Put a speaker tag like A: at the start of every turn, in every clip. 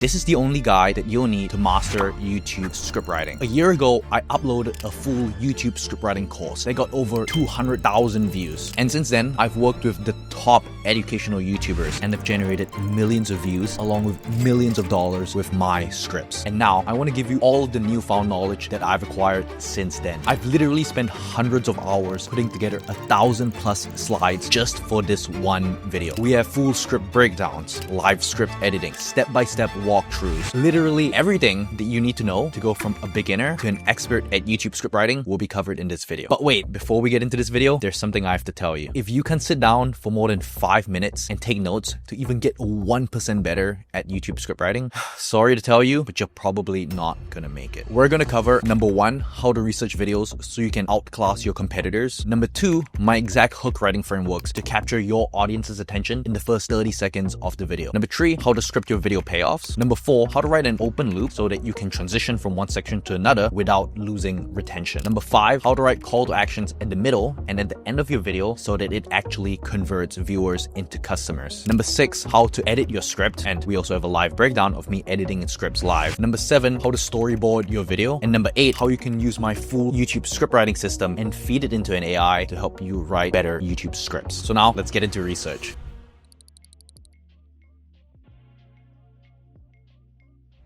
A: This is the only guide that you'll need to master YouTube scriptwriting. A year ago, I uploaded a full YouTube scriptwriting course that got over 200,000 views. And since then, I've worked with the top educational YouTubers and have generated millions of views along with millions of dollars with my scripts. And now I want to give you all of the newfound knowledge that I've acquired since then. I've literally spent hundreds of hours putting together 1,000+ slides just for this one video. We have full script breakdowns, live script editing, step-by-step walkthroughs. Literally everything that you need to know to go from a beginner to an expert at YouTube scriptwriting will be covered in this video. But wait, before we get into this video, there's something I have to tell you. If you can sit down for more than 5 minutes and take notes to even get 1% better at YouTube scriptwriting, sorry to tell you, but you're probably not gonna make it. We're gonna cover number 1, how to research videos so you can outclass your competitors. Number 2, my exact hook writing frameworks to capture your audience's attention in the first 30 seconds of the video. Number 3, how to script your video payoffs. Number 4, how to write an open loop so that you can transition from one section to another without losing retention. Number 5, how to write call to actions in the middle and at the end of your video so that it actually converts viewers into customers. Number 6, how to edit your script, and we also have a live breakdown of me editing scripts live. Number 7, how to storyboard your video. And number 8, how you can use my full YouTube scriptwriting system and feed it into an AI to help you write better YouTube scripts. So now let's get into research.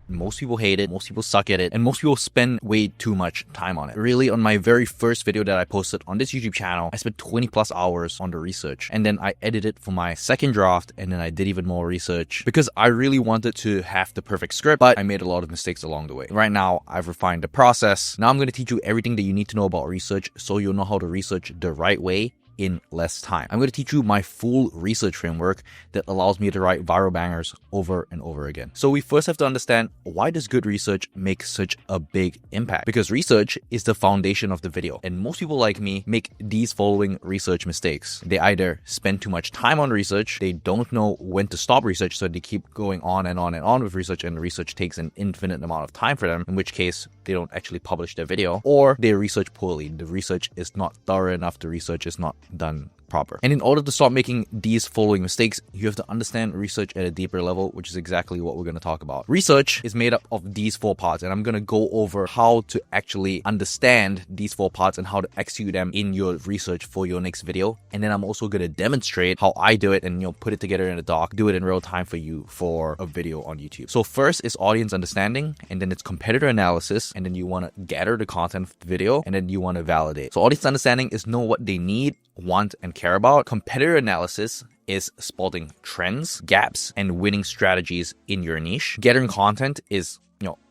A: Most people hate it, most people suck at it, and most people spend way too much time on it. Really, on my very first video that I posted on this YouTube channel, I spent 20+ hours on the research. And then I edited for my second draft, and then I did even more research because I really wanted to have the perfect script, but I made a lot of mistakes along the way. Right now, I've refined the process. Now I'm going to teach you everything that you need to know about research so you'll know how to research the right way in less time. I'm going to teach you my full research framework that allows me to write viral bangers over and over again. So we first have to understand, why does good research make such a big impact? Because research is the foundation of the video. And most people like me make these following research mistakes. They either spend too much time on research, they don't know when to stop research, so they keep going on and on and on with research, and research takes an infinite amount of time for them, in which case they don't actually publish their video, or they research poorly. The research is not thorough enough, the research is not done proper. And in order to stop making these following mistakes, you have to understand research at a deeper level, which is exactly what we're going to talk about. Research is made up of these 4 parts, and I'm going to go over how to actually understand these 4 parts and how to execute them in your research for your next video. And then I'm also going to demonstrate how I do it and put it together in a doc, do it in real time for you for a video on YouTube. So first is audience understanding, and then it's competitor analysis, and then you want to gather the content of the video, and then you want to validate. So audience understanding is know what they need, want, and care about. Competitor analysis is spotting trends, gaps, and winning strategies in your niche. Gathering content is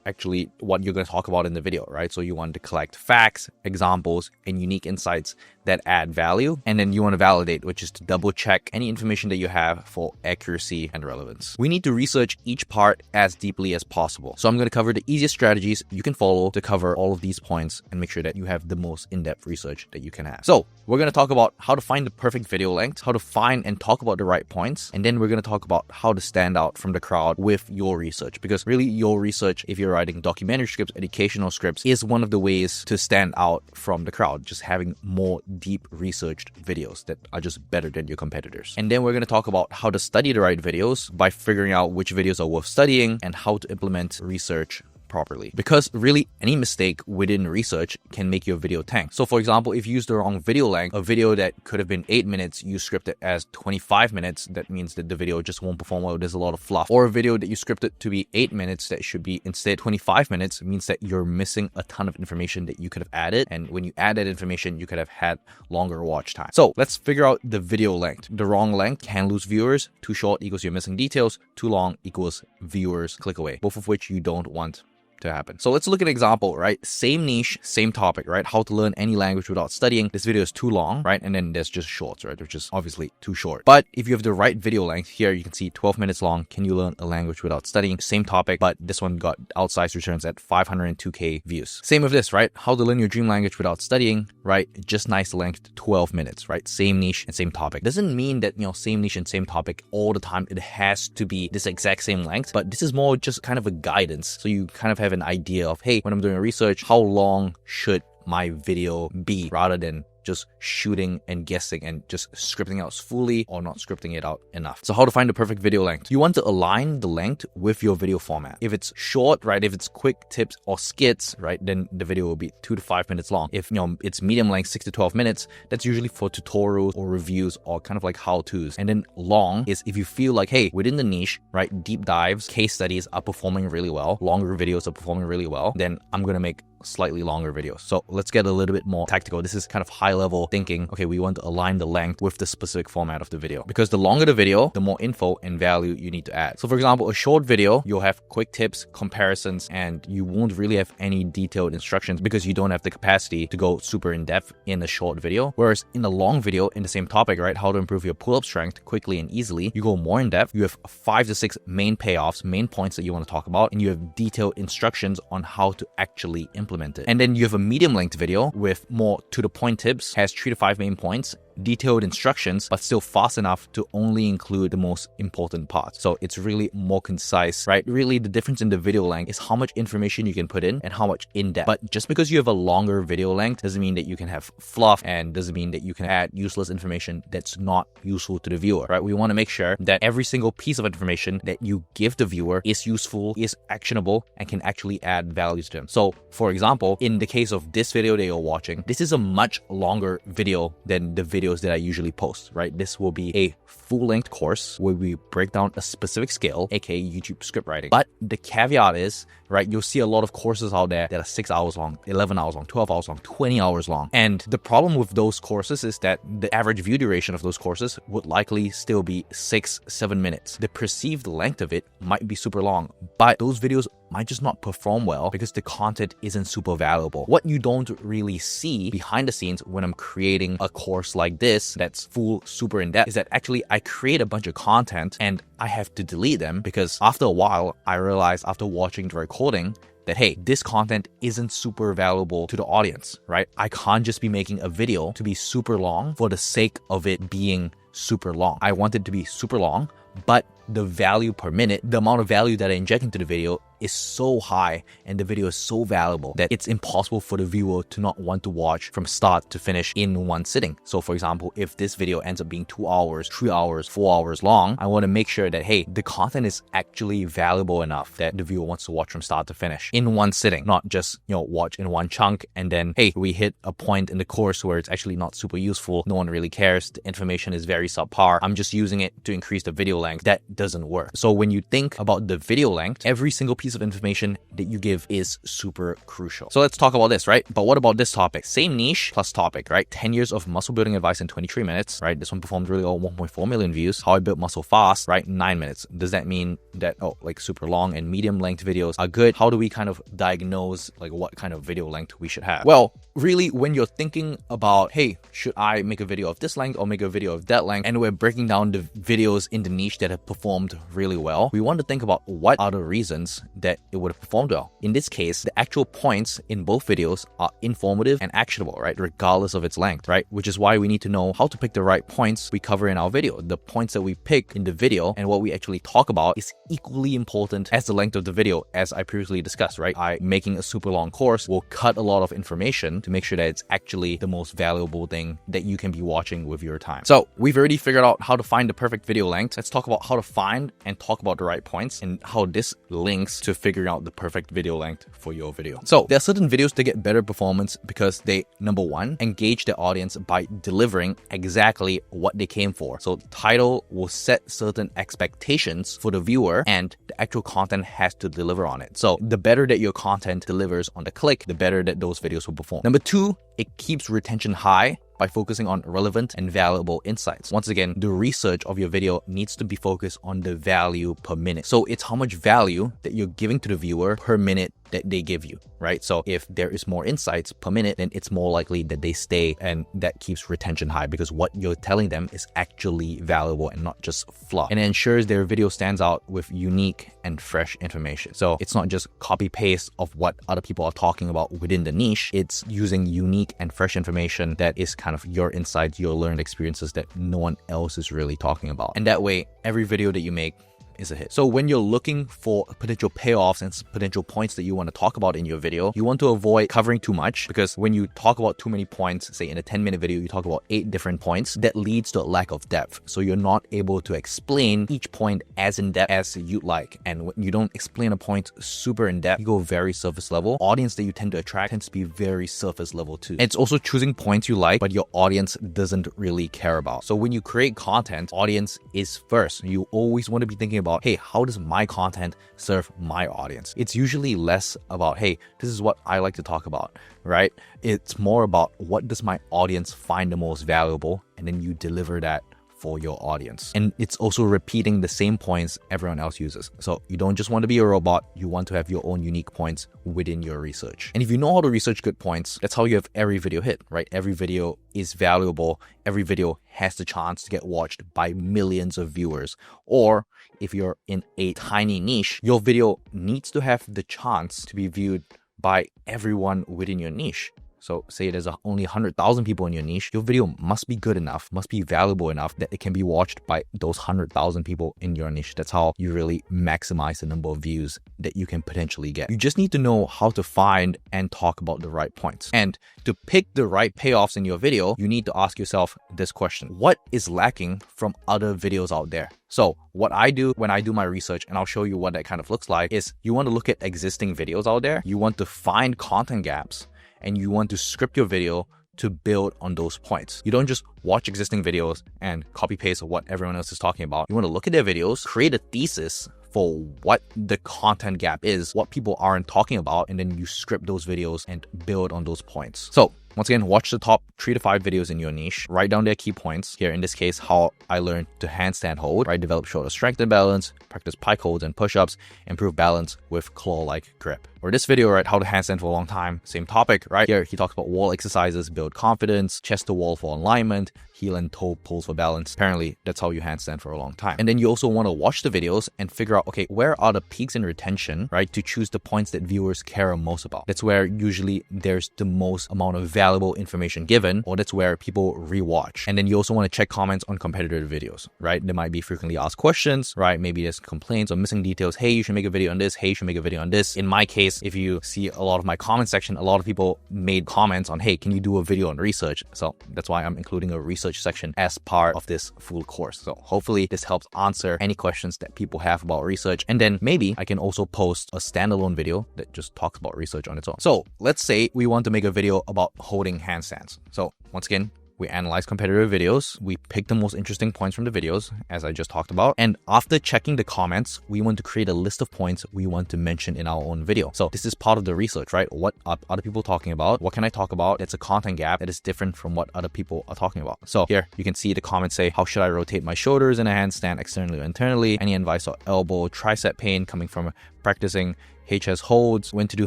A: actually what you're going to talk about in the video, right? So you want to collect facts, examples, and unique insights that add value. And then you want to validate, which is to double check any information that you have for accuracy and relevance. We need to research each part as deeply as possible. So I'm going to cover the easiest strategies you can follow to cover all of these points and make sure that you have the most in-depth research that you can have. So we're going to talk about how to find the perfect video length, how to find and talk about the right points, and then we're going to talk about how to stand out from the crowd with your research. Because really, your research, if you're writing documentary scripts, educational scripts, is one of the ways to stand out from the crowd, just having more deep researched videos that are just better than your competitors. And then we're going to talk about how to study the right videos by figuring out which videos are worth studying and how to implement research properly. Because really, any mistake within research can make your video tank. So for example, if you use the wrong video length, a video that could have been 8 minutes, you script it as 25 minutes, that means that the video just won't perform well. There's a lot of fluff. Or a video that you scripted to be 8 minutes that should be instead 25 minutes means that you're missing a ton of information that you could have added. And when you add that information, you could have had longer watch time. So let's figure out the video length. The wrong length can lose viewers. Too short equals you're missing details. Too long equals viewers click away, both of which you don't want to happen. So let's look at an example, right? Same niche, same topic, right? How to learn any language without studying. This video is too long, right? And then there's just shorts, right? Which is obviously too short. But if you have the right video length, here you can see 12 minutes long. Can you learn a language without studying? Same topic, but this one got outsized returns at 502K views. Same with this, right? How to learn your dream language without studying, right? Just nice length, 12 minutes, right? Same niche and same topic. Doesn't mean that, same niche and same topic all the time. It has to be this exact same length, but this is more just kind of a guidance. So you kind of have an idea of, hey, when I'm doing research, how long should my video be, rather than just shooting and guessing and just scripting out fully or not scripting it out enough. So how to find the perfect video length? You want to align the length with your video format. If it's short, right, if it's quick tips or skits, right, then the video will be 2 to 5 minutes long. If it's medium length, 6 to 12 minutes, that's usually for tutorials or reviews or kind of like how-tos. And then long is if you feel like, hey, within the niche, right, deep dives, case studies are performing really well, longer videos are performing really well, then I'm gonna make slightly longer videos. So let's get a little bit more tactical. This is kind of high level thinking. Okay, we want to align the length with the specific format of the video, because the longer the video, the more info and value you need to add. So for example, a short video, you'll have quick tips, comparisons, and you won't really have any detailed instructions because you don't have the capacity to go super in depth in a short video. Whereas in a long video in the same topic, right, how to improve your pull-up strength quickly and easily, you go more in depth. You have 5 to 6 main payoffs, main points that you want to talk about, and you have detailed instructions on how to actually implement it. And then you have a medium length video with more to the point tips, has 3 to 5 main points, detailed instructions, but still fast enough to only include the most important parts. So it's really more concise, right? Really, the difference in the video length is how much information you can put in and how much in depth. But just because you have a longer video length doesn't mean that you can have fluff, and doesn't mean that you can add useless information that's not useful to the viewer, right? We want to make sure that every single piece of information that you give the viewer is useful, is actionable, and can actually add value to them. So for example, in the case of this video that you're watching, this is a much longer video than the videos that I usually post, right? This will be a full-length course where we break down a specific skill, aka YouTube scriptwriting. But the caveat is, right, you'll see a lot of courses out there that are 6 hours long, 11 hours long, 12 hours long, 20 hours long. And the problem with those courses is that the average view duration of those courses would likely still be 6-7 minutes. The perceived length of it might be super long, but those videos might just not perform well because the content isn't super valuable. What you don't really see behind the scenes when I'm creating a course like this that's full, super in-depth, is that actually I create a bunch of content and I have to delete them because after a while, I realized after watching the recording that, hey, this content isn't super valuable to the audience, right? I can't just be making a video to be super long for the sake of it being super long. I want it to be super long, but the value per minute, the amount of value that I inject into the video is so high and the video is so valuable that it's impossible for the viewer to not want to watch from start to finish in one sitting. So for example, if this video ends up being 2 hours, 3 hours, 4 hours long, I want to make sure that, hey, the content is actually valuable enough that the viewer wants to watch from start to finish in one sitting, not just, watch in one chunk and then, hey, we hit a point in the course where it's actually not super useful. No one really cares. The information is very subpar. I'm just using it to increase the video length. That doesn't work. So when you think about the video length, every single piece of information that you give is super crucial. So let's talk about this, right? But what about this topic? Same niche plus topic, right? 10 years of muscle building advice in 23 minutes, right? This one performed really well, 1.4 million views. How I built muscle fast, right? 9 minutes. Does that mean that, like super long and medium length videos are good? How do we kind of diagnose like what kind of video length we should have? Well, really, when you're thinking about, hey, should I make a video of this length or make a video of that length? And we're breaking down the videos in the niche that have performed really well. We want to think about what are the reasons that it would have performed well. In this case, the actual points in both videos are informative and actionable, right? Regardless of its length, right? Which is why we need to know how to pick the right points we cover in our video. The points that we pick in the video and what we actually talk about is equally important as the length of the video, as I previously discussed, right? Making a super long course will cut a lot of information to make sure that it's actually the most valuable thing that you can be watching with your time. So we've already figured out how to find the perfect video length. Let's talk about how to find and talk about the right points and how this links to figuring out the perfect video length for your video. So there are certain videos that get better performance because they, number one, engage the audience by delivering exactly what they came for. So the title will set certain expectations for the viewer and the actual content has to deliver on it. So the better that your content delivers on the click, the better that those videos will perform. Number two, it keeps retention high by focusing on relevant and valuable insights. Once again, the research of your video needs to be focused on the value per minute. So it's how much value that you're giving to the viewer per minute that they give you, right? So if there is more insights per minute, then it's more likely that they stay, and that keeps retention high because what you're telling them is actually valuable and not just fluff. And it ensures their video stands out with unique and fresh information. So it's not just copy paste of what other people are talking about within the niche. It's using unique and fresh information that is kind of your insights, your learned experiences that no one else is really talking about. And that way, every video that you make, is a hit. So when you're looking for potential payoffs and potential points that you want to talk about in your video, you want to avoid covering too much, because when you talk about too many points, say in a 10-minute video, you talk about 8 different points, that leads to a lack of depth. So you're not able to explain each point as in depth as you'd like. And when you don't explain a point super in depth, you go very surface level. Audience that you tend to attract tends to be very surface level too. And it's also choosing points you like, but your audience doesn't really care about. So when you create content, audience is first. You always want to be thinking about, hey, how does my content serve my audience? It's usually less about, hey, this is what I like to talk about, right? It's more about what does my audience find the most valuable, and then you deliver that for your audience. And it's also repeating the same points everyone else uses. So you don't just want to be a robot, you want to have your own unique points within your research. And if you know how to research good points, that's how you have every video hit, right? Every video is valuable. Every video has the chance to get watched by millions of viewers. Or if you're in a tiny niche, your video needs to have the chance to be viewed by everyone within your niche. So say there's only 100,000 people in your niche, your video must be good enough, must be valuable enough that it can be watched by those 100,000 people in your niche. That's how you really maximize the number of views that you can potentially get. You just need to know how to find and talk about the right points. And to pick the right payoffs in your video, you need to ask yourself this question: what is lacking from other videos out there? So what I do when I do my research, and I'll show you what that kind of looks like, is you want to look at existing videos out there. You want to find content gaps, and you want to script your video to build on those points. You don't just watch existing videos and copy paste what everyone else is talking about. You want to look at their videos, create a thesis for what the content gap is, what people aren't talking about, and then you script those videos and build on those points. So once again, watch the top 3 to 5 videos in your niche, write down their key points. Here in this case, how I learned to handstand hold, right? Develop shoulder strength and balance, practice pike holds and push-ups, improve balance with claw-like grip. Or this video, right? How to handstand for a long time, same topic, right? Here he talks about wall exercises, build confidence, chest to wall for alignment, heel and toe pulls for balance. Apparently, that's how you handstand for a long time. And then you also want to watch the videos and figure out, okay, where are the peaks in retention, right? To choose the points that viewers care most about. That's where usually there's the most amount of valuable information given, or that's where people rewatch. And then you also want to check comments on competitor videos, right? There might be frequently asked questions, right? Maybe there's complaints or missing details. Hey, you should make a video on this. Hey, you should make a video on this. In my case, if you see a lot of my comment section, a lot of people made comments on, hey, can you do a video on research? So that's why I'm including a research section as part of this full course. So hopefully this helps answer any questions that people have about research. And then maybe I can also post a standalone video that just talks about research on its own. So let's say we want to make a video about holding handstands. So once again, we analyze competitor videos, we pick the most interesting points from the videos, as I just talked about. And after checking the comments, we want to create a list of points we want to mention in our own video. So this is part of the research, right? What are other people talking about? What can I talk about? It's a content gap that is different from what other people are talking about. So here you can see the comments say, how should I rotate my shoulders in a handstand externally or internally? Any advice or elbow, tricep pain coming from practicing HS holds, when to do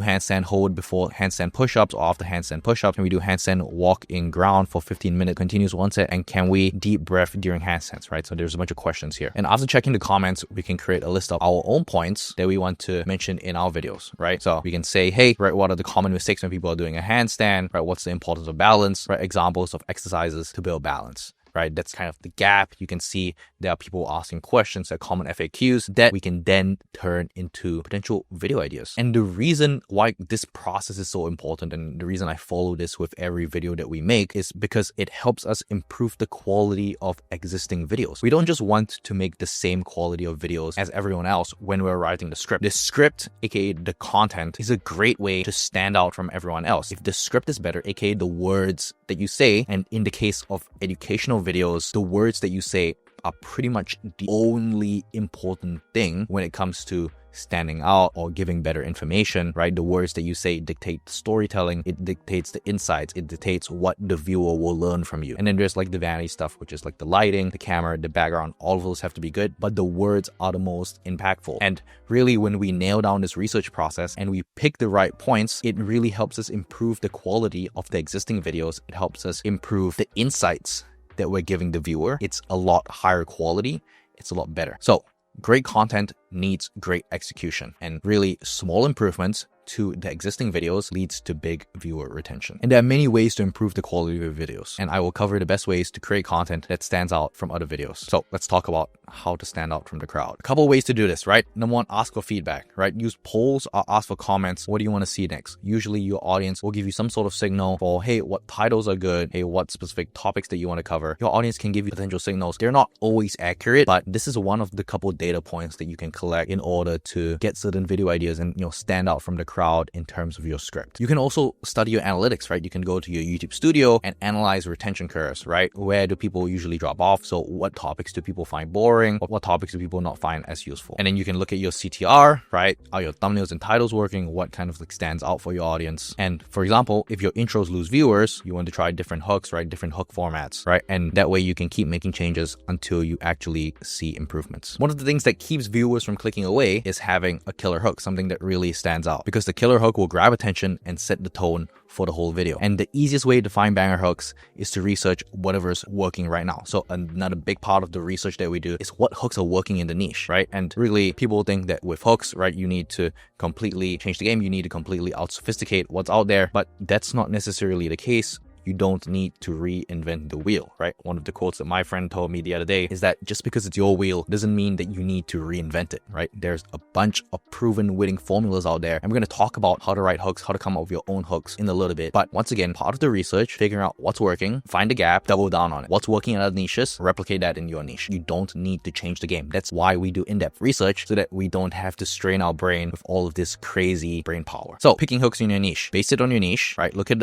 A: handstand hold before handstand push-ups or after handstand push-ups, can we do handstand walk in ground for 15 minutes continuous one set, and can we deep breath during handstands, right? So there's a bunch of questions here. And after checking the comments, we can create a list of our own points that we want to mention in our videos, right? So we can say, hey, right, what are the common mistakes when people are doing a handstand, right? What's the importance of balance, right? Examples of exercises to build balance. Right, that's kind of the gap. You can see there are people asking questions, there are common FAQs that we can then turn into potential video ideas. And the reason why this process is so important, and the reason I follow this with every video that we make, is because it helps us improve the quality of existing videos. We don't just want to make the same quality of videos as everyone else when we're writing the script. The script, aka the content, is a great way to stand out from everyone else. If the script is better, aka the words that you say, and in the case of educational videos, the words that you say are pretty much the only important thing when it comes to standing out or giving better information, right? The words that you say dictate storytelling, it dictates the insights, it dictates what the viewer will learn from you. And then there's like the vanity stuff, which is like the lighting, the camera, the background, all of those have to be good, but the words are the most impactful. And really, when we nail down this research process and we pick the right points, it really helps us improve the quality of the existing videos. It helps us improve the insights that we're giving the viewer. It's a lot higher quality. It's a lot better. So great content needs great execution, and really small improvements to the existing videos leads to big viewer retention. And there are many ways to improve the quality of your videos, and I will cover the best ways to create content that stands out from other videos. So let's talk about how to stand out from the crowd. A couple of ways to do this, right? Number one, ask for feedback, right? Use polls or ask for comments. What do you want to see next? Usually your audience will give you some sort of signal for, hey, what titles are good? Hey, what specific topics that you want to cover? Your audience can give you potential signals. They're not always accurate, but this is one of the couple data points that you can collect in order to get certain video ideas and, stand out from the crowd in terms of your script. You can also study your analytics, right? You can go to your YouTube studio and analyze retention curves, right? Where do people usually drop off? So what topics do people find boring? What topics do people not find as useful? And then you can look at your CTR, right? Are your thumbnails and titles working? What kind of stands out for your audience? And for example, if your intros lose viewers, you want to try different hooks, right? Different hook formats, right? And that way you can keep making changes until you actually see improvements. One of the things that keeps viewers from clicking away is having a killer hook, something that really stands out, because the killer hook will grab attention and set the tone for the whole video. And the easiest way to find banger hooks is to research whatever's working right now. So another big part of the research that we do is what hooks are working in the niche, right? And really, people think that with hooks, right, you need to completely change the game. You need to completely out-sophisticate what's out there, but that's not necessarily the case. You don't need to reinvent the wheel, right? One of the quotes that my friend told me the other day is that just because it's your wheel doesn't mean that you need to reinvent it, right? There's a bunch of proven winning formulas out there. And we're going to talk about how to write hooks, how to come up with your own hooks in a little bit. But once again, part of the research, figuring out what's working, find a gap, double down on it. What's working in other niches, replicate that in your niche. You don't need to change the game. That's why we do in-depth research, so that we don't have to strain our brain with all of this crazy brain power. So picking hooks in your niche, base it on your niche, right? Look at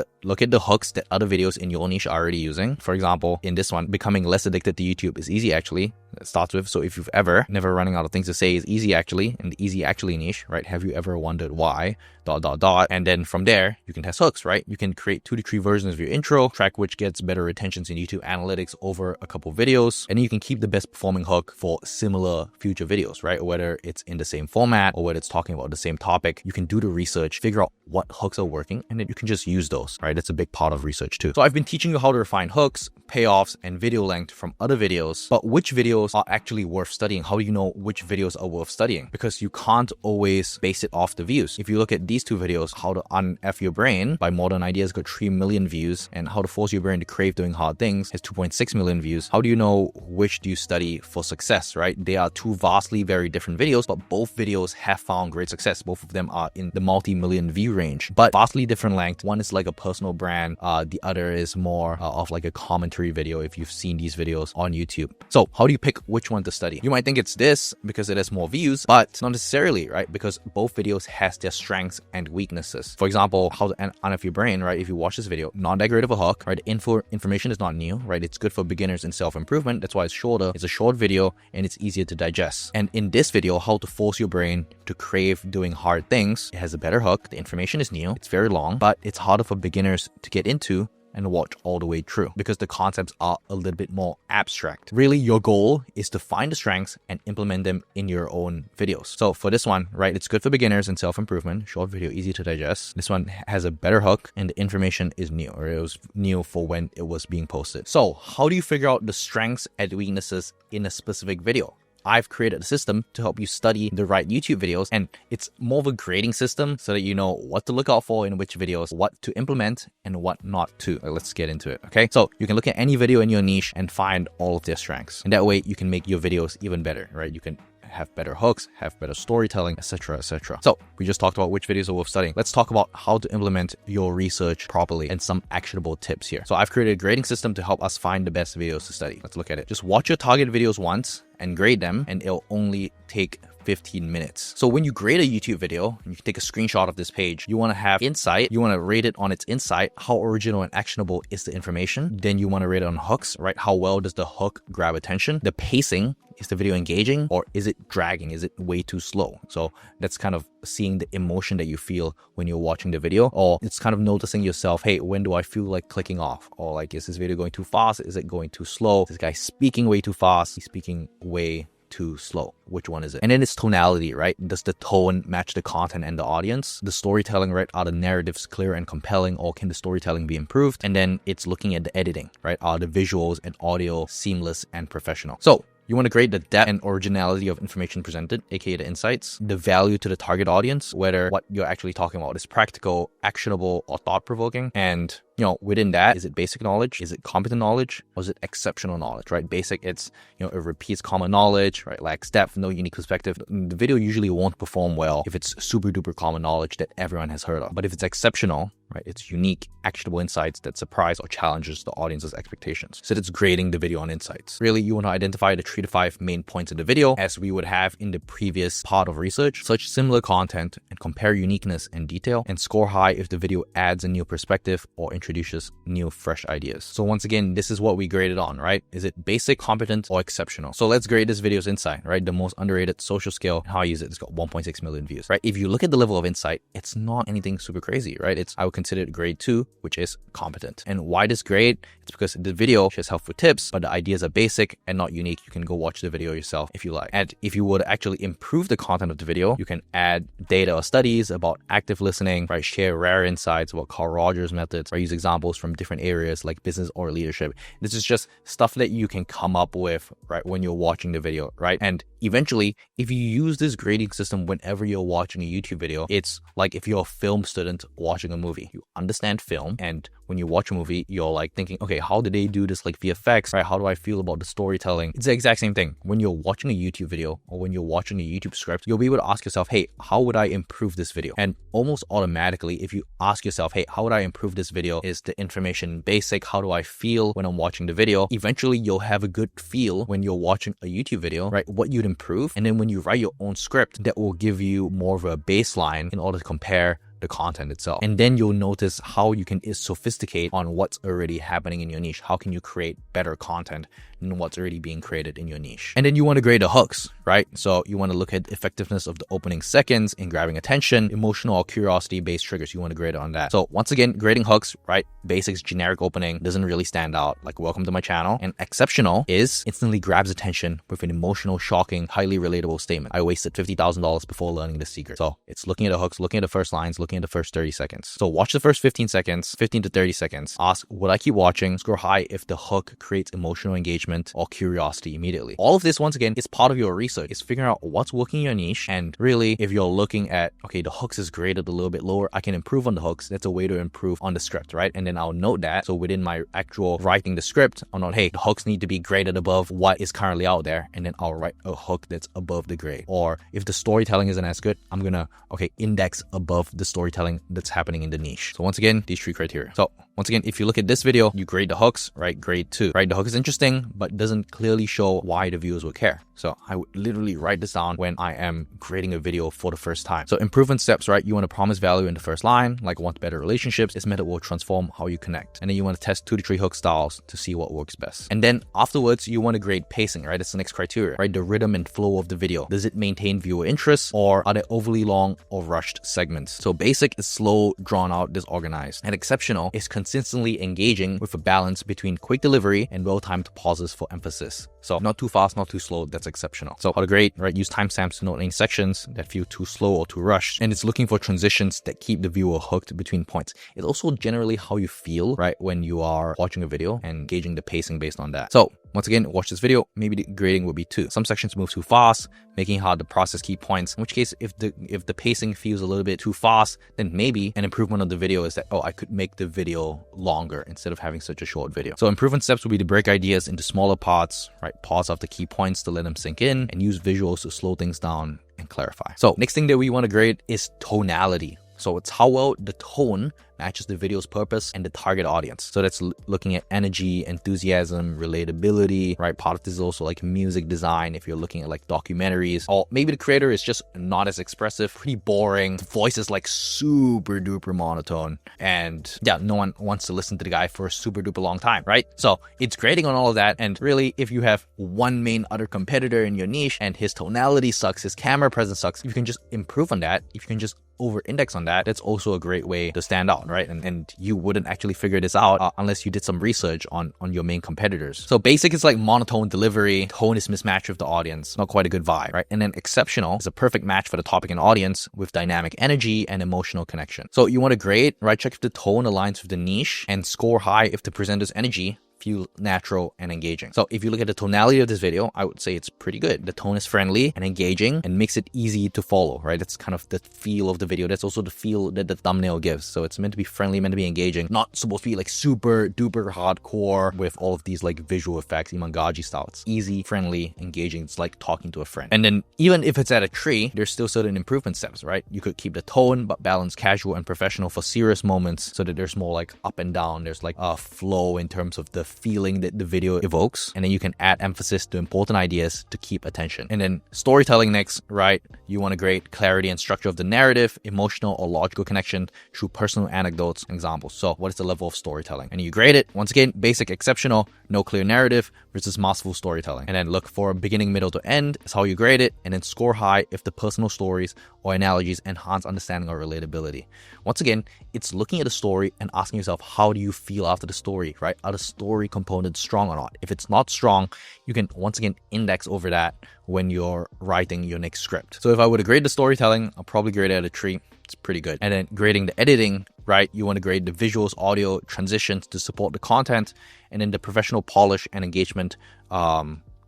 A: the hooks that other videos in your niche are already using. For example, in this one, becoming less addicted to YouTube is easy actually. It starts with, so if you've ever never running out of things to say is easy actually, and the easy actually niche, right? Have you ever wondered why? ... And then from there, you can test hooks, right? You can create 2 to 3 versions of your intro, track which gets better retentions in YouTube analytics over a couple videos, and then you can keep the best performing hook for similar future videos, right? Whether it's in the same format or whether it's talking about the same topic, you can do the research, figure out what hooks are working, and then you can just use those, right? That's a big part of research too. So I've been teaching you how to refine hooks, payoffs, and video length from other videos, but which videos are actually worth studying? How do you know which videos are worth studying? Because you can't always base it off the views. If you look at these 2 videos, How to Un-F Your Brain by Modern Ideas got 3 million views, and How to Force Your Brain to Crave Doing Hard Things has 2.6 million views. How do you know which do you study for success, right? They are 2 vastly very different videos, but both videos have found great success. Both of them are in the multi-million view range, but vastly different length. One is like a personal brand. The other is more of like a commentary video if you've seen these videos on YouTube. So how do you pick which one to study? You might think it's this because it has more views, but not necessarily, right? Because both videos has their strengths and weaknesses. For example, How to Un-F Your Brain, right? If you watch this video, not that great of a hook, right? Information is not new, right? It's good for beginners in self-improvement. That's why it's shorter. It's a short video and it's easier to digest. And in this video, How to Force Your Brain to Crave Doing Hard Things, it has a better hook. The information is new. It's very long, but it's harder for beginners to get into and watch all the way through because the concepts are a little bit more abstract. Really, your goal is to find the strengths and implement them in your own videos. So for this one, right, it's good for beginners in self-improvement, short video, easy to digest. This one has a better hook and the information is new, or it was new for when it was being posted. So how do you figure out the strengths and weaknesses in a specific video? I've created a system to help you study the right YouTube videos, and it's more of a grading system so that you know what to look out for in which videos, what to implement and what not to. Let's get into it, okay? So you can look at any video in your niche and find all of their strengths. And that way you can make your videos even better, right? You can have better hooks, have better storytelling, etc., etc. So we just talked about which videos are worth studying. Let's talk about how to implement your research properly and some actionable tips here. So I've created a grading system to help us find the best videos to study. Let's look at it. Just watch your target videos once and grade them, and it'll only take 15 minutes. So when you grade a YouTube video, and you take a screenshot of this page, you want to have insight. You want to rate it on its insight. How original and actionable is the information? Then you want to rate it on hooks, right? How well does the hook grab attention? The pacing. Is the video engaging or is it dragging? Is it way too slow? So that's kind of seeing the emotion that you feel when you're watching the video, or it's kind of noticing yourself, hey, when do I feel like clicking off? Or like, is this video going too fast? Is it going too slow? Is this guy speaking way too fast? He's speaking way too slow. Which one is it? And then it's tonality, right? Does the tone match the content and the audience? The storytelling, right? Are the narratives clear and compelling, or can the storytelling be improved? And then it's looking at the editing, right? Are the visuals and audio seamless and professional? So You want to grade the depth and originality of information presented, aka the insights, the value to the target audience, whether what you're actually talking about is practical, actionable, or thought-provoking. And within that, is it basic knowledge? Is it competent knowledge? Or is it exceptional knowledge, right? Basic, it's, it repeats common knowledge, right? Lacks depth, no unique perspective. The video usually won't perform well if it's super duper common knowledge that everyone has heard of. But if it's exceptional, right, it's unique, actionable insights that surprise or challenges the audience's expectations. So that's grading the video on insights. Really, you want to identify the 3 to 5 main points in the video, as we would have in the previous part of research, such similar content, and compare uniqueness and detail, and score high if the video adds a new perspective or introduces new fresh ideas. So once again, this is what we graded on, right? Is it basic, competent, or exceptional? So let's grade this video's insight, right? The most underrated social skill, and how I use it. It's got 1.6 million views, right? If you look at the level of insight, it's not anything super crazy, right? I would consider it grade 2, which is competent. And why this grade? It's because the video shares helpful tips, but the ideas are basic and not unique. You can go watch the video yourself if you like. And if you would actually improve the content of the video, you can add data or studies about active listening, right? Share rare insights about Carl Rogers methods, or use examples from different areas like business or leadership. This is just stuff that you can come up with, right, when you're watching the video, right? And eventually, if you use this grading system whenever you're watching a YouTube video, it's like if you're a film student watching a movie. You understand film, and when you watch a movie, you're like thinking, okay, how did they do this like VFX, right? How do I feel about the storytelling? It's the exact same thing. When you're watching a YouTube video or when you're watching a YouTube script, you'll be able to ask yourself, hey, how would I improve this video? And almost automatically, if you ask yourself, hey, how would I improve this video? Is the information basic? How do I feel when I'm watching the video? Eventually, you'll have a good feel when you're watching a YouTube video, right? What you'd improve. And then when you write your own script, that will give you more of a baseline in order to compare the content itself. And then you'll notice how you can sophisticate on what's already happening in your niche. How can you create better content than what's already being created in your niche? And then you want to grade the hooks, right? So you want to look at effectiveness of the opening seconds in grabbing attention, emotional or curiosity based triggers. You want to grade on that. So once again, grading hooks, right? Basics, generic opening doesn't really stand out, like welcome to my channel. And exceptional is instantly grabs attention with an emotional, shocking, highly relatable statement. I wasted $50,000 before learning the secret. So it's looking at the hooks, looking at the first lines, looking at the first 30 seconds. So watch the first 15 seconds, 15 to 30 seconds. Ask, would I keep watching? Score high if the hook creates emotional engagement or curiosity immediately. All of this, once again, is part of your research. It's figuring out what's working in your niche. And really, if you're looking at, okay, the hooks is graded a little bit lower, I can improve on the hooks. That's a way to improve on the script, right? And then I'll note that. So within my actual writing the script, I'll note, hey, the hooks need to be graded above what is currently out there. And then I'll write a hook that's above the grade. Or if the storytelling isn't as good, I'm gonna, index above the storytelling that's happening in the niche. So once again, these 3 criteria. So once again, if you look at this video, you grade the hooks, right? Grade 2, right? The hook is interesting, but doesn't clearly show why the viewers would care. So I would literally write this down when I am creating a video for the first time. So improvement steps, right? You want to promise value in the first line, like want better relationships. This method will transform how you connect. And then you want to test 2 to 3 hook styles to see what works best. And then afterwards, you want to grade pacing, right? That's the next criteria, right? The rhythm and flow of the video. Does it maintain viewer interest, or are there overly long or rushed segments? So basic is slow, drawn out, disorganized. And exceptional is consistently engaging with a balance between quick delivery and well-timed pauses for emphasis. So not too fast, not too slow, that's exceptional. So how to grade, right? Use timestamps to note any sections that feel too slow or too rushed. And it's looking for transitions that keep the viewer hooked between points. It's also generally how you feel, right, when you are watching a video and gauging the pacing based on that. So once again, watch this video, maybe the grading will be 2. Some sections move too fast, making it hard to process key points. In which case, if the pacing feels a little bit too fast, then maybe an improvement of the video is that, I could make the video longer instead of having such a short video. So improvement steps will be to break ideas into smaller parts, right? Pause after key points to let them sink in, and use visuals to slow things down and clarify. So next thing that we want to grade is tonality. So it's how well the tone matches the video's purpose and the target audience. So that's looking at energy, enthusiasm, relatability, right? Part of this is also like music design if you're looking at like documentaries, or maybe the creator is just not as expressive, pretty boring, the voice is like super duper monotone, and yeah, no one wants to listen to the guy for a super duper long time, right? So it's grading on all of that. And really, if you have one main other competitor in your niche and his tonality sucks, his camera presence sucks, if you can just improve on that, if you can just over index on that, that's also a great way to stand out, right? And you wouldn't actually figure this out unless you did some research on your main competitors. So basic is like monotone delivery, tone is mismatched with the audience, not quite a good vibe, right? And then exceptional is a perfect match for the topic and audience with dynamic energy and emotional connection. So you want to grade, right? Check if the tone aligns with the niche, and score high if the presenter's energy feel natural and engaging. So if you look at the tonality of this video, I would say it's pretty good. The tone is friendly and engaging and makes it easy to follow, right? That's kind of the feel of the video. That's also the feel that the thumbnail gives. So it's meant to be friendly, meant to be engaging, not supposed to be like super duper hardcore with all of these like visual effects, imangaji style. It's easy, friendly, engaging. It's like talking to a friend. And then even if it's at a tree, there's still certain improvement steps, right? You could keep the tone, but balance casual and professional for serious moments so that there's more like up and down. There's like a flow in terms of the feeling that the video evokes. And then you can add emphasis to important ideas to keep attention. And then storytelling next, right? You want to grade clarity and structure of the narrative, emotional or logical connection through personal anecdotes and examples. So what is the level of storytelling? And you grade it, once again, basic, exceptional, no clear narrative versus masterful storytelling. And then look for beginning, middle to end is how you grade it. And then score high if the personal stories or analogies enhance understanding or relatability. Once again, it's looking at the story and asking yourself, how do you feel after the story, right? Are the story components strong or not? If it's not strong, you can once again index over that when you're writing your next script. So if I were to grade the storytelling, I'll probably grade it at a 3. It's pretty good. And then grading the editing, right? You want to grade the visuals, audio, transitions to support the content, and then the professional polish and engagement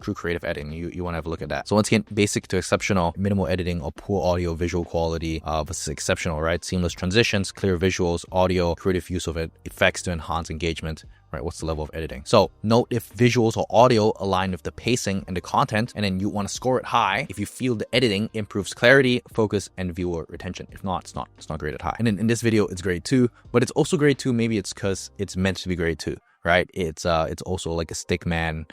A: through creative editing. You want to have a look at that. So once again, basic to exceptional, minimal editing or poor audio visual quality versus exceptional, right? Seamless transitions, clear visuals, audio, creative use of it, effects to enhance engagement, right? What's the level of editing? So note if visuals or audio align with the pacing and the content, and then you want to score it high if you feel the editing improves clarity, focus, and viewer retention. If not, it's not graded high. And then in this video, it's grade 2, but it's also grade 2. Maybe it's because it's meant to be grade 2, right? It's also like a stickman,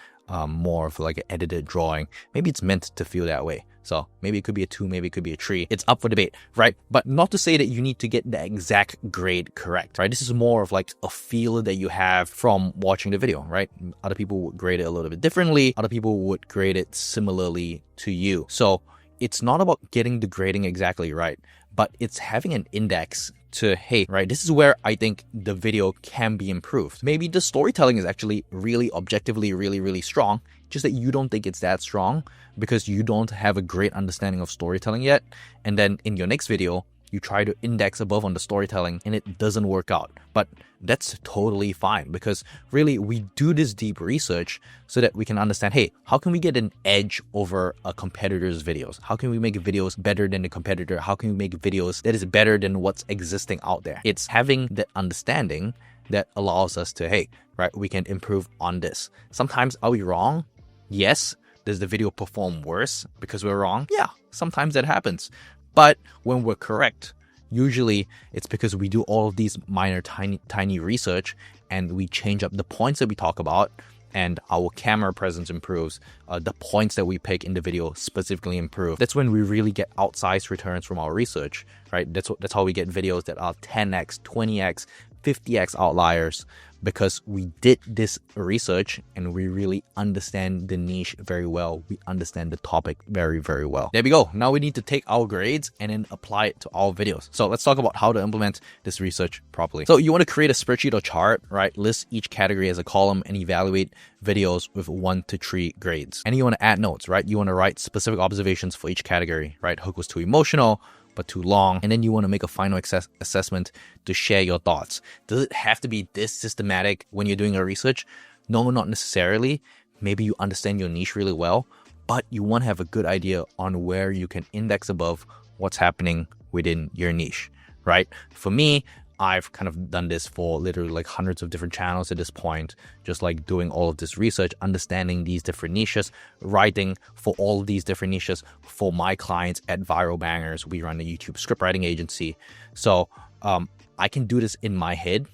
A: more of like an edited drawing. Maybe it's meant to feel that way. So maybe it could be a 2, maybe it could be a 3. It's up for debate, right? But not to say that you need to get the exact grade correct, right? This is more of like a feel that you have from watching the video, right? Other people would grade it a little bit differently. Other people would grade it similarly to you. So it's not about getting the grading exactly right, but it's having an index to, hey, right, this is where I think the video can be improved. Maybe the storytelling is actually really objectively really strong, just that you don't think it's that strong because you don't have a great understanding of storytelling yet. And then in your next video, you try to index above on the storytelling and it doesn't work out. But that's totally fine because really we do this deep research so that we can understand, hey, how can we get an edge over a competitor's videos? How can we make videos better than the competitor? How can we make videos that is better than what's existing out there? It's having that understanding that allows us to, hey, right, we can improve on this. Sometimes are we wrong? Yes. Does the video perform worse because we're wrong? Yeah, sometimes that happens. But when we're correct, usually it's because we do all of these minor, tiny research and we change up the points that we talk about and our camera presence improves. The points that we pick in the video specifically improve. That's when we really get outsized returns from our research, right? That's how we get videos that are 10x, 20x, 50x outliers because we did this research and we really understand the niche very well. We understand the topic very well. There we go. Now we need to take our grades and then apply it to our videos. So let's talk about how to implement this research properly. So you want to create a spreadsheet or chart, right? List each category as a column and evaluate videos with 1 to 3 grades. And you want to add notes, right? You want to write specific observations for each category, right? Hook was too emotional, but too long. And then you want to make a final assessment to share your thoughts. Does it have to be this systematic when you're doing your research? No, not necessarily. Maybe you understand your niche really well, but you want to have a good idea on where you can index above what's happening within your niche, right? For me, I've kind of done this for literally like hundreds of different channels at this point, just like doing all of this research, understanding these different niches, writing for all of these different niches for my clients at Viral Bangers. We run a YouTube scriptwriting agency. So I can do this in my head,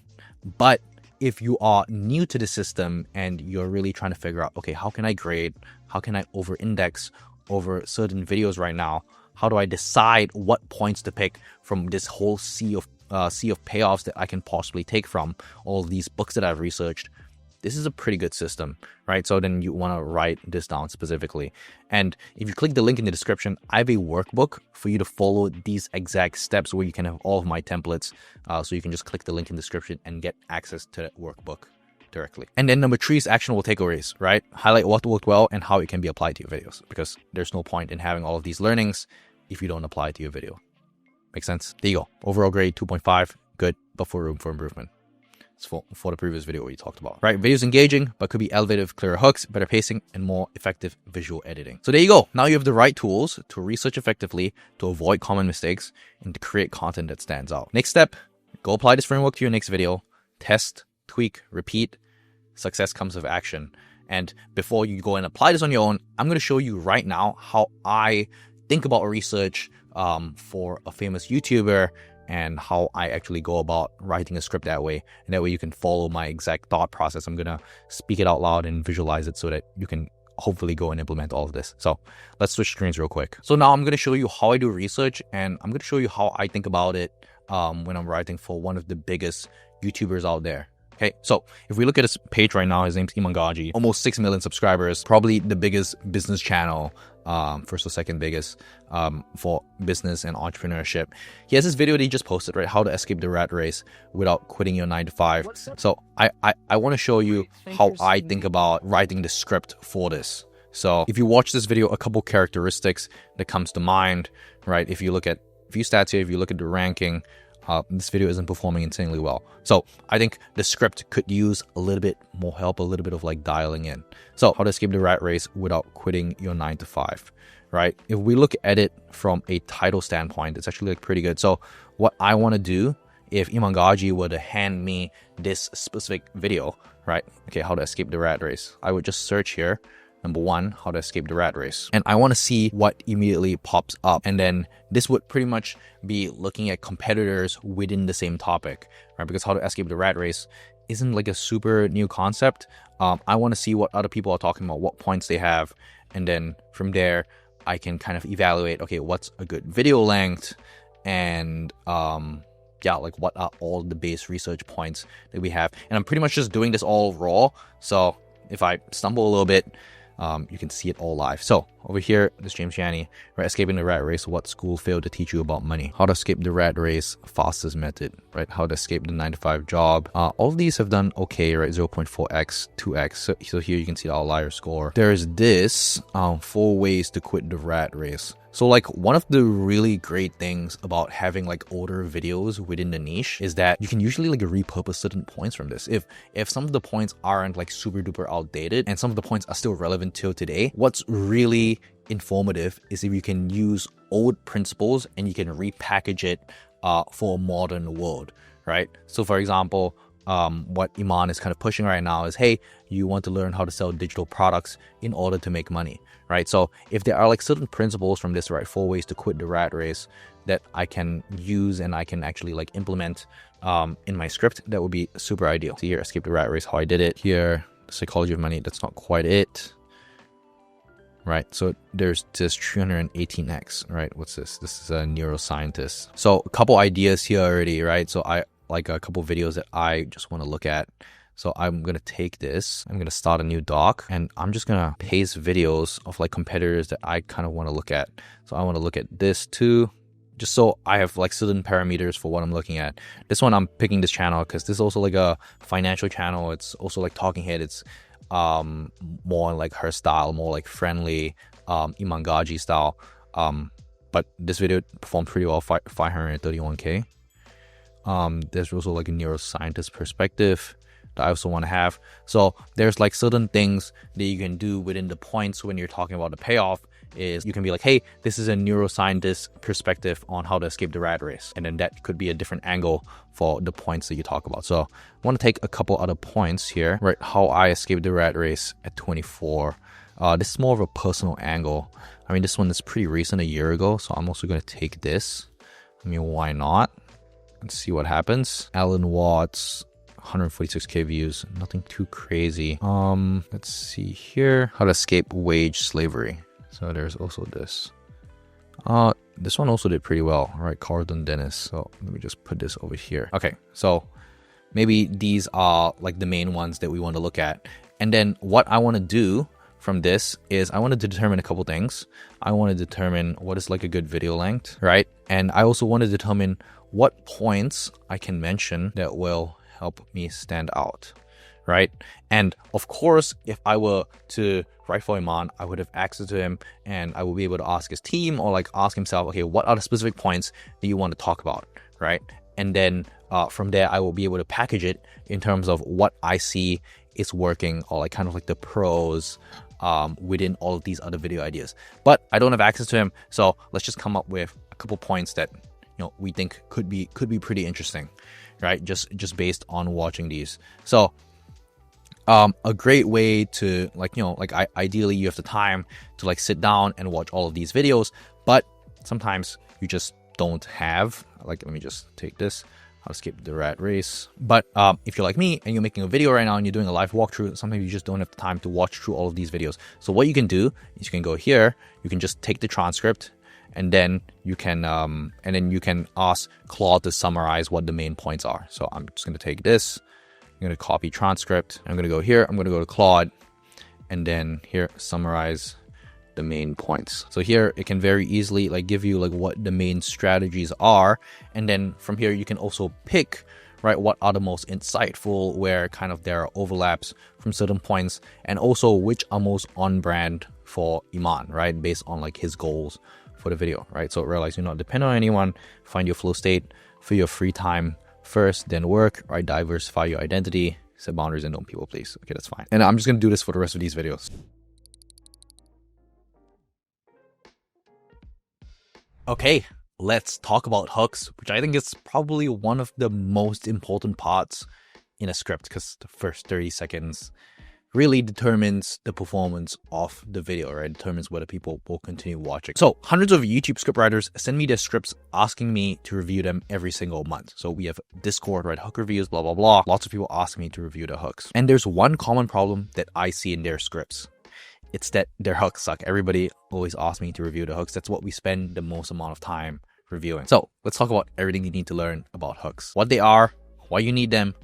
A: but if you are new to the system and you're really trying to figure out, okay, how can I grade? How can I over-index over certain videos right now? How do I decide what points to pick from this whole sea of payoffs that I can possibly take from all these books that I've researched? This is a pretty good system, right? So then you want to write this down specifically. And if you click the link in the description, I have a workbook for you to follow these exact steps where you can have all of my templates. So you can just click the link in the description and get access to that workbook directly. And then number 3 is actionable takeaways, right? Highlight what worked well and how it can be applied to your videos, because there's no point in having all of these learnings if you don't apply it to your video. Make sense? There you go. Overall grade 2.5, good, but for room for improvement. for the previous video we talked about, right? Video's engaging, but could be elevated with clearer hooks, better pacing, and more effective visual editing. So there you go. Now you have the right tools to research effectively, to avoid common mistakes, and to create content that stands out. Next step, go apply this framework to your next video. Test, tweak, repeat. Success comes with action. And before you go and apply this on your own, I'm going to show you right now how I think about research for a famous YouTuber, and how I actually go about writing a script that way. And that way you can follow my exact thought process. I'm going to speak it out loud and visualize it so that you can hopefully go and implement all of this. So let's switch screens real quick. So now I'm going to show you how I do research, and I'm going to show you how I think about it when I'm writing for one of the biggest YouTubers out there. Okay, so if we look at his page right now, his name's Iman Gaji, almost 6 million subscribers, probably the biggest business channel, first or second biggest for business and entrepreneurship. He has this video that he just posted, right? How to escape the rat race without quitting your 9 to 5. So I want to show you how I think about writing the script for this. So if you watch this video, a couple characteristics that comes to mind, right? If you look at view stats here, if you look at the ranking, this video isn't performing insanely well. So I think the script could use a little bit more help, a little bit of like dialing in. So how to escape the rat race without quitting your 9 to 5, right? If we look at it from a title standpoint, it's actually like pretty good. So what I want to do, if Iman Gaji were to hand me this specific video, right? Okay, how to escape the rat race. I would just search here. Number 1, how to escape the rat race. And I want to see what immediately pops up. And then this would pretty much be looking at competitors within the same topic, right? Because how to escape the rat race isn't like a super new concept. I want to see what other people are talking about, what points they have. And then from there, I can kind of evaluate, okay, what's a good video length? And yeah, like what are all the base research points that we have? And I'm pretty much just doing this all raw. So if I stumble a little bit, you can see it all live. So over here, this James Janney, right? Escaping the rat race. What school failed to teach you about money? How to escape the rat race, fastest method, right? How to escape the 9 to 5 job. All of these have done okay, right? 0.4x, 2x. So here you can see the outlier score. There's this 4 ways to quit the rat race. So like one of the really great things about having like older videos within the niche is that you can usually like repurpose certain points from this. If some of the points aren't like super duper outdated and some of the points are still relevant till today, what's really informative is if you can use old principles and you can repackage it for a modern world, right? So for example, what Iman is kind of pushing right now is, hey, you want to learn how to sell digital products in order to make money, right? So if there are like certain principles from this, right, 4 ways to quit the rat race that I can use and I can actually like implement in my script, that would be super ideal. So here, escape the rat race, how I did it. Here, the psychology of money, that's not quite it. Right, so there's this 318x, right? What's this? This is a neuroscientist. So a couple ideas here already, right? So I like a couple videos that I just want to look at. So I'm going to take this, I'm going to start a new doc, and I'm just going to paste videos of like competitors that I kind of want to look at. So I want to look at this too, just so I have like certain parameters for what I'm looking at. This one, I'm picking this channel because this is also like a financial channel. It's also like talking head. It's more like her style, more like friendly, Iman Gaji style. But this video performed pretty well, 531k. There's also like a neuroscientist perspective that I also want to have. So there's like certain things that you can do within the points when you're talking about the payoff. Is you can be like, hey, this is a neuroscientist perspective on how to escape the rat race. And then that could be a different angle for the points that you talk about. So I want to take a couple other points here, right? How I escaped the rat race at 24. This is more of a personal angle. I mean, this one is pretty recent, a year ago. So I'm also going to take this. I mean, why not? Let's see what happens. Alan Watts, 146k views. Nothing too crazy. Let's see here. How to escape wage slavery. So there's also this. This one also did pretty well, right? Carlton Dennis. So let me just put this over here. Okay, so maybe these are like the main ones that we want to look at. And then what I want to do from this is I want to determine a couple things. I want to determine what is like a good video length, right? And I also want to determine what points I can mention that will help me stand out, right? And of course, if I were to write for Iman, I would have access to him and I will be able to ask his team or like ask himself, okay, what are the specific points that you want to talk about, right? And then from there, I will be able to package it in terms of what I see is working, or like kind of like the pros within all of these other video ideas. But I don't have access to him, so let's just come up with a couple points that we think could be pretty interesting, right? Just based on watching these. So a great way to ideally you have the time to like sit down and watch all of these videos, but sometimes you just don't have, like, let me just take this, I'll skip the rat race. But if you're like me and you're making a video right now and you're doing a live walkthrough, sometimes you just don't have the time to watch through all of these videos. So what you can do is you can go here, you can just take the transcript, and then you can ask Claude to summarize what the main points are. So I'm just going to take this, I'm going to copy transcript, I'm going to go here, I'm going to go to Claude, and then here, summarize the main points. So here it can very easily like give you like what the main strategies are, and then from here you can also pick, right, what are the most insightful, where kind of there are overlaps from certain points, and also which are most on brand for Iman, right, based on like his goals for the video, right? So realize you're not dependent on anyone, find your flow state for your free time first, then work, right? Diversify your identity, set boundaries, and don't people please. Okay, that's fine. And I'm just gonna do this for the rest of these videos. Okay, let's talk about hooks, which I think is probably one of the most important parts in a script, because the first 30 seconds really determines the performance of the video, right? Determines whether people will continue watching. So hundreds of YouTube scriptwriters send me their scripts asking me to review them every single month. So we have Discord, right? Hook reviews, blah, blah, blah. Lots of people ask me to review the hooks. And there's one common problem that I see in their scripts. It's that their hooks suck. Everybody always asks me to review the hooks. That's what we spend the most amount of time reviewing. So let's talk about everything you need to learn about hooks. What they are, why you need them,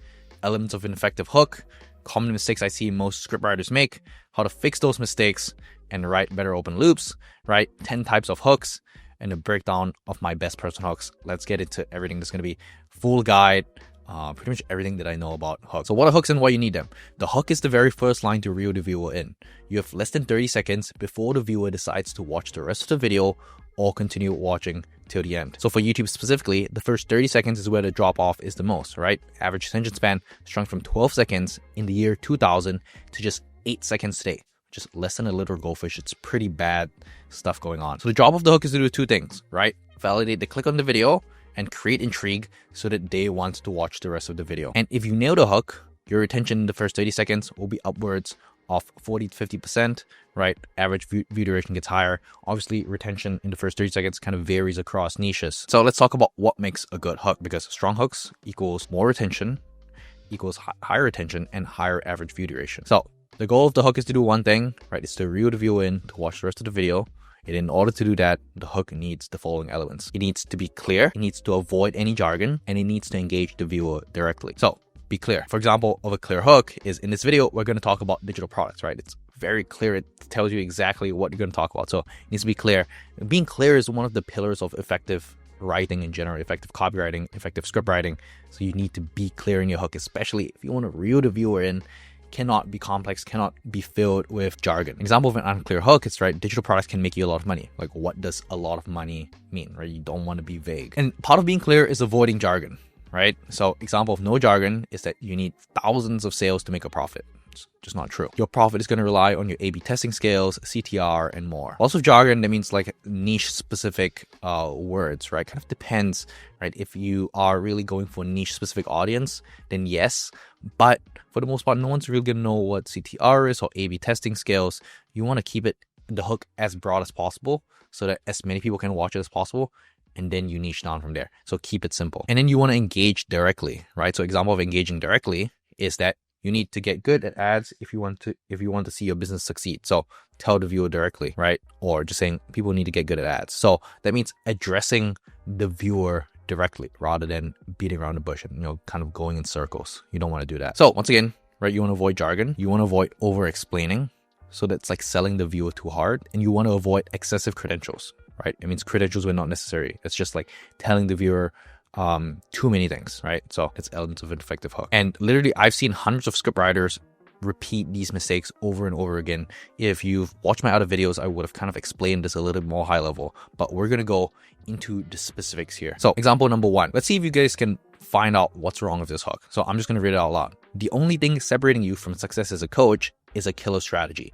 A: elements of an effective hook, common mistakes I see most scriptwriters make, how to fix those mistakes and write better open loops, right? 10 types of hooks, and a breakdown of my best personal hooks. Let's get into everything. There's going to be full guide, pretty much everything that I know about hooks. So what are hooks and why you need them? The hook is the very first line to reel the viewer in. You have less than 30 seconds before the viewer decides to watch the rest of the video or continue watching till the end. So for YouTube specifically, the first 30 seconds is where the drop off is the most, right? Average attention span shrunk from 12 seconds in the year 2000 to just 8 seconds today. Just less than a little goldfish. It's pretty bad stuff going on. So the job of the hook is to do two things, right? Validate the click on the video and create intrigue so that they want to watch the rest of the video. And if you nail the hook, your retention in the first 30 seconds will be upwards of 40 to 50%, right? Average view duration gets higher. Obviously, retention in the first 30 seconds kind of varies across niches. So let's talk about what makes a good hook, because strong hooks equals more retention, equals higher retention, and higher average view duration. So the goal of the hook is to do one thing, right? It's to reel the viewer in to watch the rest of the video. And in order to do that, the hook needs the following elements. It needs to be clear, it needs to avoid any jargon, and it needs to engage the viewer directly. So be clear. For example, of a clear hook is in this video, we're going to talk about digital products, right? It's very clear. It tells you exactly what you're going to talk about. So it needs to be clear. Being clear is one of the pillars of effective writing in general, effective copywriting, effective script writing. So you need to be clear in your hook, especially if you want to reel the viewer in. Cannot be complex, cannot be filled with jargon. Example of an unclear hook is, right, digital products can make you a lot of money. Like, what does a lot of money mean, right? You don't want to be vague. And part of being clear is avoiding jargon, right? So example of no jargon is that you need thousands of sales to make a profit. It's just not true. Your profit is going to rely on your A/B testing scales, CTR, and more. Also jargon, that means like niche specific words, right? Kind of depends, right? If you are really going for a niche specific audience, then yes. But for the most part, no one's really going to know what CTR is or A/B testing scales. You want to keep it, the hook, as broad as possible so that as many people can watch it as possible. And then you niche down from there. So keep it simple. And then you want to engage directly, right? So example of engaging directly is that you need to get good at ads if you want to see your business succeed. So tell the viewer directly, right? Or just saying people need to get good at ads. So that means addressing the viewer directly rather than beating around the bush and kind of going in circles. You don't want to do that. So once again, right, you want to avoid jargon. You want to avoid over explaining. So that's like selling the viewer too hard. And you want to avoid excessive credentials, right? It means credentials were not necessary. It's just like telling the viewer too many things, right? So it's elements of an effective hook. And literally, I've seen hundreds of scriptwriters repeat these mistakes over and over again. If you've watched my other videos, I would have kind of explained this a little bit more high level, but we're going to go into the specifics here. So example number 1, let's see if you guys can find out what's wrong with this hook. So I'm just going to read it out loud. The only thing separating you from success as a coach is a killer strategy.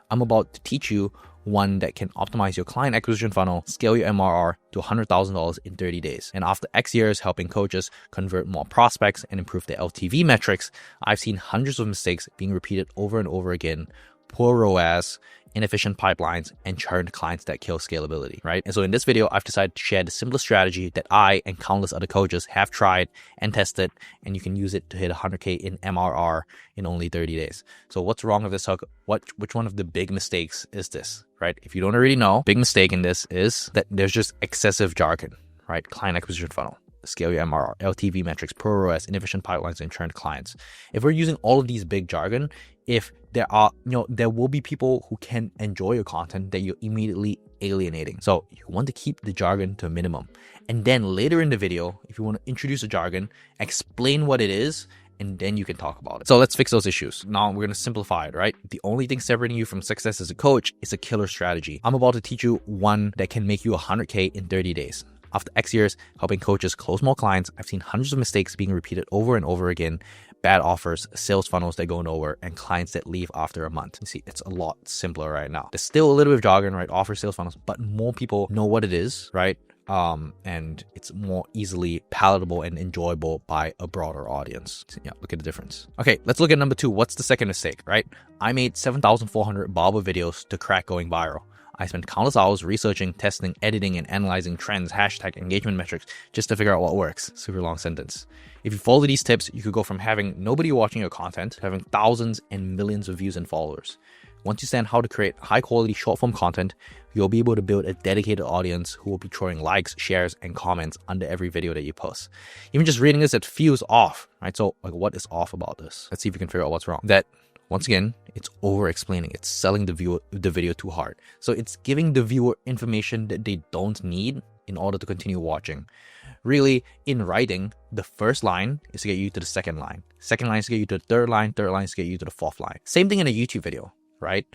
A: I'm about to teach you one that can optimize your client acquisition funnel, scale your MRR to $100,000 in 30 days. And after X years helping coaches convert more prospects and improve their LTV metrics, I've seen hundreds of mistakes being repeated over and over again, poor ROAS, inefficient pipelines, and churned clients that kill scalability, right? And so in this video, I've decided to share the simplest strategy that I and countless other coaches have tried and tested, and you can use it to hit 100K in MRR in only 30 days. So what's wrong with this hook? Which one of the big mistakes is this, right? If you don't already know, big mistake in this is that there's just excessive jargon, right? Client acquisition funnel, scale your MRR, LTV metrics, pro ROAS, inefficient pipelines, and churned clients. If we're using all of these big jargon, if there are, there will be people who can enjoy your content that you're immediately alienating. So you want to keep the jargon to a minimum. And then later in the video, if you want to introduce a jargon, explain what it is, and then you can talk about it. So let's fix those issues. Now we're going to simplify it, right? The only thing separating you from success as a coach is a killer strategy. I'm about to teach you one that can make you 100K in 30 days. After X years helping coaches close more clients, I've seen hundreds of mistakes being repeated over and over again. Bad offers, sales funnels that go nowhere, and clients that leave after a month. You see, it's a lot simpler right now. There's still a little bit of jargon, right? Offer, sales funnels, but more people know what it is, right? And it's more easily palatable and enjoyable by a broader audience. Yeah, look at the difference. Okay, let's look at number 2. What's the second mistake, right? I made 7,400 barber videos to crack going viral. I spent countless hours researching, testing, editing, and analyzing trends, hashtag engagement metrics, just to figure out what works. Super long sentence. If you follow these tips, you could go from having nobody watching your content to having thousands and millions of views and followers. Once you understand how to create high quality short form content, you'll be able to build a dedicated audience who will be throwing likes, shares, and comments under every video that you post. Even just reading this, it feels off, right? So like, what is off about this? Let's see if we can figure out what's wrong. That, once again, it's over explaining. It's selling the video too hard. So it's giving the viewer information that they don't need in order to continue watching. Really, in writing, the first line is to get you to the second line. Second line is to get you to the third line is to get you to the fourth line. Same thing in a YouTube video, right?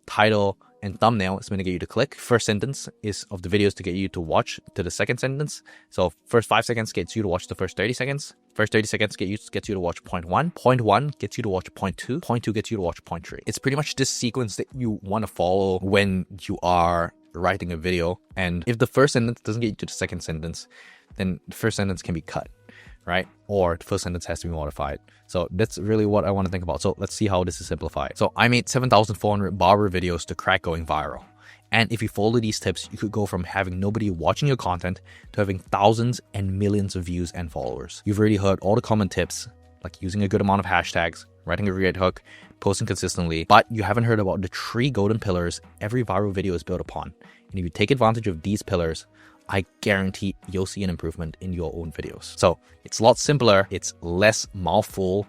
A: Title and thumbnail is going to get you to click. First sentence is of the videos to get you to watch to the second sentence. So first 5 seconds gets you to watch the first 30 seconds. First 30 seconds gets you to watch point 1. Point 1 gets you to watch point 2. Point 2 gets you to watch point 3. It's pretty much this sequence that you want to follow when you are writing a video. And if the first sentence doesn't get you to the second sentence, then the first sentence can be cut, right? Or the first sentence has to be modified. So that's really what I want to think about. So let's see how this is simplified. So I made 7,400 barber videos to crack going viral. And if you follow these tips, you could go from having nobody watching your content to having thousands and millions of views and followers. You've already heard all the common tips, like using a good amount of hashtags, writing a great hook, posting consistently, but you haven't heard about the 3 golden pillars every viral video is built upon. And if you take advantage of these pillars, I guarantee you'll see an improvement in your own videos. So it's a lot simpler, it's less mouthful,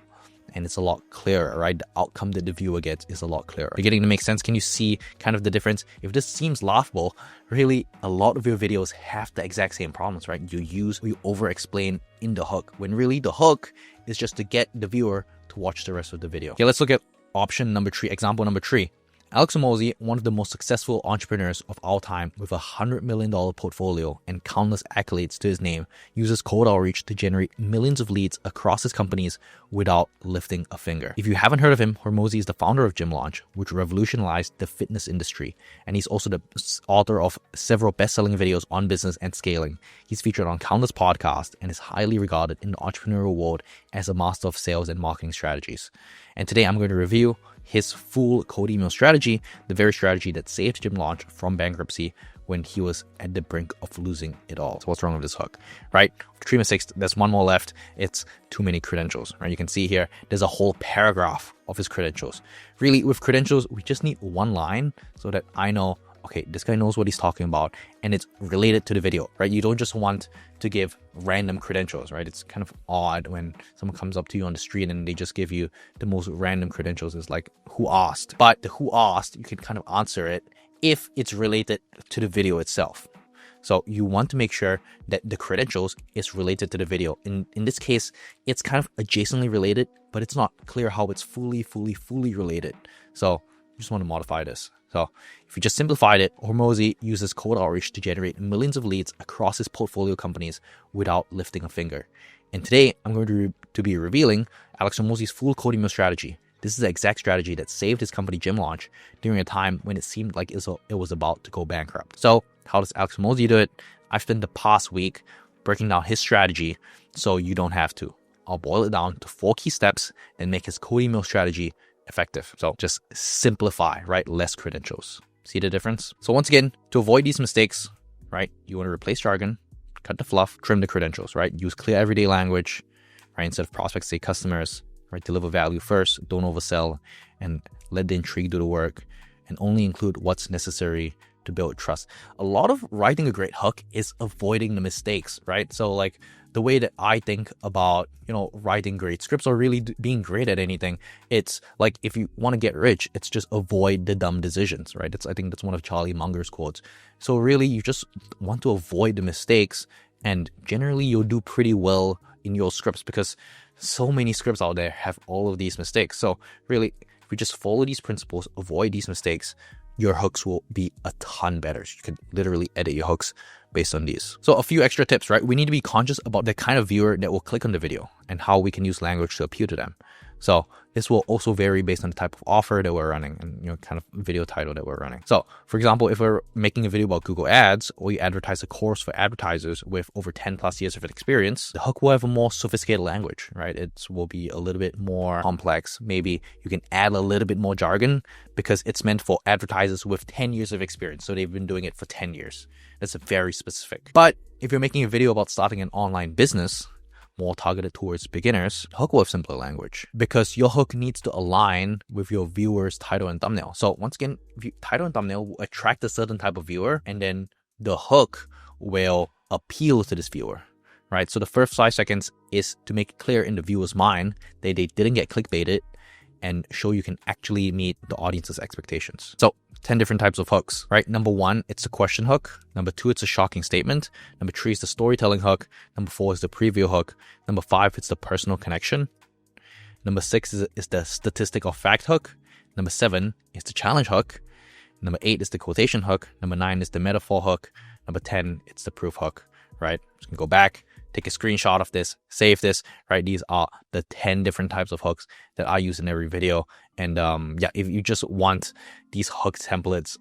A: and it's a lot clearer, right? The outcome that the viewer gets is a lot clearer. Beginning to make sense? Can you see kind of the difference? If this seems laughable, really a lot of your videos have the exact same problems, right? You over-explain in the hook, when really the hook is just to get the viewer to watch the rest of the video. Okay, let's look at option number 3, example number 3. Alex Hormozi, one of the most successful entrepreneurs of all time with a $100 million portfolio and countless accolades to his name, uses cold outreach to generate millions of leads across his companies without lifting a finger. If you haven't heard of him, Hormozi is the founder of Gym Launch, which revolutionized the fitness industry. And he's also the author of several best-selling videos on business and scaling. He's featured on countless podcasts and is highly regarded in the entrepreneurial world as a master of sales and marketing strategies. And today I'm going to review his full cold email strategy, the very strategy that saved Gym Launch from bankruptcy when he was at the brink of losing it all. So what's wrong with this hook, right? 3 mistakes, there's one more left. It's too many credentials, right? You can see here, there's a whole paragraph of his credentials. Really, with credentials, we just need one line so that I know, okay, this guy knows what he's talking about and it's related to the video, right? You don't just want to give random credentials, right? It's kind of odd when someone comes up to you on the street and they just give you the most random credentials. It's like, who asked? But the who asked, you can kind of answer it if it's related to the video itself. So you want to make sure that the credentials is related to the video. In this case, it's kind of adjacently related, but it's not clear how it's fully related. So you just want to modify this. So if you just simplified it, Hormozi uses cold outreach to generate millions of leads across his portfolio companies without lifting a finger. And today I'm going to be revealing Alex Hormozi's full code email strategy. This is the exact strategy that saved his company Gym Launch during a time when it seemed like it was about to go bankrupt. So how does Alex Hormozi do it? I've spent the past week breaking down his strategy so you don't have to. I'll boil it down to 4 key steps and make his code email strategy effective. So just simplify, right? Less credentials. See the difference? So once again, to avoid these mistakes, right? You want to replace jargon, cut the fluff, trim the credentials, right? Use clear everyday language, right? Instead of prospects, say customers, right? Deliver value first, don't oversell, and let the intrigue do the work, and only include what's necessary to build trust. A lot of writing a great hook is avoiding the mistakes, right? So like the way that I think about, writing great scripts or really being great at anything, it's like if you want to get rich, it's just avoid the dumb decisions, right? I think that's one of Charlie Munger's quotes. So really you just want to avoid the mistakes, and generally you'll do pretty well in your scripts because so many scripts out there have all of these mistakes. So really, if you just follow these principles, avoid these mistakes, your hooks will be a ton better. So you can literally edit your hooks based on these. So a few extra tips, right? We need to be conscious about the kind of viewer that will click on the video and how we can use language to appeal to them. So this will also vary based on the type of offer that we're running and kind of video title that we're running. So for example, if we're making a video about Google Ads, or you advertise a course for advertisers with over 10 plus years of experience, the hook will have a more sophisticated language, right? It will be a little bit more complex. Maybe you can add a little bit more jargon because it's meant for advertisers with 10 years of experience. So they've been doing it for 10 years. That's very specific. But if you're making a video about starting an online business, more targeted towards beginners, the hook will have simpler language because your hook needs to align with your viewer's title and thumbnail. So once again, title and thumbnail will attract a certain type of viewer, and then the hook will appeal to this viewer, right? So the first 5 seconds is to make it clear in the viewer's mind that they didn't get clickbaited and show you can actually meet the audience's expectations. So 10 different types of hooks, right? Number 1, it's a question hook. Number 2, it's a shocking statement. Number 3 is the storytelling hook. Number 4 is the preview hook. Number 5, it's the personal connection. Number 6 is the statistic or fact hook. Number 7 is the challenge hook. Number 8 is the quotation hook. Number 9 is the metaphor hook. Number 10, it's the proof hook, right? Just gonna go back, take a screenshot of this, save this, right? These are the 10 different types of hooks that I use in every video. And if you just want these hook templates,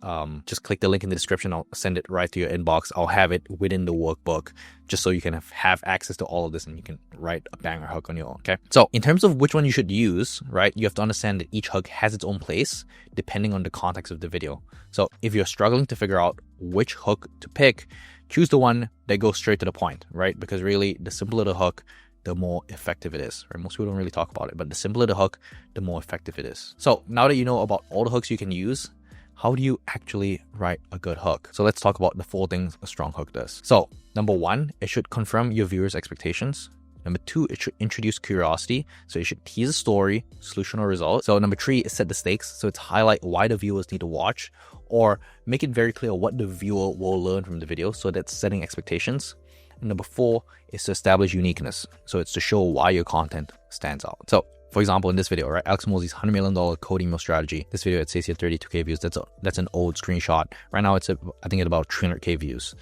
A: just click the link in the description. I'll send it right to your inbox. I'll have it within the workbook just so you can have access to all of this and you can write a banger hook on your own, okay? So in terms of which one you should use, right, you have to understand that each hook has its own place depending on the context of the video. So if you're struggling to figure out which hook to pick, choose the one that goes straight to the point, right? Because really, the simpler the hook, the more effective it is, right? Most people don't really talk about it, but the simpler the hook, the more effective it is. So now that you know about all the hooks you can use, how do you actually write a good hook? So let's talk about the 4 things a strong hook does. So number 1, it should confirm your viewers' expectations. Number 2, it should introduce curiosity. So it should tease a story, solution, or result. So number 3 is set the stakes. So it's highlight why the viewers need to watch, or make it very clear what the viewer will learn from the video. So that's setting expectations. And number 4 is to establish uniqueness. So it's to show why your content stands out. So for example, in this video, right, Alex Hormozi's $100 million code email strategy. This video, it says here 32K views. That's an old screenshot. Right now, I think at about 300K views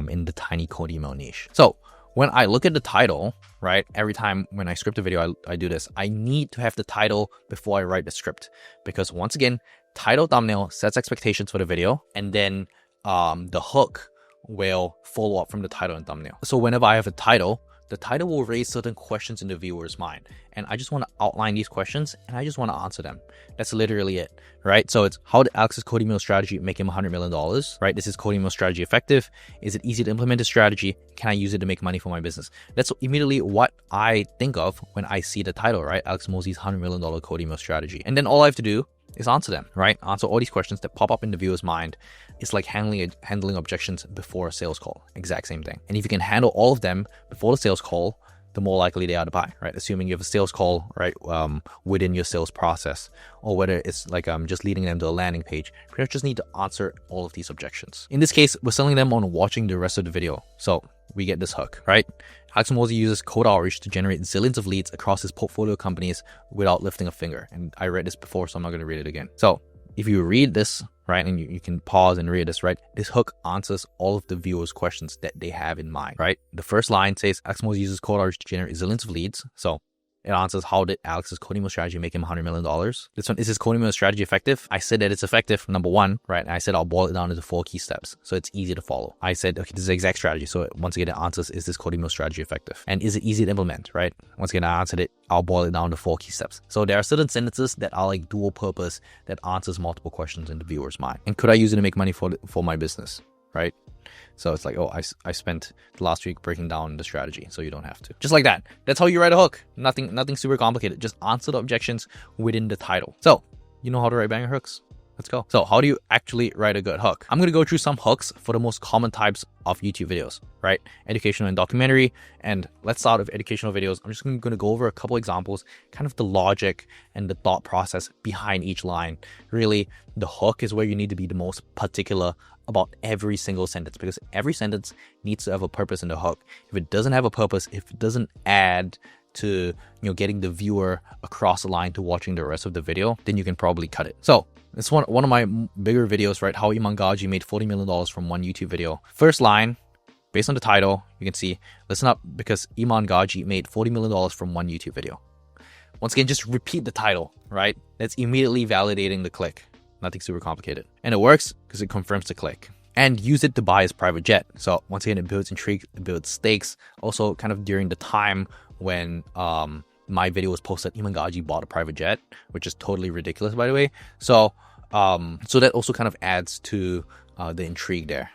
A: in the tiny code email niche. So when I look at the title, right, every time when I script a video, I do this. I need to have the title before I write the script, because once again, title, thumbnail sets expectations for the video, and then the hook will follow up from the title and thumbnail. So whenever I have a title, the title will raise certain questions in the viewer's mind. And I just want to outline these questions and I just want to answer them. That's literally it, right? So it's, how did Alex's code email strategy make him $100 million, right? Is his code email strategy effective? Is it easy to implement the strategy? Can I use it to make money for my business? That's immediately what I think of when I see the title, right? Alex Hormozi's $100 million code email strategy. And then all I have to do is answer them, right? Answer all these questions that pop up in the viewer's mind. It's like handling objections before a sales call. Exact same thing. And if you can handle all of them before the sales call, the more likely they are to buy, right? Assuming you have a sales call, right, within your sales process, or whether it's like just leading them to a landing page, you pretty much just need to answer all of these objections. In this case, we're selling them on watching the rest of the video. So we get this hook, right? Alex Hormozi uses cold outreach to generate zillions of leads across his portfolio companies without lifting a finger. And I read this before, so I'm not going to read it again. So if you read this, right, and you can pause and read this, right, this hook answers all of the viewers' questions that they have in mind, right? The first line says, Alex Hormozi uses cold outreach to generate zillions of leads. So it answers, how did Alex's code email strategy make him $100 million? This one, is his code email strategy effective? I said that it's effective, number one, right? And I said I'll boil it down into 4 key steps, so it's easy to follow. I said, okay, this is the exact strategy. So once again, it answers, is this code email strategy effective? And is it easy to implement, right? Once again, I answered it, I'll boil it down to 4 key steps. So there are certain sentences that are like dual purpose that answers multiple questions in the viewer's mind. And could I use it to make money for my business, right? So it's like, oh, I spent the last week breaking down the strategy, so you don't have to. Just like that. That's how you write a hook. Nothing super complicated. Just answer the objections within the title. So you know how to write banger hooks. Let's go. So how do you actually write a good hook? I'm going to go through some hooks for the most common types of YouTube videos, right? Educational and documentary. And let's start with educational videos. I'm just going to go over a couple examples, kind of the logic and the thought process behind each line. Really, the hook is where you need to be the most particular about every single sentence, because every sentence needs to have a purpose in the hook. If it doesn't have a purpose, if it doesn't add to, getting the viewer across the line to watching the rest of the video, then you can probably cut it. So it's one of my bigger videos, right? How Iman Gaji made $40 million from one YouTube video. First line, based on the title, you can see, listen up, because Iman Gaji made $40 million from one YouTube video. Once again, just repeat the title, right? That's immediately validating the click. Nothing super complicated. And it works because it confirms the click. And use it to buy his private jet. So once again, it builds intrigue, it builds stakes. Also, kind of during the time when my video was posted, Iman Gaji bought a private jet, which is totally ridiculous, by the way. So that also kind of adds to the intrigue there,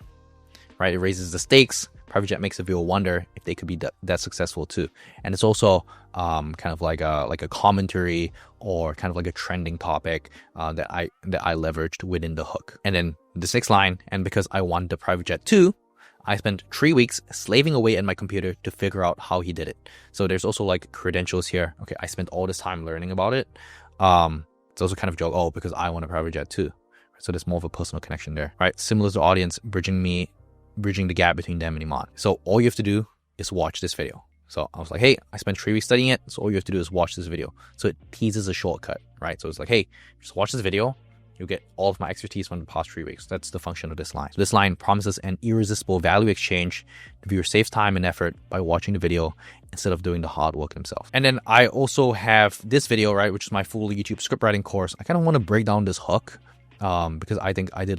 A: right? It raises the stakes. Private jet makes the viewer wonder if they could be that successful too. And it's also kind of like a commentary or kind of like a trending topic that I leveraged within the hook. And then the 6th line, and because I want the private jet too, I spent 3 weeks slaving away at my computer to figure out how he did it. So there's also like credentials here. Okay, I spent all this time learning about it. It's also kind of a joke, oh, because I want a private jet too. So there's more of a personal connection there, right? Similar to the audience, bridging the gap between them and Iman. So all you have to do is watch this video. So I was like, hey, I spent 3 weeks studying it. So all you have to do is watch this video. So it teases a shortcut, right? So it's like, hey, just watch this video. You'll get all of my expertise from the past 3 weeks. That's the function of this line. So this line promises an irresistible value exchange. The viewer saves time and effort by watching the video instead of doing the hard work themselves. And then I also have this video, right, which is my full YouTube scriptwriting course. I kind of want to break down this hook because I think I did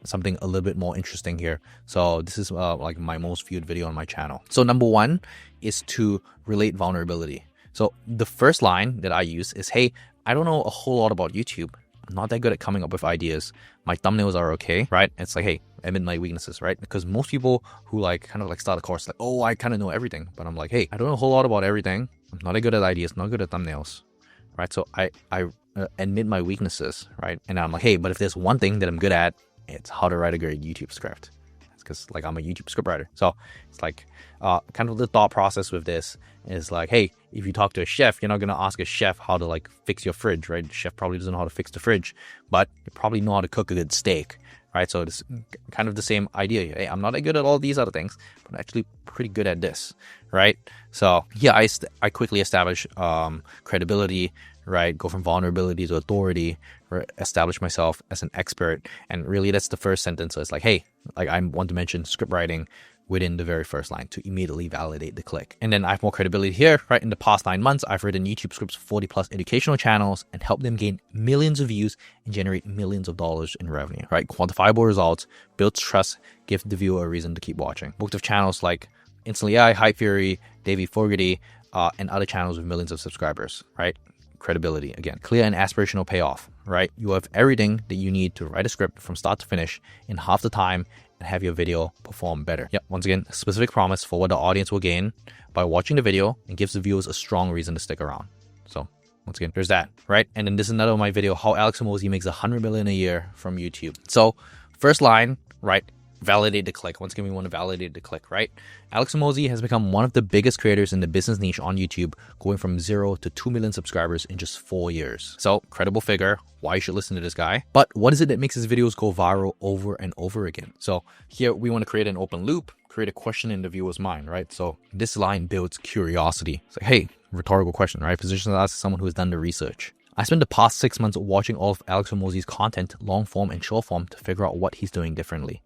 A: something a little bit more interesting here. So this is like my most viewed video on my channel. So number 1 is to relate vulnerability. So the first line that I use is, hey, I don't know a whole lot about YouTube. I'm not that good at coming up with ideas. My thumbnails are okay, right? It's like, hey, admit my weaknesses, right? Because most people who kind of start a course, like, oh, I kind of know everything. But I'm like, hey, I don't know a whole lot about everything. I'm not that good at ideas, not good at thumbnails, right? So I admit my weaknesses, right? And I'm like, hey, but if there's one thing that I'm good at, it's how to write a great YouTube script. Because I'm a YouTube scriptwriter. So it's like kind of the thought process with this is like, hey, if you talk to a chef, you're not going to ask a chef how to fix your fridge, right? The chef probably doesn't know how to fix the fridge, but you probably know how to cook a good steak, right? So it's kind of the same idea. Hey, I'm not that good at all these other things, but I'm actually pretty good at this, right? So yeah, I quickly establish credibility, right? Go from vulnerability to authority, establish myself as an expert. And really that's the first sentence. So it's like, hey, I want to mention script writing within the very first line to immediately validate the click. And then I have more credibility here, right? In the past 9 months, I've written YouTube scripts for 40+ educational channels and helped them gain millions of views and generate millions of dollars in revenue, right? Quantifiable results, builds trust, give the viewer a reason to keep watching. Worked with channels like Instantly AI, Hype Theory, Davey Fogarty, and other channels with millions of subscribers, right? Credibility, again, clear and aspirational payoff, right? You have everything that you need to write a script from start to finish in half the time and have your video perform better. Yep, once again, specific promise for what the audience will gain by watching the video and gives the viewers a strong reason to stick around. So once again, there's that, right? And then this is another of my video, how Alex Hormozi makes $100 million a year from YouTube. So first line, right? validate the click. Once again, we want to validate the click, right? Alex Hormozi has become one of the biggest creators in the business niche on YouTube, going from 0 to 2 million subscribers in just 4 years. So, credible figure, why you should listen to this guy. But what is it that makes his videos go viral over and over again? So here we want to create an open loop, create a question in the viewer's mind, right? So this line builds curiosity. It's like, hey, rhetorical question, right? Positions us as someone who has done the research. I spent the past 6 months watching all of Alex Hormozi's content, long form and short form, to figure out what he's doing differently.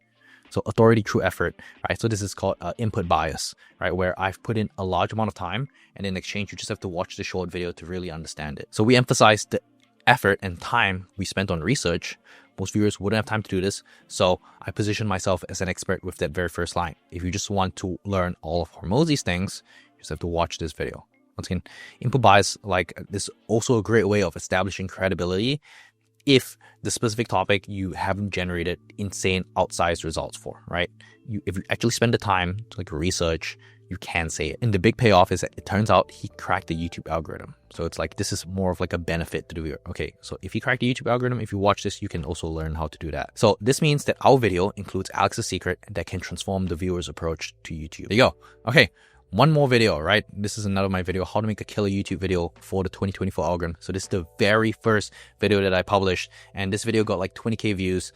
A: So authority through effort, right? So this is called input bias, right? Where I've put in a large amount of time, and in exchange, you just have to watch the short video to really understand it. So we emphasize the effort and time we spent on research. Most viewers wouldn't have time to do this, so I position myself as an expert with that very first line. If you just want to learn all of Hormozi's things, you just have to watch this video. Once again, input bias, like, this is also a great way of establishing credibility if the specific topic you haven't generated insane outsized results for, right? If you actually spend the time to like research, you can say it. And the big payoff is that it turns out he cracked the YouTube algorithm. So it's like, this is more of like a benefit to the viewer. Okay, so if he cracked the YouTube algorithm, if you watch this, you can also learn how to do that. So this means that our video includes Alex's secret that can transform the viewer's approach to YouTube. There you go. Okay. One more video, right? This is another of my video, how to make a killer YouTube video for the 2024 algorithm. So this is the very first video that I published, and this video got like 20K views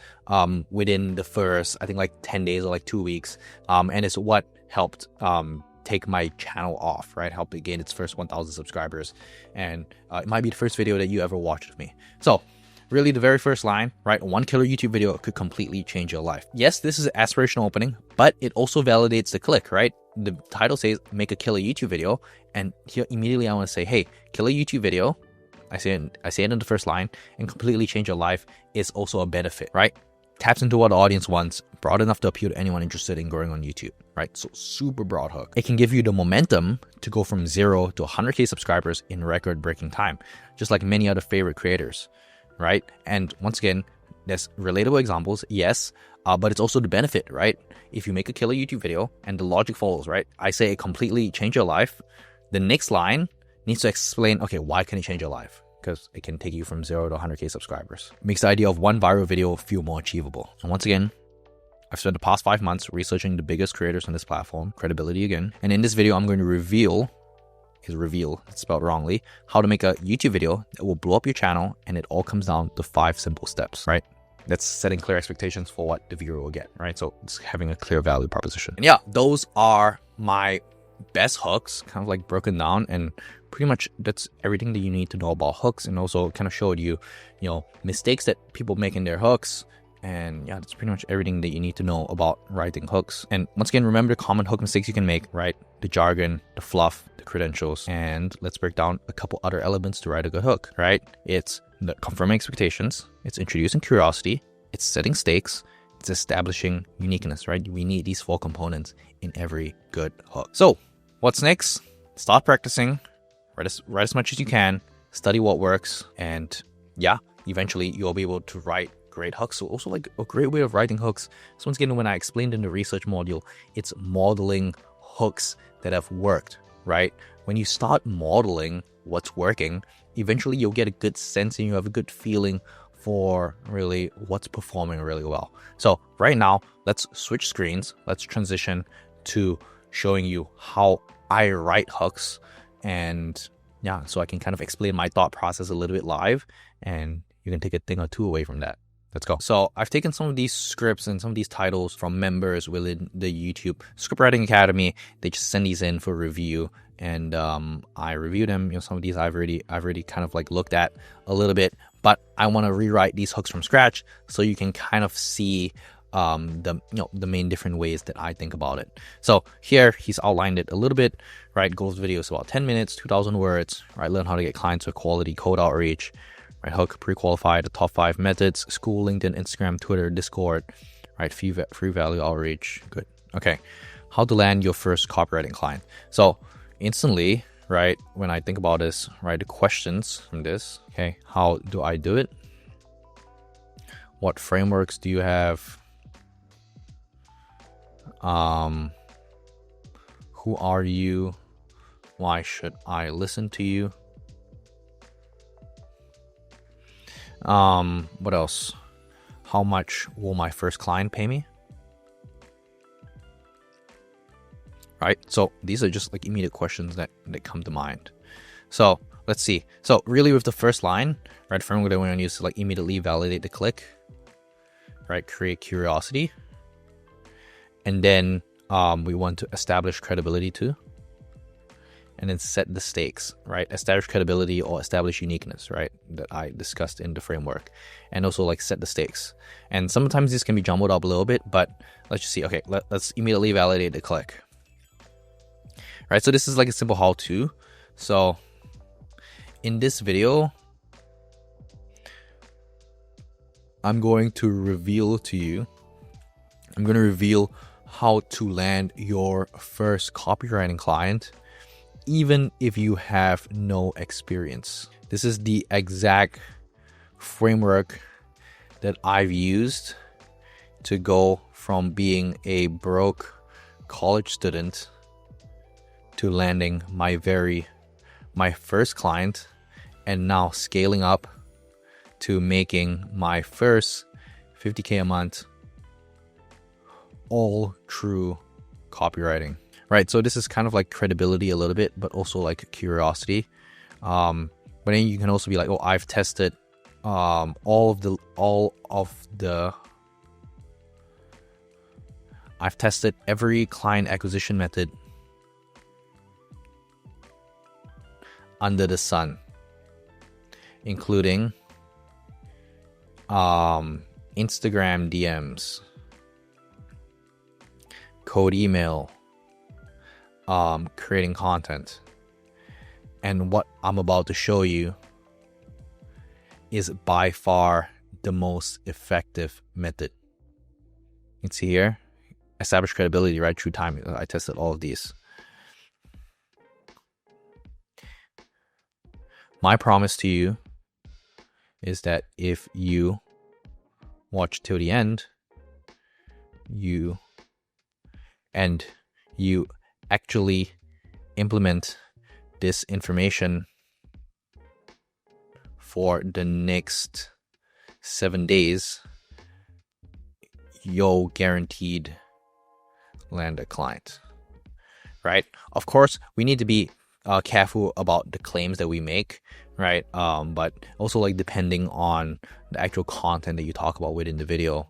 A: within the first, I think, like 10 days or like 2 weeks. And it's what helped take my channel off, right? Helped it gain its first 1,000 subscribers. And it might be the first video that you ever watched of me. So really, the very first line, right? One killer YouTube video could completely change your life. Yes, this is an aspirational opening, but it also validates the click, right? The title says make a killer YouTube video, and here immediately I want to say, hey, killer YouTube video, I say it in the first line, and completely change your life is also a benefit, right? Taps into what the audience wants, broad enough to appeal to anyone interested in growing on YouTube, right? So super broad hook. It can give you the momentum to go from 0 to 100K subscribers in record-breaking time, just like many other favorite creators, right? And once again, there's relatable examples, yes, but it's also the benefit, right? If you make a killer YouTube video and the logic follows, right? I say it completely change your life. The next line needs to explain, okay, why can it change your life? Because it can take you from 0 to 100K subscribers. Makes the idea of one viral video feel more achievable. And once again, I've spent the past 5 months researching the biggest creators on this platform, credibility again. And in this video, I'm going to reveal, it's spelled wrongly, how to make a YouTube video that will blow up your channel, and it all comes down to 5 simple steps, right? That's setting clear expectations for what the viewer will get, right? So it's having a clear value proposition. And yeah, those are my best hooks, kind of like broken down, and pretty much that's everything that you need to know about hooks, and also kind of showed you, mistakes that people make in their hooks. And yeah, that's pretty much everything that you need to know about writing hooks. And once again, remember the common hook mistakes you can make, right? The jargon, the fluff, the credentials. And let's break down a couple other elements to write a good hook, right? It's confirming expectations, it's introducing curiosity, it's setting stakes, it's establishing uniqueness, right? We need these 4 components in every good hook. So what's next? Start practicing, write as much as you can, study what works, and yeah, eventually you'll be able to write great hooks. So also like a great way of writing hooks. So once again, when I explained in the research module, it's modeling hooks that have worked, right? When you start modeling what's working, eventually you'll get a good sense and you have a good feeling for really what's performing really well. So right now, let's switch screens. Let's transition to showing you how I write hooks. And yeah, so I can kind of explain my thought process a little bit live, and you can take a thing or two away from that. Let's go. So I've taken some of these scripts and some of these titles from members within the YouTube Scriptwriting Academy. They just send these in for review, and I review them. Some of these I've already kind of like looked at a little bit, but I want to rewrite these hooks from scratch so you can kind of see the main different ways that I think about it. So here he's outlined it a little bit, right? Goals video is about 10 minutes, 2,000 words, right? Learn how to get clients with quality code outreach. Right, hook, pre-qualify, the top 5 methods, school, LinkedIn, Instagram, Twitter, Discord, right, free value outreach, good. Okay, how to land your first copywriting client. So instantly, right, when I think about this, right, the questions from this, okay, how do I do it? What frameworks do you have? Who are you? Why should I listen to you? What else? How much will my first client pay me? right? So these are just like immediate questions that come to mind. So let's see. So really with the first line, right, framework that we want to use to like immediately validate the click, right, create curiosity. And then we want to establish credibility too. And then set the stakes, right? Establish credibility or establish uniqueness, right? That I discussed in the framework. And also like set the stakes. And sometimes this can be jumbled up a little bit, but let's just see. Okay, let's immediately validate the click. Right, so this is like a simple how-to. So in this video, I'm going to reveal to you, I'm going to reveal how to land your first copywriting client, even if you have no experience. This is the exact framework that I've used to go from being a broke college student to landing my first client, and now scaling up to making my first 50K a month, all through copywriting. Right, so this is kind of like credibility a little bit, but also like curiosity. But then you can also be like, oh, I've tested I've tested every client acquisition method under the sun, including Instagram DMs, cold email, creating content. And what I'm about to show you is by far the most effective method. You can see here, establish credibility right through time. I tested all of these. My promise to you is that if you watch till the end, you actually implement this information for the next 7 days, you'll guaranteed land a client, right? Of course, we need to be careful about the claims that we make, right? But also like depending on the actual content that you talk about within the video,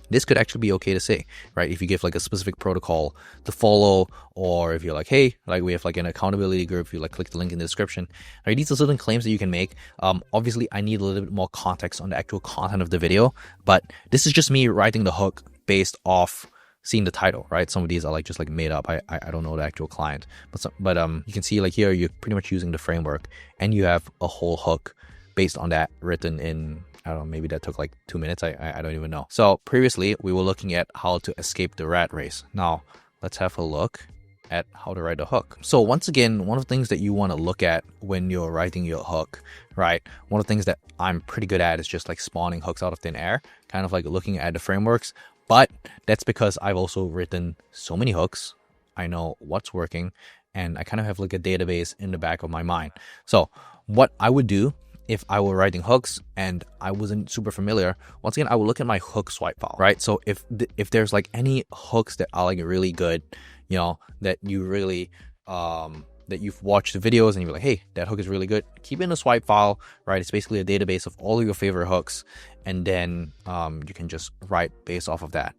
A: this could actually be okay to say, right? If you give like a specific protocol to follow, or if you're like, hey, like we have like an accountability group, if you like click the link in the description, right? These are certain claims that you can make. Obviously I need a little bit more context on the actual content of the video, but this is just me writing the hook based off seeing the title, right? Some of these are like just like made up. I don't know the actual client, but you can see like here, you're pretty much using the framework and you have a whole hook based on that written in, I don't know, maybe that took like 2 minutes. I don't even know. So previously we were looking at how to escape the rat race. Now let's have a look at how to write a hook. So once again, one of the things that you want to look at when you're writing your hook, right? One of the things that I'm pretty good at is just like spawning hooks out of thin air, kind of like looking at the frameworks. But that's because I've also written so many hooks. I know what's working and I kind of have like a database in the back of my mind. So what I would do if I were writing hooks and I wasn't super familiar, once again, I would look at my hook swipe file, right? So if there's like any hooks that are like really good, you know, that you really, that you've watched the videos and you're like, hey, that hook is really good, keep it in a swipe file, right? It's basically a database of all of your favorite hooks. And then you can just write based off of that.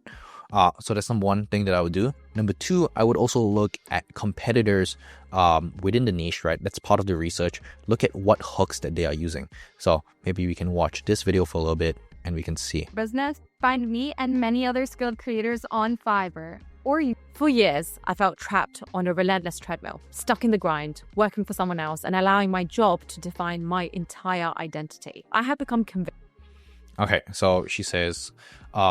A: So that's number one thing that I would do. Number two, I would also look at competitors within the niche, right? That's part of the research. Look at what hooks that they are using. So maybe we can watch this video for a little bit and we can see.
B: Business, find me and many other skilled creators on Fiverr.
C: For years, I felt trapped on a relentless treadmill, stuck in the grind, working for someone else and allowing my job to define my entire identity. I have become convinced.
A: Okay, so she says,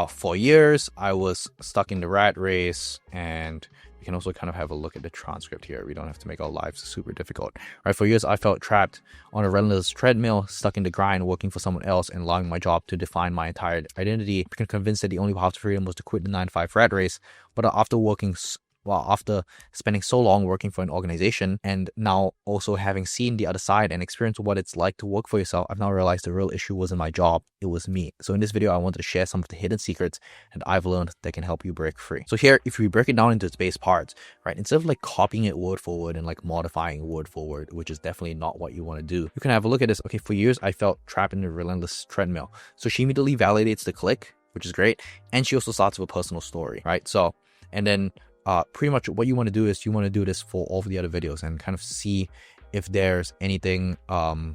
A: for years, I was stuck in the rat race, and we can also kind of have a look at the transcript here. We don't have to make our lives super difficult. Right, for years, I felt trapped on a relentless treadmill, stuck in the grind, working for someone else and allowing my job to define my entire identity. I became convinced that the only path to freedom was to quit the 9-to-5 rat race, but after working Well, after spending so long working for an organization and now also having seen the other side and experienced what it's like to work for yourself, I've now realized the real issue wasn't my job, it was me. So in this video, I wanted to share some of the hidden secrets that I've learned that can help you break free. So here, if we break it down into its base parts, right, instead of like copying it word for word and like modifying word for word, which is definitely not what you want to do, you can have a look at this. Okay, for years, I felt trapped in a relentless treadmill. So she immediately validates the click, which is great. And she also starts with a personal story, right? So, and then pretty much what you want to do is you want to do this for all of the other videos and kind of see if there's anything,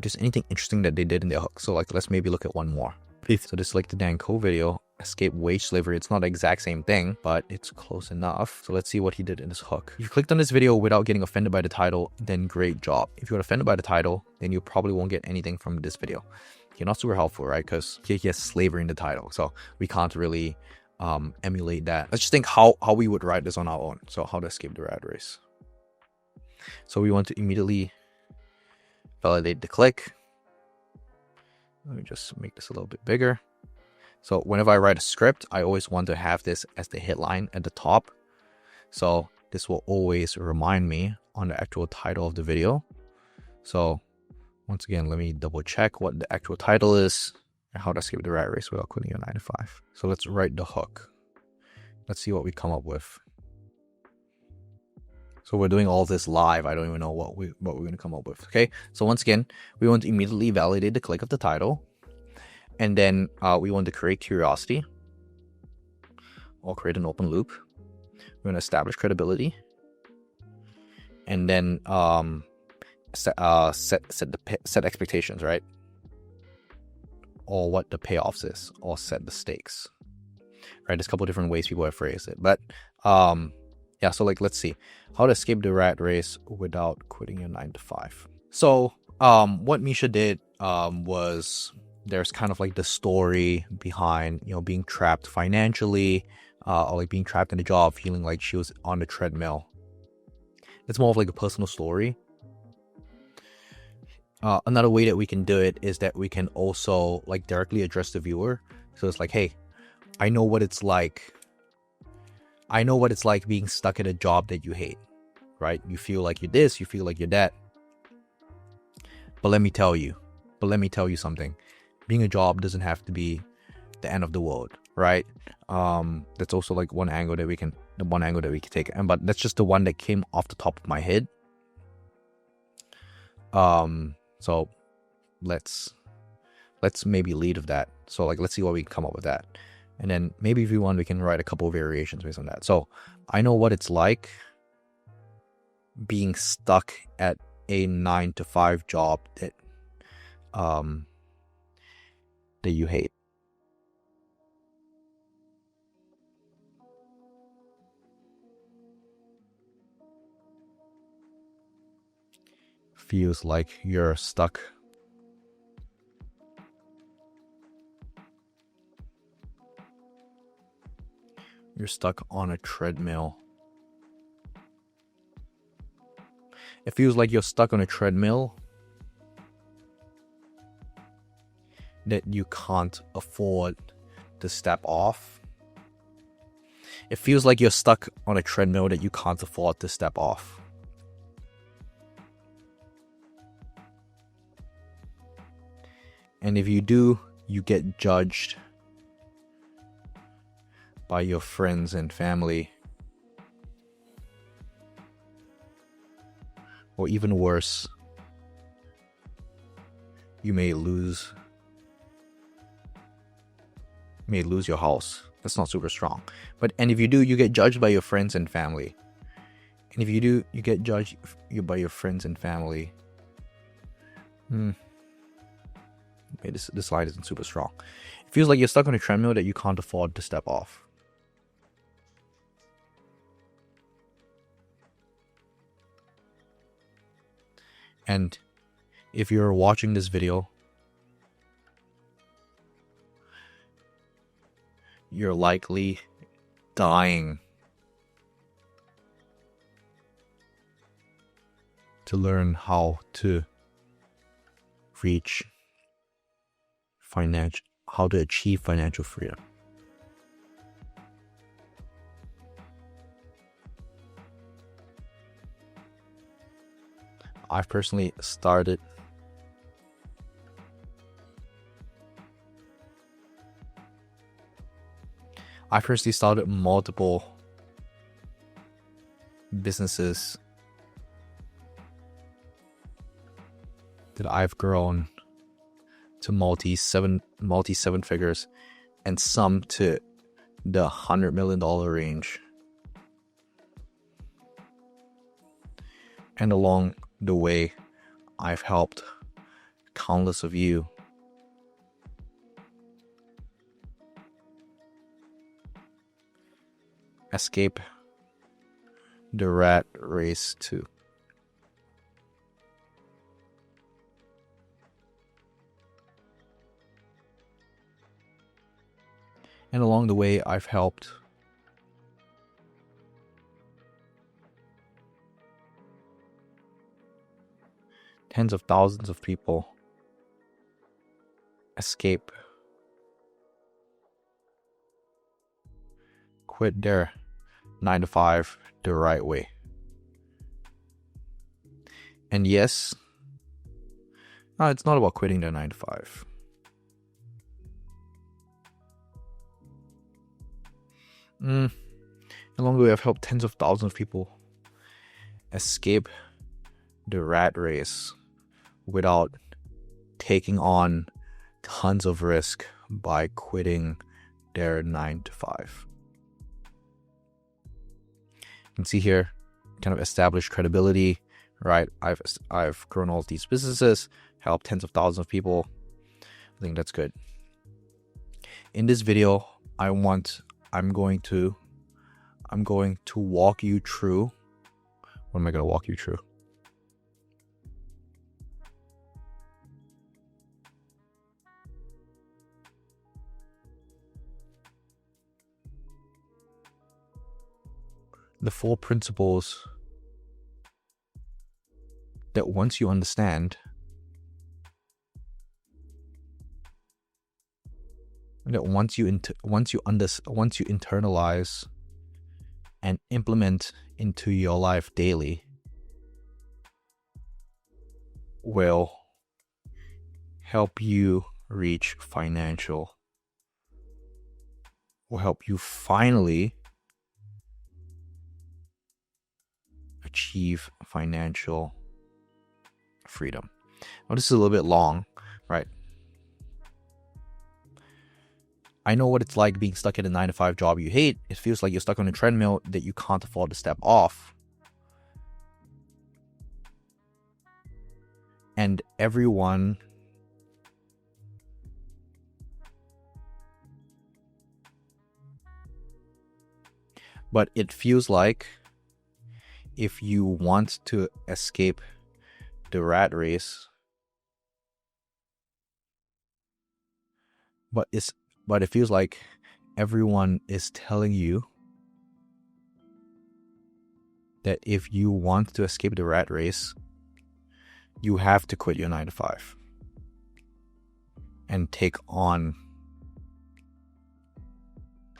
A: just anything interesting that they did in their hook. So like, let's maybe look at one more. So this is like the Dan Coe video, Escape Wage Slavery. It's not the exact same thing, but it's close enough. So let's see what he did in his hook. If you clicked on this video without getting offended by the title, then great job. If you got offended by the title, then you probably won't get anything from this video. You're not super helpful, right? Because he has slavery in the title. So we can't really emulate that. Let's just think how we would write this on our own. So how to escape the rat race. So we want to immediately validate the click. Let me just make this a little bit bigger. So whenever I write a script, I always want to have this as the headline at the top. So this will always remind me on the actual title of the video. So once again, let me double check what the actual title is. How to escape the rat race without quitting your 9 to 5. So let's write the hook. Let's see what we come up with. So we're doing all this live. I don't even know what we're going to come up with. Okay. So once again, we want to immediately validate the click of the title. And then we want to create curiosity or create an open loop. We're going to establish credibility. And then set expectations, right? Or what the payoffs is, or set the stakes, right? There's a couple of different ways people have phrased it, but yeah. So like, let's see how to escape the rat race without quitting your 9 to 5. So what Misha did was there's kind of like the story behind, you know, being trapped financially, or like being trapped in a job, feeling like she was on the treadmill. It's more of like a personal story. Another way that we can do it is that we can also like directly address the viewer. So it's like, hey, I know what it's like. I know what it's like being stuck at a job that you hate, right? You feel like you're this, you feel like you're that. But let me tell you something. Being a job doesn't have to be the end of the world, right? That's also like one angle that we can take. But that's just the one that came off the top of my head. So let's maybe lead with that. So like, let's see what we can come up with that. And then maybe if you want, we can write a couple of variations based on that. So I know what it's like being stuck at a 9 to 5 job that you hate. Feels like you're stuck. You're stuck on a treadmill. It feels like you're stuck on a treadmill that you can't afford to step off. It feels like you're stuck on a treadmill that you can't afford to step off. And if you do, you get judged by your friends and family. Or even worse, you may lose your house. That's not super strong. And if you do, you get judged by your friends and family. And if you do, you get judged by your friends and family. This slide isn't super strong. It feels like you're stuck on a treadmill that you can't afford to step off. And if you're watching this video, you're likely dying to learn how to achieve financial freedom. I've personally started multiple businesses that I've grown to multi seven figures, and some to the $100 million range. And along the way, I've helped countless of you escape the rat race too. And along the way, I've helped tens of thousands of people escape, quit their 9-to-5 the right way. And yes, it's not about quitting their 9-to-5. Along the way, I've helped tens of thousands of people escape the rat race without taking on tons of risk by quitting their 9-to-5. You can see here, kind of established credibility, right? I've grown all these businesses, helped tens of thousands of people. I think that's good. In this video, I'm going to walk you through. What am I going to walk you through? The 4 principles that once you understand, that once you internalize and implement into your life daily, will help you finally achieve financial freedom. Now, this is a little bit long, right? I know what it's like being stuck in a 9-to-5 job you hate. It feels like you're stuck on a treadmill that you can't afford to step off. And everyone but it feels like if you want to escape the rat race, but it feels like everyone is telling you that if you want to escape the rat race, you have to quit your 9-to-5 and take on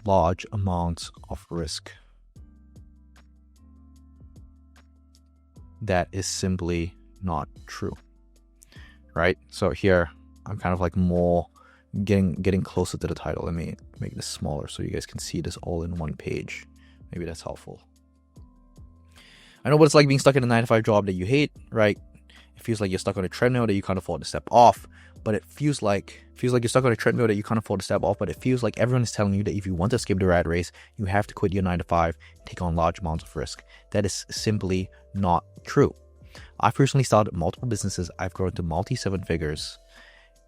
A: large amounts of risk. That is simply not true, right? So here I'm kind of like more getting closer to the title. Let me make this smaller so you guys can see this all in one page. Maybe that's helpful. I know what it's like being stuck in a 9-to-5 job that you hate, right? It feels like you're stuck on a treadmill that you can't afford to step off, but it feels like you're stuck on a treadmill that you can't afford to step off, but it feels like everyone is telling you that if you want to escape the rat race, you have to quit your 9-to-5, take on large amounts of risk. That is simply not true. I've personally started multiple businesses. I've grown to multi-7 figures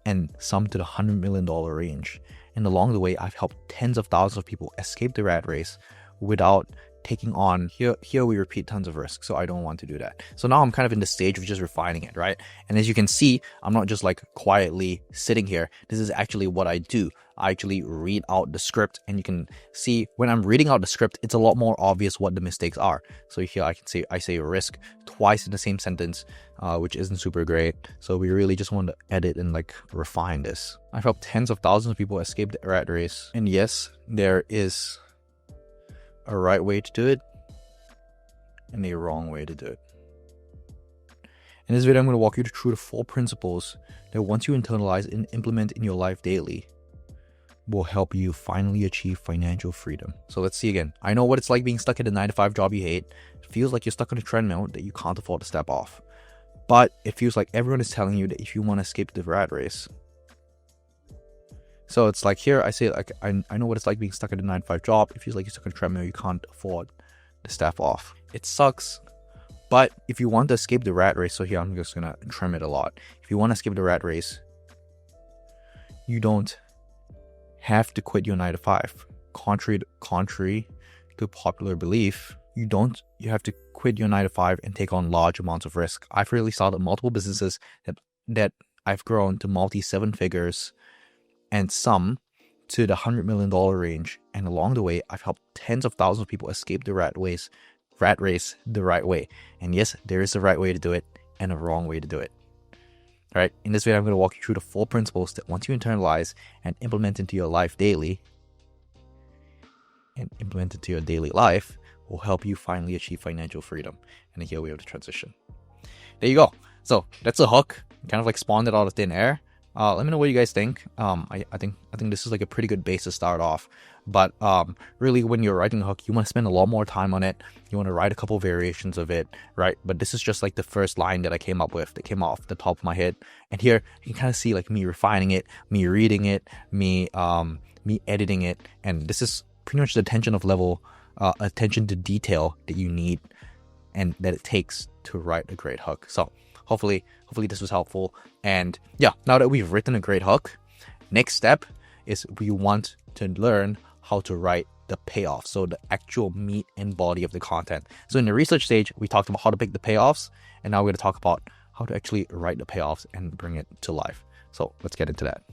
A: and some to the $100 million range. And along the way, I've helped tens of thousands of people escape the rat race without taking on, here we repeat, tons of risk. So I don't want to do that. So now I'm kind of in the stage of just refining it, right? And as you can see, I'm not just like quietly sitting here. This is actually what I do. I actually read out the script, and you can see when I'm reading out the script, it's a lot more obvious what the mistakes are. So here I say risk twice in the same sentence, which isn't super great. So we really just want to edit and like refine this. I've helped tens of thousands of people escape the rat race. And yes, there is a right way to do it and a wrong way to do it. In this video, I'm going to walk you through the 4 principles that once you internalize and implement in your life daily, will help you finally achieve financial freedom. So let's see again. I know what it's like being stuck at a 9-to-5 job you hate. It feels like you're stuck on a treadmill that you can't afford to step off. But it feels like everyone is telling you that if you want to escape the rat race. So it's like here, I say, like, I know what it's like being stuck at a 9-to-5 job. It feels like you're stuck on a treadmill you can't afford to step off. It sucks. But if you want to escape the rat race, so here I'm just going to trim it a lot. If you want to escape the rat race, you don't have to quit your 9-to-5. Contrary to popular belief, you have to quit your 9-to-5 and take on large amounts of risk. I've really started multiple businesses that I've grown to multi-7 figures and some to the $100 million range. And along the way, I've helped tens of thousands of people escape the rat race the right way. And yes, there is a right way to do it and a wrong way to do it. All right, in this video, I'm going to walk you through the 4 principles that once you internalize and implement into your life daily, will help you finally achieve financial freedom. And here we have the transition. There you go. So that's a hook. Kind of like spawned it out of thin air. Let me know what you guys think. I think this is like a pretty good base to start off. But really, when you're writing a hook, you want to spend a lot more time on it. You want to write a couple variations of it, right? But this is just like the first line that I came up with, that came off the top of my head. And here you can kind of see like me refining it, me reading it, me editing it, and this is pretty much the attention to detail that you need and that it takes to write a great hook. So hopefully this was helpful. And yeah, now that we've written a great hook, next step is we want to learn how to write the payoff, so the actual meat and body of the content. So in the research stage, we talked about how to pick the payoffs, and now we're going to talk about how to actually write the payoffs and bring it to life. So let's get into that.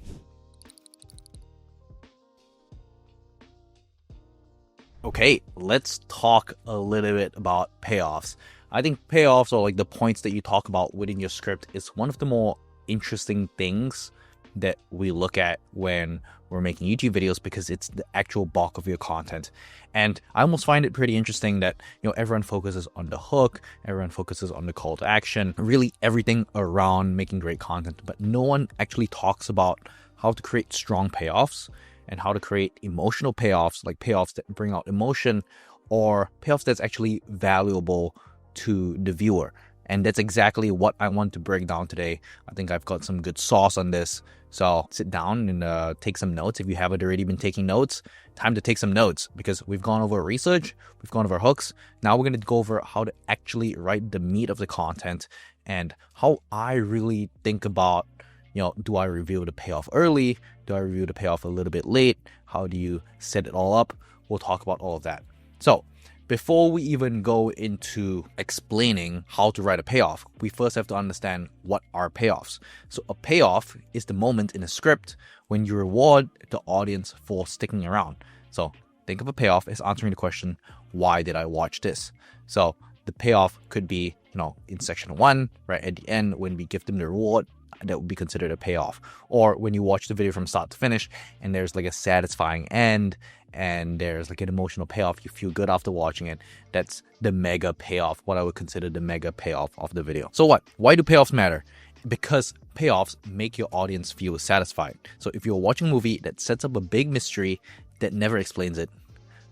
A: Okay, let's talk a little bit about payoffs. I think payoffs, or like the points that you talk about within your script, is one of the more interesting things that we look at when we're making YouTube videos, because it's the actual bulk of your content. And I almost find it pretty interesting that, you know, everyone focuses on the hook, everyone focuses on the call to action, really everything around making great content, but no one actually talks about how to create strong payoffs and how to create emotional payoffs, like payoffs that bring out emotion, or payoffs that's actually valuable to the viewer. And that's exactly what I want to break down today. I think I've got some good sauce on this. So sit down and take some notes. If you haven't already been taking notes, time to take some notes, because we've gone over research, we've gone over hooks. Now we're going to go over how to actually write the meat of the content and how I really think about, you know, do I reveal the payoff early? Do I reveal the payoff a little bit late? How do you set it all up? We'll talk about all of that. So before we even go into explaining how to write a payoff, we first have to understand what are payoffs. So a payoff is the moment in a script when you reward the audience for sticking around. So think of a payoff as answering the question, why did I watch this? So the payoff could be, you know, in section 1, right at the end, when we give them the reward, that would be considered a payoff. Or when you watch the video from start to finish and there's like a satisfying end and there's like an emotional payoff, you feel good after watching it, that's the mega payoff, what I would consider the mega payoff of the video. So what? Why do payoffs matter? Because payoffs make your audience feel satisfied. So if you're watching a movie that sets up a big mystery that never explains it,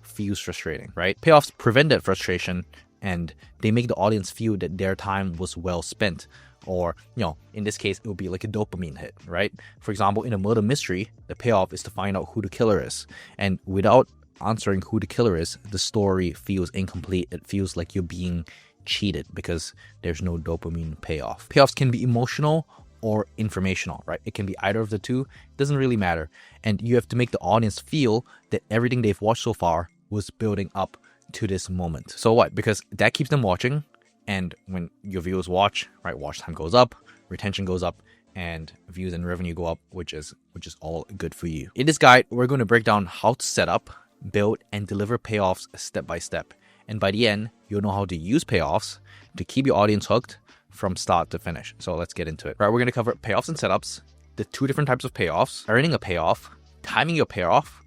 A: feels frustrating, right? Payoffs prevent that frustration and they make the audience feel that their time was well spent. Or, you know, in this case, it would be like a dopamine hit, right? For example, in a murder mystery, the payoff is to find out who the killer is. And without answering who the killer is, the story feels incomplete. It feels like you're being cheated because there's no dopamine payoff. Payoffs can be emotional or informational, right? It can be either of the two. It doesn't really matter. And you have to make the audience feel that everything they've watched so far was building up to this moment. So what? Because that keeps them watching. And when your viewers watch, right, watch time goes up, retention goes up, and views and revenue go up, which is all good for you. In this guide, we're going to break down how to set up, build, and deliver payoffs step by step. And by the end, you'll know how to use payoffs to keep your audience hooked from start to finish. So let's get into it. Right, we're going to cover payoffs and setups, the 2 different types of payoffs, earning a payoff, timing your payoff,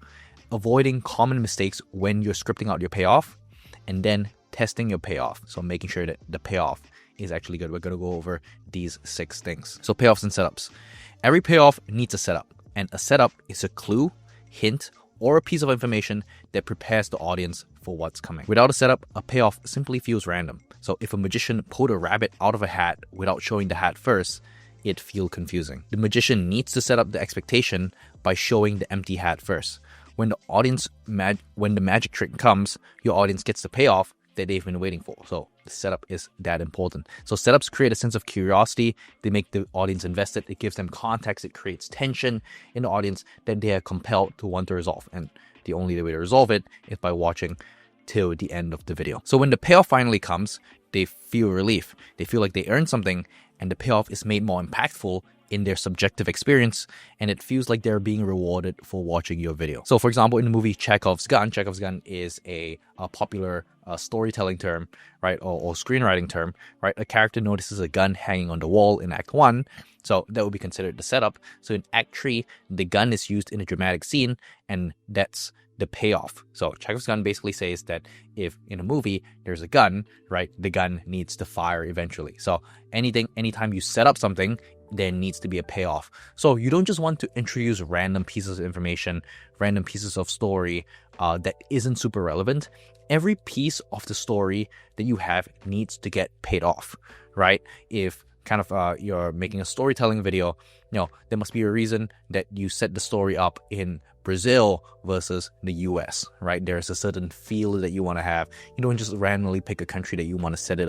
A: avoiding common mistakes when you're scripting out your payoff, and then testing your payoff. So making sure that the payoff is actually good. We're going to go over these 6 things. So payoffs and setups. Every payoff needs a setup, and a setup is a clue, hint, or a piece of information that prepares the audience for what's coming. Without a setup, a payoff simply feels random. So if a magician pulled a rabbit out of a hat without showing the hat first, it feels confusing. The magician needs to set up the expectation by showing the empty hat first. When the magic trick comes, your audience gets the payoff that they've been waiting for. So the setup is that important. So setups create a sense of curiosity. They make the audience invested. It gives them context. It creates tension in the audience that they are compelled to want to resolve. And the only way to resolve it is by watching till the end of the video. So when the payoff finally comes, they feel relief. They feel like they earned something, and the payoff is made more impactful in their subjective experience, and it feels like they're being rewarded for watching your video. So for example, in the movie Chekhov's gun is a popular storytelling term, right, or screenwriting term, right? A character notices a gun hanging on the wall in Act 1, so that would be considered the setup. So in Act 3, the gun is used in a dramatic scene, and that's the payoff. So Chekhov's gun basically says that if in a movie there's a gun, right, the gun needs to fire eventually. So anytime you set up something, there needs to be a payoff. So you don't just want to introduce random pieces of information, random pieces of story that isn't super relevant. Every piece of the story that you have needs to get paid off, right? If kind of you're making a storytelling video, there must be a reason that you set the story up in Brazil versus the US, right? There's a certain feel that you want to have. You don't just randomly pick a country that you want to set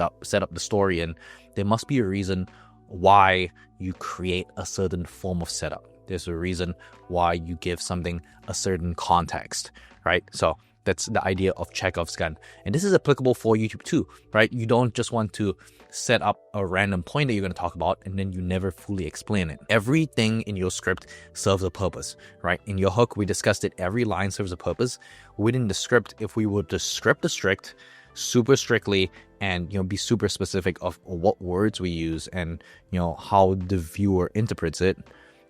A: up the story in. There must be a reason why you create a certain form of setup. There's a reason why you give something a certain context, right? So that's the idea of Chekhov's gun. And this is applicable for YouTube too, right? You don't just want to set up a random point that you're going to talk about and then you never fully explain it. Everything in your script serves a purpose, right? In your hook, we discussed it. Every line serves a purpose. Within the script, if we were to script the script super strictly and be super specific of what words we use and how the viewer interprets it,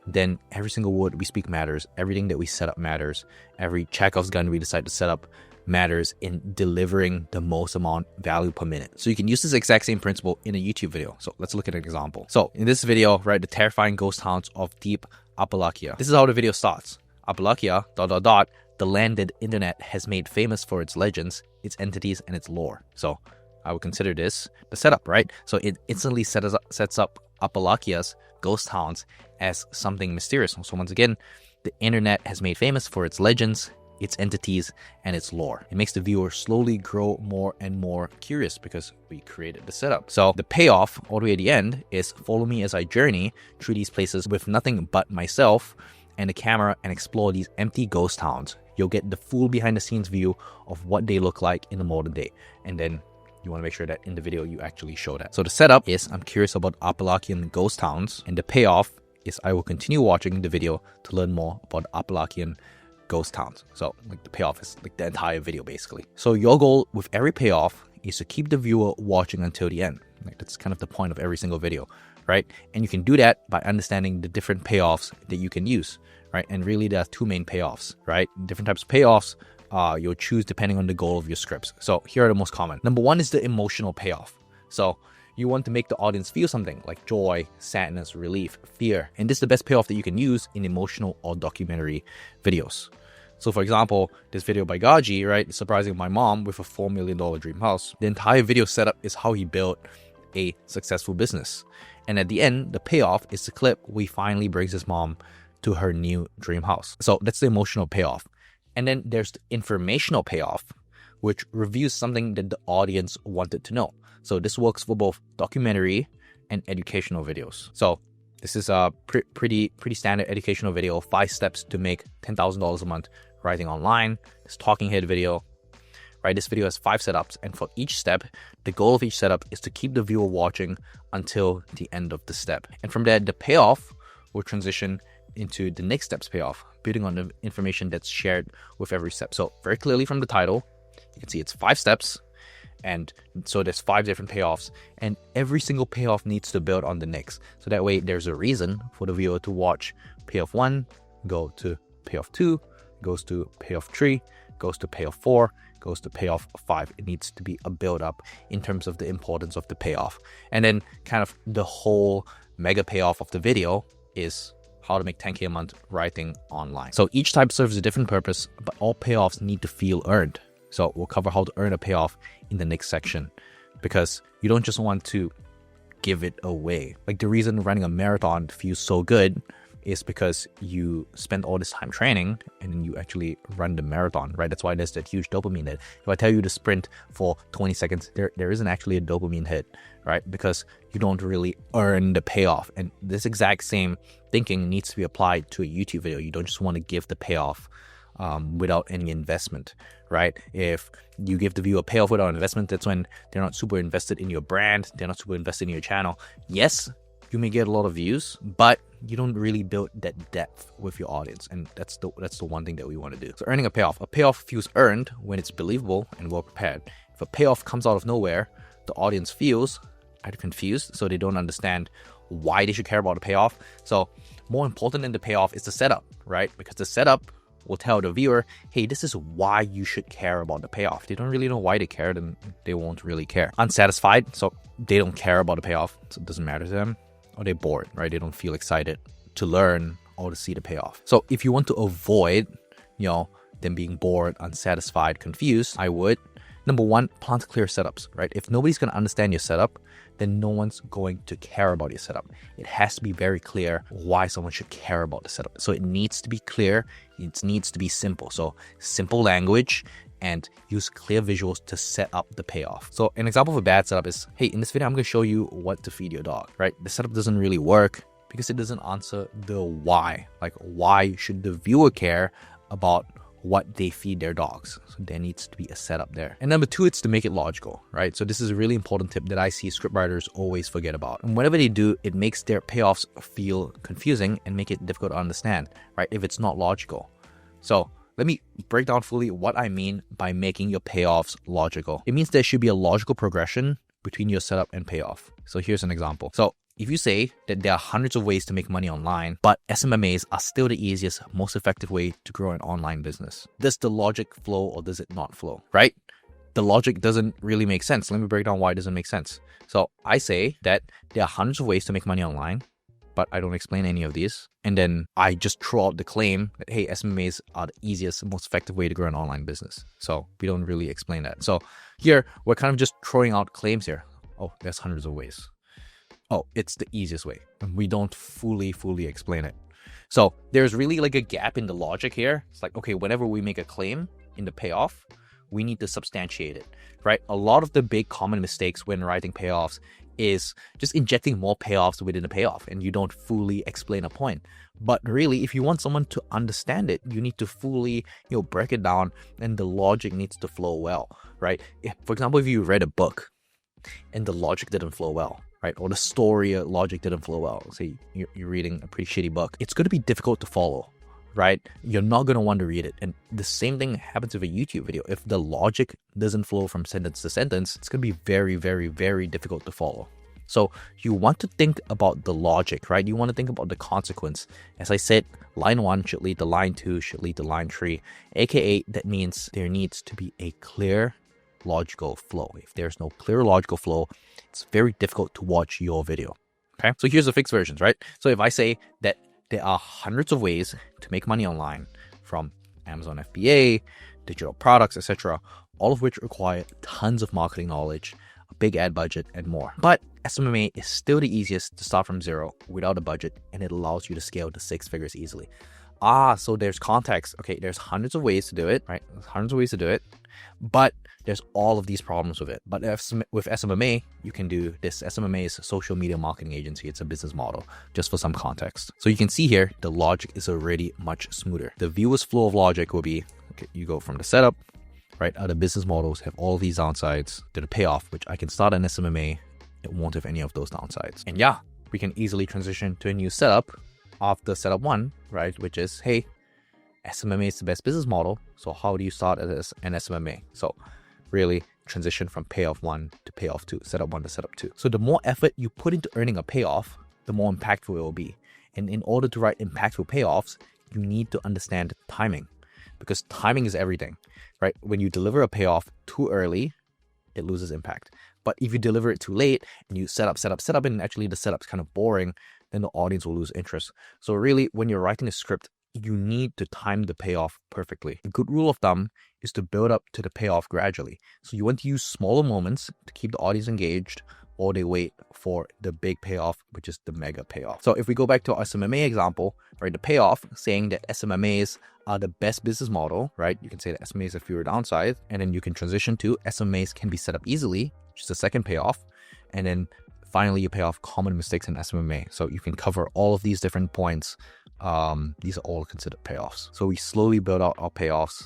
A: then every single word we speak matters. Everything that we set up matters. Every Chekhov's gun we decide to set up matters in delivering the most amount value per minute. So you can use this exact same principle in a YouTube video. So let's look at an example. So in this video, right, the terrifying ghost towns of deep Appalachia. This is how the video starts. Appalachia, ... the land that the internet has made famous for its legends, its entities, and its lore. So I would consider this the setup, right? So it instantly sets up Appalachia's ghost towns as something mysterious. So once again, the internet has made famous for its legends, its entities, and its lore. It makes the viewer slowly grow more and more curious because we created the setup. So the payoff all the way at the end is follow me as I journey through these places with nothing but myself and the camera and explore these empty ghost towns. You'll get the full behind the scenes view of what they look like in the modern day. And then you want to make sure that in the video you actually show that. So the setup is I'm curious about Appalachian ghost towns, and the payoff is I will continue watching the video to learn more about Appalachian ghost towns. So like the payoff is like the entire video basically. So your goal with every payoff is to keep the viewer watching until the end. Like that's kind of the point of every single video, right? And you can do that by understanding the different payoffs that you can use, right? And really there are 2 main payoffs, right? Different types of payoffs you'll choose depending on the goal of your scripts. So here are the most common. Number 1 is the emotional payoff. So you want to make the audience feel something like joy, sadness, relief, fear. And this is the best payoff that you can use in emotional or documentary videos. So for example, this video by Gaji, right, surprising my mom with a $4 million dream house. The entire video setup is how he built a successful business. And at the end, the payoff is the clip where he finally brings his mom to her new dream house. So that's the emotional payoff. And then there's the informational payoff, which reviews something that the audience wanted to know. So this works for both documentary and educational videos. So this is a pretty standard educational video, 5 steps to make $10,000 a month writing online. This talking head video, right? This video has 5 setups, and for each step, the goal of each setup is to keep the viewer watching until the end of the step. And from there, the payoff will transition into the next step's payoff, building on the information that's shared with every step. So very clearly from the title, you can see it's 5 steps. And so there's 5 different payoffs, and every single payoff needs to build on the next. So that way there's a reason for the viewer to watch payoff 1, go to payoff 2, goes to payoff 3, goes to payoff 4, goes to payoff 5. It needs to be a build up in terms of the importance of the payoff. And then kind of the whole mega payoff of the video is how to make 10K a month writing online. So each type serves a different purpose, but all payoffs need to feel earned. So we'll cover how to earn a payoff in the next section, because you don't just want to give it away. Like the reason running a marathon feels so good is because you spend all this time training and then you actually run the marathon, right? That's why there's that huge dopamine hit. If I tell you to sprint for 20 seconds, there isn't actually a dopamine hit, right? Because you don't really earn the payoff. And this exact same thinking needs to be applied to a YouTube video. You don't just want to give the payoff without any investment, right? If you give the viewer a payoff without investment, that's when they're not super invested in your brand, they're not super invested in your channel. Yes, you may get a lot of views, but you don't really build that depth with your audience, and that's the one thing that we want to do. So earning a payoff feels earned when it's believable and well prepared. If a payoff comes out of nowhere, the audience feels either confused, so they don't understand why they should care about the payoff. So more important than the payoff is the setup, right? Because the setup will tell the viewer, hey, this is why you should care about the payoff. They don't really know why they care, then they won't really care. Unsatisfied, so they don't care about the payoff, so it doesn't matter to them. Or they're bored, right? They don't feel excited to learn or to see the payoff. So if you want to avoid, them being bored, unsatisfied, confused, I would, number one, plant clear setups, right? If nobody's going to understand your setup, then no one's going to care about your setup. It has to be very clear why someone should care about the setup. So it needs to be clear. It needs to be simple. So simple language and use clear visuals to set up the payoff. So an example of a bad setup is, hey, in this video, I'm going to show you what to feed your dog, right? The setup doesn't really work because it doesn't answer the why. Like, why should the viewer care about what they feed their dogs? So there needs to be a setup there. And number two, it's to make it logical, right? So this is a really important tip that I see scriptwriters always forget about. And whenever they do, it makes their payoffs feel confusing and make it difficult to understand, right? If it's not logical. So let me break down fully what I mean by making your payoffs logical. It means there should be a logical progression between your setup and payoff. So here's an example. So if you say that there are hundreds of ways to make money online, but SMMAs are still the easiest, most effective way to grow an online business, does the logic flow or does it not flow, right? The logic doesn't really make sense. Let me break down why it doesn't make sense. So I say that there are hundreds of ways to make money online, but I don't explain any of these. And then I just throw out the claim that, hey, SMMAs are the easiest, most effective way to grow an online business. So we don't really explain that. So here, we're kind of just throwing out claims here. Oh, there's hundreds of ways. Oh, it's the easiest way. And we don't fully explain it. So there's really like a gap in the logic here. It's like, okay, whenever we make a claim in the payoff, we need to substantiate it, right? A lot of the big common mistakes when writing payoffs is just injecting more payoffs within a payoff and you don't fully explain a point. But really, if you want someone to understand it, you need to fully, break it down, and the logic needs to flow well, right? For example, if you read a book and the logic didn't flow well, right? Or the story logic didn't flow well. Say you're reading a pretty shitty book. It's going to be difficult to follow, right? You're not going to want to read it. And the same thing happens with a YouTube video. If the logic doesn't flow from sentence to sentence, it's going to be very, very, very difficult to follow. So you want to think about the logic, right? You want to think about the consequence. As I said, line 1 should lead to line 2, should lead to line 3. AKA, that means there needs to be a clear logical flow. If there's no clear logical flow, it's very difficult to watch your video. Okay, so here's the fixed versions, right? So if I say that there are hundreds of ways to make money online, from Amazon FBA, digital products, etc., all of which require tons of marketing knowledge, a big ad budget, and more. But SMMA is still the easiest to start from zero without a budget, and it allows you to scale to 6 figures easily. So there's context. Okay, there's hundreds of ways to do it, right? There's hundreds of ways to do it, but there's all of these problems with it. But with SMMA, you can do this. SMMA is a social media marketing agency. It's a business model, just for some context. So you can see here, the logic is already much smoother. The viewer's flow of logic will be, okay, you go from the setup, right? Other business models have all these downsides, to the payoff, which I can start an SMMA. It won't have any of those downsides. And yeah, we can easily transition to a new setup after setup 1, right? Which is, hey, SMMA is the best business model. So how do you start as an SMMA? So really transition from payoff 1 to payoff 2, setup 1 to setup 2. So the more effort you put into earning a payoff, the more impactful it will be. And in order to write impactful payoffs, you need to understand timing. because timing is everything, right? When you deliver a payoff too early, it loses impact. But if you deliver it too late and you set up, and actually the setup's kind of boring, then the audience will lose interest. So really, when you're writing a script, you need to time the payoff perfectly. A good rule of thumb is to build up to the payoff gradually. So you want to use smaller moments to keep the audience engaged, or they wait for the big payoff, which is the mega payoff. So if we go back to our SMMA example, right, the payoff saying that SMMAs are the best business model, right? You can say that SMMAs have fewer downsides, and then you can transition to SMMAs can be set up easily, which is the second payoff. And then finally, you pay off common mistakes in SMMA. So you can cover all of these different points. These are all considered payoffs. So we slowly build out our payoffs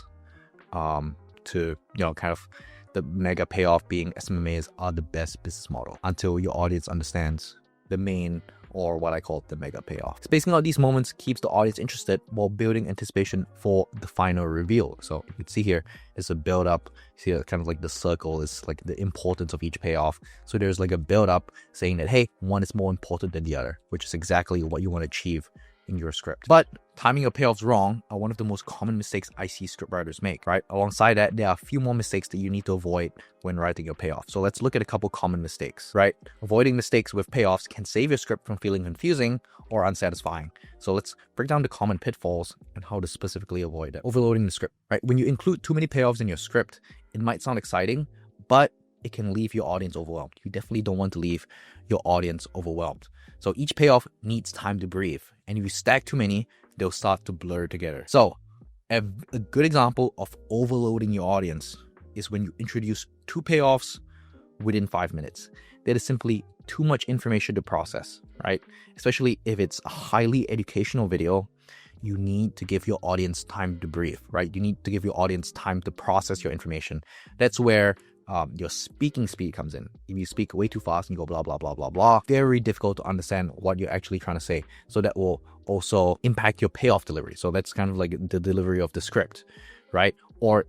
A: to, kind of the mega payoff being SMMAs are the best business model until your audience understands the main, or what I call the mega payoff. Spacing out these moments keeps the audience interested while building anticipation for the final reveal. So you can see here is a build up. See, kind of like the circle is like the importance of each payoff. So there's like a build up saying that, hey, one is more important than the other, which is exactly what you want to achieve in your script. But timing your payoffs wrong are one of the most common mistakes I see scriptwriters make, right? Alongside that, there are a few more mistakes that you need to avoid when writing your payoff. So let's look at a couple common mistakes, right? Avoiding mistakes with payoffs can save your script from feeling confusing or unsatisfying. So let's break down the common pitfalls and how to specifically avoid it. Overloading the script, right? When you include too many payoffs in your script, it might sound exciting, but it can leave your audience overwhelmed. You definitely don't want to leave your audience overwhelmed. So each payoff needs time to breathe. And if you stack too many, they'll start to blur together. So a good example of overloading your audience is when you introduce 2 payoffs within 5 minutes. That is simply too much information to process, right? Especially if it's a highly educational video, you need to give your audience time to breathe, right? You need to give your audience time to process your information. That's where your speaking speed comes in. If you speak way too fast and you go blah, blah, blah, blah, blah, very difficult to understand what you're actually trying to say. So that will also impact your payoff delivery. So that's kind of like the delivery of the script, right? Or,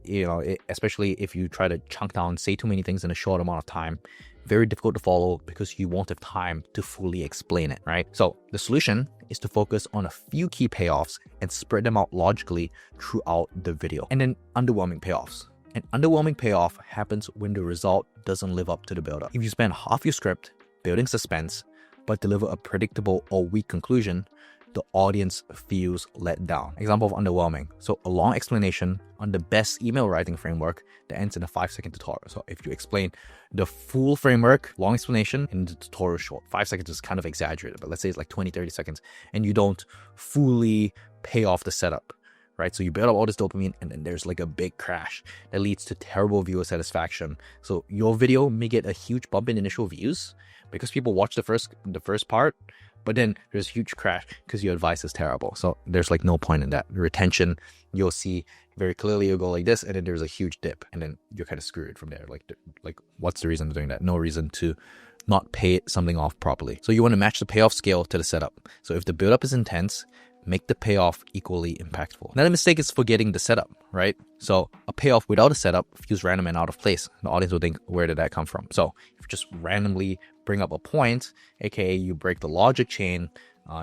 A: especially if you try to chunk down, say too many things in a short amount of time, very difficult to follow because you won't have time to fully explain it, right? So the solution is to focus on a few key payoffs and spread them out logically throughout the video. And then underwhelming payoffs. An underwhelming payoff happens when the result doesn't live up to the build-up. If you spend half your script building suspense, but deliver a predictable or weak conclusion, the audience feels let down. Example of underwhelming. So a long explanation on the best email writing framework that ends in a 5-second tutorial. So if you explain the full framework, long explanation, and the tutorial short, 5 seconds is kind of exaggerated, but let's say it's like 20-30 seconds, and you don't fully pay off the setup, right? So you build up all this dopamine and then there's like a big crash that leads to terrible viewer satisfaction. So your video may get a huge bump in initial views because people watch the first part, but then there's a huge crash because your advice is terrible. So there's like no point in that. The retention, you'll see very clearly, you'll go like this and then there's a huge dip and then you're kind of screwed from there. Like what's the reason for doing that? No reason to not pay something off properly. So you want to match the payoff scale to the setup. So if the buildup is intense, make the payoff equally impactful. Another mistake is forgetting the setup, right? So a payoff without a setup feels random and out of place. The audience will think, where did that come from? So if you just randomly bring up a point, aka you break the logic chain,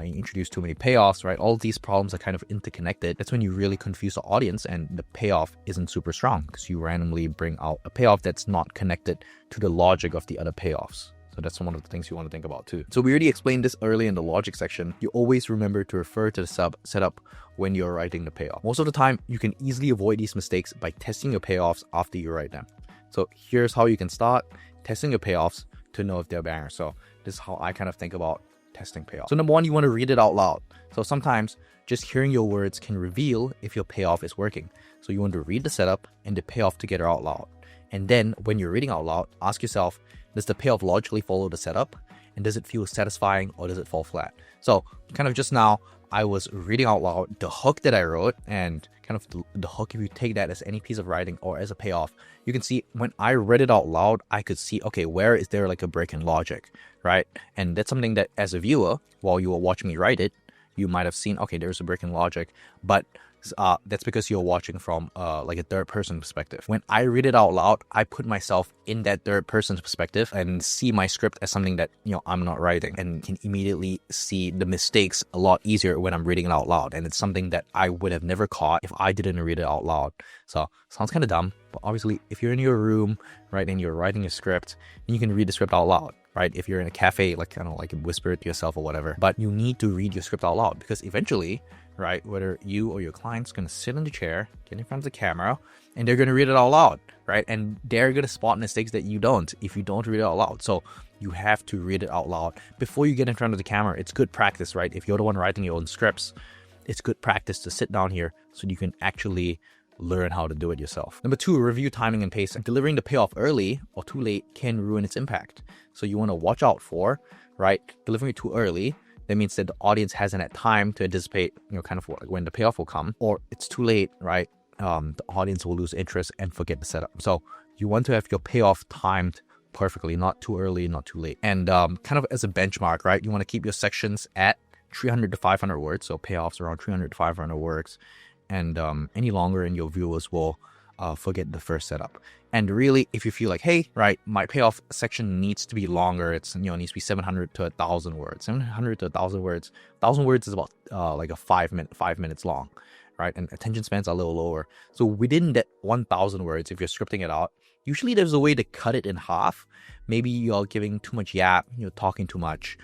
A: you introduce too many payoffs, right? All of these problems are kind of interconnected. That's when you really confuse the audience and the payoff isn't super strong because you randomly bring out a payoff that's not connected to the logic of the other payoffs. So that's one of the things you want to think about too. So we already explained this early in the logic section. You always remember to refer to the setup when you're writing the payoff. Most of the time, you can easily avoid these mistakes by testing your payoffs after you write them. So here's how you can start testing your payoffs to know if they're bangers. So this is how I kind of think about testing payoff. So number one, you want to read it out loud. So sometimes just hearing your words can reveal if your payoff is working. So you want to read the setup and the payoff together out loud. And then when you're reading out loud, ask yourself, does the payoff logically follow the setup? And does it feel satisfying or does it fall flat? So kind of just now, I was reading out loud the hook that I wrote, and kind of the hook, if you take that as any piece of writing or as a payoff, you can see when I read it out loud, I could see, okay, where is there like a break in logic, right? And that's something that as a viewer, while you were watching me write it, you might have seen, okay, there's a break in logic, but That's because you're watching from like a third person perspective. When I read it out loud, I put myself in that third person's perspective and see my script as something that, you know, I'm not writing, and can immediately see the mistakes a lot easier when I'm reading it out loud. And it's something that I would have never caught if I didn't read it out loud. So sounds kind of dumb, but obviously if you're in your room, right, and you're writing a script, then you can read the script out loud. Right? If you're in a cafe, like, I don't know, like whisper it to yourself or whatever, but you need to read your script out loud, because eventually, right, whether you or your client's going to sit in the chair, get in front of the camera, and they're going to read it out loud, right? And they're going to spot mistakes that you don't if you don't read it out loud. So you have to read it out loud before you get in front of the camera. It's good practice, right? If you're the one writing your own scripts, it's good practice to sit down here so you can actually learn how to do it yourself. Number 2, review timing and pacing. Delivering the payoff early or too late can ruin its impact. So you want to watch out for, right, delivering it too early. That means that the audience hasn't had time to anticipate, you know, kind of like when the payoff will come, or it's too late, right? The audience will lose interest and forget the setup. So you want to have your payoff timed perfectly, not too early, not too late. And kind of as a benchmark, right, you want to keep your sections at 300 to 500 words. So payoffs around 300 to 500 words. And any longer and your viewers will forget the first setup. And really, if you feel like, hey, right, my payoff section needs to be longer, it's, you know, needs to be 700 to 1,000 words. 700 to 1,000 words. 1,000 words is about like a 5 minutes long, right? And attention spans are a little lower. So within that 1,000 words, if you're scripting it out, usually there's a way to cut it in half. Maybe you're giving too much yap, you're talking too much.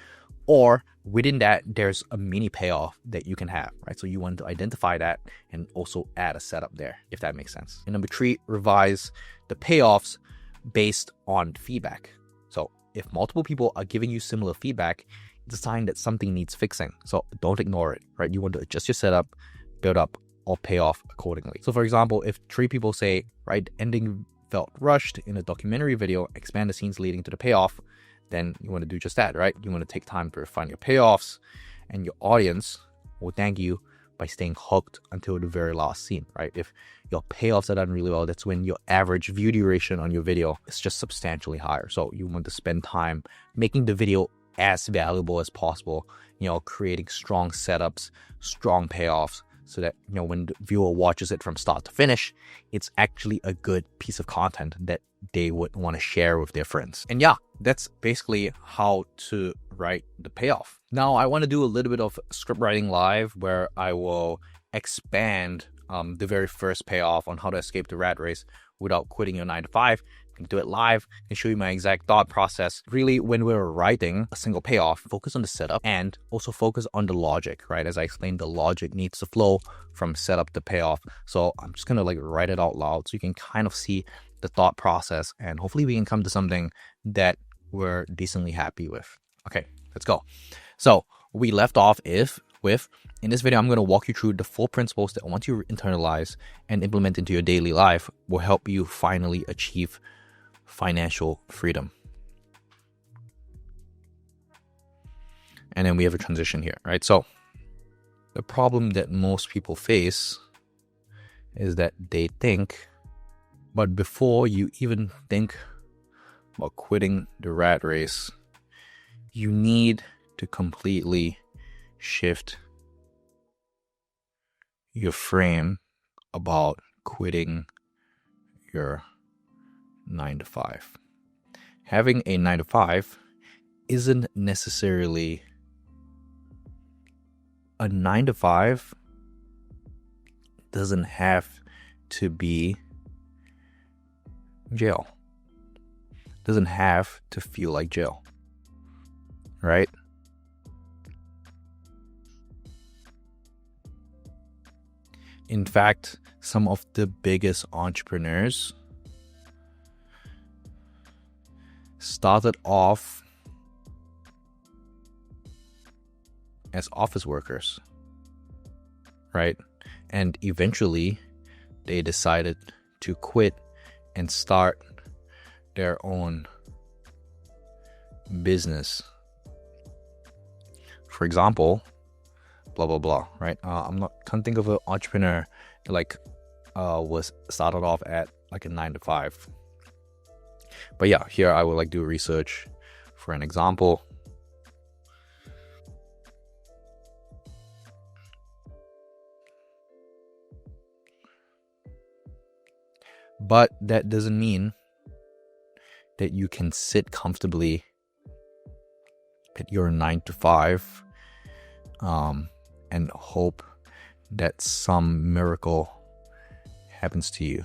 A: Or within that, there's a mini payoff that you can have, right? So you want to identify that and also add a setup there, if that makes sense. And number 3, revise the payoffs based on feedback. So if multiple people are giving you similar feedback, it's a sign that something needs fixing. So don't ignore it, right? You want to adjust your setup, build up, or pay off accordingly. So for example, if 3 people say, right, ending felt rushed in a documentary video, expand the scenes leading to the payoff, then you want to do just that, right? You want to take time to refine your payoffs, and your audience will thank you by staying hooked until the very last scene, right? If your payoffs are done really well, that's when your average view duration on your video is just substantially higher. So you want to spend time making the video as valuable as possible, you know, creating strong setups, strong payoffs, so that, you know, when the viewer watches it from start to finish, it's actually a good piece of content that they would want to share with their friends. And yeah, that's basically how to write the payoff. Now I want to do a little bit of script writing live, where I will expand the very first payoff on how to escape the rat race without quitting your 9 to 5. I can do it live and show you my exact thought process. Really, when we're writing a single payoff, focus on the setup and also focus on the logic, right? As I explained, the logic needs to flow from setup to payoff. So I'm just going to like write it out loud so you can kind of see the thought process, and hopefully we can come to something that we're decently happy with. Okay, let's go. So we left off with, in this video, I'm going to walk you through the 4 principles that once you internalize and implement into your daily life will help you finally achieve financial freedom. And then we have a transition here, right? So the problem that most people face is that they think, but before you even think about quitting the rat race, you need to completely shift your frame about quitting your 9 to 5. Having a 9 to 5 isn't necessarily a 9 to 5 doesn't have to be jail. Doesn't have to feel like jail, right? In fact, some of the biggest entrepreneurs started off as office workers, right? And eventually they decided to quit and start their own business. For example, blah blah blah, right? Can't think of an entrepreneur that was started off at like a 9 to 5. But yeah, here I would do research for an example. But that doesn't mean that you can sit comfortably at your 9 to 5 and hope that some miracle happens to you.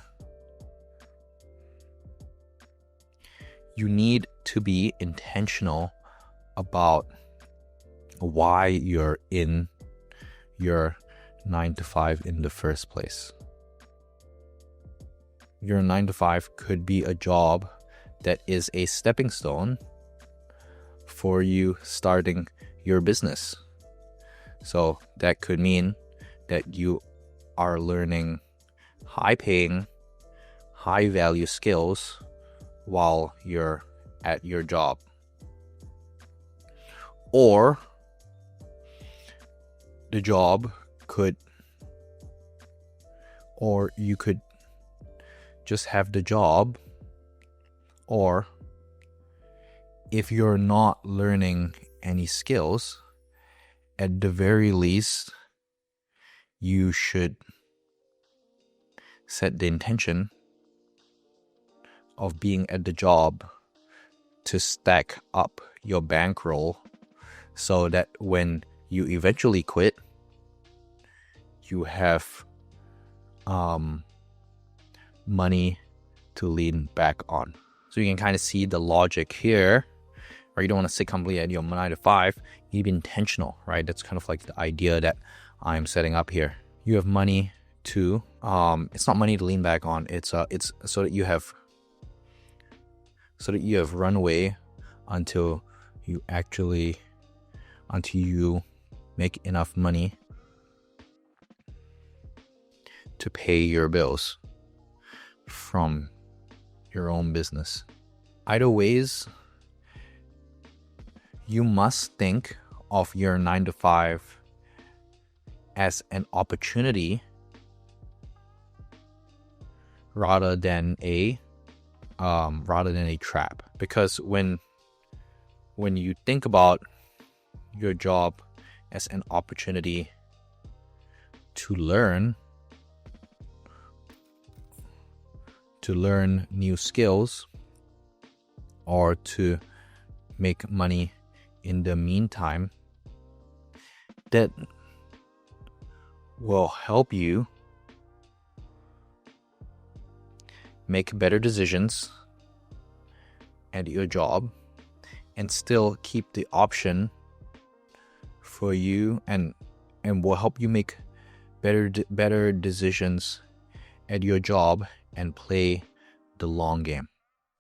A: You need to be intentional about why you're in your 9 to 5 in the first place. Your 9 to 5 could be a job that is a stepping stone for you starting your business. So that could mean that you are learning high-paying, high-value skills while you're at your job. Or the job could, or you could just have the job, or if you're not learning any skills, at the very least, you should set the intention of being at the job to stack up your bankroll so that when you eventually quit, you have money to lean back on. So you can kind of see the logic here, right? You don't want to sit comfortably at your 9 to 5. You need to be intentional, right? That's kind of like the idea that I'm setting up here. You have money to, it's not money to lean back on. It's so that you have runway until you make enough money to pay your bills from your own business. Either ways, you must think of your 9 to 5 as an opportunity rather than a trap. Because when you think about your job as an opportunity to learn new skills or to make money in the meantime, that will help you make better decisions at your job and still keep the option for you, and will help you make better decisions at your job and play the long game.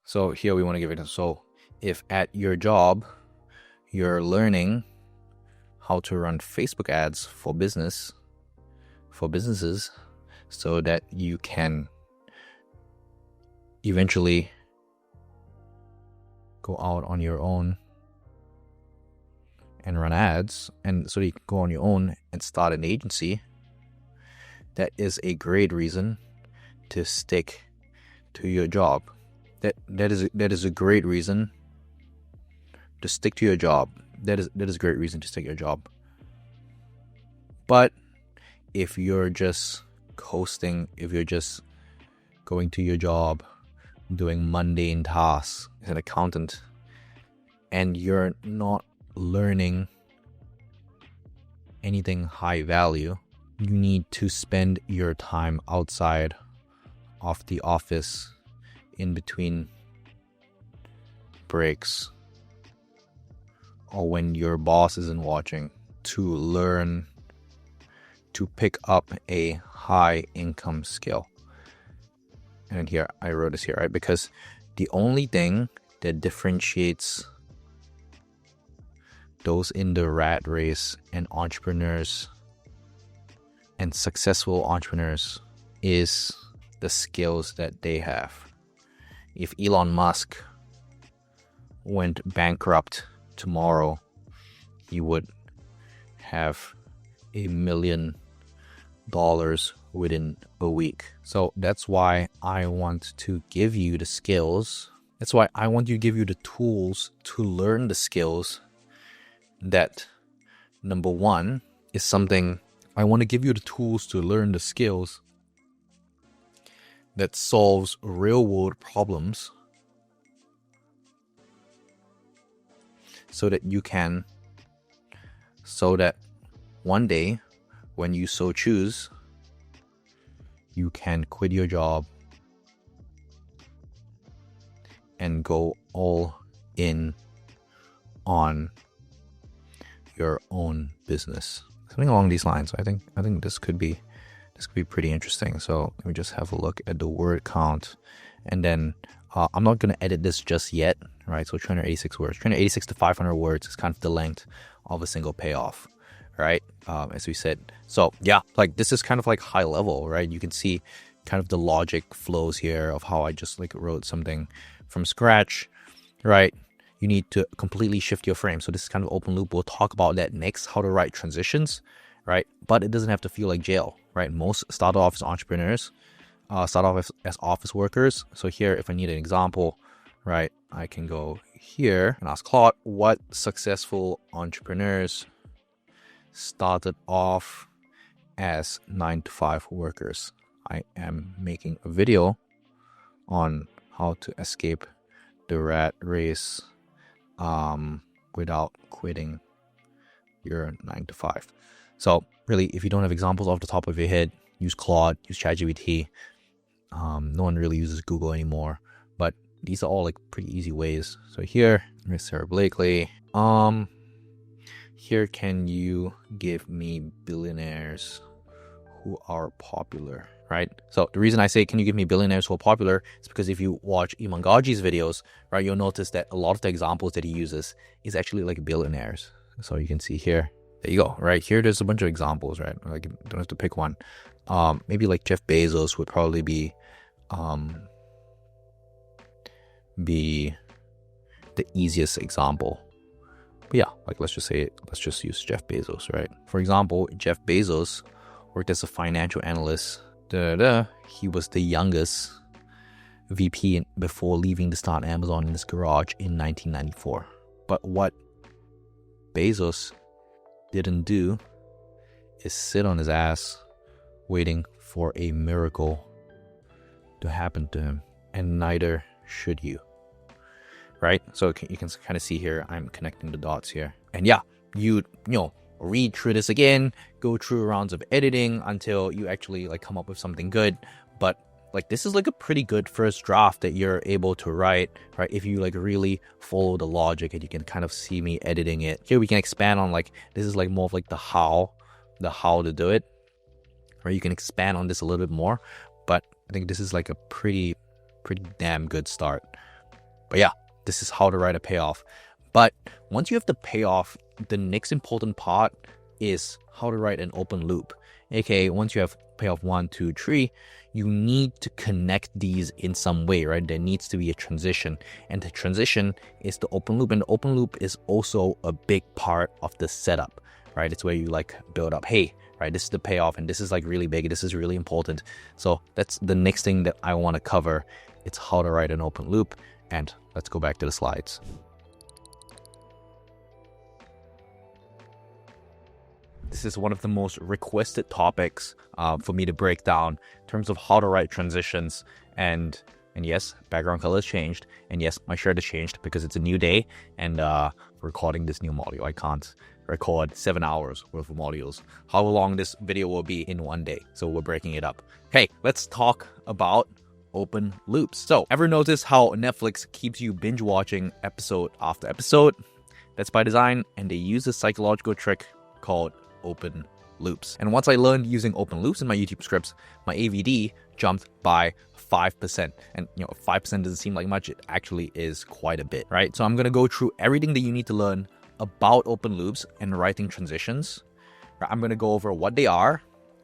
A: So here we want to give it. So if at your job you're learning how to run Facebook ads for businesses, so that you can eventually go out on your own and run ads, and so you can go on your own and start an agency, that is a great reason to stick to your job. That is a great reason to stick to your job. That is a great reason to stick to your job. But if you're just coasting, if you're just going to your job, doing mundane tasks as an accountant, and you're not learning anything high value, you need to spend your time outside of the office in between breaks or when your boss isn't watching to learn, to pick up a high income skill. And here, I wrote this here, right? Because the only thing that differentiates those in the rat race and entrepreneurs and successful entrepreneurs is the skills that they have. If Elon Musk went bankrupt tomorrow, he would have $1 million within a week. So that's why I want to give you the skills. That's why I want to give you the tools to learn the skills. That, number one, is something I want to give you the tools to learn the skills that solves real world problems so that one day when you so choose, you can quit your job and go all in on your own business. Something along these lines. I think this could be pretty interesting. So let me just have a look at the word count, and then I'm not going to edit this just yet, right? So 386 words, 386 to 500 words is kind of the length of a single payoff, right? As we said. So yeah, like this is kind of like high level, right? You can see kind of the logic flows here of how I just like wrote something from scratch, right? You need to completely shift your frame. So this is kind of open loop. We'll talk about that next, how to write transitions, right? But it doesn't have to feel like jail, right? Most start off as entrepreneurs, start off as office workers. So here, if I need an example, right, I can go here and ask Claude, what successful entrepreneurs started off as 9-to-5 workers? I am making a video on how to escape the rat race without quitting your 9-to-5. So really, if you don't have examples off the top of your head, use Claude, use ChatGPT. No one really uses Google anymore, but these are all like pretty easy ways. So here, Miss Sarah Blakely. Here, can you give me billionaires who are popular, right? So the reason I say, can you give me billionaires who are popular, is because if you watch Imangaji's videos, right, you'll notice that a lot of the examples that he uses is actually like billionaires. So you can see here, there you go, right? Here, there's a bunch of examples, right? Like, you don't have to pick one. Maybe like Jeff Bezos would probably be the easiest example. But yeah, like let's just use Jeff Bezos, right? For example, Jeff Bezos worked as a financial analyst. He was the youngest VP before leaving to start Amazon in his garage in 1994. But what Bezos didn't do is sit on his ass waiting for a miracle to happen to him, and neither should you, right? So you can kind of see here, I'm connecting the dots here. And yeah, you read through this again, go through rounds of editing until you actually like come up with something good. But like this is like a pretty good first draft that you're able to write, right? If you like really follow the logic, and you can kind of see me editing it. Here we can expand on like, this is like more of like the how to do it, right? You can expand on this a little bit more, but I think this is like a pretty damn good start. But yeah, this is how to write a payoff. But once you have the payoff, the next important part is how to write an open loop. AKA, once you have payoff 1, 2, 3, you need to connect these in some way, right? There needs to be a transition, and the transition is the open loop. And the open loop is also a big part of the setup, right? It's where you like build up, hey, right, this is the payoff, and this is like really big, this is really important. So that's the next thing that I want to cover. It's how to write an open loop. And let's go back to the slides. This is one of the most requested topics for me to break down in terms of how to write transitions. And yes, background color has changed. And yes, my shirt has changed because it's a new day, and recording this new module. I can't record 7 hours worth of modules. How long this video will be in one day. So we're breaking it up. Okay, let's talk about open loops. So ever notice how Netflix keeps you binge watching episode after episode? That's by design, and they use a psychological trick called open loops. And once I learned using open loops in my YouTube scripts, my AVD jumped by 5%. And 5% doesn't seem like much. It actually is quite a bit, right? So I'm going to go through everything that you need to learn about open loops and writing transitions. I'm going to go over what they are,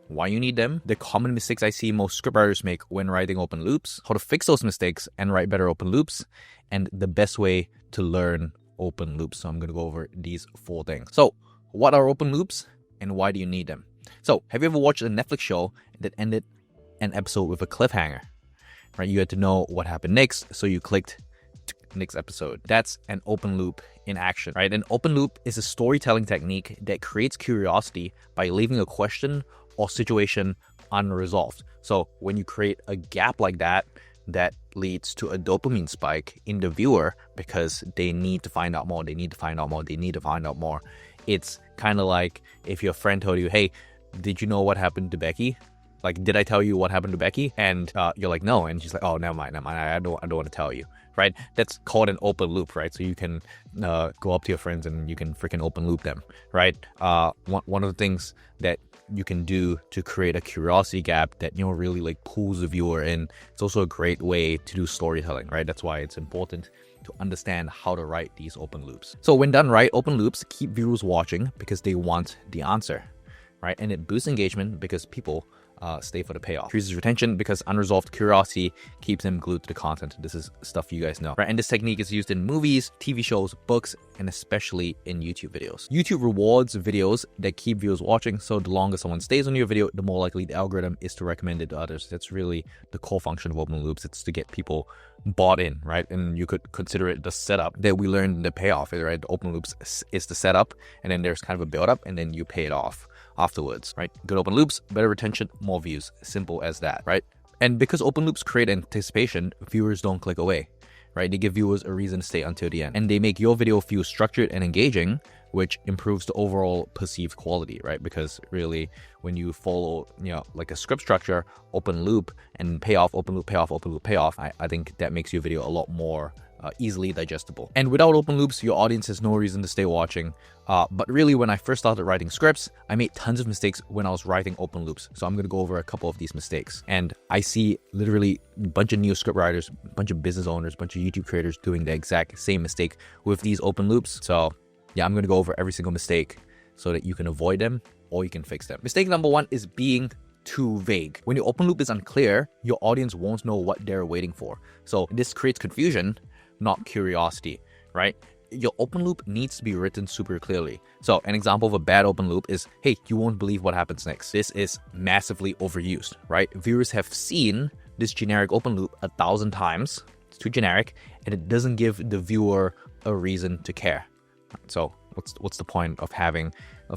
A: why you need them, the common mistakes I see most scriptwriters make when writing open loops, how to fix those mistakes and write better open loops, and the best way to learn open loops. So I'm going to go over these 4 things. So what are open loops and why do you need them? So have you ever watched a Netflix show that ended an episode with a cliffhanger, right? You had to know what happened next, so you clicked next episode. That's an open loop in action, right? An open loop is a storytelling technique that creates curiosity by leaving a question or situation unresolved. So when you create a gap like that, that leads to a dopamine spike in the viewer because they need to find out more, they need to find out more, they need to find out more. It's kind of like if your friend told you, hey, did you know what happened to Becky? Like, did I tell you what happened to Becky? And you're like, no. And she's like, oh, never mind. I don't want to tell you, right? That's called an open loop, right? So you can go up to your friends and you can freaking open loop them, right? One of the things that you can do to create a curiosity gap that, you know, really like pulls the viewer in. It's also a great way to do storytelling, right? That's why it's important to understand how to write these open loops. So when done right, open loops keep viewers watching because they want the answer, right? And it boosts engagement because people stay for the payoff. Increases retention because unresolved curiosity keeps them glued to the content. This is stuff you guys know, right? And this technique is used in movies, TV shows, books, and especially in YouTube videos. YouTube rewards videos that keep viewers watching, so the longer someone stays on your video, the more likely the algorithm is to recommend it to others. That's really the core function of open loops. It's to get people bought in, right? And you could consider it the setup that we learned in the payoff, right? The open loops is the setup, and then there's kind of a build up, and then you pay it off afterwards, right? Good open loops, better retention, more views. Simple as that, right? And because open loops create anticipation, viewers don't click away, right? They give viewers a reason to stay until the end. And they make your video feel structured and engaging, which improves the overall perceived quality, right? Because really, when you follow, you know, like a script structure, open loop and payoff, open loop, payoff, open loop, payoff, I think that makes your video a lot more easily digestible. And without open loops, your audience has no reason to stay watching. But really, when I first started writing scripts, I made tons of mistakes when I was writing open loops. So I'm going to go over a couple of these mistakes. And I see literally a bunch of new script writers, a bunch of business owners, a bunch of YouTube creators doing the exact same mistake with these open loops. So yeah, I'm going to go over every single mistake so that you can avoid them or you can fix them. Mistake number one is being too vague. When your open loop is unclear, your audience won't know what they're waiting for. So this creates confusion, not curiosity, right? Your open loop needs to be written super clearly. So an example of a bad open loop is, hey, you won't believe what happens next. This is massively overused, right? Viewers have seen this generic open loop 1,000 times. It's too generic, and it doesn't give the viewer a reason to care. So what's the point of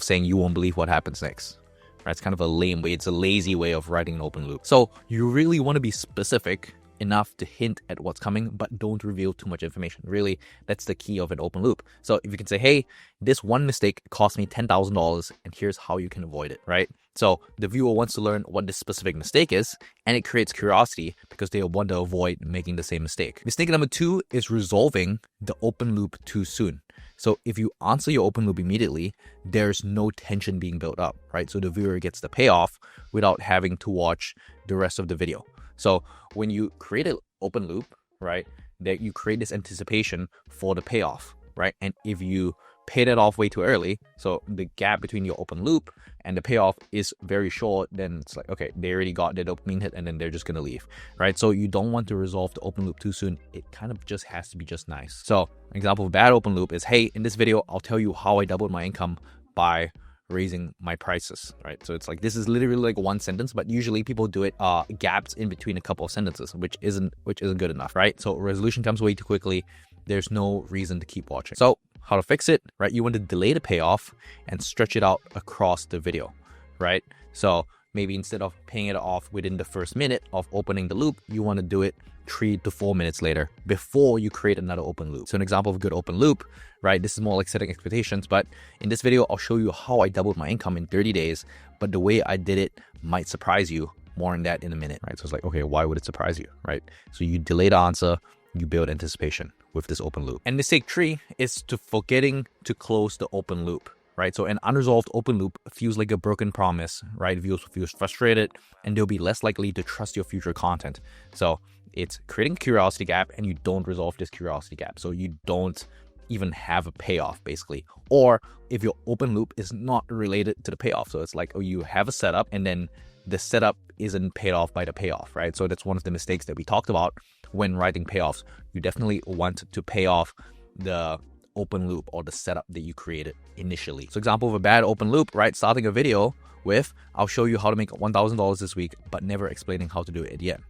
A: saying you won't believe what happens next? Right? It's kind of a lame way. It's a lazy way of writing an open loop. So you really want to be specific enough to hint at what's coming, but don't reveal too much information. Really, that's the key of an open loop. So if you can say, hey, this one mistake cost me $10,000 and here's how you can avoid it, right? So the viewer wants to learn what this specific mistake is, and it creates curiosity because they want to avoid making the same mistake. Mistake number two is resolving the open loop too soon. So if you answer your open loop immediately, there's no tension being built up, right? So the viewer gets the payoff without having to watch the rest of the video. So when you create an open loop, right, that you create this anticipation for the payoff, right? And if you pay that off way too early, so the gap between your open loop and the payoff is very short, then it's like, okay, they already got their dopamine hit and then they're just going to leave, right? So you don't want to resolve the open loop too soon. It kind of just has to be just nice. So an example of a bad open loop is, hey, in this video, I'll tell you how I doubled my income by raising my prices, right? So it's like, this is literally like one sentence, but usually people do it gaps in between a couple of sentences, which isn't good enough, right? So resolution comes way too quickly. There's no reason to keep watching. So how to fix it, right? You want to delay the payoff and stretch it out across the video, right? So maybe instead of paying it off within the first minute of opening the loop, you want to do it 3 to 4 minutes later before you create another open loop. So an example of a good open loop, right? This is more like setting expectations, but in this video, I'll show you how I doubled my income in 30 days, but the way I did it might surprise you. More on that in a minute, right? So it's like, okay, why would it surprise you, right? So you delay the answer, you build anticipation with this open loop. And mistake 3 is to forgetting to close the open loop, right? So an unresolved open loop feels like a broken promise, right? Viewers will feel frustrated and they'll be less likely to trust your future content. So it's creating a curiosity gap and you don't resolve this curiosity gap. So you don't even have a payoff basically. Or if your open loop is not related to the payoff. So it's like, oh, you have a setup and then the setup isn't paid off by the payoff, right? So that's one of the mistakes that we talked about when writing payoffs. You definitely want to pay off the open loop or the setup that you created initially. So example of a bad open loop, right? Starting a video with, I'll show you how to make $1,000 this week, but never explaining how to do it at the end,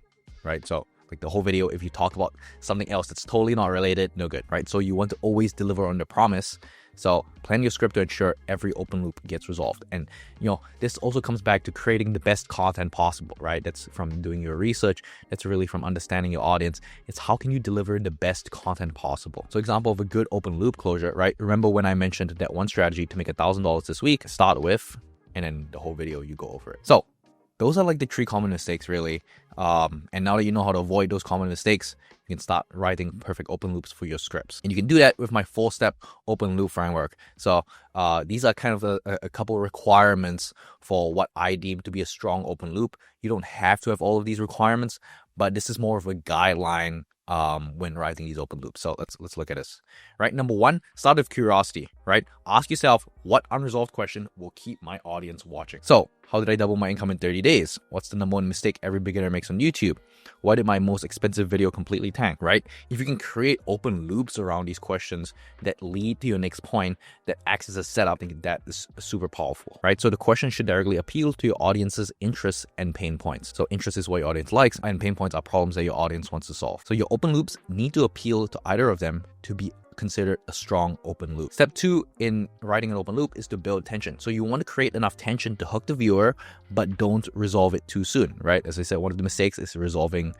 A: right? So like the whole video, if you talk about something else that's totally not related, no good, right? So you want to always deliver on the promise So plan your script to ensure every open loop gets resolved. And this also comes back to creating the best content possible, right? That's from doing your research. That's really from understanding your audience. It's how can you deliver the best content possible. So example of a good open loop closure, right? Remember when I mentioned that one strategy to make $1,000 this week, start with, and then the whole video you go over it. So those are like the 3 common mistakes really. And now that you know how to avoid those common mistakes, you can start writing perfect open loops for your scripts. And you can do that with my 4-step open loop framework. So these are kind of a couple of requirements for what I deem to be a strong open loop. You don't have to have all of these requirements, but this is more of a guideline when writing these open loops. So let's look at this. Right, number 1, start with curiosity. Right, ask yourself, what unresolved question will keep my audience watching? So how did I double my income in 30 days? What's the number 1 mistake every beginner makes on YouTube? Why did my most expensive video completely tank? Right, if you can create open loops around these questions that lead to your next point, that acts as a setup, I think that is super powerful. Right, so the question should directly appeal to your audience's interests and pain points. So interest is what your audience likes, and pain points are problems that your audience wants to solve. So your open loops need to appeal to either of them to be considered a strong open loop. Step 2 in writing an open loop is to build tension. So you want to create enough tension to hook the viewer, but don't resolve it too soon, right? As I said, one of the mistakes is resolving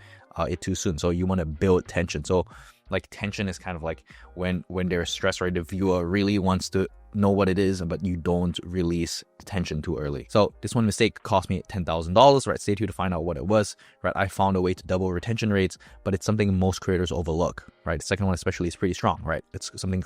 A: it too soon. So you want to build tension. So like tension is kind of like when there's stress, right? The viewer really wants to know what it is, but you don't release tension too early. So this one mistake cost me $10,000, right? Stay tuned to find out what it was, right? I found a way to double retention rates, but it's something most creators overlook, right? The second one especially is pretty strong, right? It's something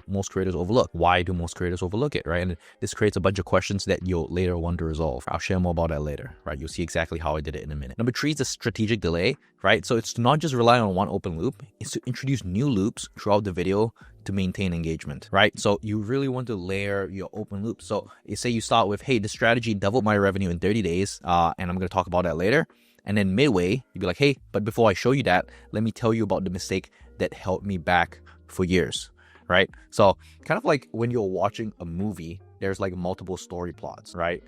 A: most creators overlook. Why do most creators overlook it, right? And this creates a bunch of questions that you'll later want to resolve. I'll share more about that later, right? You'll see exactly how I did it in a minute. Number 3 is a strategic delay, right? So it's not just rely on one open loop, it's to introduce new loops throughout the video to maintain engagement, right? So you really want to layer your open loop. So you say you start with, hey, this strategy doubled my revenue in 30 days, and I'm going to talk about that later. And then midway, you'd be like, hey, but before I show you that, let me tell you about the mistake that held me back for years, right? So kind of like when you're watching a movie, there's like multiple story plots, right?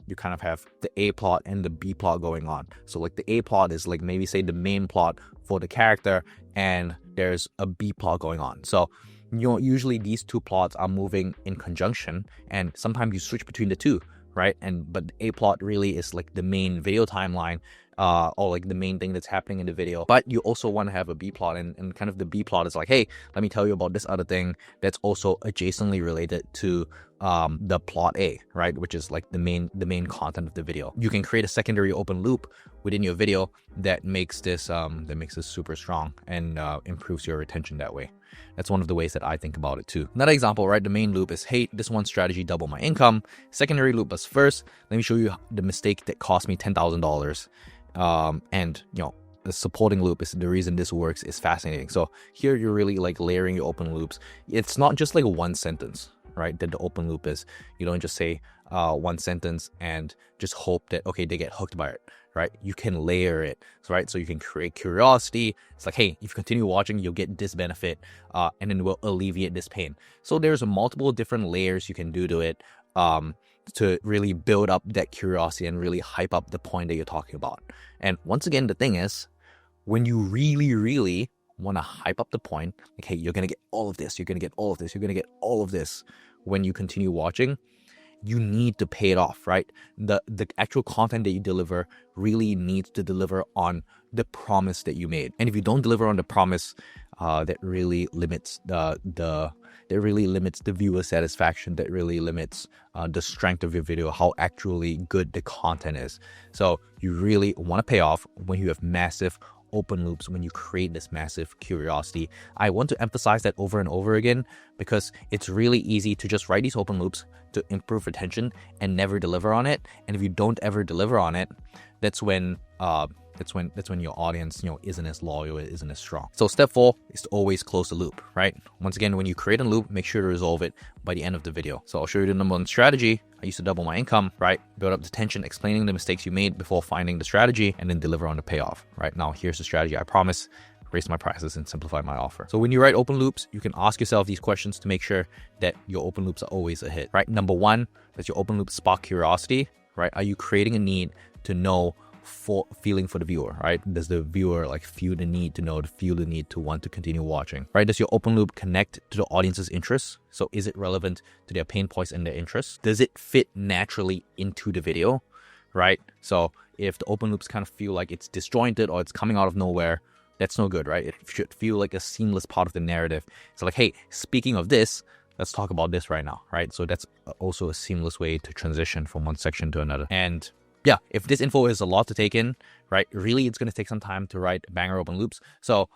A: You kind of have the A plot and the B plot going on. So like the A plot is like maybe say the main plot for the character, and there's a B plot going on. So usually these 2 plots are moving in conjunction, and sometimes you switch between the 2, right? But the A plot really is like the main video timeline, or like the main thing that's happening in the video. But you also want to have a B plot, and kind of the B plot is like, hey, let me tell you about this other thing that's also adjacently related to the plot A, right? Which is like the main content of the video. You can create a secondary open loop within your video that makes this super strong and improves your retention that way. That's one of the ways that I think about it too. Another example, right? The main loop is, hey, this one strategy doubled my income. Secondary loop was first, let me show you the mistake that cost me $10,000. And the supporting loop is the reason this works is fascinating. So here you're really like layering your open loops. It's not just like one sentence, right? That the open loop is. You don't just say one sentence and just hope that, okay, they get hooked by it, right? You can layer it, right? So you can create curiosity. It's like, hey, if you continue watching, you'll get this benefit, and then we'll alleviate this pain. So there's multiple different layers you can do to it to really build up that curiosity and really hype up the point that you're talking about. And once again, the thing is, when you really want to hype up the point, like, hey, you're going to get all of this, you're going to get all of this, you're going to get all of this when you continue watching, you need to pay it off, right? The actual content that you deliver really needs to deliver on the promise that you made. And if you don't deliver on the promise, that really limits the viewer satisfaction, that really limits the strength of your video, how actually good the content is. So you really want to pay off when you have massive open loops, when you create this massive curiosity. I want to emphasize that over and over again, because it's really easy to just write these open loops to improve retention and never deliver on it. And if you don't ever deliver on it, that's when your audience, isn't as loyal, isn't as strong. So step 4 is to always close the loop, right? Once again, when you create a loop, make sure to resolve it by the end of the video. So I'll show you the number 1 strategy. I used to double my income, right? Build up the tension, explaining the mistakes you made before finding the strategy, and then deliver on the payoff, right? Now here's the strategy. I promise. Raise my prices and simplify my offer. So when you write open loops, you can ask yourself these questions to make sure that your open loops are always a hit, right? Number 1, does your open loop spark curiosity, right? Are you creating a need to know feeling for the viewer, right? Does the viewer like feel the need to know, feel the need to want to continue watching, right? Does your open loop connect to the audience's interests? So is it relevant to their pain points and their interests? Does it fit naturally into the video, right? So if the open loops kind of feel like it's disjointed or it's coming out of nowhere, that's no good, right? It should feel like a seamless part of the narrative. It's like, hey, speaking of this, let's talk about this right now, right? So that's also a seamless way to transition from one section to another. And yeah, if this info is a lot to take in, right, really it's going to take some time to write banger open loops. So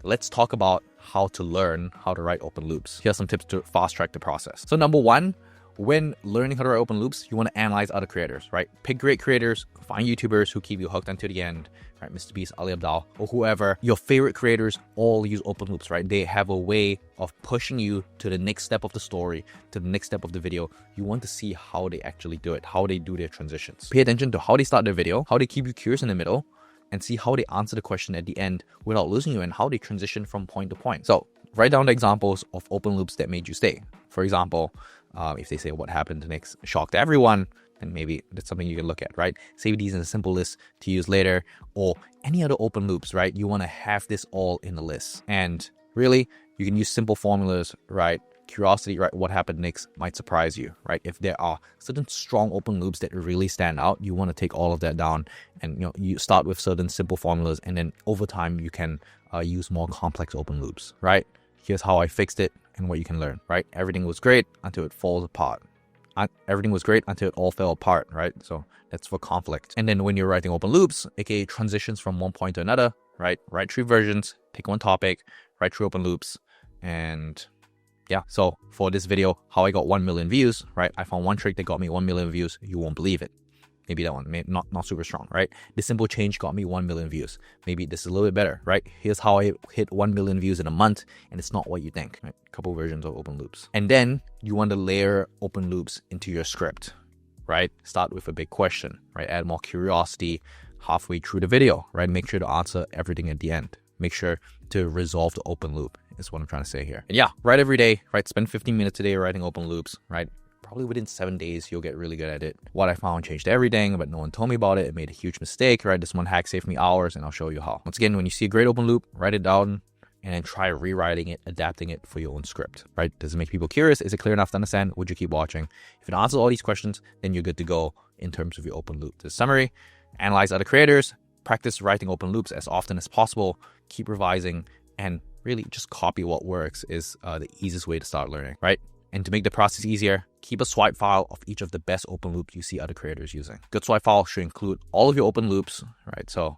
A: let's talk about how to learn how to write open loops. Here's some tips to fast track the process. So number one, when learning how to write open loops, you want to analyze other creators, right? Pick great creators, find YouTubers who keep you hooked until the end, right? Mr. Beast, Ali Abdaal, or whoever. Your favorite creators all use open loops, right? They have a way of pushing you to the next step of the story, to the next step of the video. You want to see how they actually do it, how they do their transitions. Pay attention to how they start their video, how they keep you curious in the middle, and see how they answer the question at the end without losing you, and how they transition from point to point. So write down the examples of open loops that made you stay. For example, if they say what happened next shocked everyone, then maybe that's something you can look at, right? Save these in a simple list to use later, or any other open loops, right? You want to have this all in the list. And really, you can use simple formulas, right? Curiosity, right? What happened next might surprise you, right? If there are certain strong open loops that really stand out, you want to take all of that down, and you start with certain simple formulas, and then over time you can use more complex open loops, right? Here's how I fixed it and what you can learn, right? Everything was great until it falls apart. Everything was great until it all fell apart, right? So that's for conflict. And then when you're writing open loops, aka transitions from one point to another, right? Write 3 versions, take one topic, write 3 open loops, and yeah. So for this video, how I got 1 million views, right? I found one trick that got me 1 million views. You won't believe it. Maybe that one, maybe not super strong, right? This simple change got me 1 million views. Maybe this is a little bit better, right? Here's how I hit 1 million views in a month, and it's not what you think, right? A couple versions of open loops. And then you want to layer open loops into your script, right? Start with a big question, right? Add more curiosity halfway through the video, right? Make sure to answer everything at the end. Make sure to resolve the open loop is what I'm trying to say here. And yeah, write every day, right? Spend 15 minutes a day writing open loops, right? Probably within 7 days, you'll get really good at it. What I found changed everything, but no one told me about it. It made a huge mistake, right? This one hack saved me hours, and I'll show you how. Once again, when you see a great open loop, write it down, and then try rewriting it, adapting it for your own script, right? Does it make people curious? Is it clear enough to understand? Would you keep watching? If it answers all these questions, then you're good to go in terms of your open loop. The summary: analyze other creators, practice writing open loops as often as possible, keep revising, and really just copy what works is the easiest way to start learning, right? And to make the process easier, keep a swipe file of each of the best open loops you see other creators using. Good swipe file should include all of your open loops, right? So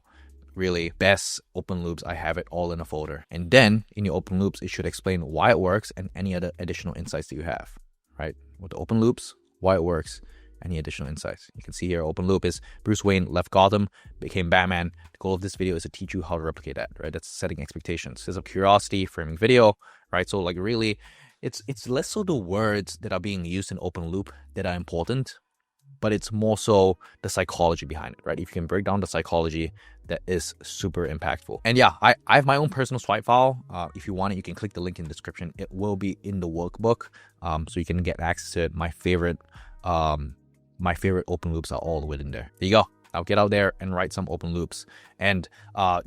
A: really, best open loops, I have it all in a folder. And then in your open loops, it should explain why it works and any other additional insights that you have, right? With the open loops, why it works, any additional insights. You can see here, open loop is Bruce Wayne left Gotham, became Batman. The goal of this video is to teach you how to replicate that, right? That's setting expectations. Sense of curiosity, framing video, right? So like really, it's less so the words that are being used in open loop that are important, but it's more so the psychology behind it, right? If you can break down the psychology, that is super impactful. And yeah, I have my own personal swipe file. If you want it, you can click the link in the description. It will be in the workbook, so you can get access to it. My favorite open loops are all within there. There you go. I'll get out there and write some open loops. And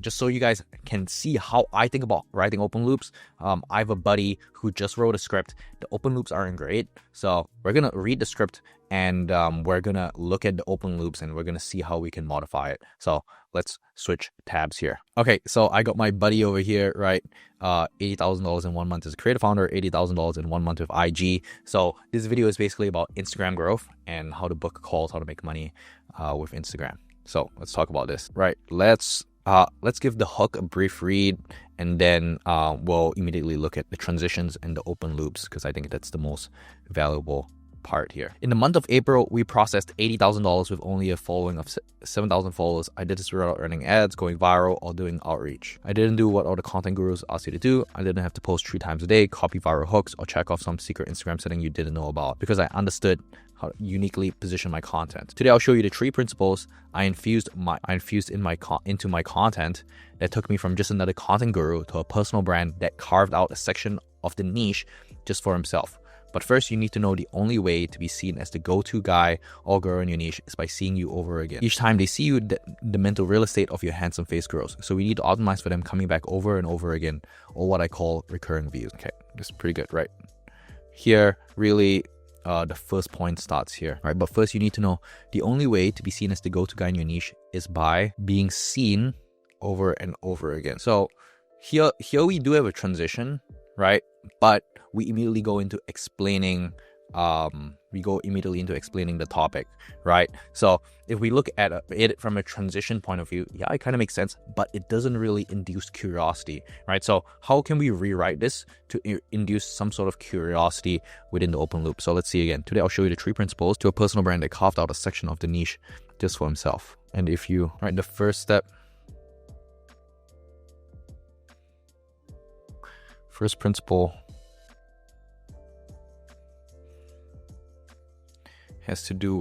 A: just so you guys can see how I think about writing open loops, I have a buddy who just wrote a script. The open loops aren't great. So we're going to read the script, and we're going to look at the open loops, and we're going to see how we can modify it. So let's switch tabs here. Okay, so I got my buddy over here, right? $80,000 in 1 month as a creative founder, $80,000 in 1 month with IG. So this video is basically about Instagram growth and how to book calls, how to make money with Instagram. So let's talk about this, right? Let's give the hook a brief read, and then we'll immediately look at the transitions and the open loops, because I think that's the most valuable part here. In the month of April, we processed $80,000 with only a following of 7,000 followers. I did this without earning ads, going viral, or doing outreach. I didn't do what all the content gurus ask you to do. I didn't have to post 3 times a day, copy viral hooks, or check off some secret Instagram setting you didn't know about, because I understood how to uniquely position my content. Today, I'll show you the 3 principles I infused into my content that took me from just another content guru to a personal brand that carved out a section of the niche just for himself. But first, you need to know the only way to be seen as the go-to guy or girl in your niche is by seeing you over again. Each time they see you, the mental real estate of your handsome face grows. So we need to optimize for them coming back over and over again, or what I call recurring views. Okay, this is pretty good, right? Here, really, the first point starts here, right? But first, you need to know the only way to be seen as the go-to guy in your niche is by being seen over and over again. So here we do have a transition, right? But we immediately go into explaining the topic, right? So if we look at it from a transition point of view, yeah, it kind of makes sense, but it doesn't really induce curiosity, right? So how can we rewrite this to induce some sort of curiosity within the open loop? So let's see again. Today I'll show you the 3 principles to a personal brand that carved out a section of the niche just for himself. And if you, right, the first principle has to do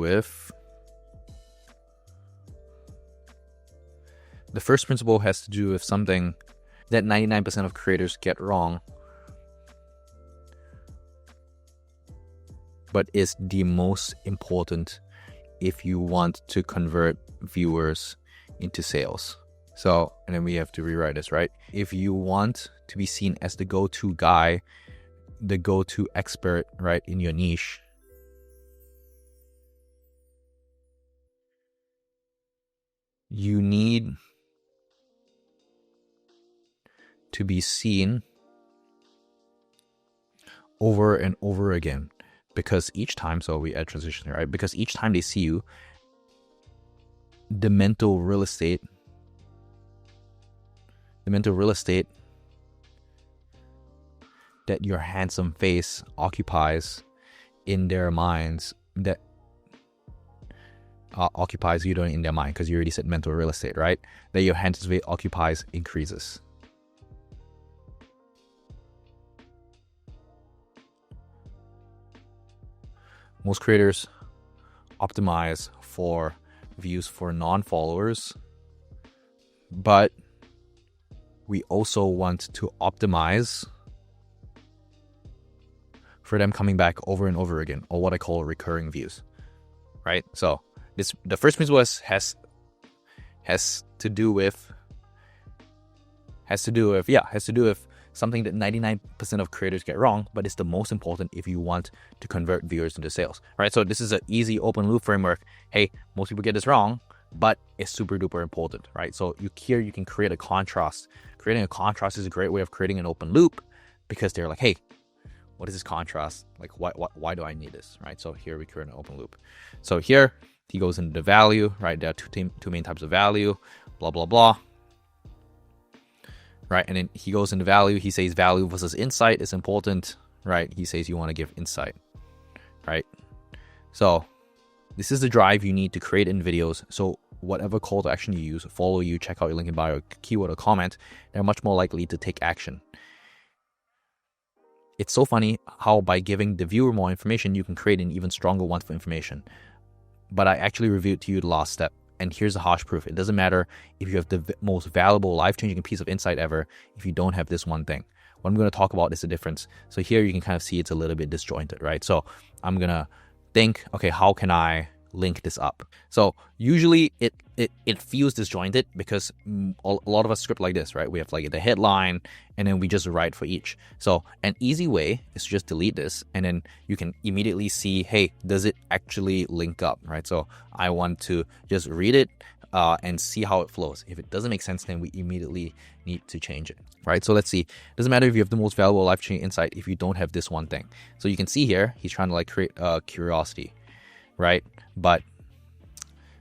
A: with something that 99% of creators get wrong, but is the most important if you want to convert viewers into sales. So, and then we have to rewrite this, right? If you want to be seen as the go-to guy, the go-to expert, right, in your niche, you need to be seen over and over again, because each time, so we add transition here, right? Because each time they see you, the mental real estate that your handsome face occupies in their minds, that occupies you in their mind, because you already said mental real estate, right? That your handsome face occupies increases. Most creators optimize for views for non-followers, but we also want to optimize for them coming back over and over again, or what I call recurring views, right? So the first principle has to do with something that 99% of creators get wrong, but it's the most important if you want to convert viewers into sales, right? So this is an easy open loop framework. Hey, most people get this wrong, but it's super duper important, right? So you can create a contrast. Creating a contrast is a great way of creating an open loop, because they're like, hey, what is this contrast? Like, why do I need this, right? So here we create an open loop. So here he goes into the value, right? There are two main types of value, blah, blah, blah. Right, and then he goes into value. He says value versus insight is important, right? He says you want to give insight, right? So this is the drive you need to create in videos. So whatever call to action you use, follow you, check out your link in bio, keyword or comment, they're much more likely to take action. It's so funny how by giving the viewer more information, you can create an even stronger one for information. But I actually reviewed to you the last step. And here's the harsh proof. It doesn't matter if you have the most valuable, life-changing piece of insight ever if you don't have this one thing. What I'm going to talk about is the difference. So here you can kind of see it's a little bit disjointed, right? So I'm going to think, okay, how can I link this up? So usually it feels disjointed because a lot of us script like this, right? We have like the headline and then we just write for each. So an easy way is to just delete this and then you can immediately see, hey, does it actually link up, right? So I want to just read it and see how it flows. If it doesn't make sense, then we immediately need to change it, right? So let's see. It doesn't matter if you have the most valuable life-changing insight if you don't have this one thing. So you can see here, he's trying to like create curiosity, right? But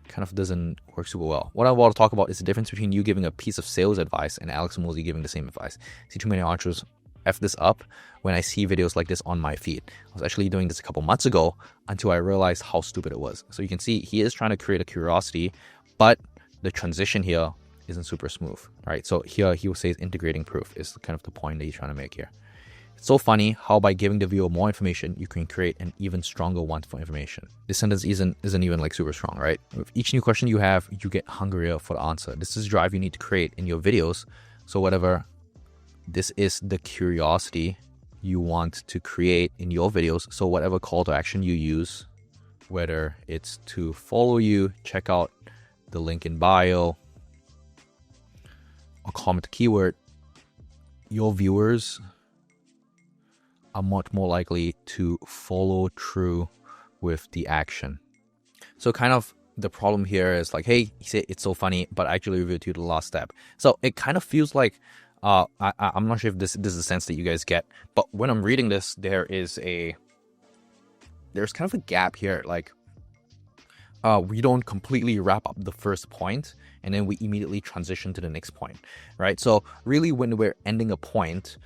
A: kind of doesn't work super well. What I want to talk about is the difference between you giving a piece of sales advice and Alex Mosey giving the same advice. See, too many entrepreneurs F this up when I see videos like this on my feed. I was actually doing this a couple months ago until I realized how stupid it was. So you can see he is trying to create a curiosity, but the transition here isn't super smooth, right? So here he will say integrating proof is kind of the point that he's trying to make here. It's so funny how by giving the viewer more information, you can create an even stronger one for information. This sentence isn't even like super strong, right? With each new question you have, you get hungrier for the answer. This is the drive you need to create in your videos. So whatever, this is the curiosity you want to create in your videos. So whatever call to action you use, whether it's to follow you, check out the link in bio, or comment a keyword, your viewers are much more likely to follow through with the action. So kind of the problem here is like, hey, he said it's so funny, but I actually reviewed to the last step. So it kind of feels like, I'm not sure if this is the sense that you guys get, but when I'm reading this, there's kind of a gap here. Like, we don't completely wrap up the first point and then we immediately transition to the next point, right? So really when we're ending a point,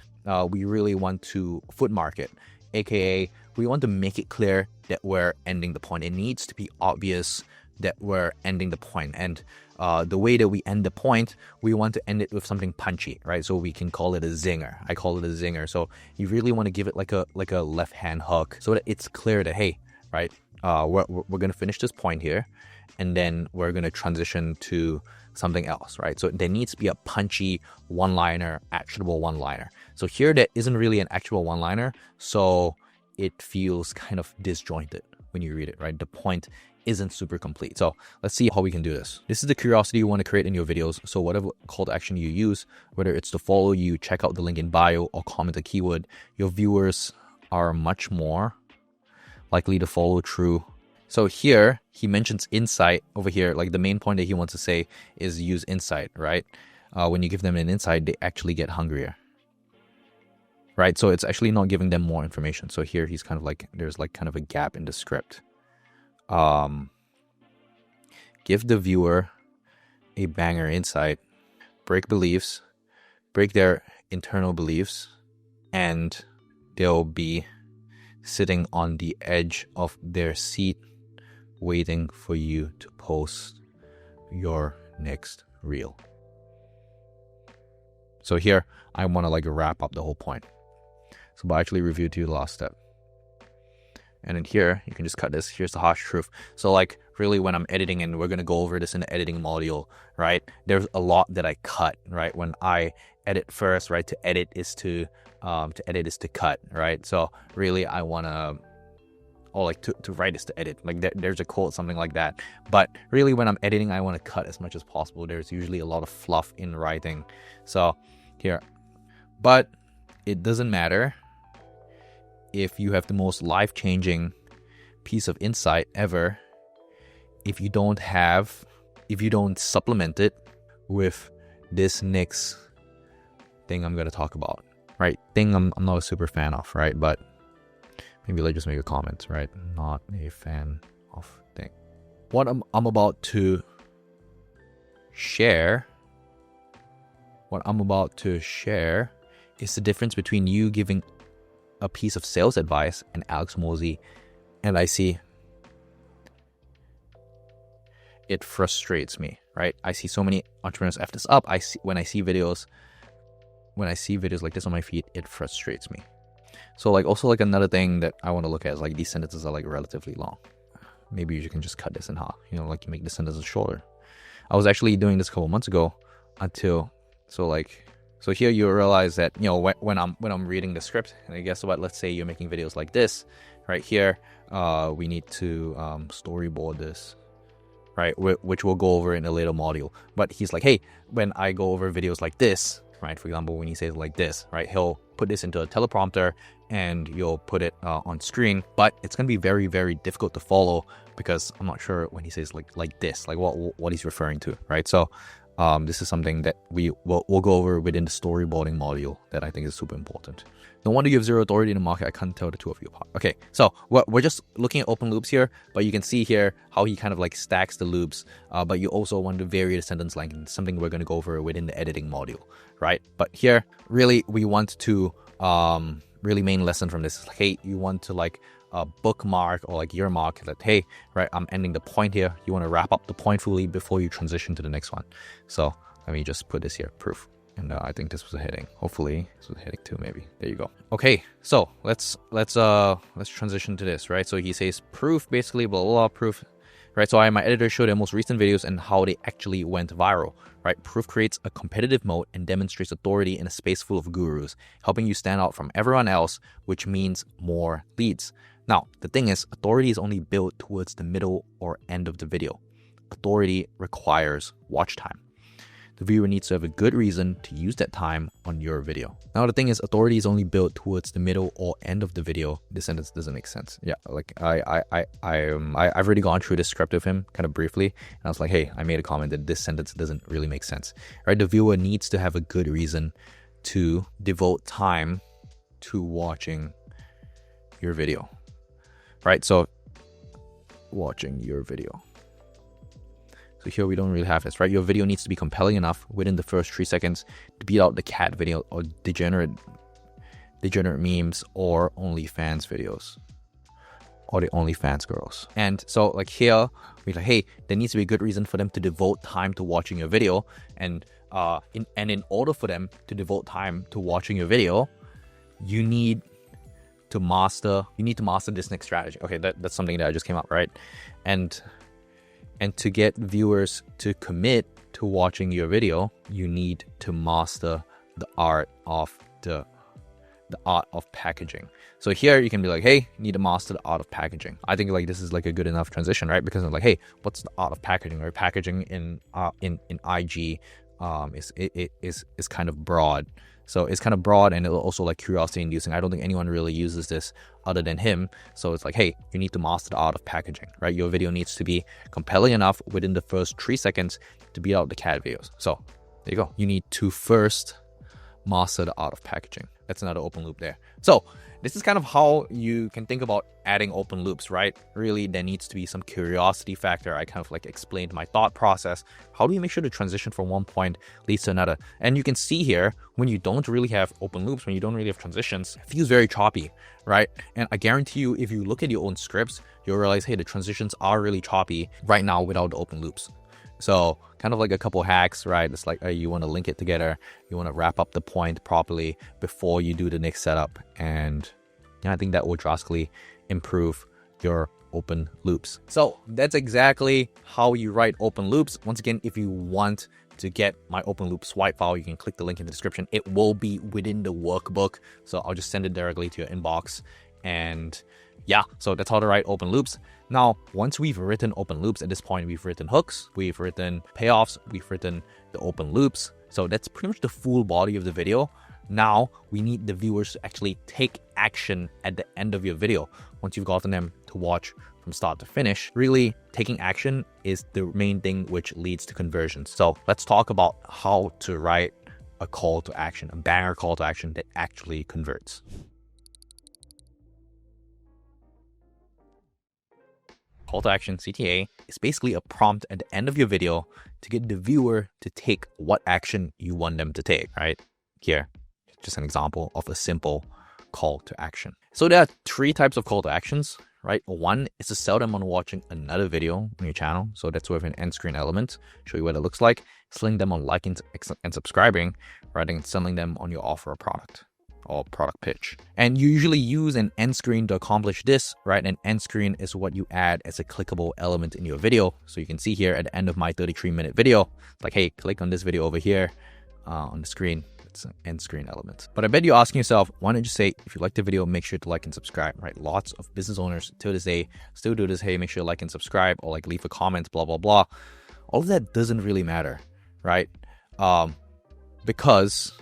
A: we really want to footmark it, aka we want to make it clear that we're ending the point. It needs to be obvious that we're ending the point. And the way that we end the point, we want to end it with something punchy, right? So we can call it a zinger. I call it a zinger. So you really want to give it like a left hand hook so that it's clear that, hey, right, we're going to finish this point here and then we're going to transition to something else, right? So there needs to be a punchy one-liner, actionable one-liner. So here there isn't really an actual one-liner, so it feels kind of disjointed when you read it, right? The point isn't super complete. So let's see how we can do this. This is the curiosity you want to create in your videos. So whatever call to action you use, whether it's to follow you, check out the link in bio, or comment a keyword, your viewers are much more likely to follow through. So here he mentions insight over here. Like the main point that he wants to say is use insight, right? When you give them an insight, they actually get hungrier, right? So it's actually not giving them more information. So here he's kind of like, there's like kind of a gap in the script. Give the viewer a banger insight, break beliefs, break their internal beliefs, and they'll be sitting on the edge of their seat waiting for you to post your next reel. So here I want to like wrap up the whole point. So I'll actually review to you the last step. And in here, you can just cut this. Here's the harsh truth. So like really when I'm editing, and we're going to go over this in the editing module, right? There's a lot that I cut, right? When I edit first, right? To edit is to edit is to cut, right? So really I want to, or like to write is to edit. Like there's a quote, something like that. But really when I'm editing, I want to cut as much as possible. There's usually a lot of fluff in writing. So here, but it doesn't matter if you have the most life-changing piece of insight ever, if you don't supplement it with this next thing I'm going to talk about, right? Thing I'm not a super fan of, right? But maybe let's just make a comment, right? Not a fan of thing. What I'm about to share, is the difference between you giving a piece of sales advice and Alex Mosey, and I see it frustrates me, right? I see so many entrepreneurs F this up. When I see videos like this on my feed, it frustrates me. So like also like another thing that I want to look at is like these sentences are like relatively long. Maybe you can just cut this in half, like you make the sentences shorter. I was actually doing this a couple months ago so here you realize that, when I'm reading the script, and guess what? Let's say you're making videos like this, right here. We need to storyboard this, right? Which we'll go over in a later module. But he's like, hey, when I go over videos like this, right? For example, when he says like this, right? He'll put this into a teleprompter and you'll put it on screen. But it's going to be very, very difficult to follow because I'm not sure when he says like this, like what he's referring to, right? So this is something that we'll go over within the storyboarding module that I think is super important. No wonder you have zero authority in the market. I can't tell the two of you apart. Okay, so we're just looking at open loops here, but you can see here how he kind of like stacks the loops, but you also want to vary the sentence length, and something we're going to go over within the editing module, right? But here, really, we want to really main lesson from this is like, hey, you want to like bookmark or like earmark that, hey, right, I'm ending the point here. You want to wrap up the point fully before you transition to the next one. So let me just put this here, proof. And I think this was a heading. Hopefully this was a heading too, maybe. There you go. Okay, so let's transition to this, right? So he says proof, basically, blah, blah, blah, proof. right? So I had my editor show their most recent videos and how they actually went viral, right? Proof creates a competitive moat and demonstrates authority in a space full of gurus, helping you stand out from everyone else, which means more leads. Now, the thing is, authority is only built towards the middle or end of the video. Authority requires watch time. The viewer needs to have a good reason to use that time on your video. Now, the thing is, authority is only built towards the middle or end of the video. This sentence doesn't make sense. Yeah, like I've already gone through this script with him kind of briefly, and I was like, hey, I made a comment that this sentence doesn't really make sense, right? The viewer needs to have a good reason to devote time to watching your video, right? So, watching your video. So here we don't really have this, right? Your video needs to be compelling enough within the first 3 seconds to beat out the cat video or degenerate memes or OnlyFans videos or the OnlyFans girls. And so like here, we're like, hey, there needs to be a good reason for them to devote time to watching your video. And in order for them to devote time to watching your video, you need to master this next strategy. Okay, that's something that I just came up, right? And to get viewers to commit to watching your video, you need to master the art of packaging. So here you can be like, hey, you need to master the art of packaging. I think like this is like a good enough transition, right? Because I'm like, hey, what's the art of packaging? Right? Packaging in IG is kind of broad. So it's kind of broad and it'll also like curiosity inducing. I don't think anyone really uses this other than him. So it's like, hey, you need to master the art of packaging, right? Your video needs to be compelling enough within the first 3 seconds to beat out the cat videos. So there you go. You need to first master the art of packaging. That's another open loop there. So this is kind of how you can think about adding open loops, right? Really, there needs to be some curiosity factor. I kind of like explained my thought process. How do you make sure the transition from one point leads to another? And you can see here, when you don't really have open loops, when you don't really have transitions, it feels very choppy, right? And I guarantee you, if you look at your own scripts, you'll realize, hey, the transitions are really choppy right now without the open loops. So kind of like a couple hacks, right? It's like you want to link it together. You want to wrap up the point properly before you do the next setup. And yeah, I think that will drastically improve your open loops. So that's exactly how you write open loops. Once again, if you want to get my open loop swipe file, you can click the link in the description. It will be within the workbook. So I'll just send it directly to your inbox. And yeah, so that's how to write open loops. Now, once we've written open loops, at this point, we've written hooks, we've written payoffs, we've written the open loops. So that's pretty much the full body of the video. Now, we need the viewers to actually take action at the end of your video. Once you've gotten them to watch from start to finish, really taking action is the main thing which leads to conversions. So let's talk about how to write a call to action, a banger call to action that actually converts. Call to action, CTA, is basically a prompt at the end of your video to get the viewer to take what action you want them to take, right? Here, just an example of a simple call to action. So there are 3 types of call to actions, right? One is to sell them on watching another video on your channel. So that's with an end screen element, show you what it looks like, selling them on liking and subscribing, rather than selling them on your offer or product or product pitch. And you usually use an end screen to accomplish this, right? An end screen is what you add as a clickable element in your video. So you can see here at the end of my 33-minute video, it's like, hey, click on this video over here on the screen. It's an end screen element. But I bet you're asking yourself, why don't you say, if you like the video, make sure to like and subscribe, right? Lots of business owners to this day still do this. Hey, make sure to like and subscribe, or like leave a comment, blah, blah, blah. All of that doesn't really matter, right? Because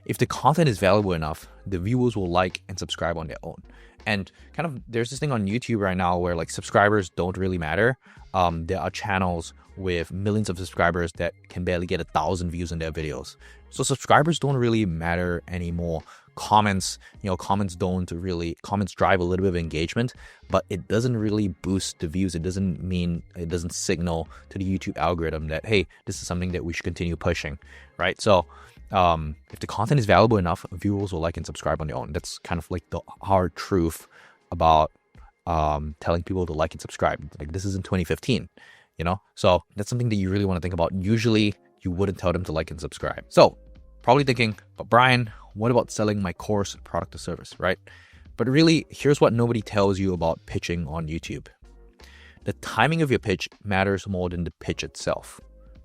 A: if the content is valuable enough, the viewers will like and subscribe on their own. And kind of there's this thing on YouTube right now where like subscribers don't really matter. There are channels with millions of subscribers that can barely get 1,000 views on their videos. So subscribers don't really matter anymore. Comments comments drive a little bit of engagement, but it doesn't really boost the views. It doesn't signal to the YouTube algorithm that, hey, this is something that we should continue pushing, right? So if the content is valuable enough, viewers will like and subscribe on their own. That's kind of like the hard truth about telling people to like and subscribe. Like, this is in 2015, so that's something that you really want to think about. Usually you wouldn't tell them to like and subscribe. So probably thinking, but Brian, what about selling my course, product, or service, right? But really, here's what nobody tells you about pitching on YouTube. the timing of your pitch matters more than the pitch itself,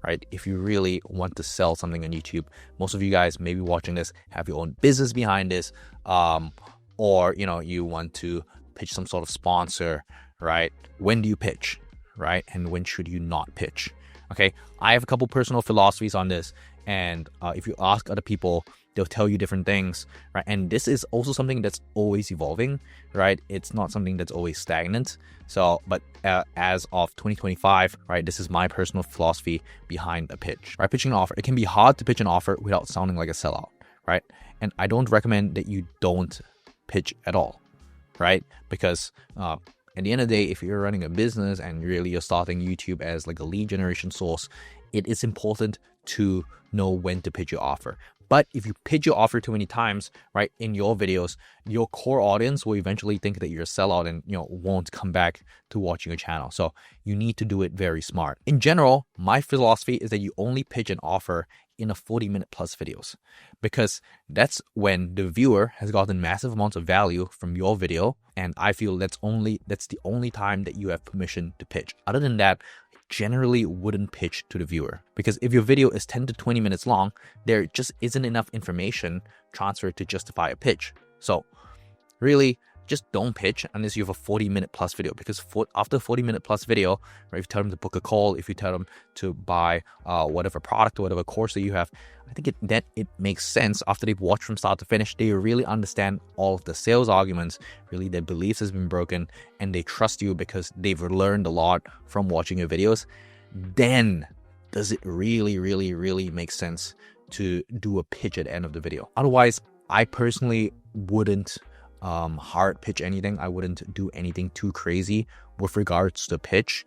A: right? If you really want to sell something on YouTube, most of you guys maybe watching this have your own business behind this, or you want to pitch some sort of sponsor, right? When do you pitch, right? And when should you not pitch? Okay, I have a couple personal philosophies on this, and if you ask other people, they'll tell you different things, right? And this is also something that's always evolving, right? It's not something that's always stagnant. So, but as of 2025, right, this is my personal philosophy behind a pitch, right? Pitching an offer. It can be hard to pitch an offer without sounding like a sellout, right? And I don't recommend that you don't pitch at all, right? Because at the end of the day, if you're running a business and really you're starting YouTube as like a lead generation source, it is important to know when to pitch your offer. But if you pitch your offer too many times, right, in your videos, your core audience will eventually think that you're a sellout and, won't come back to watching your channel. So you need to do it very smart. In general, my philosophy is that you only pitch an offer in a 40-minute plus videos, because that's when the viewer has gotten massive amounts of value from your video. And I feel that's the only time that you have permission to pitch. Other than that, generally wouldn't pitch to the viewer, because if your video is 10 to 20 minutes long, there just isn't enough information transferred to justify a pitch. So really, just don't pitch unless you have a 40-minute plus video, because after a 40-minute plus video, right, if you tell them to book a call, if you tell them to buy whatever product or whatever course that you have, I think it makes sense. After they've watched from start to finish, they really understand all of the sales arguments, really their beliefs has been broken, and they trust you because they've learned a lot from watching your videos. Then does it really, really, really make sense to do a pitch at the end of the video? Otherwise, I personally wouldn't hard pitch anything. I wouldn't do anything too crazy with regards to pitch,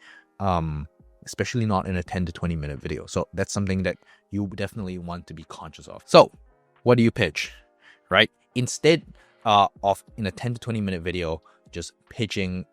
A: especially not in a 10 to 20 minute video. So that's something that you definitely want to be conscious of. So what do you pitch, right? Instead of in a 10 to 20 minute video just pitching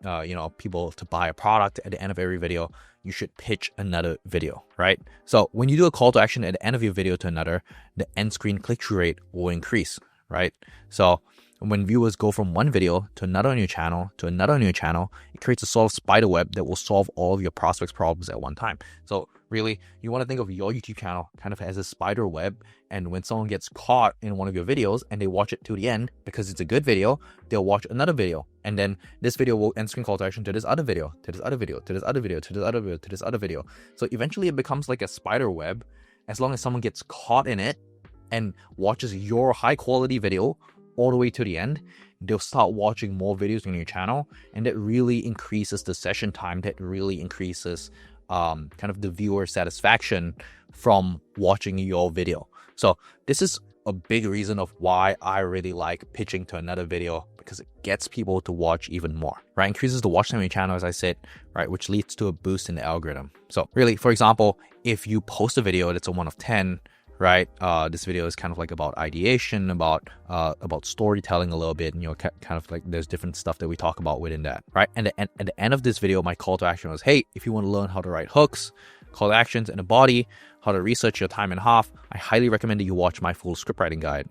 A: people to buy a product at the end of every video, you should pitch another video, right? So when you do a call to action at the end of your video to another, the end screen click-through rate will increase, right? So when viewers go from one video to another on your channel to another on your channel, it creates a sort of spider web that will solve all of your prospects' problems at one time. So really, you want to think of your YouTube channel kind of as a spider web. And when someone gets caught in one of your videos and they watch it to the end because it's a good video, they'll watch another video. And then this video will end screen call to action to this other video, to this other video, to this other video, to this other video, to this other video. So eventually it becomes like a spider web. As long as someone gets caught in it and watches your high quality video all the way to the end, they'll start watching more videos on your channel, and that really increases the session time. That really increases kind of the viewer satisfaction from watching your video. So this is a big reason of why I really like pitching to another video, because it gets people to watch even more, right? Increases the watch time on your channel, as I said, right? Which leads to a boost in the algorithm. So really, for example, if you post a video that's a 1 of 10, right? This video is kind of like about ideation, about storytelling a little bit, and kind of like there's different stuff that we talk about within that, right? And at the end of this video, my call to action was, hey, if you want to learn how to write hooks, call to actions, and a body, how to research your time in half, I highly recommend that you watch my full script writing guide.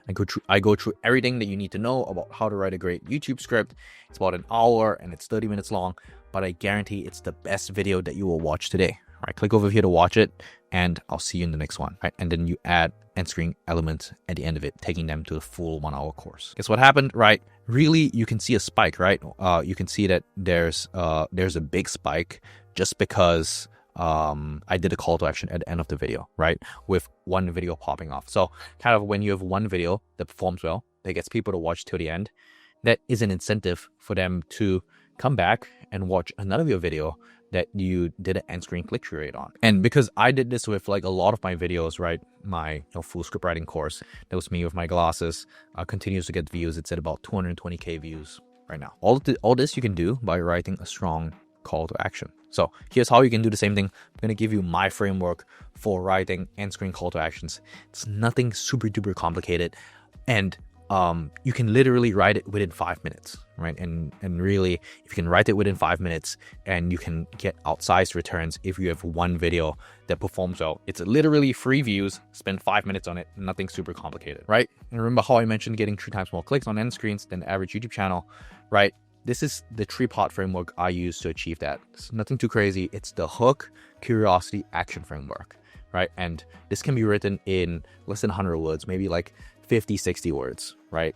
A: I go through everything that you need to know about how to write a great YouTube script. It's about an hour and it's 30 minutes long, but I guarantee it's the best video that you will watch today. All right, click over here to watch it, and I'll see you in the next one. Right, and then you add end screen elements at the end of it, taking them to the full 1 hour course. Guess what happened, right? Really, you can see a spike, right? You can see that there's a big spike just because I did a call to action at the end of the video, right? With one video popping off. So kind of when you have one video that performs well, that gets people to watch till the end, that is an incentive for them to come back and watch another of your video that you did an end screen click-through rate on. And because I did this with like a lot of my videos, right? My full script writing course, that was me with my glasses, continues to get views. It's at about 220K views right now. All this you can do by writing a strong call to action. So here's how you can do the same thing. I'm going to give you my framework for writing end screen call to actions. It's nothing super duper complicated. And you can literally write it within 5 minutes, right? And really, if you can write it within 5 minutes and you can get outsized returns if you have one video that performs well, it's literally free views, spend 5 minutes on it, nothing super complicated, right? And remember how I mentioned getting 3 times more clicks on end screens than the average YouTube channel, right? this is the 3-part framework I use to achieve that. It's nothing too crazy. It's the hook, curiosity, action framework, right? And this can be written in less than 100 words, maybe like 50, 60 words, right?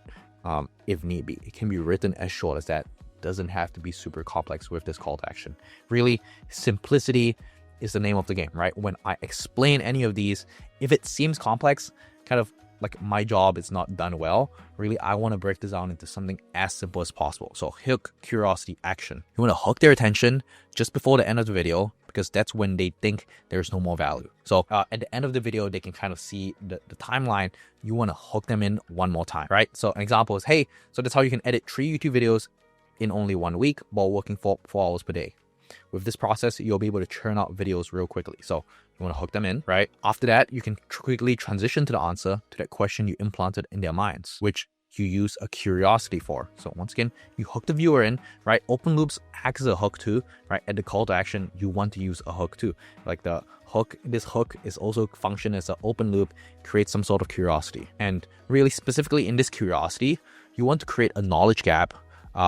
A: If need be. It can be written as short as that. Doesn't have to be super complex with this call to action. Really, simplicity is the name of the game, right? When I explain any of these, if it seems complex, kind of like my job is not done well, really, I want to break this down into something as simple as possible. So hook, curiosity, action. You want to hook their attention just before the end of the video, because that's when they think there's no more value. So at the end of the video, they can kind of see the timeline. You want to hook them in one more time, right? So an example is, hey, so that's how you can edit 3 YouTube videos in only 1 week while working 4 hours per day. With this process, you'll be able to churn out videos real quickly. So you want to hook them in, right? After that, you can quickly transition to the answer to that question you implanted in their minds, which you use a curiosity for. So once again, you hook the viewer in, right? Open loops acts as a hook too, right? At the call to action, you want to use a hook too. Like the hook, this hook is also function as an open loop, create some sort of curiosity. And really specifically in this curiosity, you want to create a knowledge gap,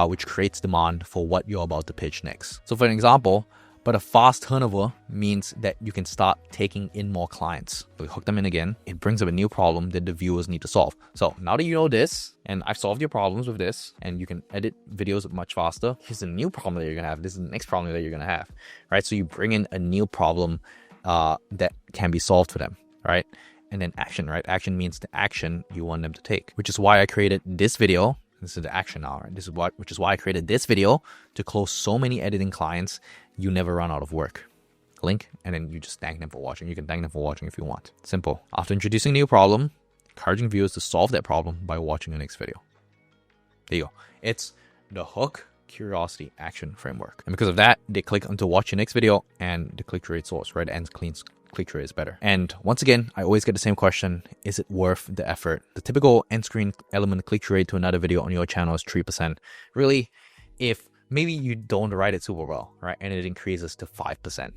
A: which creates demand for what you're about to pitch next. So for an example, but a fast turnover means that you can start taking in more clients. So we hook them in again. It brings up a new problem that the viewers need to solve. So now that you know this, and I've solved your problems with this, and you can edit videos much faster, here's a new problem that you're gonna have. This is the next problem that you're gonna have, right? So you bring in a new problem that can be solved for them, right? And then action, right? Action means the action you want them to take, which is why I created this video. This is the action now, right? Which is why I created this video to close so many editing clients. You never run out of work. Link, and then you just thank them for watching. You can thank them for watching if you want. Simple. After introducing a new problem, encouraging viewers to solve that problem by watching the next video. There you go. It's the hook, curiosity, action framework. And because of that, they click onto watch your next video, and the click-through rate source, right? And clean click-through is better. And once again, I always get the same question: is it worth the effort? The typical end screen element click-through rate to another video on your channel is 3%. Really, if maybe you don't write it super well, right? And it increases to 5%.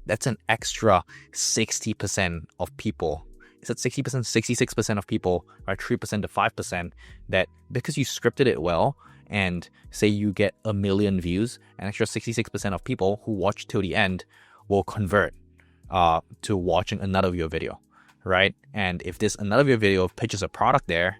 A: That's an extra 60% of people. Is that 60%? 66% of people, right? 3% to 5% that because you scripted it well, and say you get 1 million views, an extra 66% of people who watch till the end will convert to watching another of your video, right? And if this another of your video pitches a product there,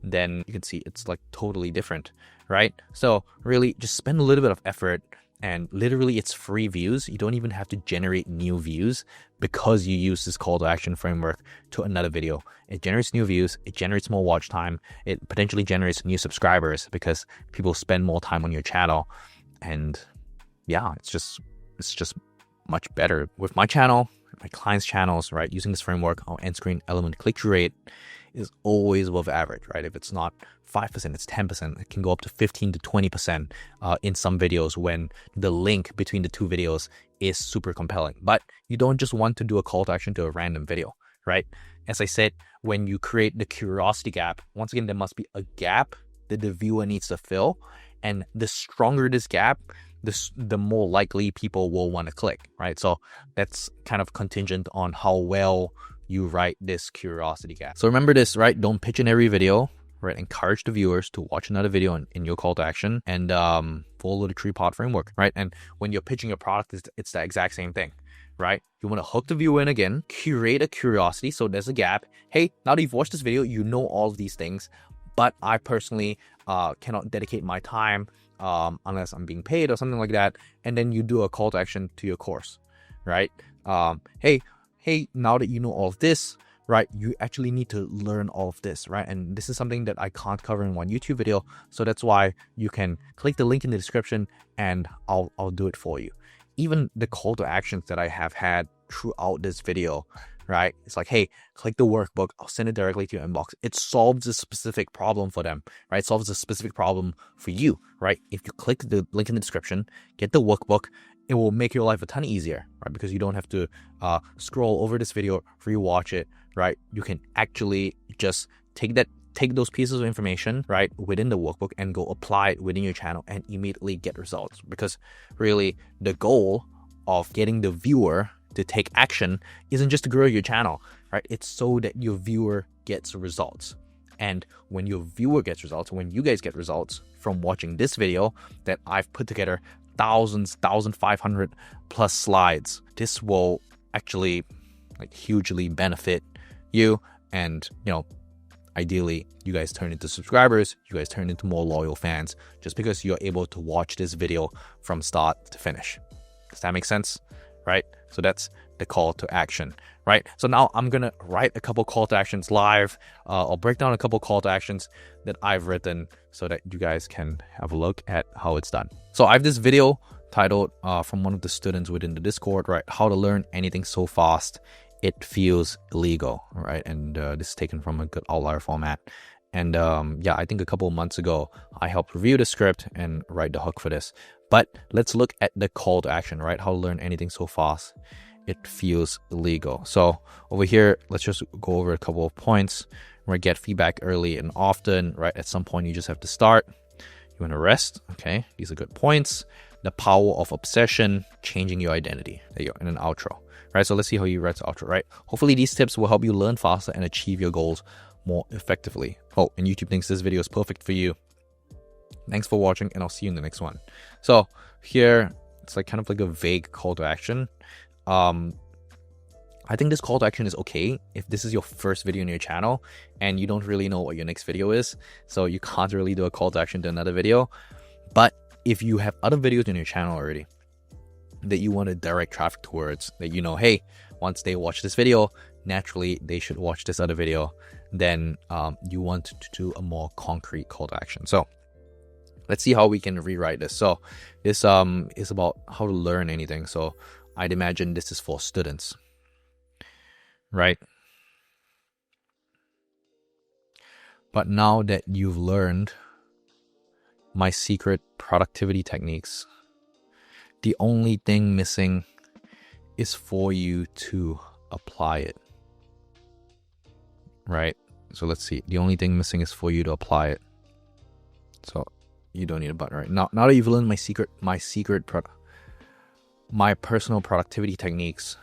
A: then you can see it's like totally different, right? So really just spend a little bit of effort, and literally it's free views. You don't even have to generate new views because you use this call to action framework to another video. It generates new views, it generates more watch time, it potentially generates new subscribers because people spend more time on your channel. And yeah, it's just much better. With my channel, my clients' channels, right, using this framework, our end screen element click-through rate is always above average, right? If it's not 5%, it's 10%. It can go up to 15 to 20% in some videos when the link between the two videos is super compelling. But you don't just want to do a call to action to a random video, right? As I said, when you create the curiosity gap, once again, there must be a gap that the viewer needs to fill. And the stronger this gap, the more likely people will want to click, right? So that's kind of contingent on how well you write this curiosity gap. So remember this, right? Don't pitch in every video, right? Encourage the viewers to watch another video in your call to action, and follow the 3-part framework, right? And when you're pitching a product, it's the exact same thing, right? You want to hook the viewer in again, curate a curiosity. So there's a gap. Hey, now that you've watched this video, you know all of these things, but I personally cannot dedicate my time unless I'm being paid or something like that. And then you do a call to action to your course, right? Hey, now that you know all of this, right, you actually need to learn all of this, right? And this is something that I can't cover in one YouTube video. So that's why you can click the link in the description and I'll do it for you. Even the call to actions that I have had throughout this video, right? It's like, hey, click the workbook. I'll send it directly to your inbox. It solves a specific problem for them, right? It solves a specific problem for you, right? If you click the link in the description, get the workbook, it will make your life a ton easier, right? Because you don't have to scroll over this video, rewatch it, right? You can actually just take those pieces of information, right, within the workbook and go apply it within your channel and immediately get results. Because really the goal of getting the viewer to take action isn't just to grow your channel, right? It's so that your viewer gets results. And when your viewer gets results, when you guys get results from watching this video that I've put together thousands, 1,500 plus slides, this will actually like hugely benefit you. And, you know, ideally you guys turn into subscribers, you guys turn into more loyal fans just because you're able to watch this video from start to finish. Does that make sense? Right? So that's the call to action, right? So now I'm gonna write a couple call to actions live. I'll break down a couple call to actions that I've written so that you guys can have a look at how it's done. So I have this video titled from one of the students within the Discord, right? How to learn anything so fast it feels illegal, right? And this is taken from a good outlier format. And yeah, I think a couple of months ago, I helped review the script and write the hook for this. But let's look at the call to action, right? How to learn anything so fast it feels illegal. So over here, let's just go over a couple of points where get feedback early and often, right? At some point, you just have to start. You want to rest, okay? These are good points. The power of obsession, changing your identity. There you go, and an outro, right? So let's see how you write the outro, right? Hopefully these tips will help you learn faster and achieve your goals more effectively. Oh, and YouTube thinks this video is perfect for you. Thanks for watching, and I'll see you in the next one. So here, it's like kind of like a vague call to action. I think this call to action is okay if this is your first video on your channel and you don't really know what your next video is. So you can't really do a call to action to another video. But if you have other videos on your channel already that you want to direct traffic towards, that you know, hey, once they watch this video, naturally they should watch this other video, then you want to do a more concrete call to action. So let's see how we can rewrite this. So this is about how to learn anything. So I'd imagine this is for students, right? But now that you've learned my secret productivity techniques, the only thing missing is for you to apply it, right? So let's see. The only thing missing is for you to apply it. So you don't need a button, right? Now that you've learned my personal productivity techniques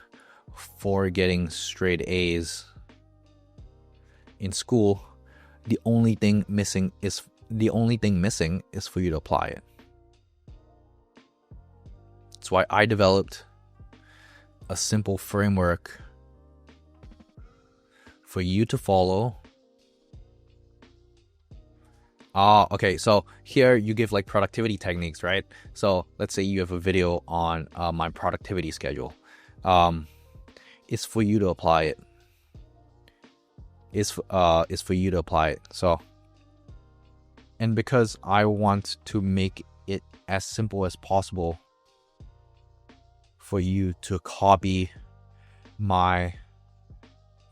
A: for getting straight A's in school, the only thing missing is for you to apply it. That's why I developed a simple framework for you to follow. Okay, so here you give like productivity techniques, right? So let's say you have a video on my productivity schedule. It's for you to apply it. It's for you to apply it. So, and because I want to make it as simple as possible for you to copy my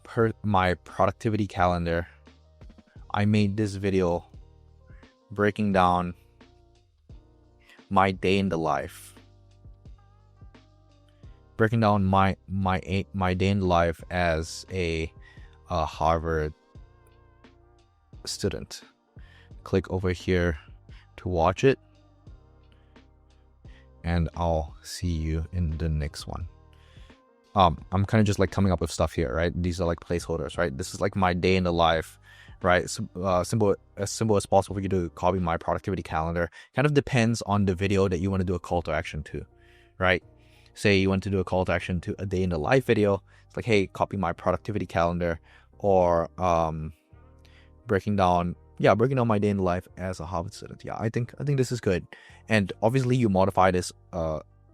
A: productivity calendar, I made this video breaking down my day in the life, breaking down my day in the life as a Harvard student. Click over here to watch it, and I'll see you in the next one. I'm kind of just like coming up with stuff here, right? These are like placeholders, right? This is like my day in the life, right? As simple as possible for you to copy my productivity calendar. Kind of depends on the video that you want to do a call to action to, right? Say you want to do a call to action to a day in the life video. It's like, hey, copy my productivity calendar, or breaking down my day in the life as a Harvard student. Yeah, I think this is good. And obviously you modify this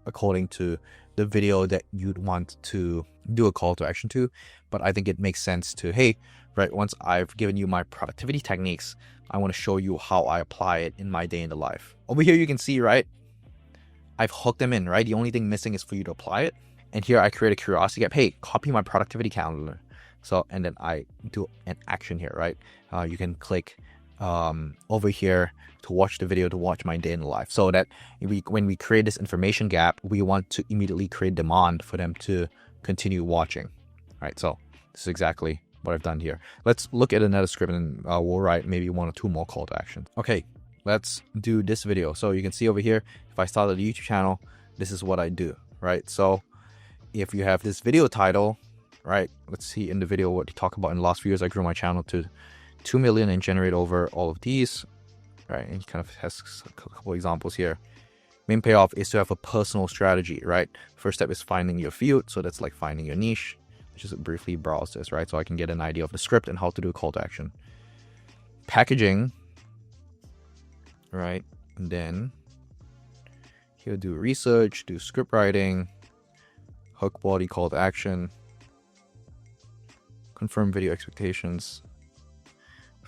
A: according to the video that you'd want to do a call to action to. But I think it makes sense to, hey, right, once I've given you my productivity techniques, I want to show you how I apply it in my day in the life. Over here you can see, right, I've hooked them in, right? The only thing missing is for you to apply it. And here I create a curiosity gap. Hey, copy my productivity calendar. So, and then I do an action here, right? You can click over here to watch the video, to watch my day in the life. So that when we create this information gap, we want to immediately create demand for them to continue watching, right? So this is exactly what I've done here. Let's look at another script, and we'll write maybe one or two more call to actions. Okay, let's do this video. So you can see over here, if I started a YouTube channel, this is what I do, right? So if you have this video title, right, let's see in the video what you talk about. In the last few years, I grew my channel to 2 million and generate over all of these, right? And he kind of has a couple examples here. Main payoff is to have a personal strategy, right? First step is finding your field. So that's like finding your niche. Just briefly browse this, right? So I can get an idea of the script and how to do a call to action. Packaging, right? And then he'll do research, do script writing, hook body, call to action, confirm video expectations,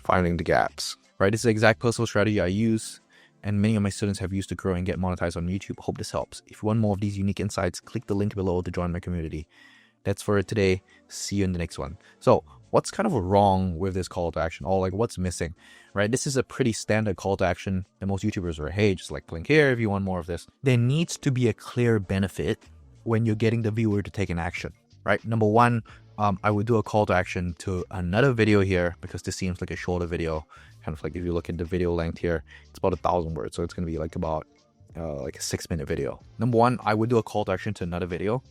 A: finding the gaps, right? This is the exact personal strategy I use, and many of my students have used to grow and get monetized on YouTube. Hope this helps. If you want more of these unique insights, click the link below to join my community. That's for it today. See you in the next one. So what's kind of wrong with this call to action, or like what's missing, right? This is a pretty standard call to action that most YouTubers are, hey, just like click here if you want more of this. There needs to be a clear benefit when you're getting the viewer to take an action, right? Number one, I would do a call to action to another video here, because this seems like a shorter video. Kind of like if you look at the video length here, it's about 1,000 words. So it's going to be like about like a 6-minute video. Number one, I would do a call to action to another video,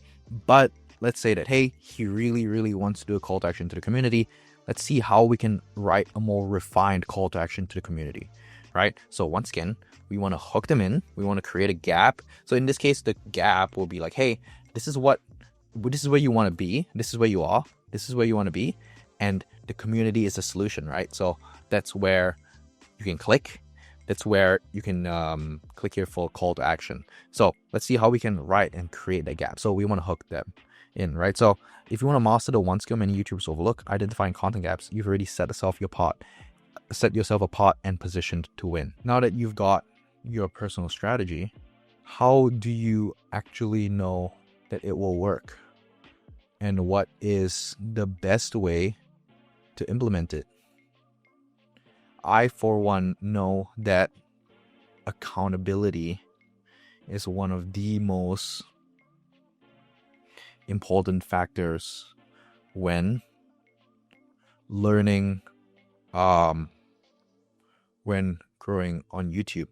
A: but let's say that, hey, he really wants to do a call to action to the community. Let's see how we can write a more refined call to action to the community, right? So once again, we want to hook them in. We want to create a gap. So in this case, the gap will be like, hey, this is where you want to be. This is where you are. This is where you want to be. And the community is the solution, right? So that's where you can click. That's where you can click here for call to action. So let's see how we can write and create that gap. So we want to hook them in, right? So if you want to master the one skill many YouTubers overlook, identifying content gaps, you've already set yourself apart and positioned to win. Now that you've got your personal strategy, how do you actually know that it will work? And what is the best way to implement it? I, for one, know that accountability is one of the most important factors when learning, when growing on YouTube.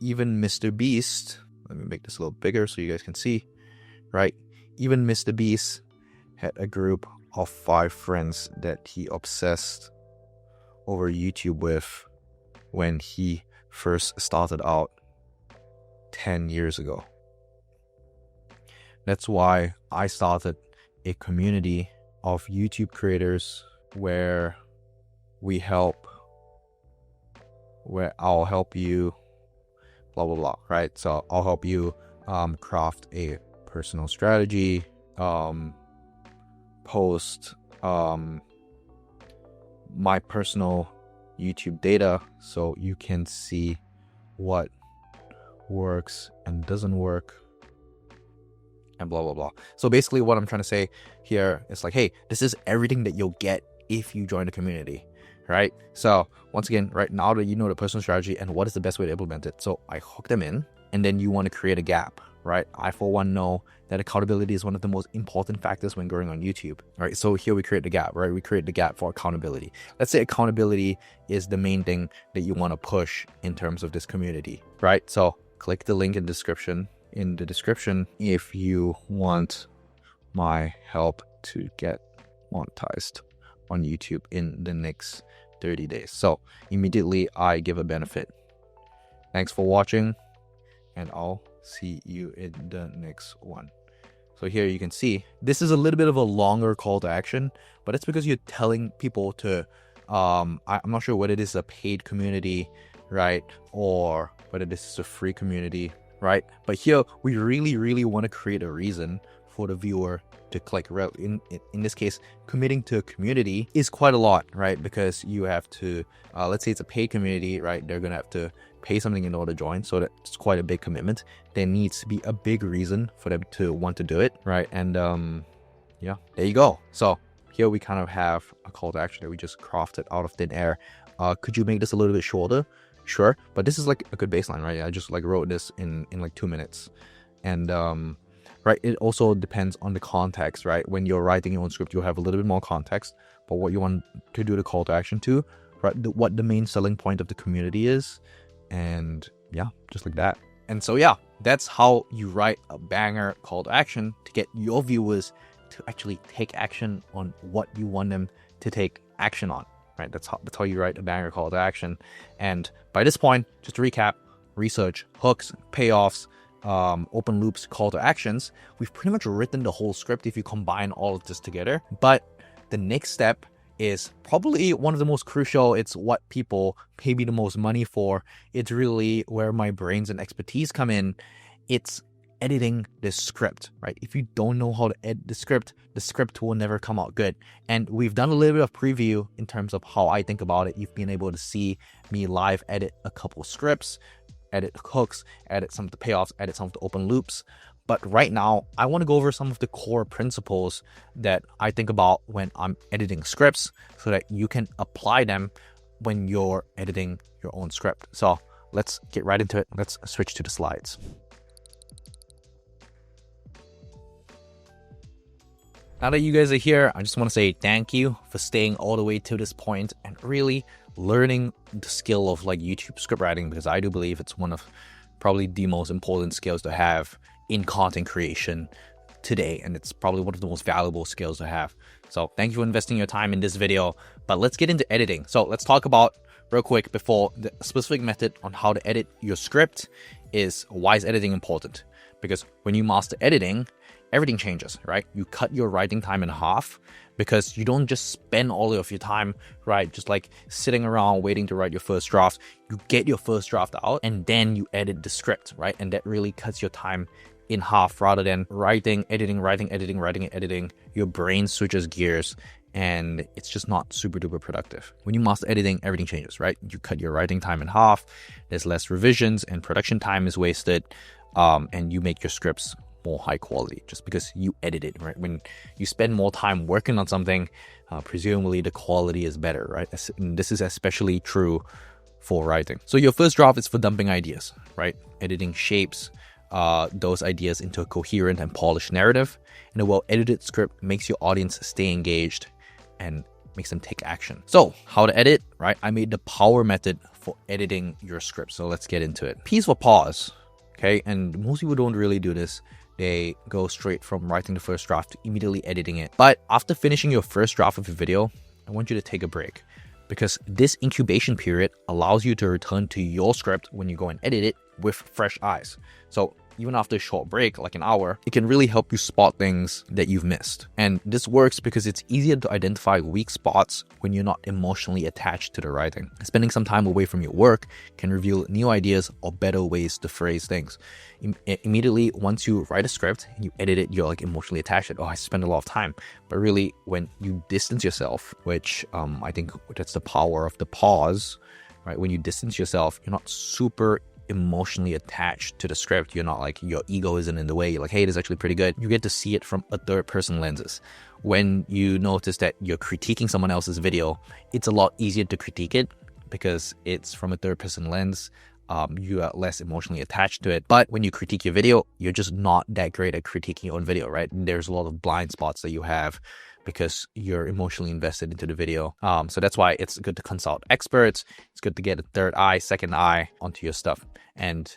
A: Even Mr. Beast, let me make this a little bigger so you guys can see, right? Even Mr. Beast had a group of 5 friends that he obsessed over YouTube with when he first started out 10 years ago. That's why I started a community of YouTube creators where I'll help you, blah, blah, blah, right? So I'll help you craft a personal strategy, post my personal YouTube data so you can see what works and doesn't work, and blah, blah, blah. So basically what I'm trying to say here is like, hey, this is everything that you'll get if you join the community, right? So once again, right now that you know the personal strategy and what is the best way to implement it, so I hook them in, and then you want to create a gap, right? I, for one, know that accountability is one of the most important factors when growing on YouTube, right? So here we create the gap, right? We create the gap for accountability. Let's say accountability is the main thing that you want to push in terms of this community, right? So click the link in the description if you want my help to get monetized on YouTube in the next 30 days. So immediately I give a benefit. Thanks for watching, and I'll see you in the next one. So here you can see this is a little bit of a longer call to action, but it's because you're telling people to I'm not sure whether it is a paid community, right, or whether this is a free community, right? But here we really want to create a reason for the viewer to click. In this case, committing to a community is quite a lot, right? Because you have to let's say it's a paid community, right? They're gonna have to pay something in order to join, so that's quite a big commitment. There needs to be a big reason for them to want to do it, right? And yeah, there you go. So here we kind of have a call to action that we just crafted out of thin air. Could you make this a little bit shorter? Sure, but this is like a good baseline, right? I just like wrote this in like 2 minutes. And right, it also depends on the context, right? When you're writing your own script, you'll have a little bit more context, but what you want to do the call to action to, right? What the main selling point of the community is, and yeah, just like that. And so yeah, that's how you write a banger call to action to get your viewers to actually take action on what you want them to take action on. right? That's how you write a banger call to action. And by this point, just to recap, research, hooks, payoffs, open loops, call to actions, we've pretty much written the whole script if you combine all of this together. But the next step is probably one of the most crucial. It's what people pay me the most money for. It's really where my brains and expertise come in. It's editing the script, right? If you don't know how to edit the script will never come out good. And we've done a little bit of preview in terms of how I think about it. You've been able to see me live edit a couple scripts, edit hooks, edit some of the payoffs, edit some of the open loops. But right now, I want to go over some of the core principles that I think about when I'm editing scripts so that you can apply them when you're editing your own script. So let's get right into it. Let's switch to the slides. Now that you guys are here, I just want to say thank you for staying all the way to this point and really learning the skill of like YouTube script writing, because I do believe it's one of probably the most important skills to have in content creation today, and it's probably one of the most valuable skills to have. So thank you for investing your time in this video, but let's get into editing. So let's talk about real quick before the specific method on how to edit your script is why is editing important? Because when you master editing, everything changes, right? You cut your writing time in half because you don't just spend all of your time, right, just like sitting around waiting to write your first draft. You get your first draft out and then you edit the script, right? And that really cuts your time in half rather than writing, editing, writing, editing, writing, and editing. Your brain switches gears and it's just not super duper productive. When you master editing, everything changes, right? You cut your writing time in half, there's less revisions and production time is wasted, and you make your scripts more high quality just because you edit it, right? When you spend more time working on something, presumably the quality is better, right? And this is especially true for writing. So your first draft is for dumping ideas, right? Editing shapes those ideas into a coherent and polished narrative, and a well-edited script makes your audience stay engaged and makes them take action. So how to edit, right? I made the power method for editing your script. So let's get into it. P is for pause, okay? And most people don't really do this. They go straight from writing the first draft to immediately editing it. But after finishing your first draft of a video, I want you to take a break, because this incubation period allows you to return to your script when you go and edit it with fresh eyes. So even after a short break, like an hour, it can really help you spot things that you've missed. And this works because it's easier to identify weak spots when you're not emotionally attached to the writing. Spending some time away from your work can reveal new ideas or better ways to phrase things. Immediately, once you write a script and you edit it, you're like emotionally attached to it. Oh, I spend a lot of time. But really, when you distance yourself, which I think that's the power of the pause, right? When you distance yourself, you're not super emotionally attached to the script. You're not like, your ego isn't in the way. You're like, hey, it is actually pretty good. You get to see it from a third person lenses. When you notice that you're critiquing someone else's video, it's a lot easier to critique it because it's from a third person lens. You are less emotionally attached to it. But when you critique your video, you're just not that great at critiquing your own video, right? There's a lot of blind spots that you have because you're emotionally invested into the video. So that's why it's good to consult experts. It's good to get a third eye, second eye onto your stuff. And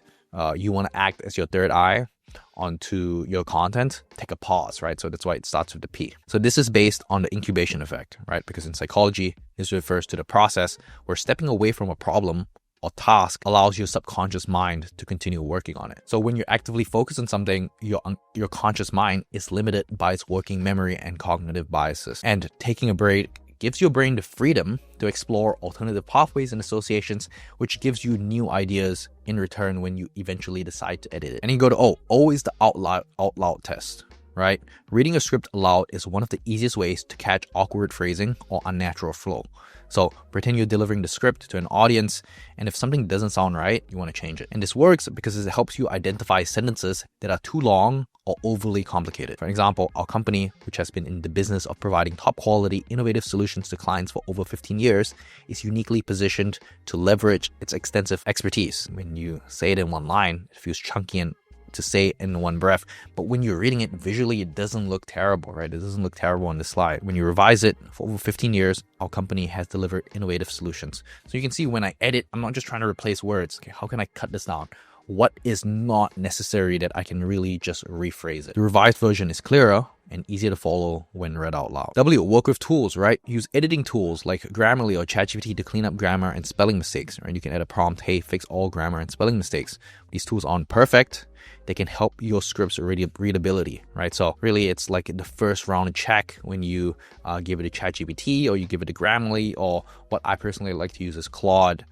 A: you want to act as your third eye onto your content, take a pause, right? So that's why it starts with the P. So this is based on the incubation effect, right? Because in psychology, this refers to the process where stepping away from a problem or task allows your subconscious mind to continue working on it. So when you're actively focused on something, your conscious mind is limited by its working memory and cognitive biases. And taking a break gives your brain the freedom to explore alternative pathways and associations, which gives you new ideas in return when you eventually decide to edit it. And you go to O. O is the out loud test, right? Reading a script aloud is one of the easiest ways to catch awkward phrasing or unnatural flow. So pretend you're delivering the script to an audience, and if something doesn't sound right, you want to change it. And this works because it helps you identify sentences that are too long or overly complicated. For example, our company, which has been in the business of providing top quality, innovative solutions to clients for over 15 years, is uniquely positioned to leverage its extensive expertise. When you say it in one line, it feels chunky and to say in one breath, but when you're reading it visually, it doesn't look terrible, right? It doesn't look terrible on the slide. When you revise it, for over 15 years, our company has delivered innovative solutions. So you can see when I edit, I'm not just trying to replace words. Okay, how can I cut this down? what is not necessary that I can really just rephrase it. The revised version is clearer and easier to follow when read out loud. W, work with tools, right? Use editing tools like Grammarly or ChatGPT to clean up grammar and spelling mistakes, right? You can add a prompt, hey, fix all grammar and spelling mistakes. These tools aren't perfect. They can help your script's readability, right? So really, it's like the first round check when you give it a ChatGPT or you give it a Grammarly, or what I personally like to use is Claude.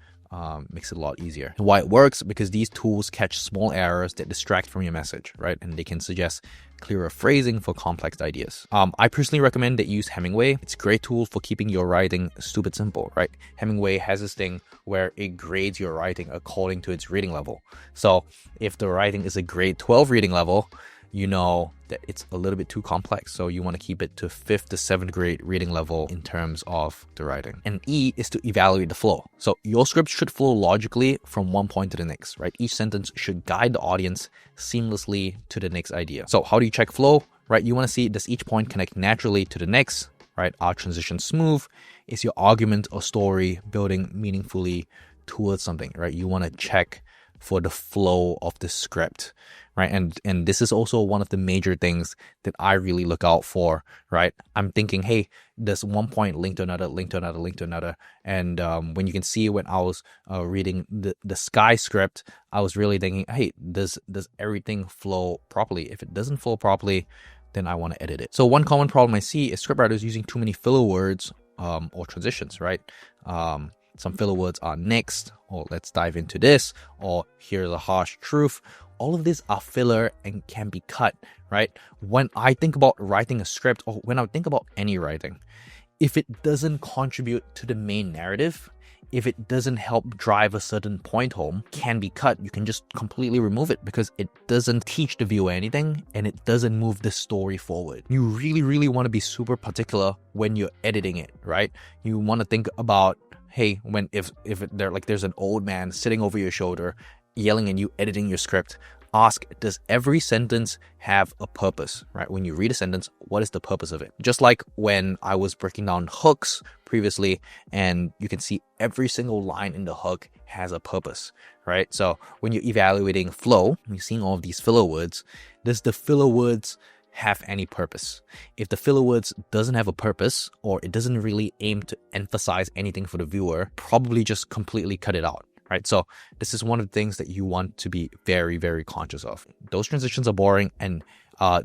A: Makes it a lot easier. And why it works? Because these tools catch small errors that distract from your message, right? And they can suggest clearer phrasing for complex ideas. I personally recommend that you use Hemingway. It's a great tool for keeping your writing stupid simple, right? Hemingway has this thing where it grades your writing according to its reading level. So if the writing is a grade 12 reading level, you know that it's a little bit too complex. So you want to keep it to 5th to 7th grade reading level in terms of the writing. And E is to evaluate the flow. So your script should flow logically from one point to the next, right? Each sentence should guide the audience seamlessly to the next idea. So how do you check flow, right? You want to see, does each point connect naturally to the next, right? Are transitions smooth? Is your argument or story building meaningfully towards something, right? You want to check for the flow of the script, right? And this is also one of the major things that I really look out for, right? I'm thinking, hey, does one point link to another, link to another, link to another? And when you can see when I was reading the Sky script, I was really thinking, hey, does everything flow properly? If it doesn't flow properly, then I want to edit it. So one common problem I see is scriptwriters using too many filler words or transitions, right? Some filler words are next, or let's dive into this, or here's a harsh truth. All of these are filler and can be cut, right? When I think about writing a script, or when I think about any writing, if it doesn't contribute to the main narrative, if it doesn't help drive a certain point home, can be cut. You can just completely remove it because it doesn't teach the viewer anything and it doesn't move the story forward. You really, really want to be super particular when you're editing it, right? You want to think about, hey, if there's an old man sitting over your shoulder yelling at you, editing your script, ask, does every sentence have a purpose, right? When you read a sentence, what is the purpose of it? Just like when I was breaking down hooks previously, and you can see every single line in the hook has a purpose, right? So when you're evaluating flow, you're seeing all of these filler words, does the filler words have any purpose? If the filler words doesn't have a purpose, or it doesn't really aim to emphasize anything for the viewer, probably just completely cut it out, right? So this is one of the things that you want to be very, very conscious of. Those transitions are boring and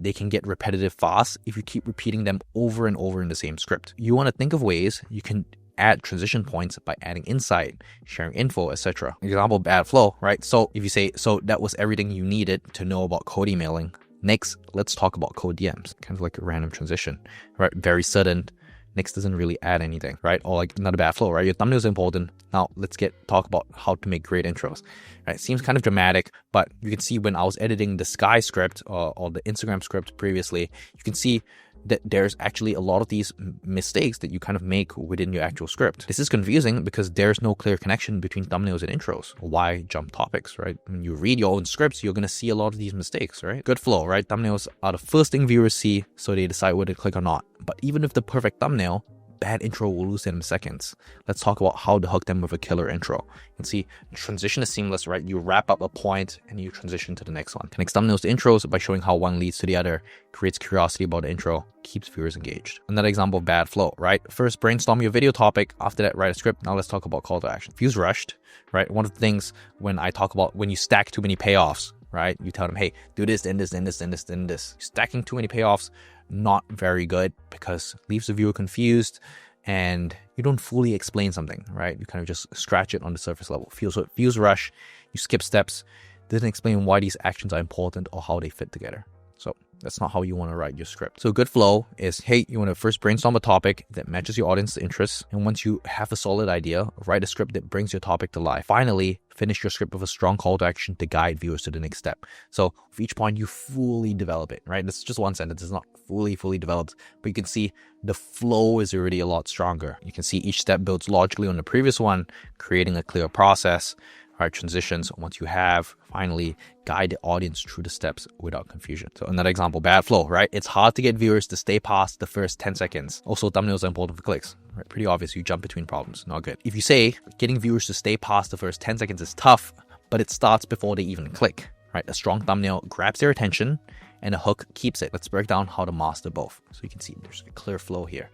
A: they can get repetitive fast if you keep repeating them over and over in the same script. You want to think of ways you can add transition points by adding insight, sharing info, etc. Example, bad flow, right? So if you say, so that was everything you needed to know about code emailing. Next, let's talk about code DMs. Kind of like a random transition, right? Very sudden. Next doesn't really add anything, right? Or like not a bad flow, right? Your thumbnail is important. Now let's talk about how to make great intros, right? Seems kind of dramatic, but you can see when I was editing the Sky script or the Instagram script previously, you can see that there's actually a lot of these mistakes that you kind of make within your actual script. This is confusing because there's no clear connection between thumbnails and intros. Why jump topics, right? When you read your own scripts, you're going to see a lot of these mistakes, right? Good flow, right? Thumbnails are the first thing viewers see, so they decide whether to click or not. But even with the perfect thumbnail, bad intro will lose them in seconds. Let's talk about how to hook them with a killer intro. You can see transition is seamless, right? You wrap up a point and you transition to the next one. Connects thumbnails to intros by showing how one leads to the other, creates curiosity about the intro, keeps viewers engaged. Another example of bad flow, right? First, brainstorm your video topic. After that, write a script. Now let's talk about call to action. Feels rushed, right? One of the things when I talk about when you stack too many payoffs, right? You tell them, hey, do this, then this, then this, then this, then this. Stacking too many payoffs, not very good because leaves the viewer confused and you don't fully explain something, right? You kind of just scratch it on the surface level. Feels rushed, you skip steps, doesn't explain why these actions are important or how they fit together. So that's not how you want to write your script. So good flow is, hey, you want to first brainstorm a topic that matches your audience's interests. And once you have a solid idea, write a script that brings your topic to life. Finally, finish your script with a strong call to action to guide viewers to the next step. So with each point, you fully develop it, right? This is just one sentence. It's not fully developed, but you can see the flow is already a lot stronger. You can see each step builds logically on the previous one, creating a clear process. Right, transitions, once you have, finally guide the audience through the steps without confusion. So another example, bad flow, right? It's hard to get viewers to stay past the first 10 seconds. Also, thumbnails are important for clicks, right? Pretty obvious, you jump between problems, not good. If you say getting viewers to stay past the first 10 seconds is tough, but it starts before they even click, right? A strong thumbnail grabs their attention and a hook keeps it. Let's break down how to master both. So you can see there's a clear flow here,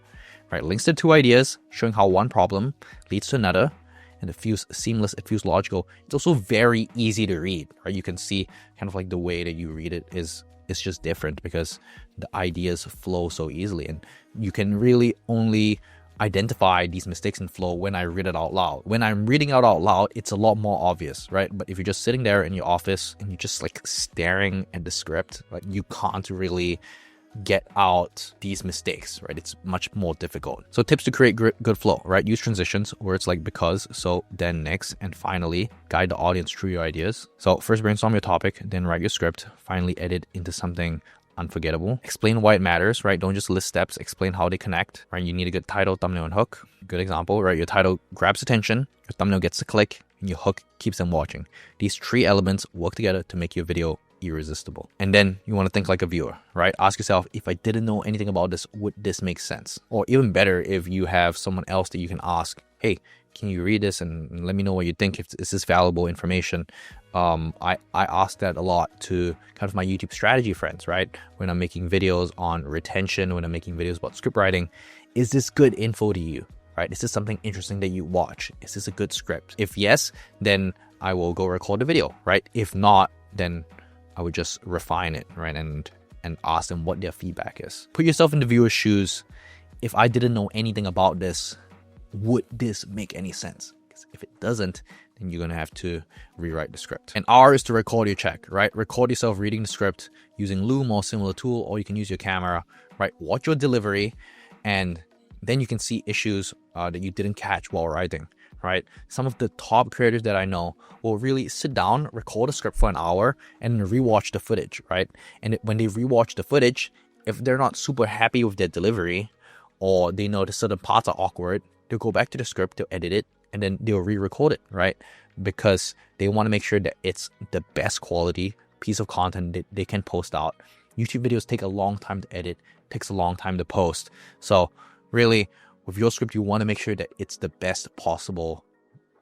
A: right? Links to two ideas, showing how one problem leads to another, and it feels seamless, it feels logical. It's also very easy to read, right? You can see kind of like the way that you read it is just different because the ideas flow so easily, and you can really only identify these mistakes in flow when I read it out loud. When I'm reading out loud, it's a lot more obvious, right? But if you're just sitting there in your office and you're just like staring at the script, like you can't really get out these mistakes, right? It's much more difficult. So tips to create good flow, right? Use transitions, words like because, so, then, next, and finally, guide the audience through your ideas. So first brainstorm your topic, then write your script, finally edit into something unforgettable. Explain why it matters, right? Don't just list steps, explain how they connect, right? You need a good title, thumbnail, and hook. Good example, right? Your title grabs attention, your thumbnail gets a click, and your hook keeps them watching. These three elements work together to make your video irresistible. And then you want to think like a viewer, right? Ask yourself, if I didn't know anything about this, would this make sense? Or even better, if you have someone else that you can ask, hey, can you read this and let me know what you think? Is this valuable information? I ask that a lot to kind of my YouTube strategy friends, right? When I'm making videos on retention, when I'm making videos about script writing, is this good info to you, right? Is this something interesting that you watch? Is this a good script? If yes, then I will go record the video, right? If not, then I would just refine it, right? And ask them what their feedback is. Put yourself in the viewer's shoes. If I didn't know anything about this, would this make any sense? Because if it doesn't, then you're going to have to rewrite the script. And R is to record your check, right? Record yourself reading the script using Loom or similar tool, or you can use your camera, right? Watch your delivery, and then you can see issues that you didn't catch while writing, right? Some of the top creators that I know will really sit down, record a script for an hour, and rewatch the footage, right? And when they rewatch the footage, if they're not super happy with their delivery, or they know that certain parts are awkward, they'll go back to the script, they'll edit it, and then they'll re-record it, right? Because they want to make sure that it's the best quality piece of content that they can post out. YouTube videos take a long time to edit, takes a long time to post. So really, with your script, you want to make sure that it's the best possible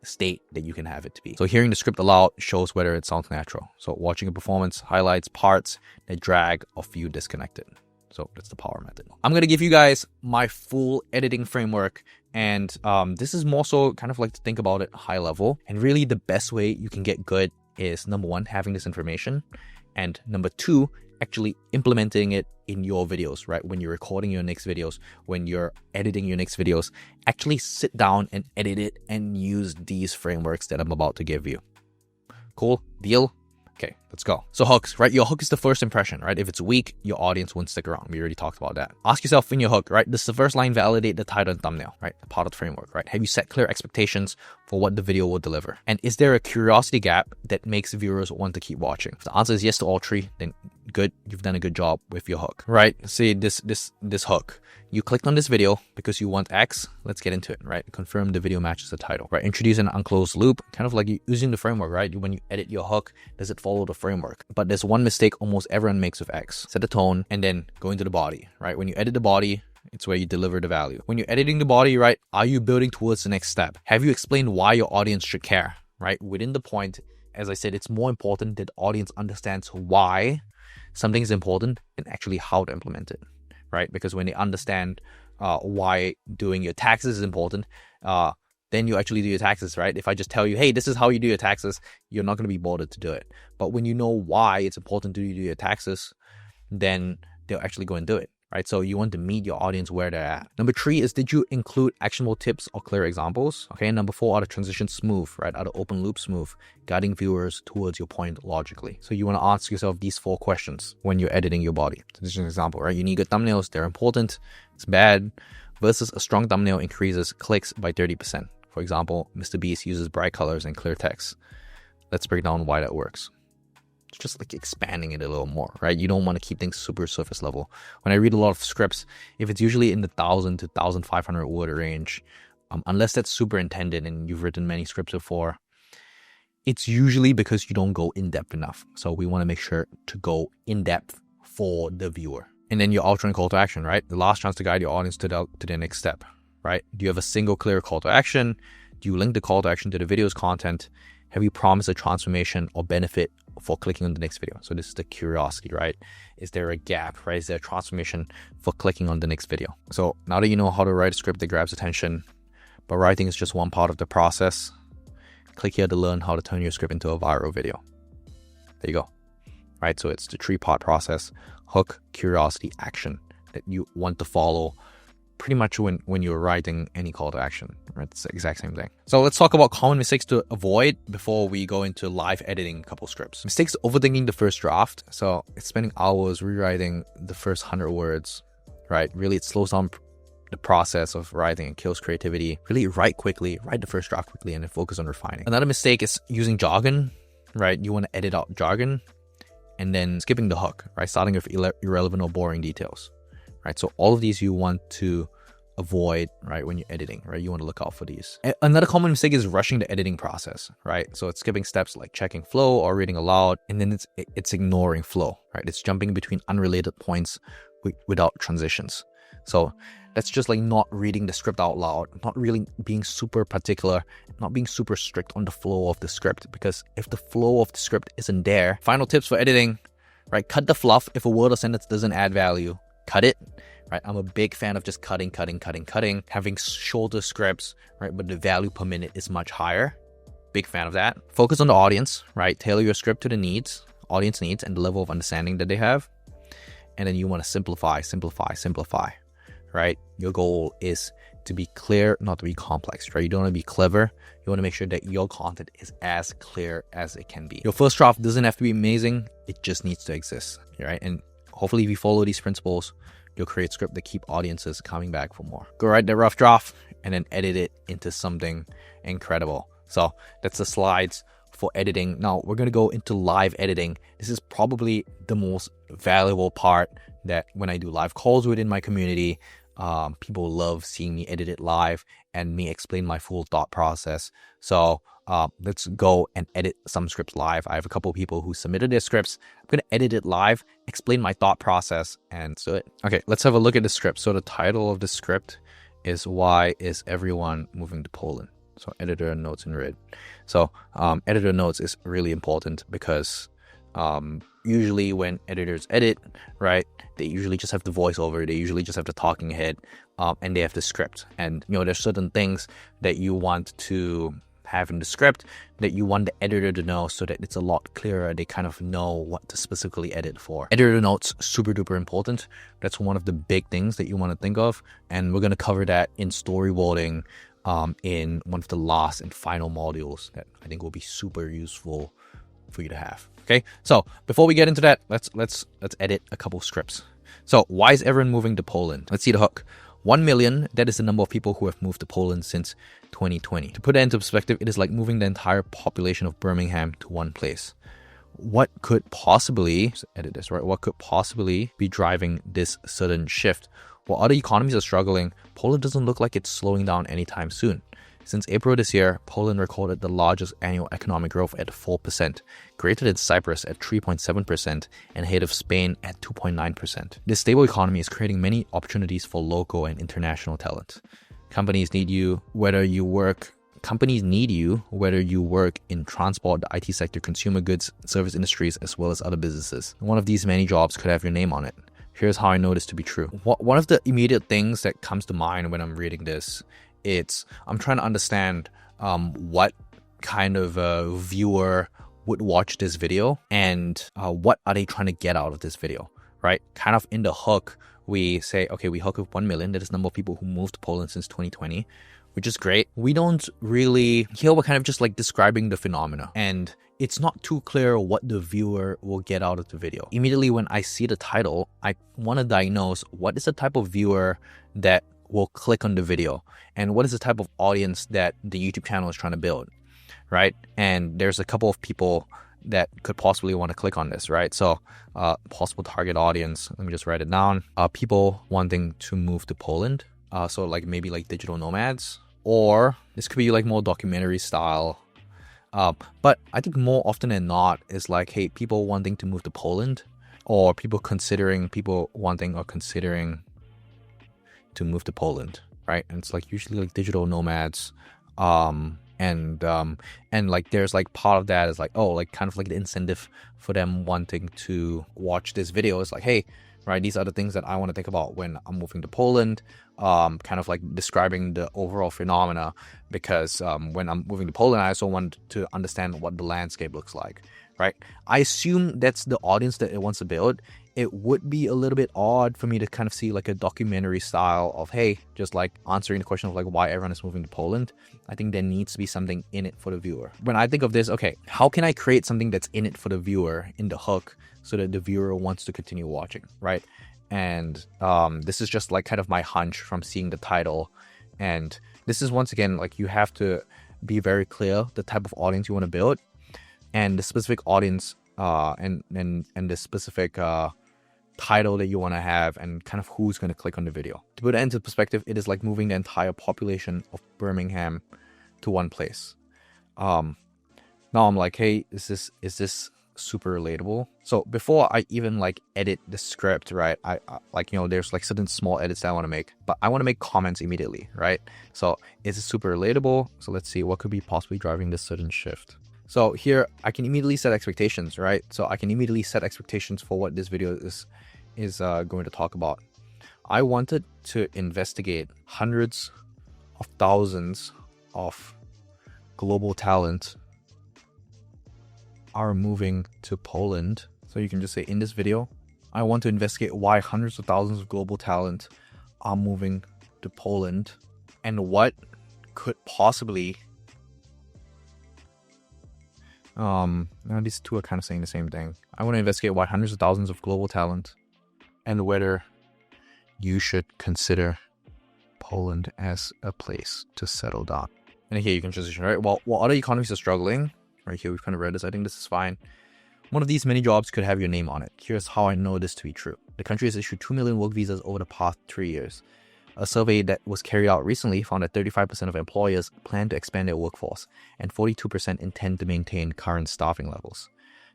A: state that you can have it to be. So hearing the script aloud shows whether it sounds natural. So watching a performance highlights parts that drag or feel disconnected. So that's the power method. I'm going to give you guys my full editing framework. And this is more so kind of like to think about it high level. And really the best way you can get good is, number one, having this information. And number two, actually implementing it in your videos, right? When you're recording your next videos, when you're editing your next videos, actually sit down and edit it and use these frameworks that I'm about to give you. Cool? Deal? Okay, let's go. So hooks, right? Your hook is the first impression, right? If it's weak, your audience won't stick around. We already talked about that. Ask yourself in your hook, right? Does the first line validate the title and thumbnail, right? Part of the framework, right? Have you set clear expectations for what the video will deliver? And is there a curiosity gap that makes viewers want to keep watching? If the answer is yes to all three, then good, you've done a good job with your hook, right? Say this hook. You clicked on this video because you want X. Let's get into it, right? Confirm the video matches the title, right? Introduce an unclosed loop, kind of like using the framework, right? When you edit your hook, does it follow the framework? But there's one mistake almost everyone makes with X. Set the tone and then go into the body, right? When you edit the body, it's where you deliver the value. When you're editing the body, right? Are you building towards the next step? Have you explained why your audience should care, right? Within the point, as I said, it's more important that the audience understands why something is important than actually how to implement it, right? Because when they understand why doing your taxes is important, then you actually do your taxes, right? If I just tell you, hey, this is how you do your taxes, you're not going to be bothered to do it. But when you know why it's important to do your taxes, then they'll actually go and do it, right? So you want to meet your audience where they're at. Number 3 is, did you include actionable tips or clear examples? Okay, and number 4, are the transitions smooth, right? Are the open loop smooth, guiding viewers towards your point logically? So you want to ask yourself these 4 questions when you're editing your body. So this is an example, right? You need good thumbnails, they're important, it's bad, versus a strong thumbnail increases clicks by 30%. For example, Mr. Beast uses bright colors and clear text. Let's break down why that works. It's just like expanding it a little more, right? You don't want to keep things super surface level. When I read a lot of scripts, if it's usually in the 1,000 to 1,500 word range, unless that's super intended and you've written many scripts before, it's usually because you don't go in depth enough. So we want to make sure to go in depth for the viewer. And then your outro and call to action, right? The last chance to guide your audience to the next step, right? Do you have a single clear call to action? Do you link the call to action to the video's content? have you promised a transformation or benefit for clicking on the next video? So this is the curiosity, right? Is there a gap, right? Is there a transformation for clicking on the next video? So now that you know how to write a script that grabs attention, but writing is just one part of the process, click here to learn how to turn your script into a viral video. There you go, right? So it's the 3-part process: hook, curiosity, action, that you want to follow pretty much when you're writing any call to action, right? It's the exact same thing. So let's talk about common mistakes to avoid before we go into live editing a couple scripts. Mistakes: overthinking the first draft. So it's spending hours rewriting the first 100 words, right? Really, it slows down the process of writing and kills creativity. Really write quickly, write the first draft quickly, and then focus on refining. Another mistake is using jargon, right? You want to edit out jargon and then skipping the hook, right? Starting with irrelevant or boring details. Right, so all of these you want to avoid, right, when you're editing, right? You want to look out for these. Another common mistake is rushing the editing process, right? So it's skipping steps like checking flow or reading aloud, and then it's ignoring flow, right? It's jumping between unrelated points without transitions. So that's just like not reading the script out loud, not really being super particular, not being super strict on the flow of the script, because if the flow of the script isn't there. Final tips for editing, right? Cut the fluff. If a word or sentence doesn't add value, cut it, right? I'm a big fan of just cutting, having shorter scripts, right? But the value per minute is much higher. Big fan of that. Focus on the audience, right? Tailor your script to the audience needs and the level of understanding that they have. And then you want to simplify, right? Your goal is to be clear, not to be complex, right? You don't want to be clever. You want to make sure that your content is as clear as it can be. Your first draft doesn't have to be amazing. It just needs to exist, right? And hopefully, if you follow these principles, you'll create script that keep audiences coming back for more. Go write that rough draft and then edit it into something incredible. So that's the slides for editing. Now we're going to go into live editing. This is probably the most valuable part that when I do live calls within my community, people love seeing me edit it live and me explain my full thought process. So let's go and edit some scripts live. I have a couple of people who submitted their scripts. I'm going to edit it live, explain my thought process, and do it. Okay, let's have a look at the script. So the title of the script is "Why is Everyone Moving to Poland?" So editor notes in red. So editor notes is really important because usually when editors edit, right, they usually just have the voiceover, they usually just have the talking head, and they have the script. And there's certain things that you want to have in the script that you want the editor to know so that it's a lot clearer. They kind of know what to specifically edit for. Editor notes, super duper important. That's one of the big things that you want to think of. And we're going to cover that in storyboarding in one of the last and final modules that I think will be super useful for you to have. Okay, so before we get into that, let's edit a couple scripts. So why is everyone moving to Poland? Let's see the hook. 1 million, that is the number of people who have moved to Poland since 2020. To put that into perspective, it is like moving the entire population of Birmingham to one place. What could possibly, edit this, right? What could possibly be driving this sudden shift? While other economies are struggling, Poland doesn't look like it's slowing down anytime soon. Since April this year, Poland recorded the largest annual economic growth at 4%, greater than Cyprus at 3.7%, and ahead of Spain at 2.9%. This stable economy is creating many opportunities for local and international talent. Companies need you whether you work in transport, the IT sector, consumer goods, service industries, as well as other businesses. One of these many jobs could have your name on it. Here's how I know this to be true. One of the immediate things that comes to mind when I'm reading this, I'm trying to understand what kind of a viewer would watch this video and what are they trying to get out of this video, right? Kind of in the hook, we say, okay, we hook with 1 million. That is the number of people who moved to Poland since 2020, which is great. We don't really, here we're kind of just like describing the phenomena, and it's not too clear what the viewer will get out of the video. Immediately when I see the title, I want to diagnose what is the type of viewer that will click on the video and what is the type of audience that the YouTube channel is trying to build, right? And there's a couple of people that could possibly want to click on this, right? So possible target audience, let me just write it down. People wanting to move to Poland. So like maybe like digital nomads, or this could be like more documentary style. But I think more often than not is like, hey, people wanting to move to Poland, or people wanting or considering to move to Poland, right? And it's like usually like digital nomads, And like there's like part of that is like, oh, like kind of like the incentive for them wanting to watch this video is like, hey, right, these are the things that I want to think about when I'm moving to Poland, kind of like describing the overall phenomena, because when I'm moving to Poland, I also want to understand what the landscape looks like, right? I assume that's the audience that it wants to build. It would be a little bit odd for me to kind of see like a documentary style of, hey, just like answering the question of like why everyone is moving to Poland. I think there needs to be something in it for the viewer. When I think of this, okay, how can I create something that's in it for the viewer in the hook so that the viewer wants to continue watching, right? And this is just like kind of my hunch from seeing the title. And this is, once again, like you have to be very clear the type of audience you want to build and the specific audience and the specific title that you want to have and kind of who's going to click on the video. To put it into perspective, it is like moving the entire population of Birmingham to one place. Now I'm like, hey, is this super relatable? So before I even like edit the script, right, I like, you know, there's like certain small edits that I want to make, but I want to make comments immediately, right? So is it super relatable? So let's see what could be possibly driving this sudden shift. So here I can immediately set expectations, right? So I can immediately set expectations for what this video is going to talk about. I wanted to investigate hundreds of thousands of global talent are moving to Poland. So you can just say, in this video, I want to investigate why hundreds of thousands of global talent are moving to Poland and what could possibly now these two are kind of saying the same thing. I want to investigate why hundreds of thousands of global talent and whether you should consider Poland as a place to settle down. And here you can transition, right? Well, while other economies are struggling, right here we've kind of read this, I think this is fine. One of these many jobs could have your name on it. Here's how I know this to be true. The country has issued 2 million work visas over the past 3 years. A survey that was carried out recently found that 35% of employers plan to expand their workforce and 42% intend to maintain current staffing levels.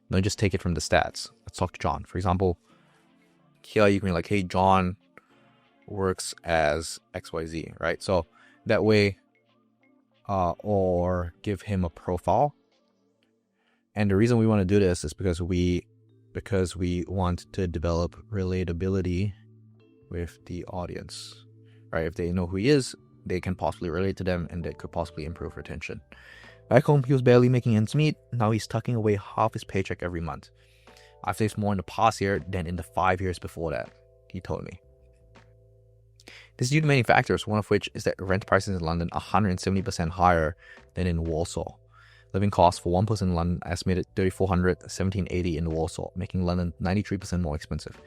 A: Don't just take it from the stats. Let's talk to John. For example, here you can be like, hey, John works as XYZ, right? So that way, or give him a profile. And the reason we want to do this is because we want to develop relatability with the audience. Right, if they know who he is, they can possibly relate to them and that could possibly improve retention. Back home, he was barely making ends meet. Now he's tucking away half his paycheck every month. I've saved more in the past year than in the 5 years before that, he told me. This is due to many factors, one of which is that rent prices in London are 170% higher than in Warsaw. Living costs for one person in London are estimated $3,400, $1,780 in Warsaw, making London 93% more expensive.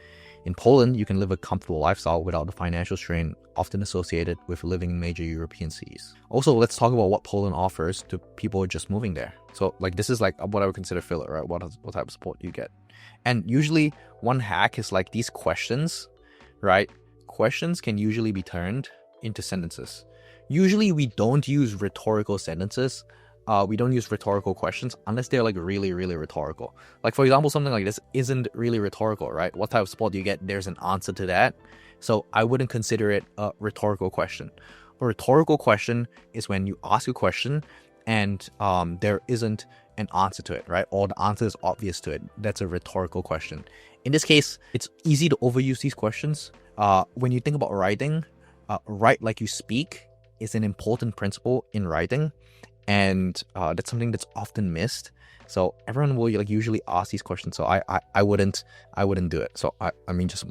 A: In Poland, you can live a comfortable lifestyle without the financial strain often associated with living in major European cities. Also, let's talk about what Poland offers to people just moving there. So, like, this is like what I would consider filler, right? What type of support you get. And usually, one hack is like these questions, right? Questions can usually be turned into sentences. Usually, we don't use rhetorical sentences. We don't use rhetorical questions unless they're like really, really rhetorical. Like, for example, something like this isn't really rhetorical, right? What type of support do you get? There's an answer to that. So I wouldn't consider it a rhetorical question. A rhetorical question is when you ask a question and there isn't an answer to it, right? Or the answer is obvious to it. That's a rhetorical question. In this case, it's easy to overuse these questions. When you think about writing, write like you speak is an important principle in writing. And that's something that's often missed. So everyone will like usually ask these questions. So I wouldn't do it. So I mean, just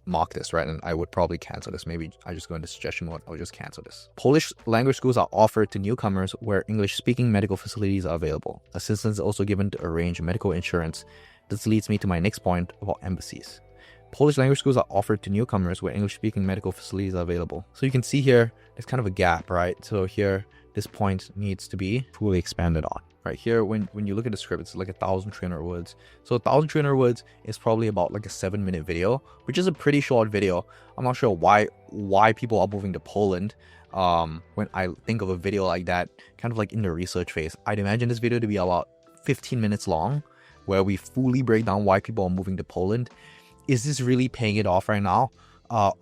A: mark this, right? And I would probably cancel this. Maybe I just go into suggestion mode. I'll just cancel this. Polish language schools are offered to newcomers where English-speaking medical facilities are available. Assistance is also given to arrange medical insurance. This leads me to my next point about embassies. Polish language schools are offered to newcomers where English-speaking medical facilities are available. So you can see here, there's kind of a gap, right? So here, this point needs to be fully expanded on. Right here, when you look at the script, it's like 1,300 words. So 1,300 words is probably about like a 7-minute video, which is a pretty short video. I'm not sure why people are moving to Poland. When I think of a video like that, kind of like in the research phase, I'd imagine this video to be about 15 minutes long, where we fully break down why people are moving to Poland. Is this really paying it off right now?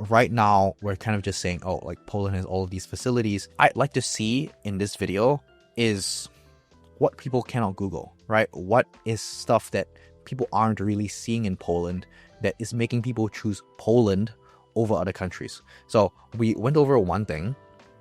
A: Right now, we're kind of just saying, oh, like Poland has all of these facilities. I'd like to see in this video is what people cannot Google, right? What is stuff that people aren't really seeing in Poland that is making people choose Poland over other countries? So we went over one thing,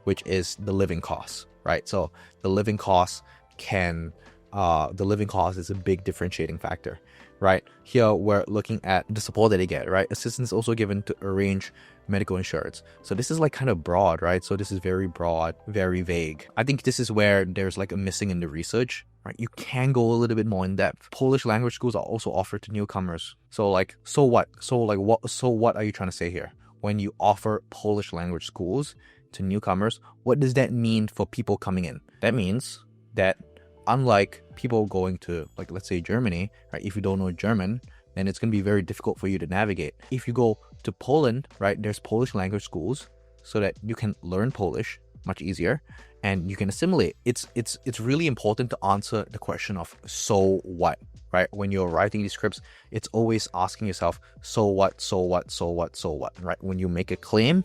A: which is the living costs, right? So the living costs is a big differentiating factor, right? Here we're looking at the support that they get, right? Assistance also given to arrange medical insurance. So this is like kind of broad, right? So this is very broad, very vague. I think this is where there's like a missing in the research, right? You can go a little bit more in depth. Polish language schools are also offered to newcomers. So what are you trying to say here? When you offer Polish language schools to newcomers, what does that mean for people coming in? That means that unlike people going to, like, let's say Germany, right? If you don't know German, then it's going to be very difficult for you to navigate. If you go to Poland, right, there's Polish language schools so that you can learn Polish much easier and you can assimilate. It's really important to answer the question of so what, right? When you're writing these scripts, it's always asking yourself, so what, right? When you make a claim,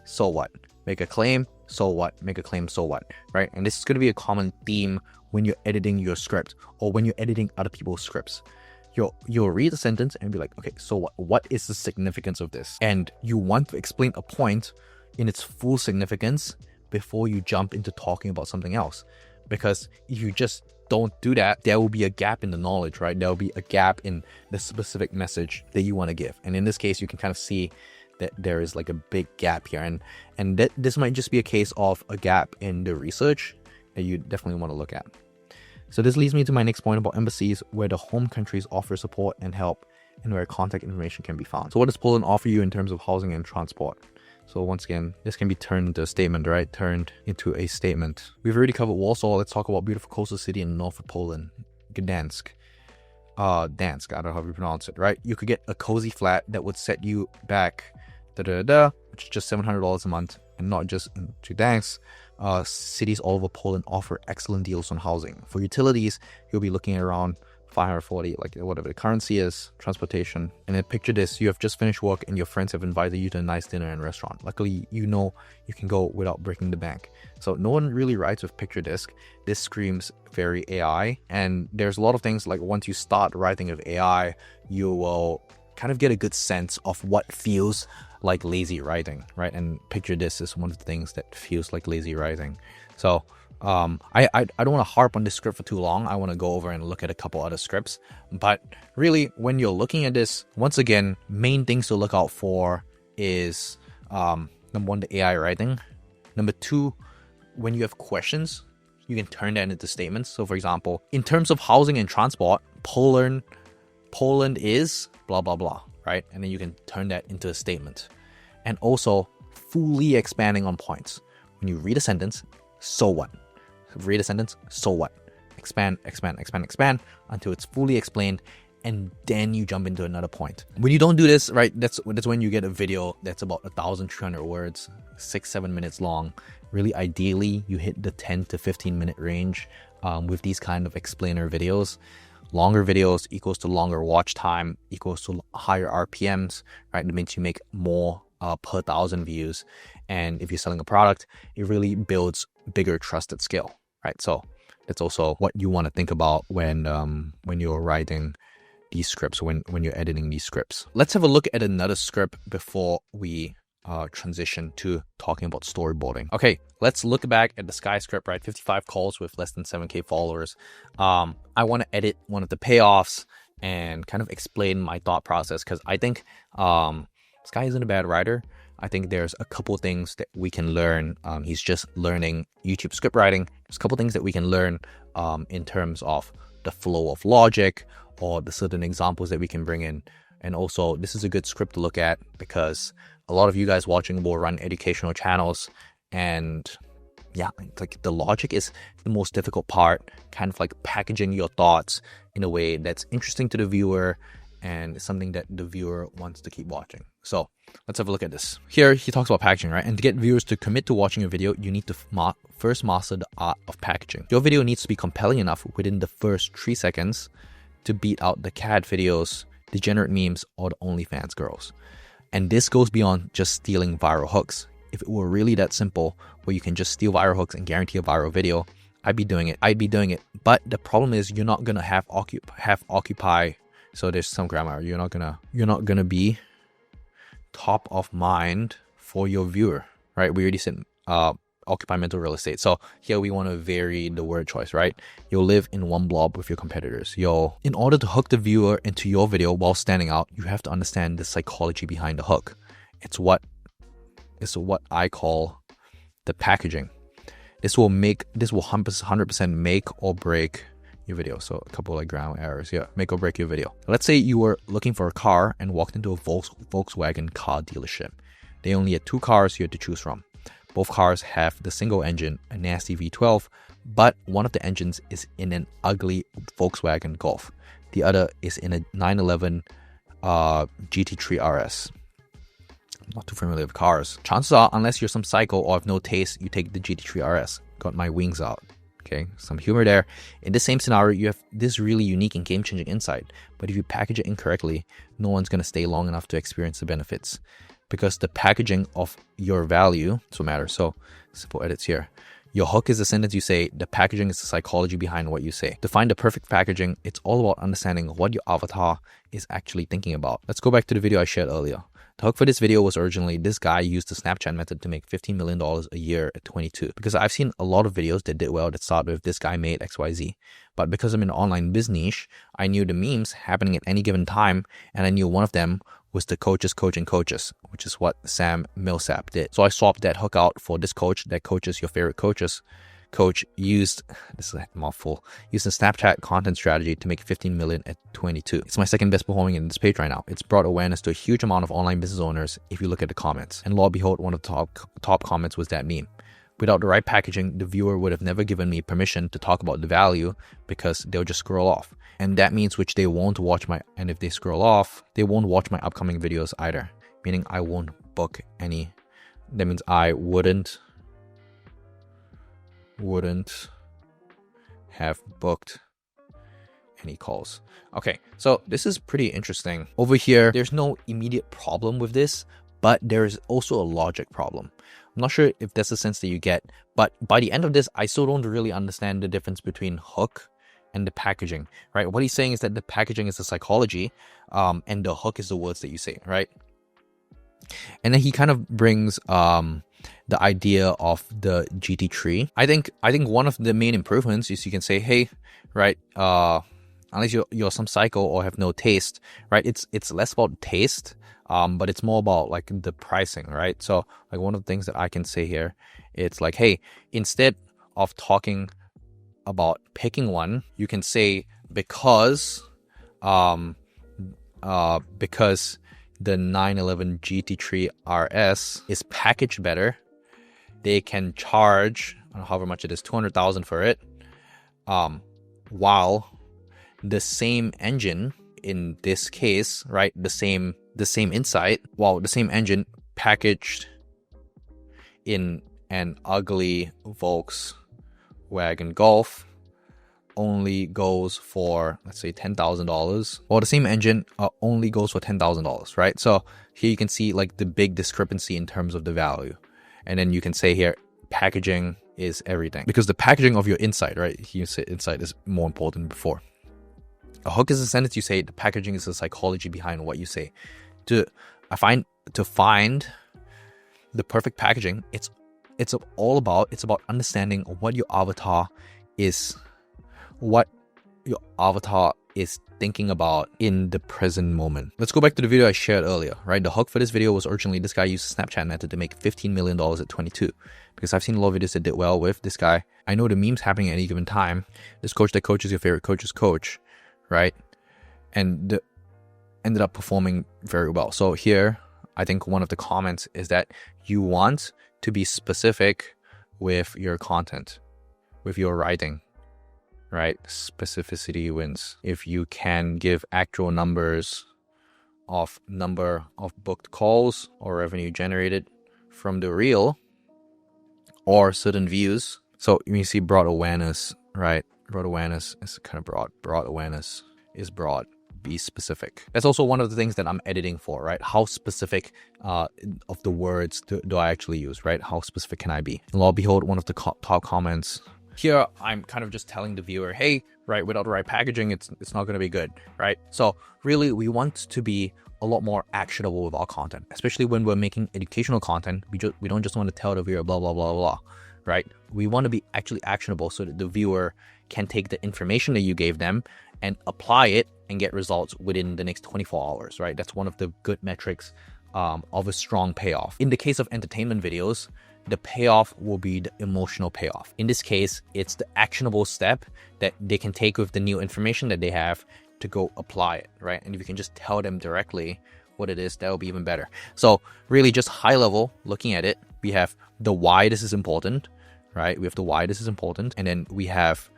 A: so what? Make a claim, so what? Make a claim, so what, right? And this is going to be a common theme when you're editing your script or when you're editing other people's scripts. You'll read a sentence and be like, okay, so what? What is the significance of this? And you want to explain a point in its full significance before you jump into talking about something else. Because if you just don't do that, there will be a gap in the knowledge, right? There will be a gap in the specific message that you want to give. And in this case, you can kind of see that there is like a big gap here. And that this might just be a case of a gap in the research that you definitely want to look at. So this leads me to my next point about embassies, where the home countries offer support and help and where contact information can be found. So what does Poland offer you in terms of housing and transport? So once again, this can be turned into a statement, right? Turned into a statement. We've already covered Warsaw. Let's talk about beautiful coastal city in the north of Poland, Gdansk. Dansk, I don't know how you pronounce it, right? You could get a cozy flat that would set you back, which is just $700 a month, and not just to Gdansk. Cities all over Poland offer excellent deals on housing. For utilities, you'll be looking at around 540, like whatever the currency is, transportation. And then picture this, you have just finished work and your friends have invited you to a nice dinner and restaurant. Luckily, you know you can go without breaking the bank. So no one really writes with picture disc. This screams very AI. And there's a lot of things like once you start writing with AI, you will kind of get a good sense of what feels like lazy writing, right? And picture this is one of the things that feels like lazy writing. So I don't want to harp on this script for too long. I want to go over and look at a couple other scripts. But really, when you're looking at this, once again, main things to look out for is number one, the AI writing. Number two, when you have questions, you can turn that into statements. So for example, in terms of housing and transport, Poland is blah, blah, blah, right? And then you can turn that into a statement. And also fully expanding on points. When you read a sentence, so what? Read a sentence, so what? Expand until it's fully explained, and then you jump into another point. When you don't do this, right, that's when you get a video that's about 1,300 words, 6-7 minutes long. Really, ideally, you hit the 10 to 15 minute range with these kind of explainer videos. Longer videos equals to longer watch time equals to higher RPMs, right? That means you make more per 1,000 views. And if you're selling a product, it really builds bigger trusted scale, right? So that's also what you want to think about when you're writing these scripts, when you're editing these scripts. Let's have a look at another script before we transition to talking about storyboarding. Okay, let's look back at the Sky script, right? 55 calls with less than 7K followers. I want to edit one of the payoffs and kind of explain my thought process, because I think Sky isn't a bad writer. I think there's a couple things that we can learn. He's just learning YouTube script writing. There's a couple things that we can learn in terms of the flow of logic or the certain examples that we can bring in. And also, this is a good script to look at because a lot of you guys watching will run educational channels, and yeah, it's like the logic is the most difficult part, kind of like packaging your thoughts in a way that's interesting to the viewer and something that the viewer wants to keep watching. So let's have a look at this. Here he talks about packaging, right? And to get viewers to commit to watching a video, you need to first master the art of packaging. Your video needs to be compelling enough within the first 3 seconds to beat out the cat videos, degenerate memes, or the OnlyFans girls. And this goes beyond just stealing viral hooks. If it were really that simple, where you can just steal viral hooks and guarantee a viral video, I'd be doing it. But the problem is you're not gonna have occupy. So there's some grammar. You're not gonna be top of mind for your viewer, right? We already said occupy mental real estate. So here we want to vary the word choice, right? You'll live in one blob with your competitors. In order to hook the viewer into your video while standing out, you have to understand the psychology behind the hook. It's what I call the packaging. This will 100% make or break your video. So a couple like grammar errors. Yeah, make or break your video. Let's say you were looking for a car and walked into a Volkswagen car dealership. They only had 2 cars you had to choose from. Both cars have the single engine, a nasty V12, but one of the engines is in an ugly Volkswagen Golf. The other is in a 911 GT3 RS. I'm not too familiar with cars. Chances are, unless you're some psycho or have no taste, you take the GT3 RS. Got my wings out. Okay, some humor there. In the same scenario, you have this really unique and game-changing insight. But if you package it incorrectly, no one's going to stay long enough to experience the benefits. Because the packaging of your value is what matters. So, simple edits here. Your hook is the sentence you say. The packaging is the psychology behind what you say. To find the perfect packaging, it's all about understanding what your avatar is actually thinking about. Let's go back to the video I shared earlier. The hook for this video was originally this guy used the Snapchat method to make $15 million a year at 22. Because I've seen a lot of videos that did well that start with this guy made XYZ. But because I'm in an online biz niche, I knew the memes happening at any given time, and I knew one of them was the coaches coaching coaches, which is what Sam Millsap did. So I swapped that hook out for this coach that coaches your favorite coaches. Coach used, this is a mouthful, used a Snapchat content strategy to make 15 million at 22. It's my second best performing in this page right now. It's brought awareness to a huge amount of online business owners if you look at the comments. And lo and behold, one of the top comments was that meme. Without the right packaging, the viewer would have never given me permission to talk about the value because they'll just scroll off. And that means which they won't watch and if they scroll off, they won't watch my upcoming videos either. Meaning I won't book any. That means I wouldn't have booked any calls. Okay, so this is pretty interesting. Over here, there's no immediate problem with this, but there's also a logic problem. I'm not sure if that's the sense that you get, but by the end of this, I still don't really understand the difference between hook and the packaging, right? What he's saying is that the packaging is the psychology, and the hook is the words that you say, right? And then he kind of brings the idea of the GT3. I think one of the main improvements is you can say, hey, right, unless you're some psycho or have no taste, right? It's less about taste, but it's more about like the pricing, right? So like one of the things that I can say here, it's like, hey, instead of talking about picking one, you can say because the 911 GT3 RS is packaged better, they can charge, I don't know however much it is, $200,000 for it, while the same engine in this case, right, the same insight, while the same engine packaged in an ugly Volkswagen Golf only goes for, let's say, $10,000, or the same engine only goes for $10,000, right? So here you can see like the big discrepancy in terms of the value. And then you can say here, packaging is everything, because the packaging of your insight, right? You say insight is more important than before. A hook is a sentence you say, the packaging is the psychology behind what you say. To find the perfect packaging, it's about understanding what your avatar is thinking about in the present moment. Let's go back to the video I shared earlier, right? The hook for this video was originally this guy used the Snapchat method to make $15 million at 22. Because I've seen a lot of videos that did well with this guy. I know the memes happening at any given time. This coach that coaches your favorite coach's coach, right? And ended up performing very well. So here, I think one of the comments is that you want to be specific with your content, with your writing, right? Specificity wins. If you can give actual numbers of number of booked calls or revenue generated from the reel or certain views. So you see broad awareness, right? Broad awareness is kind of broad. Broad awareness is broad. Be specific. That's also one of the things that I'm editing for, right? How specific of the words do I actually use, right? How specific can I be? And lo and behold, one of the top comments Here, I'm kind of just telling the viewer, hey, right, without the right packaging, it's not going to be good, right? So really, we want to be a lot more actionable with our content, especially when we're making educational content. We don't just want to tell the viewer blah, blah, blah, blah, right? We want to be actually actionable so that the viewer can take the information that you gave them and apply it and get results within the next 24 hours, right? That's one of the good metrics of a strong payoff. In the case of entertainment videos, the payoff will be the emotional payoff. In this case, it's the actionable step that they can take with the new information that they have to go apply it, right? And if you can just tell them directly what it is, that'll be even better. So really just high level looking at it, we have the why this is important, right? We have the why this is important. And then we have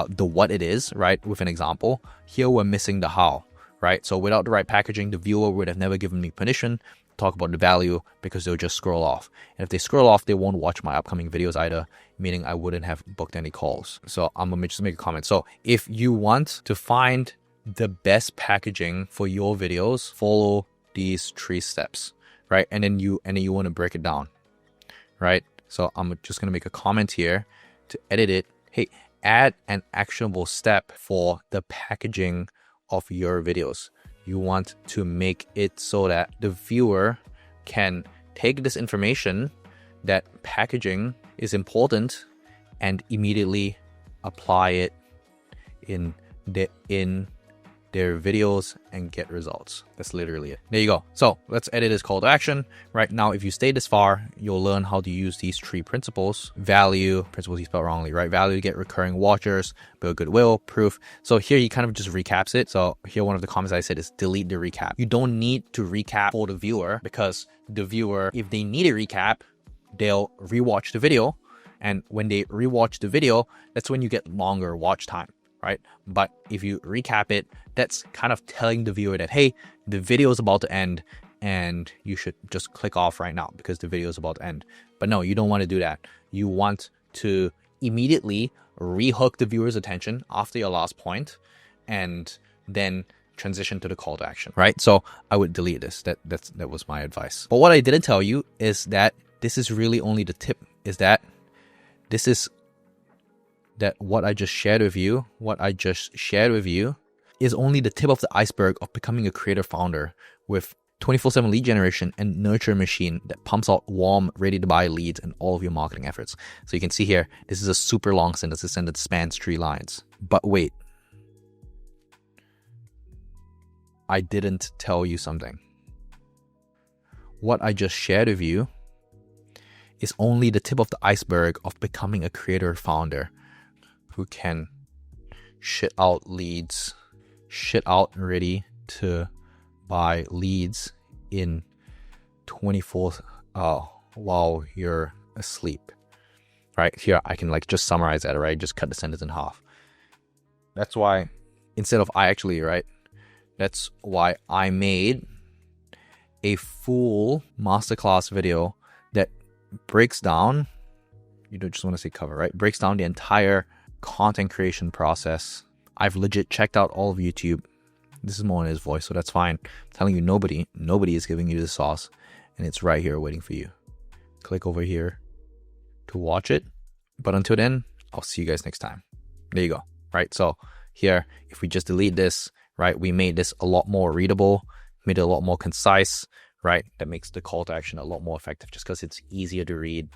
A: the what it is, right? With an example. Here we're missing the how, right? So without the right packaging, the viewer would have never given me permission to talk about the value because they'll just scroll off. And if they scroll off, they won't watch my upcoming videos either, meaning I wouldn't have booked any calls. So I'm gonna just make a comment. So if you want to find the best packaging for your videos, follow these 3 steps, right? And then you want to break it down, right? So I'm just going to make a comment here to edit it. Hey, add an actionable step for the packaging of your videos. You want to make it so that the viewer can take this information that packaging is important and immediately apply it in their videos and get results. That's literally it. There you go. So let's edit this call to action. Right now, if you stay this far, you'll learn how to use these 3 principles. Value, principles you spelled wrongly, right? Value to get recurring watchers, build goodwill, proof. So here he kind of just recaps it. So here one of the comments I said is delete the recap. You don't need to recap for the viewer because the viewer, if they need a recap, they'll rewatch the video. And when they rewatch the video, that's when you get longer watch time, right? But if you recap it, that's kind of telling the viewer that, hey, the video is about to end and you should just click off right now because the video is about to end. But no, you don't want to do that. You want to immediately rehook the viewer's attention after your last point and then transition to the call to action, right? So I would delete this. That was my advice. But what I didn't tell you is that this is really only the tip, is that this is that what I just shared with you is only the tip of the iceberg of becoming a creator founder with 24/7 lead generation and nurture machine that pumps out warm, ready to buy leads in all of your marketing efforts. So you can see here, this is a super long sentence. This sentence spans 3 lines. But wait, I didn't tell you something. What I just shared with you is only the tip of the iceberg of becoming a creator founder who can shit out ready to buy leads in 24 while you're asleep. Right here, I can like just summarize that, right? Just cut the sentence in half. That's why instead of that's why I made a full masterclass video that breaks down, you don't just want to say cover, right? Breaks down the entire content creation process. I've legit checked out all of YouTube. This is more in his voice, so that's fine. I'm telling you, nobody is giving you the sauce, and it's right here waiting for you. Click over here to watch it. But until then, I'll see you guys next time. There you go, right? So here, if we just delete this, right, we made this a lot more readable, made it a lot more concise, right? That makes the call to action a lot more effective just because it's easier to read.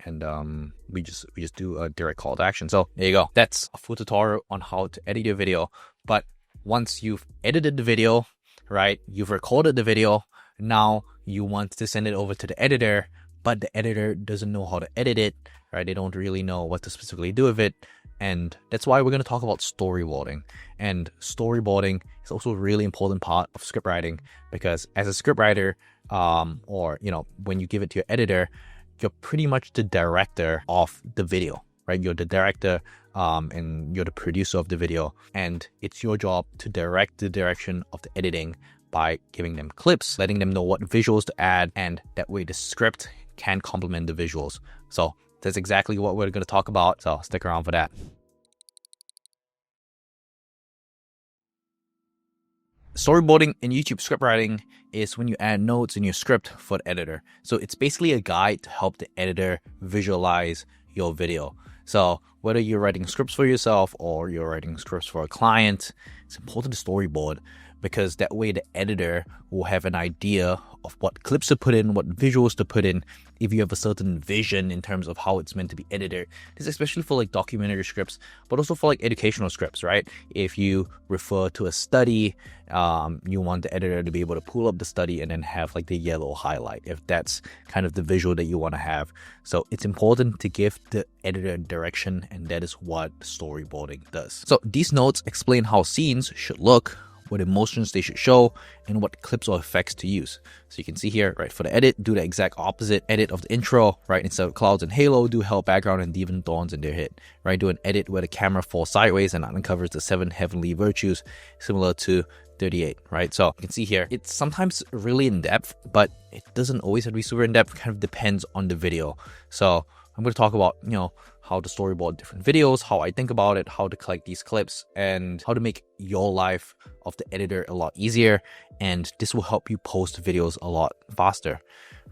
A: And we just do a direct call to action. So there you go. That's a full tutorial on how to edit your video. But once you've edited the video, right, you've recorded the video, now you want to send it over to the editor, but the editor doesn't know how to edit it, right? They don't really know what to specifically do with it. And that's why we're going to talk about storyboarding. And storyboarding is also a really important part of scriptwriting, because as a scriptwriter, or, you know, when you give it to your editor, you're pretty much the director of the video, right? You're the director and you're the producer of the video. And it's your job to direct the direction of the editing by giving them clips, letting them know what visuals to add. And that way the script can complement the visuals. So that's exactly what we're going to talk about. So stick around for that. Storyboarding in YouTube scriptwriting is when you add notes in your script for the editor. So it's basically a guide to help the editor visualize your video. So whether you're writing scripts for yourself or you're writing scripts for a client, it's important to storyboard, because that way the editor will have an idea of what clips to put in, what visuals to put in, if you have a certain vision in terms of how it's meant to be edited. This is especially for like documentary scripts, but also for like educational scripts, right? If you refer to a study, you want the editor to be able to pull up the study and then have like the yellow highlight, if that's kind of the visual that you want to have. So it's important to give the editor direction, and that is what storyboarding does. So these notes explain how scenes should look, what emotions they should show, and what clips or effects to use. So you can see here, right, for the edit, do the exact opposite edit of the intro, right? Instead of clouds and halo, do hell background and demon thorns in their head, right? Do an edit where the camera falls sideways and uncovers the 7 heavenly virtues, similar to 38, right? So you can see here, it's sometimes really in depth, but it doesn't always have to be super in depth. It kind of depends on the video. So I'm going to talk about, how to storyboard different videos, how I think about it, how to collect these clips, and how to make your life of the editor a lot easier. And this will help you post videos a lot faster,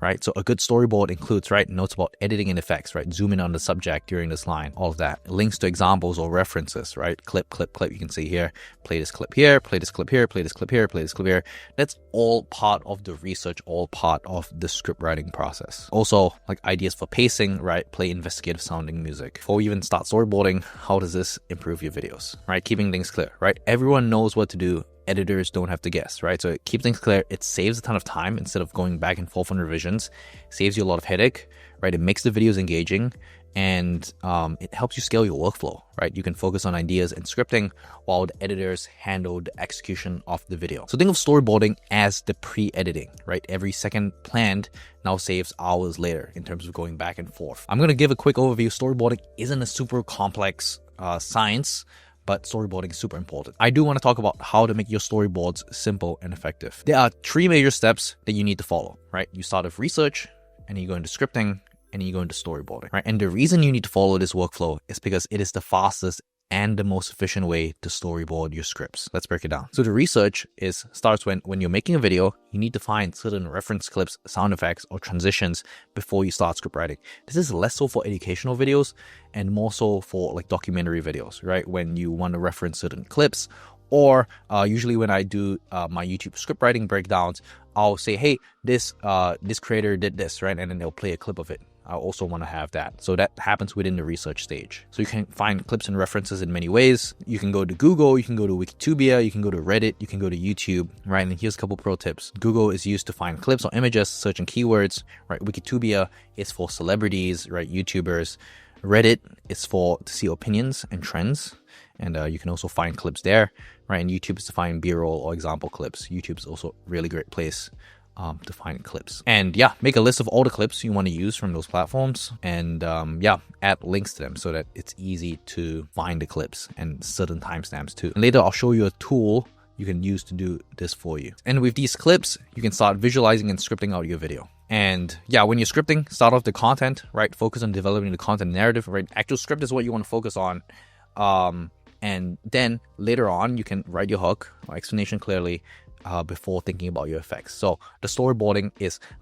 A: right? So a good storyboard includes, right, notes about editing and effects, right? Zoom in on the subject during this line, all of that. Links to examples or references, right? Clip. You can see here, play this clip here, play this clip here, play this clip here, play this clip here. That's all part of the research, all part of the script writing process. Also, like ideas for pacing, right? Play investigative sounding music. Before we even start storyboarding, how does this improve your videos, right? Keeping things clear, right? Everyone knows what to do. Editors don't have to guess, right? So keep things clear. It saves a ton of time instead of going back and forth on revisions. Saves you a lot of headache, right? It makes the videos engaging, and it helps you scale your workflow, right? You can focus on ideas and scripting while the editors handle the execution of the video. So think of storyboarding as the pre-editing, right? Every second planned now saves hours later in terms of going back and forth. I'm going to give a quick overview. Storyboarding isn't a super complex science, but storyboarding is super important. I do want to talk about how to make your storyboards simple and effective. There are 3 major steps that you need to follow, right? You start with research, and then you go into scripting, and then you go into storyboarding, right? And the reason you need to follow this workflow is because it is the fastest and the most efficient way to storyboard your scripts. Let's break it down. So the research starts when you're making a video, you need to find certain reference clips, sound effects, or transitions before you start script writing. This is less so for educational videos and more so for like documentary videos, right? When you want to reference certain clips, or usually when I do my YouTube script writing breakdowns, I'll say, hey, this creator did this, right? And then they'll play a clip of it. I also want to have that. So that happens within the research stage. So you can find clips and references in many ways. You can go to Google, you can go to Wikipedia, you can go to Reddit, you can go to YouTube, right? And here's a couple pro tips. Google is used to find clips or images, searching keywords, right? Wikipedia is for celebrities, right? YouTubers. Reddit is to see opinions and trends. And you can also find clips there, right? And YouTube is to find B-roll or example clips. YouTube is also a really great place to find clips. And yeah, make a list of all the clips you want to use from those platforms, and add links to them so that it's easy to find the clips and certain timestamps too. And later I'll show you a tool you can use to do this for you. And with these clips, you can start visualizing and scripting out your video. And yeah, when you're scripting, start off the content, right? Focus on developing the content narrative, right? Actual script is what you want to focus on. And then later on, you can write your hook or explanation clearly before thinking about your effects. So the storyboarding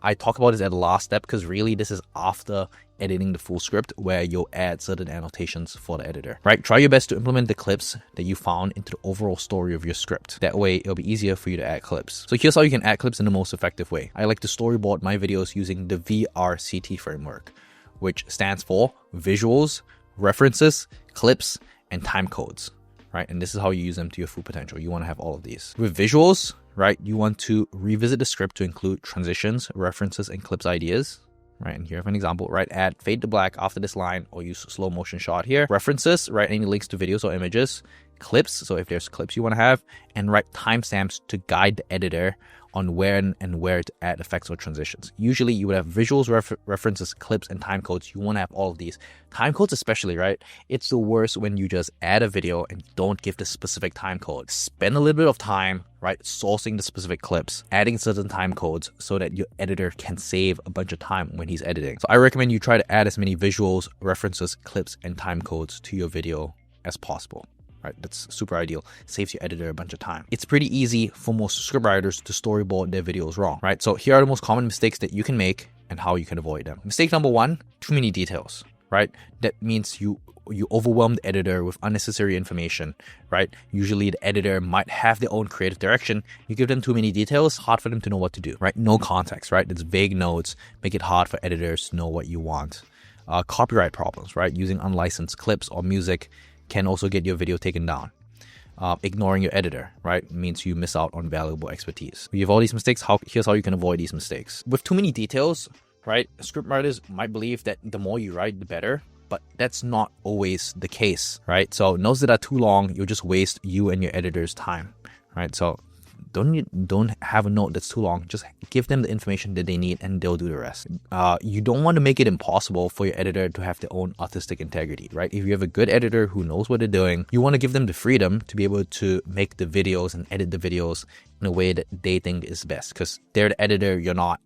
A: I talk about this at the last step, because really this is after editing the full script, where you'll add certain annotations for the editor, right? Try your best to implement the clips that you found into the overall story of your script. That way it'll be easier for you to add clips. So here's how you can add clips in the most effective way. I like to storyboard my videos using the CTA Framework, which stands for visuals, references, clips, and time codes, right? And this is how you use them to your full potential. You want to have all of these. With visuals, right, you want to revisit the script to include transitions, references, and clips ideas, right? And here I have an example, right? Add fade to black after this line, or use slow motion shot here. References, right? Any links to videos or images. Clips, so if there's clips you want to have, and write timestamps to guide the editor on when and where to add effects or transitions. Usually you would have visuals, references, clips, and time codes. You want to have all of these. Time codes especially, right? It's the worst when you just add a video and don't give the specific time code. Spend a little bit of time, right, sourcing the specific clips, adding certain time codes so that your editor can save a bunch of time when he's editing. So I recommend you try to add as many visuals, references, clips, and time codes to your video as possible. Right, that's super ideal. Saves your editor a bunch of time. It's pretty easy for most scriptwriters to storyboard their videos wrong, right? So here are the most common mistakes that you can make and how you can avoid them. Mistake number 1, too many details, right? That means you overwhelm the editor with unnecessary information, right? Usually the editor might have their own creative direction. You give them too many details, hard for them to know what to do, right? No context, right? It's vague notes, make it hard for editors to know what you want. Copyright problems, right? Using unlicensed clips or music can also get your video taken down. Ignoring your editor, right, means you miss out on valuable expertise. You have all these mistakes. Here's how you can avoid these mistakes. With too many details, right, scriptwriters might believe that the more you write, the better. But that's not always the case, right? So notes that are too long, you'll just waste you and your editor's time, right? So don't have a note that's too long. Just give them the information that they need and they'll do the rest. You don't want to make it impossible for your editor to have their own artistic integrity, right? If you have a good editor who knows what they're doing, you want to give them the freedom to be able to make the videos and edit the videos in a way that they think is best, because they're the editor, you're not.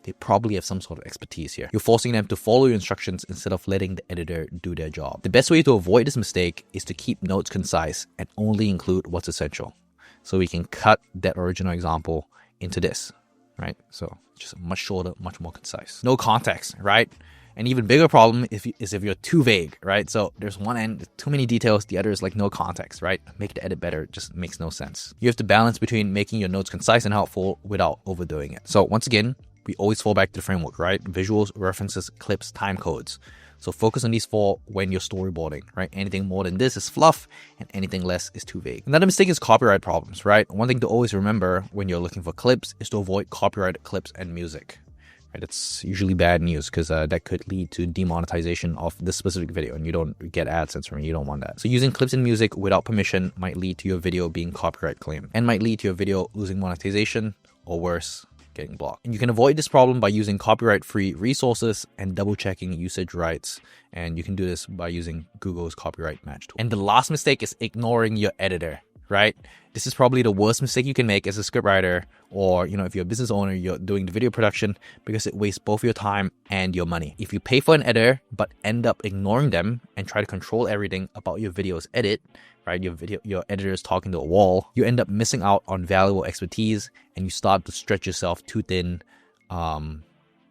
A: They probably have some sort of expertise here. You're forcing them to follow your instructions instead of letting the editor do their job. The best way to avoid this mistake is to keep notes concise and only include what's essential. So we can cut that original example into this, right? So just much shorter, much more concise. No context, right? An even bigger problem is if you're too vague, right? So there's one end, too many details, the other is like no context, right? Make the edit better, it just makes no sense. You have to balance between making your notes concise and helpful without overdoing it. So once again, we always fall back to the framework, right? Visuals, references, clips, time codes. So focus on these 4 when you're storyboarding, right? Anything more than this is fluff and anything less is too vague. Another mistake is copyright problems, right? One thing to always remember when you're looking for clips is to avoid copyrighted clips and music, right? It's usually bad news because that could lead to demonetization of this specific video and you don't get AdSense from it. You don't want that. So using clips and music without permission might lead to your video being copyright claimed and might lead to your video losing monetization or worse, getting blocked. And you can avoid this problem by using copyright-free resources and double-checking usage rights. And you can do this by using Google's copyright match tool. And the last mistake is ignoring your editor, right? This is probably the worst mistake you can make as a scriptwriter, or if you're a business owner, you're doing the video production, because it wastes both your time and your money. If you pay for an editor but end up ignoring them and try to control everything about your video's edit, right? Your editor is talking to a wall. You end up missing out on valuable expertise and you start to stretch yourself too thin when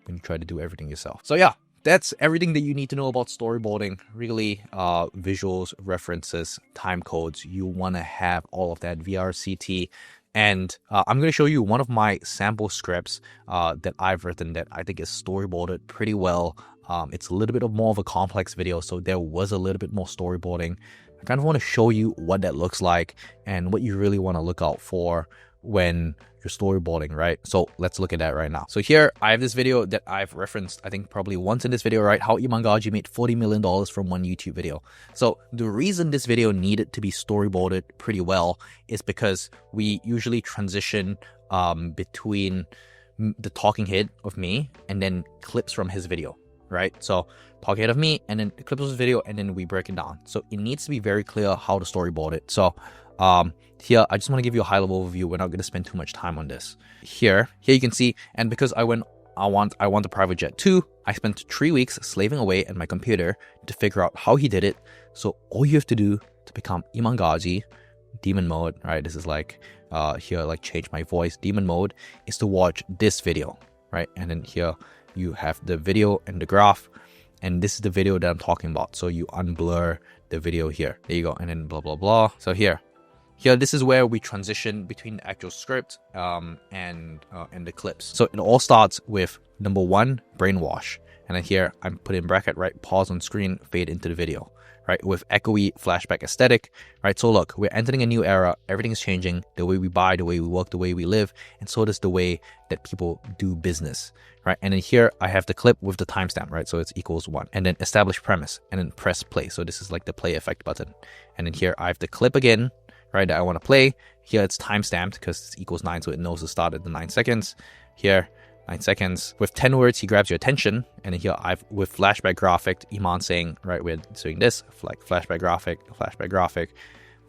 A: you try to do everything yourself. So yeah, that's everything that you need to know about storyboarding. Really, visuals, references, time codes. You want to have all of that VRCT. And I'm going to show you one of my sample scripts that I've written that I think is storyboarded pretty well. It's a little bit more of a complex video, so there was a little bit more storyboarding. I kind of want to show you what that looks like and what you really want to look out for when you're storyboarding, right? So let's look at that right now. So here I have this video that I've referenced, I think probably once in this video, right? How Iman Ghazi made $40 million from one YouTube video. So the reason this video needed to be storyboarded pretty well is because we usually transition between the talking head of me and then clips from his video, right? So talking head of me and then clips of his video and then we break it down. So it needs to be very clear how to storyboard it. So here, I just want to give you a high-level overview. We're not going to spend too much time on this. Here you can see, and because I want the private jet too, I spent 3 weeks slaving away at my computer to figure out how he did it. So all you have to do to become Iman Ghazi, demon mode, right? This is like, here, like change my voice, demon mode, is to watch this video, right? And then here you have the video and the graph, and this is the video that I'm talking about. So you unblur the video here. There you go. And then blah, blah, blah. So here, this is where we transition between the actual script and the clips. So it all starts with number 1, brainwash. And then here I'm putting in bracket, right? Pause on screen, fade into the video, right? With echoey flashback aesthetic, right? So look, we're entering a new era. Everything is changing. The way we buy, the way we work, the way we live. And so does the way that people do business, right? And then here I have the clip with the timestamp, right? So it's equals 1. And then establish premise and then press play. So this is like the play effect button. And then here I have the clip again, right, that I want to play. Here it's timestamped because it's equals 9, so it knows to start at the 9 seconds. Here, 9 seconds. With 10 words, he grabs your attention. And then here I've, with flashback graphic, Iman saying, right, we're doing this, like flashback graphic, flashback graphic,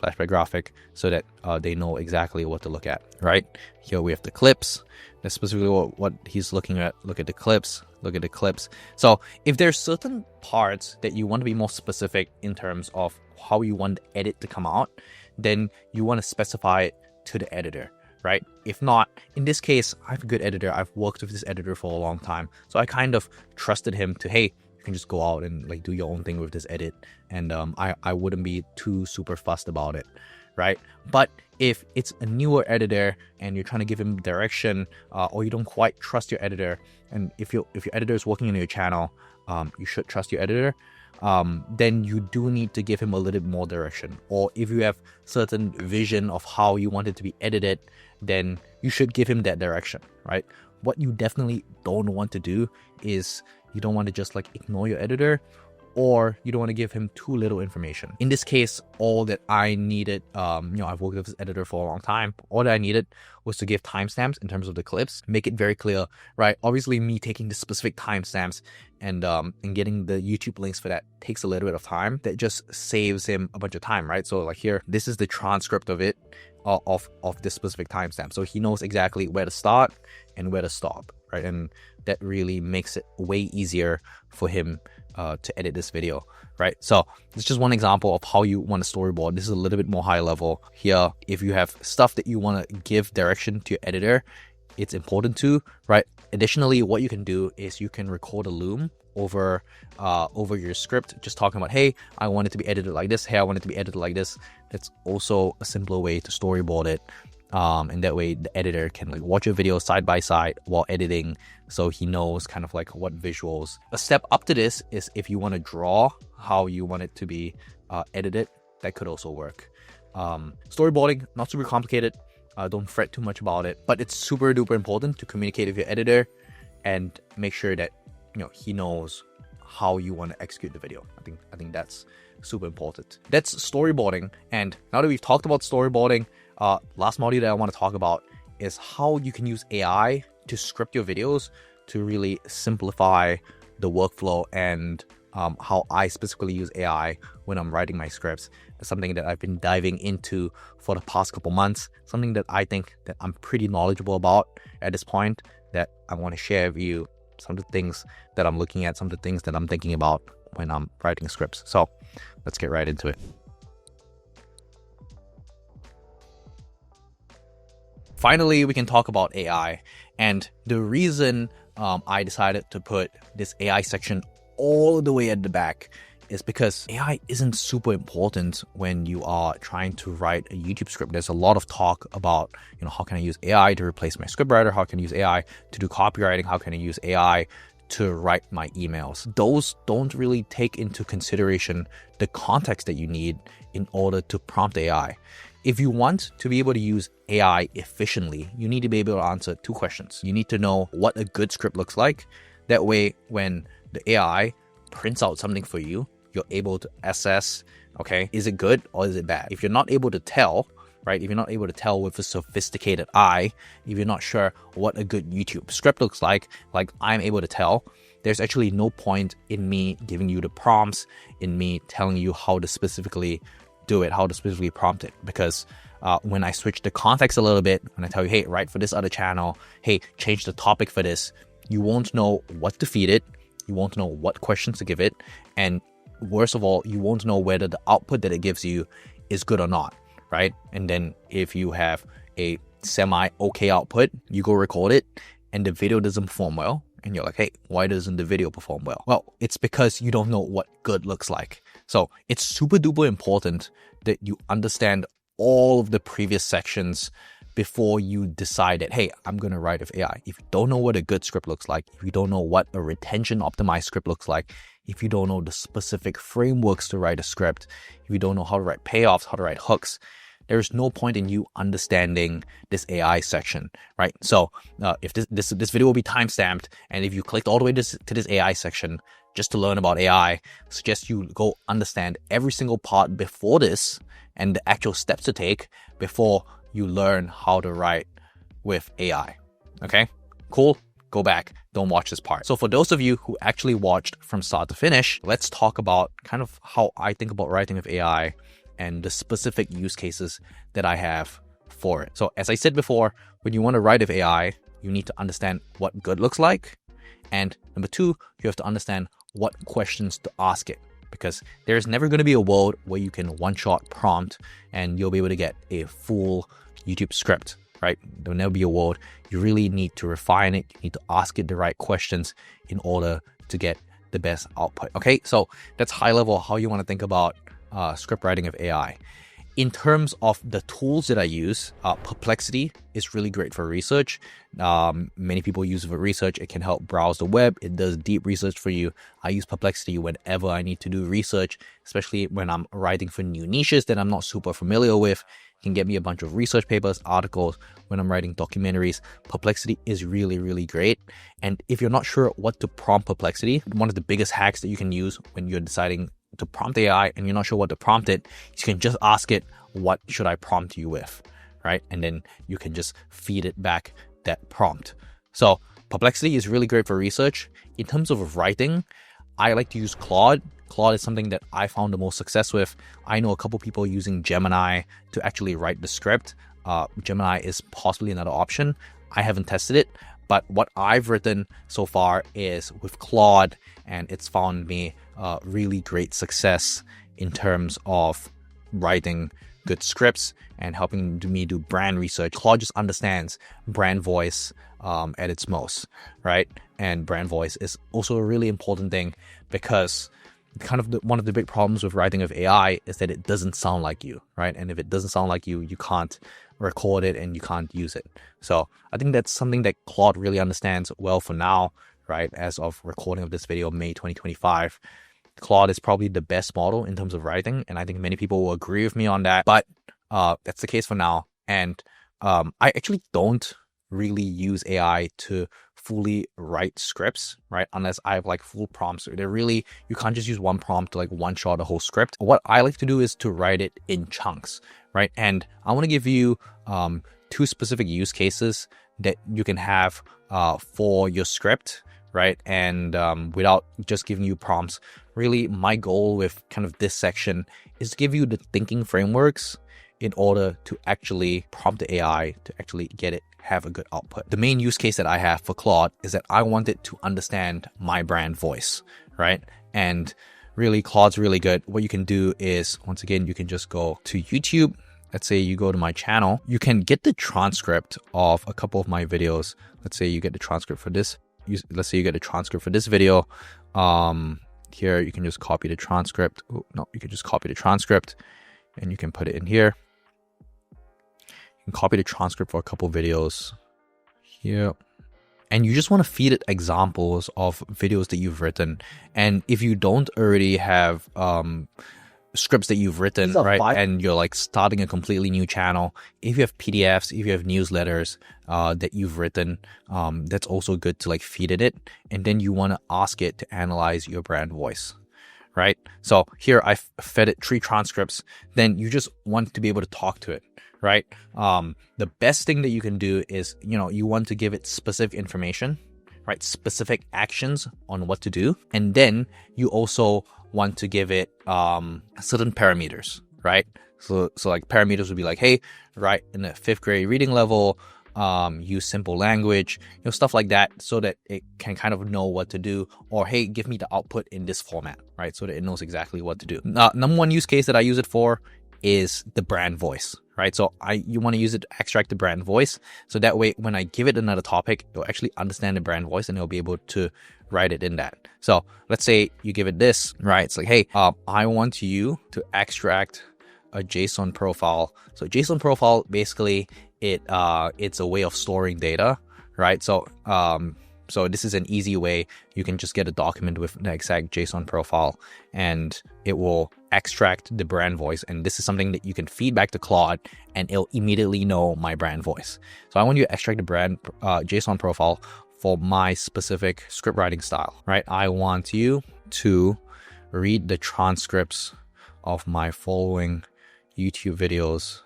A: flashback graphic, so that they know exactly what to look at, right? Here we have the clips. That's specifically what he's looking at. Look at the clips. Look at the clips. So if there's certain parts that you want to be more specific in terms of how you want the edit to come out, then you want to specify it to the editor, right? If not, in this case, I have a good editor. I've worked with this editor for a long time. So I kind of trusted him to, hey, can just go out and like do your own thing with this edit, and I wouldn't be too super fussed about it, right? But if it's a newer editor and you're trying to give him direction, or you don't quite trust your editor, and if your editor is working on your channel, you should trust your editor. Then you do need to give him a little bit more direction. Or if you have certain vision of how you want it to be edited, then you should give him that direction, right? What you definitely don't want to do is you don't want to just like ignore your editor, or you don't want to give him too little information. In this case, all that I needed, I've worked with this editor for a long time. All that I needed was to give timestamps in terms of the clips, make it very clear, right? Obviously, me taking the specific timestamps and getting the YouTube links for that takes a little bit of time. That just saves him a bunch of time, right? So like here, this is the transcript of it, of this specific timestamp. So he knows exactly where to start and where to stop, right? And that really makes it way easier for him to edit this video, right? So it's just one example of how you want to storyboard. This is a little bit more high level here. If you have stuff that you want to give direction to your editor, it's important to, right? Additionally, what you can do is you can record a loom over your script, just talking about, hey, I want it to be edited like this. Hey, I want it to be edited like this. That's also a simpler way to storyboard it. And that way the editor can like watch your video side by side while editing, so he knows kind of like what visuals. A step up to this is if you want to draw how you want it to be edited, that could also work. Storyboarding, not super complicated. Don't fret too much about it, but it's super duper important to communicate with your editor and make sure that he knows how you want to execute the video. I think that's super important. That's storyboarding. And now that we've talked about storyboarding, last module that I want to talk about is how you can use AI to script your videos to really simplify the workflow, and how I specifically use AI when I'm writing my scripts. It's something that I've been diving into for the past couple months, something that I think that I'm pretty knowledgeable about at this point, that I want to share with you some of the things that I'm looking at, some of the things that I'm thinking about when I'm writing scripts. So let's get right into it. Finally, we can talk about AI. And the reason I decided to put this AI section all the way at the back is because AI isn't super important when you are trying to write a YouTube script. There's a lot of talk about, how can I use AI to replace my scriptwriter? How can I use AI to do copywriting? How can I use AI to write my emails? Those don't really take into consideration the context that you need in order to prompt AI. If you want to be able to use AI efficiently, you need to be able to answer two questions. You need to know what a good script looks like. That way, when the AI prints out something for you, you're able to assess, okay, is it good or is it bad? If you're not able to tell, right? If you're not able to tell with a sophisticated eye, if you're not sure what a good YouTube script looks like I'm able to tell, there's actually no point in me giving you the prompts, in me telling you how to specifically do it, how to specifically prompt it. Because when I switch the context a little bit, when I tell you, hey, write for this other channel, hey, change the topic for this, you won't know what to feed it, you won't know what questions to give it, and worst of all, you won't know whether the output that it gives you is good or not, right? And then if you have a semi-okay output, you go record it, and the video doesn't perform well, and you're like, hey, why doesn't the video perform well? Well, it's because you don't know what good looks like. So it's super duper important that you understand all of the previous sections before you decide that, hey, I'm going to write with AI. If you don't know what a good script looks like, if you don't know what a retention optimized script looks like, if you don't know the specific frameworks to write a script, if you don't know how to write payoffs, how to write hooks, there's no point in you understanding this AI section, right? So if this video will be timestamped, and if you clicked all the way to this AI section just to learn about AI, I suggest you go understand every single part before this and the actual steps to take before you learn how to write with AI. Okay, cool. Go back, don't watch this part. So for those of you who actually watched from start to finish, let's talk about kind of how I think about writing with AI and the specific use cases that I have for it. So as I said before, when you want to write with AI, you need to understand what good looks like. And number two, you have to understand what questions to ask it, because there's never going to be a world where you can one-shot prompt and you'll be able to get a full YouTube script, right? There'll never be a world. You really need to refine it. You need to ask it the right questions in order to get the best output. Okay, so that's high level how you want to think about script writing of AI. In terms of the tools that I use, Perplexity is really great for research. Many people use it for research. It can help browse the web. It does deep research for you. I use Perplexity whenever I need to do research, especially when I'm writing for new niches that I'm not super familiar with. It can get me a bunch of research papers, articles. When I'm writing documentaries, Perplexity is really, really great. And if you're not sure what to prompt Perplexity, one of the biggest hacks that you can use when you're deciding to prompt AI and you're not sure what to prompt it, you can just ask it, what should I prompt you with, right? And then you can just feed it back that prompt. So Perplexity is really great for research. In terms of writing, I like to use Claude. Claude is something that I found the most success with. I know a couple people using Gemini to actually write the script. Gemini is possibly another option. I haven't tested it, but what I've written so far is with Claude, and it's found me really great success in terms of writing good scripts and helping me do brand research. Claude just understands brand voice at its most, right? And brand voice is also a really important thing because kind of one of the big problems with writing of AI is that it doesn't sound like you, right? And if it doesn't sound like you, you can't record it and you can't use it. So I think that's something that Claude really understands well for now, right? As of recording of this video, May 2025, Claude is probably the best model in terms of writing. And I think many people will agree with me on that, but that's the case for now. And I actually don't really use AI to fully write scripts, right? Unless I have like full prompts. They're really, you can't just use one prompt to like one shot a whole script. What I like to do is to write it in chunks, right? And I want to give you two specific use cases that you can have for your script, right? And without just giving you prompts, really my goal with kind of this section is to give you the thinking frameworks in order to actually prompt the AI to actually get it have a good output. The main use case that I have for Claude is that I want it to understand my brand voice, right? And really Claude's really good. What you can do is, once again, you can just go to YouTube. Let's say you go to my channel, you can get the transcript of a couple of my videos. Let's say you get the transcript for this. Let's say you get a transcript for this video. Here, you can just copy the transcript. Oh, no, you can just copy the transcript and you can put it in here. You can copy the transcript for a couple videos here. And you just want to feed it examples of videos that you've written. And if you don't already have scripts that you've written, right, and you're like starting a completely new channel, if you have PDFs, if you have newsletters that you've written, that's also good to like feed it. And then you want to ask it to analyze your brand voice, right? So here I've fed it 3 transcripts. Then you just want to be able to talk to it, right? The best thing that you can do is, you want to give it specific information, right? Specific actions on what to do. And then you also want to give it certain parameters, right? So like parameters would be like, hey, right, in the 5th grade reading level, use simple language, stuff like that, so that it can kind of know what to do. Or hey, give me the output in this format, right? So that it knows exactly what to do. Number one use case that I use it for is the brand voice, right? So you want to use it to extract the brand voice. So that way, when I give it another topic, it'll actually understand the brand voice and it'll be able to write it in that. So let's say you give it this, right? It's like, hey, I want you to extract a JSON profile. So JSON profile, basically, it's a way of storing data, right? So this is an easy way. You can just get a document with the exact JSON profile and it will extract the brand voice. And this is something that you can feed back to Claude and it'll immediately know my brand voice. So I want you to extract the brand JSON profile for my specific script writing style, right? I want you to read the transcripts of my following YouTube videos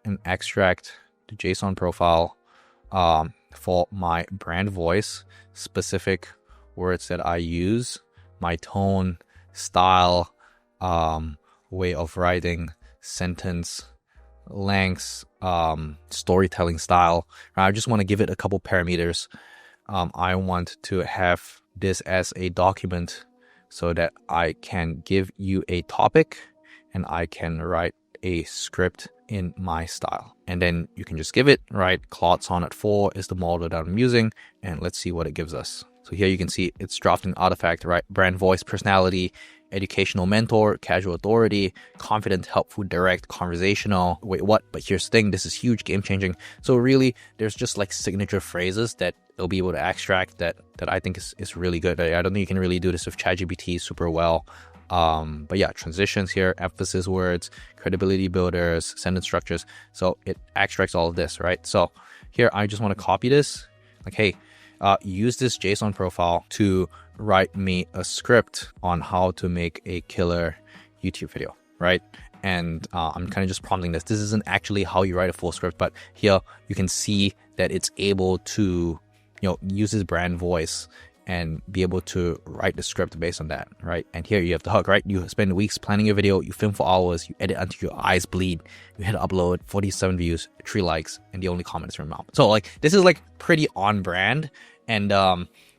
A: and extract the JSON profile for my brand voice, specific words that I use, my tone, style, way of writing, sentence lengths, storytelling style. I just want to give it a couple parameters. I want to have this as a document so that I can give you a topic and I can write a script in my style. And then you can just give it, right? Claude Sonnet 4 is the model that I'm using, and let's see what it gives us. So here you can see it's drafting artifact, right? Brand voice, personality, educational mentor, casual authority, confident, helpful, direct, conversational. Wait, what? But here's the thing, this is huge, game changing. So really, there's just like signature phrases that it'll be able to extract that I think is really good. I don't think you can really do this with ChatGPT super well. But yeah, transitions here, emphasis words, credibility builders, sentence structures. So it extracts all of this, right? So here, I just want to copy this. Like, hey, use this JSON profile to write me a script on how to make a killer YouTube video, right? And I'm kind of just prompting this. This isn't actually how you write a full script, but here you can see that it's able to, use this brand voice and be able to write the script based on that, right? And here you have the hook, right? You spend weeks planning your video, you film for hours, you edit until your eyes bleed, you hit upload, 47 views, 3 likes, and the only comment is from your mom. So like, this is like pretty on brand. And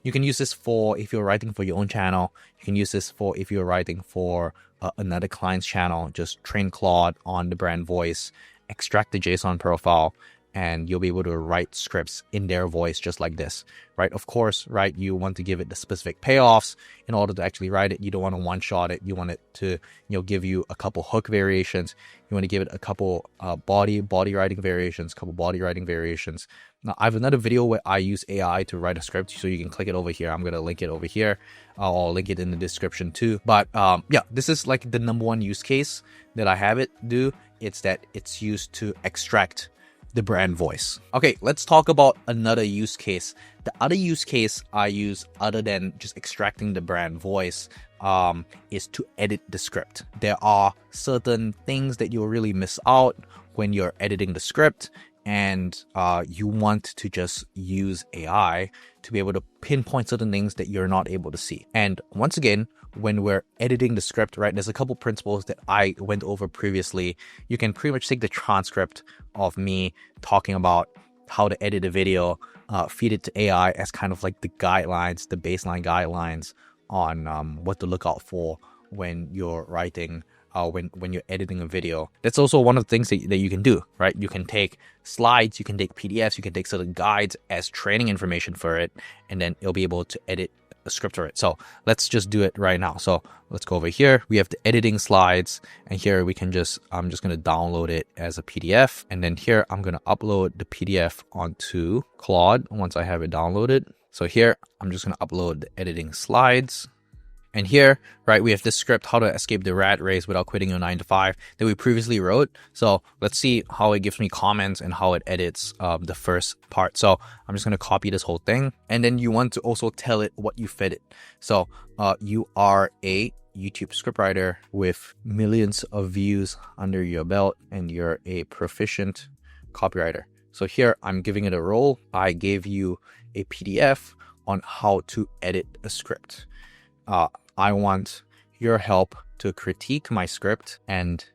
A: you can use this for if you're writing for your own channel. You can use this for if you're writing for another client's channel. Just train Claude on the brand voice, extract the JSON profile, and you'll be able to write scripts in their voice just like this, right? Of course, right, you want to give it the specific payoffs in order to actually write it. You don't want to one-shot it. You want it to, give you a couple hook variations. You want to give it a couple body writing variations, Now, I have another video where I use AI to write a script, so you can click it over here. I'm going to link it over here. I'll link it in the description too. But yeah, this is like the number one use case that I have it do. It's that it's used to extract the brand voice. Okay, let's talk about another use case. The other use case I use, other than just extracting the brand voice, is to edit the script. There are certain things that you'll really miss out when you're editing the script, and you want to just use AI to be able to pinpoint certain things that you're not able to see. And once again, when we're editing the script, right, there's a couple principles that I went over previously. You can pretty much take the transcript of me talking about how to edit a video, feed it to AI as kind of like the guidelines, the baseline guidelines on what to look out for when you're writing, when you're editing a video. That's also one of the things that you can do, right? You can take slides, you can take PDFs, you can take certain guides as training information for it, and then it'll be able to edit a script for it. So let's just do it right now. So let's go over here. We have the editing slides, and here we can I'm just going to download it as a PDF. And then here, I'm going to upload the PDF onto Claude once I have it downloaded. So here, I'm just going to upload the editing slides. And here, right, we have this script, how to escape the rat race without quitting your 9 to 5, that we previously wrote. So let's see how it gives me comments and how it edits the first part. So I'm just going to copy this whole thing. And then you want to also tell it what you fed it. So you are a YouTube scriptwriter with millions of views under your belt, and you're a proficient copywriter. So here, I'm giving it a role. I gave you a PDF on how to edit a script. I want your help to critique my script and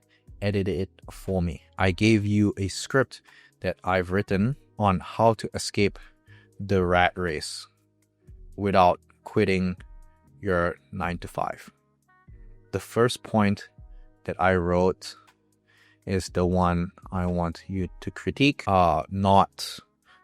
A: edit it for me. I gave you a script that I've written on how to escape the rat race without quitting your 9 to 5. The first point that I wrote is the one I want you to critique, not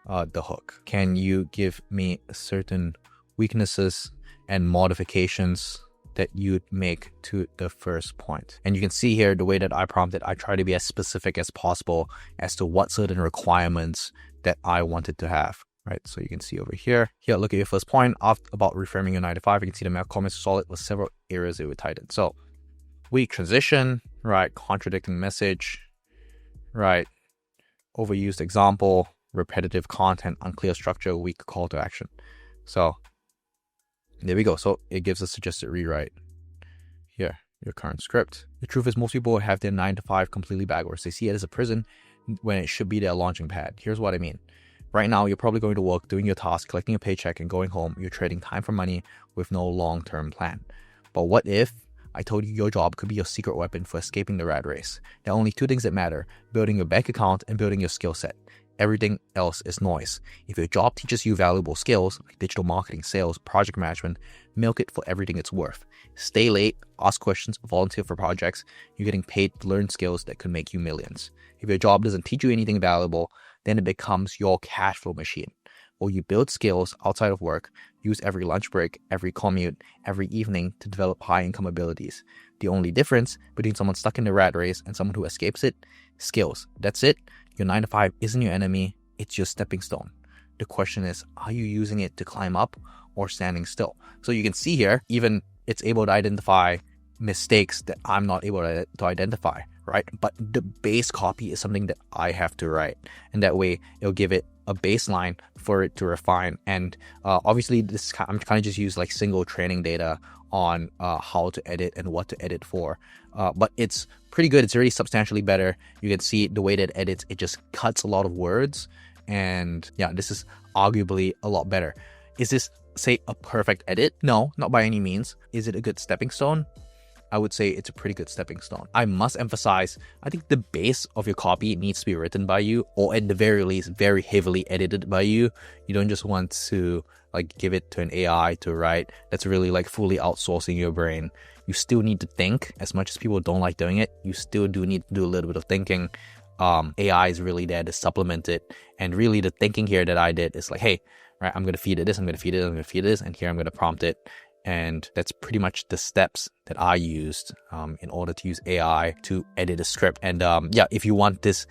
A: the hook. Can you give me certain weaknesses and modifications that you'd make to the first point? And you can see here the way that I prompted, I try to be as specific as possible as to what certain requirements that I wanted to have, right? So you can see over here, look at your first point about reframing your 9 to 5. You can see the comments are solid with several areas it would tighten. So weak transition, right? Contradicting message, right? Overused example, repetitive content, unclear structure, weak call to action. So there we go. So it gives a suggested rewrite. Here, your current script. The truth is, most people have their 9 to 5 completely backwards. They see it as a prison when it should be their launching pad. Here's what I mean. Right now, you're probably going to work, doing your task, collecting a paycheck, and going home. You're trading time for money with no long-term plan. But what if I told you your job could be your secret weapon for escaping the rat race? There are only 2 things that matter: building your bank account and building your skill set. Everything else is noise. If your job teaches you valuable skills like digital marketing, sales, project management, milk it for everything it's worth. Stay late, ask questions, volunteer for projects. You're getting paid to learn skills that could make you millions. If your job doesn't teach you anything valuable, then it becomes your cash flow machine. Or you build skills outside of work use every lunch break, every commute, every evening to develop high income abilities. The only difference between someone stuck in the rat race and someone who escapes it, skills. That's it. Your 9 to 5 isn't your enemy, it's your stepping stone. The question is, are you using it to climb up or standing still? So you can see here, even it's able to identify mistakes that I'm not able to identify, right? But the base copy is something that I have to write. And that way it'll give it a baseline for it to refine. And obviously I'm kind of just use like single training data on how to edit and what to edit for. But it's pretty good. It's already substantially better. You can see the way that it edits, it just cuts a lot of words. And yeah, this is arguably a lot better. Is this, say, a perfect edit? No, not by any means. Is it a good stepping stone? I would say it's a pretty good stepping stone. I must emphasize, I think the base of your copy needs to be written by you, or at the very least, very heavily edited by you. You don't just want to like give it to an AI to write. That's really like fully outsourcing your brain. You still need to think. As much as people don't like doing it, you still do need to do a little bit of thinking. AI is really there to supplement it. And really the thinking here that I did is like, hey, right, I'm going to feed it this, I'm going to feed it, I'm going to feed it this, and here I'm going to prompt it. And that's pretty much the steps that I used in order to use AI to edit a script. And yeah, if you want this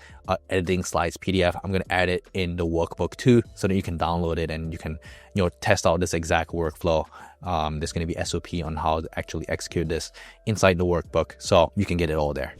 A: editing slides PDF, I'm going to add it in the workbook too, so that you can download it and you can, test out this exact workflow. There's going to be SOP on how to actually execute this inside the workbook, so you can get it all there.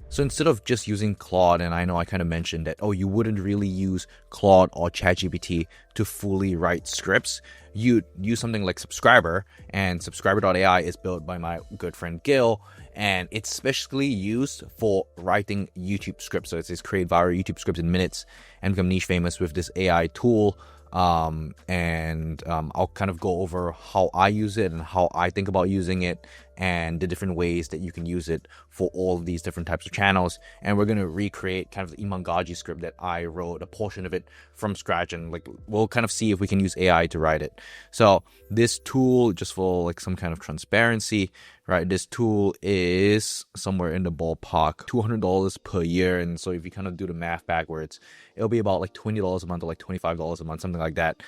A: So instead of just using Claude, and I know I kind of mentioned that, you wouldn't really use Claude or ChatGPT to fully write scripts. You'd use something like Subscriber, and Subscriber.ai is built by my good friend Gil, and it's specially used for writing YouTube scripts. So it says create viral YouTube scripts in minutes and become niche famous with this AI tool. I'll kind of go over how I use it and how I think about using it and the different ways that you can use it for all of these different types of channels. And we're going to recreate kind of the Imangaji script that I wrote, a portion of it from scratch, and like we'll kind of see if we can use AI to write it. So this tool, just for like some kind of transparency, right, this tool is somewhere in the ballpark $200 per year. And so if you kind of do the math backwards, it'll be about like $20 a month or like $25 a month, something like that,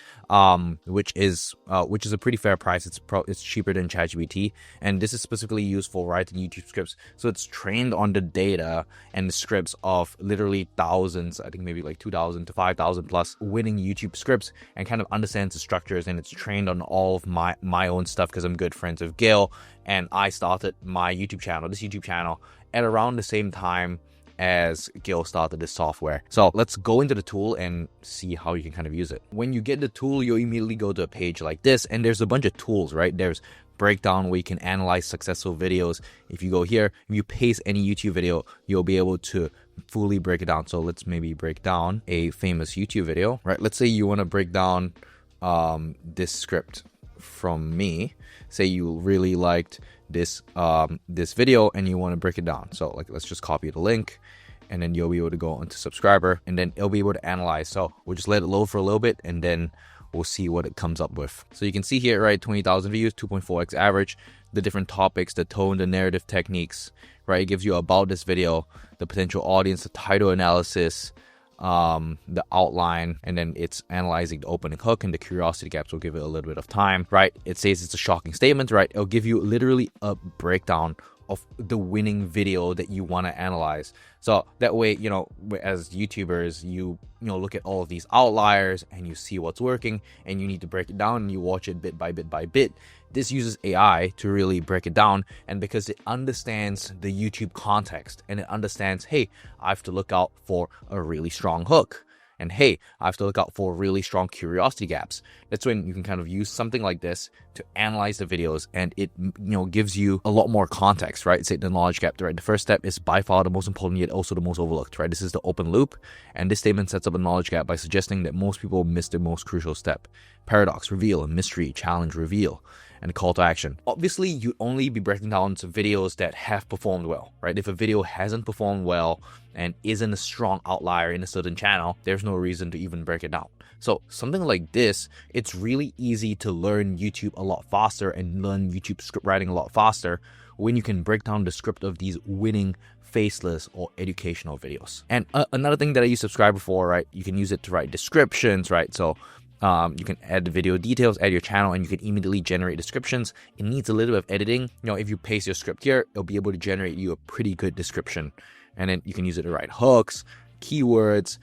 A: which is a pretty fair price. It's cheaper than ChatGPT, and this is specifically used for writing YouTube scripts. So it's trained on the data and the scripts of literally thousands, I think maybe like 2,000 to 5,000 plus winning YouTube scripts, and kind of understands the structures. And it's trained on all of my own stuff because I'm good friends with Gil, and I started my YouTube channel, at around the same time as Gil started this software. So let's go into the tool and see how you can kind of use it. When you get the tool, you'll immediately go to a page like this, and there's a bunch of tools, right? There's breakdown where you can analyze successful videos. If you go here, if you paste any YouTube video, you'll be able to fully break it down. So let's maybe break down a famous YouTube video, right? Let's say you want to break down this script from me. Say you really liked this video and you want to break it down. So like, let's just copy the link, and then you'll be able to go onto Subscriber, and then it'll be able to analyze. So we'll just let it load for a little bit, and then we'll see what it comes up with. So you can see here, right, 20,000 views, 2.4x average, the different topics, the tone, the narrative techniques, right? It gives you about this video, the potential audience, the title analysis, the outline, and then it's analyzing the opening hook and the curiosity gaps. Will give it a little bit of time, right? It says it's a shocking statement, right? It'll give you literally a breakdown of the winning video that you want to analyze. So that way, as YouTubers, you look at all of these outliers and you see what's working, and you need to break it down, and you watch it bit by bit by bit. This uses AI to really break it down, and because it understands the YouTube context, and it understands, hey, I have to look out for a really strong hook, and hey, I have to look out for really strong curiosity gaps. That's when you can kind of use something like this to analyze the videos, and it gives you a lot more context, right? Say the knowledge gap, right? The first step is by far the most important, yet also the most overlooked, right? This is the open loop, and this statement sets up a knowledge gap by suggesting that most people miss the most crucial step. paradox, reveal, mystery, challenge, reveal, and call to action. Obviously, you'd only be breaking down some videos that have performed well, right? If a video hasn't performed well and isn't a strong outlier in a certain channel, there's no reason to even break it down. So something like this, it's really easy to learn YouTube a lot faster and learn YouTube script writing a lot faster when you can break down the script of these winning faceless or educational videos. And another thing that I use Subscriber for, right? You can use it to write descriptions, right? So you can add the video details, add your channel, and you can immediately generate descriptions. It needs a little bit of editing. If you paste your script here, it'll be able to generate you a pretty good description. And then you can use it to write hooks, keywords,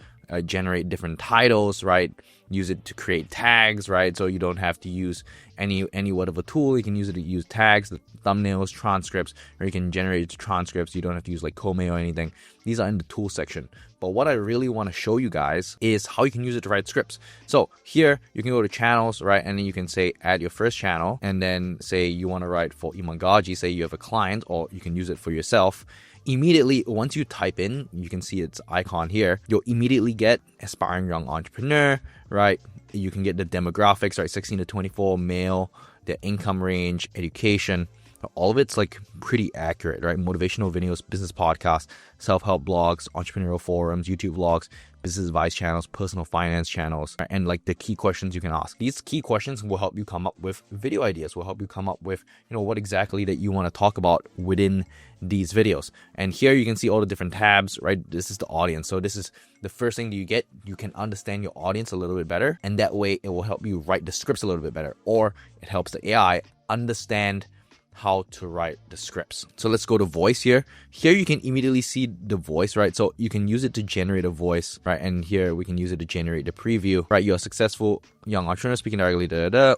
A: generate different titles, right? Use it to create tags, right? So you don't have to use any whatever tool. You can use it to use tags, the thumbnails, transcripts, or you can generate transcripts. You don't have to use like Kome or anything. These are in the tool section. But what I really want to show you guys is how you can use it to write scripts. So here you can go to channels, right? And then you can say add your first channel, and then say you want to write for Imangaji, say you have a client, or you can use it for yourself. Immediately, once you type in, you can see its icon here, you'll immediately get aspiring young entrepreneur, right? You can get the demographics, right? 16 to 24, male, their income range, education. All of it's like pretty accurate, right? Motivational videos, business podcasts, self-help blogs, entrepreneurial forums, YouTube vlogs, business advice channels, personal finance channels, right? And like the key questions you can ask. These key questions will help you come up with video ideas, will help you come up with, what exactly that you want to talk about within these videos. And here you can see all the different tabs, right? This is the audience. So this is the first thing that you get. You can understand your audience a little bit better, and that way it will help you write the scripts a little bit better, or it helps the AI understand how to write the scripts. So let's go to voice here. Here you can immediately see the voice, right? So you can use it to generate a voice, right? And here we can use it to generate the preview, right? You're a successful young entrepreneur speaking directly,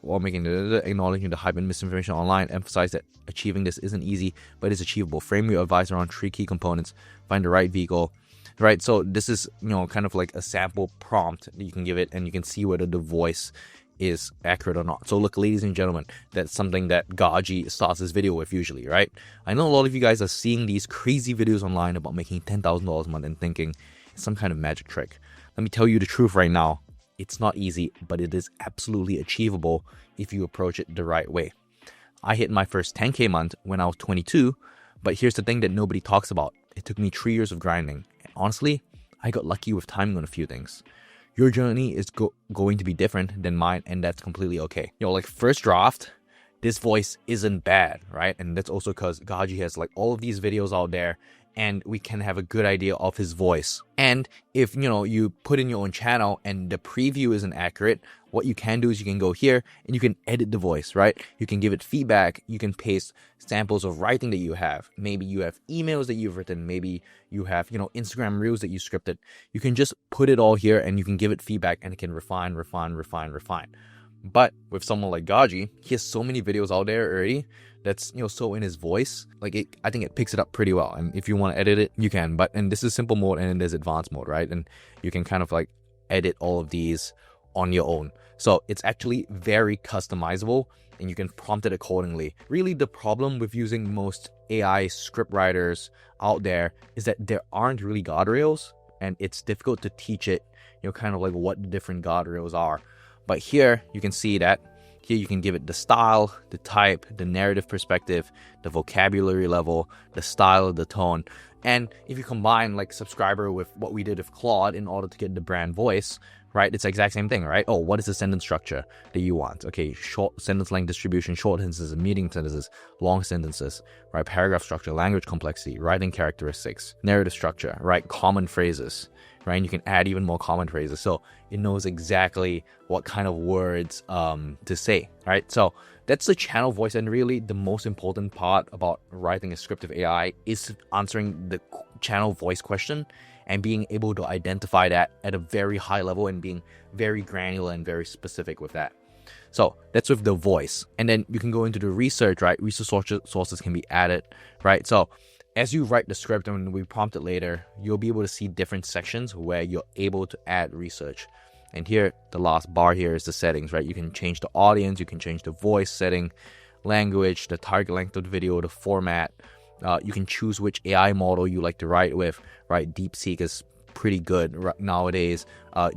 A: while making acknowledging the hype and misinformation online. Emphasize that achieving this isn't easy, but it's achievable. Frame your advice around 3 key components. Find the right vehicle, right? So this is, kind of like a sample prompt that you can give it, and you can see whether the voice is accurate or not. So look, ladies and gentlemen, that's something that Gaji starts his video with usually, right? I know a lot of you guys are seeing these crazy videos online about making $10,000 a month and thinking it's some kind of magic trick. Let me tell you the truth right now. It's not easy, but it is absolutely achievable if you approach it the right way. I hit my first 10K month when I was 22, but here's the thing that nobody talks about. It took me 3 years of grinding. And honestly, I got lucky with timing on a few things. Your journey is going to be different than mine, and that's completely okay. Like first draft, this voice isn't bad, right? And that's also because Gaji has like all of these videos out there, and we can have a good idea of his voice. And if you put in your own channel and the preview isn't accurate, what you can do is you can go here and you can edit the voice, right? You can give it feedback. You can paste samples of writing that you have. Maybe you have emails that you've written. Maybe you have, Instagram reels that you scripted. You can just put it all here and you can give it feedback, and it can refine. But with someone like Gaji, he has so many videos out there already that's so in his voice, like I think it picks it up pretty well. And if you want to edit it, you can. And this is simple mode, and then there's advanced mode, right? And you can kind of like edit all of these on your own. So it's actually very customizable, and you can prompt it accordingly. Really, the problem with using most AI script writers out there is that there aren't really guardrails, and it's difficult to teach it, kind of like what the different guardrails are. But here you can see that here you can give it the style, the type, the narrative perspective, the vocabulary level, the style, the tone. And if you combine like Subscriber with what we did with Claude in order to get the brand voice, right? It's the exact same thing, right? Oh, what is the sentence structure that you want? Okay, short sentence length distribution, short sentences, medium sentences, long sentences, right? Paragraph structure, language complexity, writing characteristics, narrative structure, right? Common phrases, right? And you can add even more common phrases. So it knows exactly what kind of words to say, right? So that's the channel voice. And really the most important part about writing a script of AI is answering the channel voice question and being able to identify that at a very high level and being very granular and very specific with that. So that's with the voice. And then you can go into the research, right? Research sources can be added, right? So as you write the script and when we prompt it later, you'll be able to see different sections where you're able to add research. And here, the last bar here is the settings, right? You can change the audience, you can change the voice setting, language, the target length of the video, the format. You can choose which AI model you like to write with, right? DeepSeek is pretty good nowadays.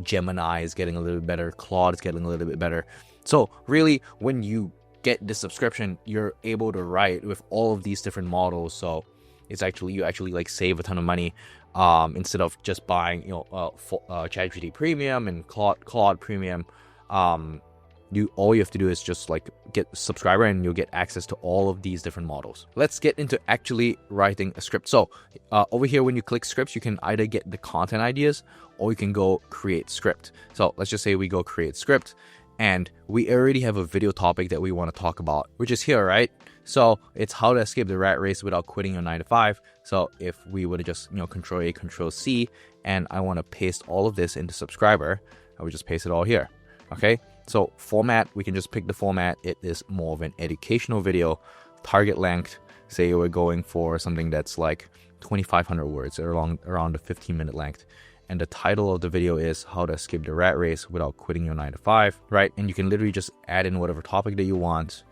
A: Gemini is getting a little bit better. Claude is getting a little bit better. So really, when you get this subscription, you're able to write with all of these different models. So it's actually, you actually like save a ton of money instead of just buying, ChatGPT Premium and Claude Premium. All you have to do is just like get a subscriber and you'll get access to all of these different models. Let's get into actually writing a script. So over here, when you click scripts, you can either get the content ideas or you can go create script. So let's just say we go create script, and we already have a video topic that we want to talk about, which is here, right? So it's how to escape the rat race without quitting your 9-to-5. So if we were to just, Control A, Control C, and I want to paste all of this into subscriber, I would just paste it all here. Okay. So format, we can just pick the format. It is more of an educational video. Target length, say we're going for something that's like 2,500 words, or around a 15-minute length. And the title of the video is how to escape the rat race without quitting your 9-to-5, right? And you can literally just add in whatever topic that you want.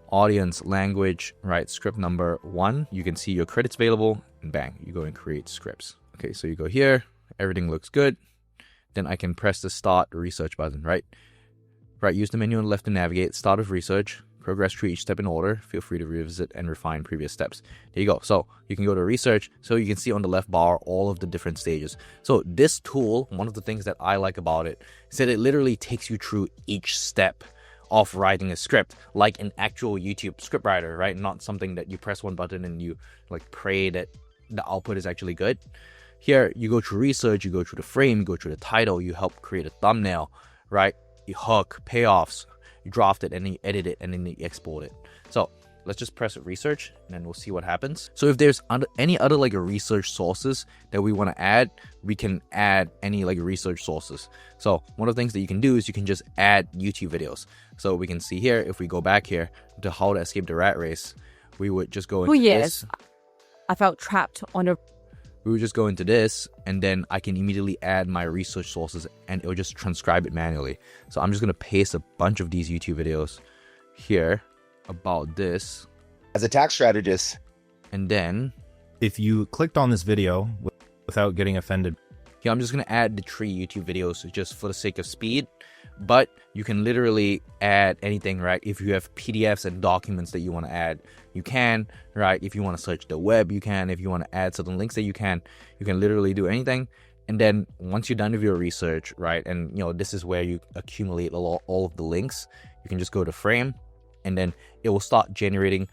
A: Audience, language, right? Script number 1. You can see your credits available, and bang, you go and create scripts. Okay, so you go here, everything looks good. Then I can press the start research button, right? Right, use the menu on the left to navigate, start with research, progress through each step in order, feel free to revisit and refine previous steps. There you go. So you can go to research, so you can see on the left bar all of the different stages. So this tool, one of the things that I like about it, is that it literally takes you through each step of writing a script, like an actual YouTube scriptwriter, right? Not something that you press one button and you like pray that the output is actually good. Here, you go through research, you go through the frame, you go through the title, you help create a thumbnail, right? You hook, payoffs, you draft it, and then you edit it, and then you export it. So let's just press research, and then we'll see what happens. So if there's any other like research sources that we want to add, we can add any like research sources. So one of the things that you can do is you can just add YouTube videos. So we can see here, if we go back here to how to escape the rat race, we would just go into this.
C: I felt trapped on a...
A: We would just go into this, and then I can immediately add my research sources, and it'll just transcribe it manually. So I'm just going to paste a bunch of these YouTube videos here about this.
D: As a tax strategist.
A: And then
E: if you clicked on this video without getting offended,
A: here I'm just going to add the 3 YouTube videos just for the sake of speed. But you can literally add anything, right? If you have PDFs and documents that you want to add, you can, right? If you want to search the web, you can. If you want to add certain links that you can literally do anything. And then once you're done with your research, right? And this is where you accumulate all of the links. You can just go to frame, and then it will start generating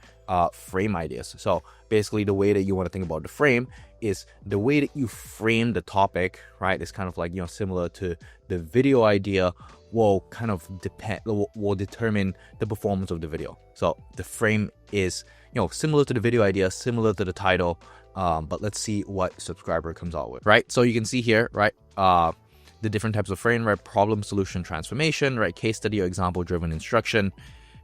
A: frame ideas. So basically the way that you want to think about the frame is the way that you frame the topic, right? It's kind of like, similar to the video idea, will kind of will determine the performance of the video. So the frame is, similar to the video idea, similar to the title, but let's see what subscriber comes out with, right? So you can see here, right? The different types of frame, right? Problem, solution, transformation, right? Case study or example driven instruction,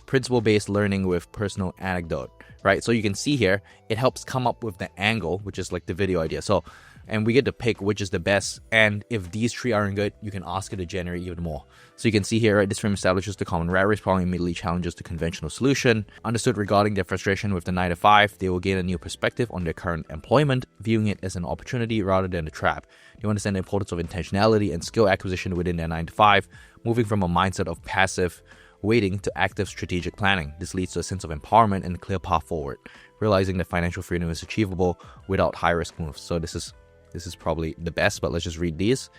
A: principle-based learning with personal anecdote, right? So you can see here, it helps come up with the angle, which is like the video idea. So, and we get to pick which is the best. And if these 3 aren't good, you can ask it to generate even more. So you can see here, right? This frame establishes the common rat race problem, immediately challenges the conventional solution. Understood regarding their frustration with the 9-to-5, they will gain a new perspective on their current employment, viewing it as an opportunity rather than a trap. They understand the importance of intentionality and skill acquisition within their 9-to-5, moving from a mindset of passive waiting to active strategic planning. This leads to a sense of empowerment and a clear path forward, realizing that financial freedom is achievable without high-risk moves. So this is probably the best, but let's just read these.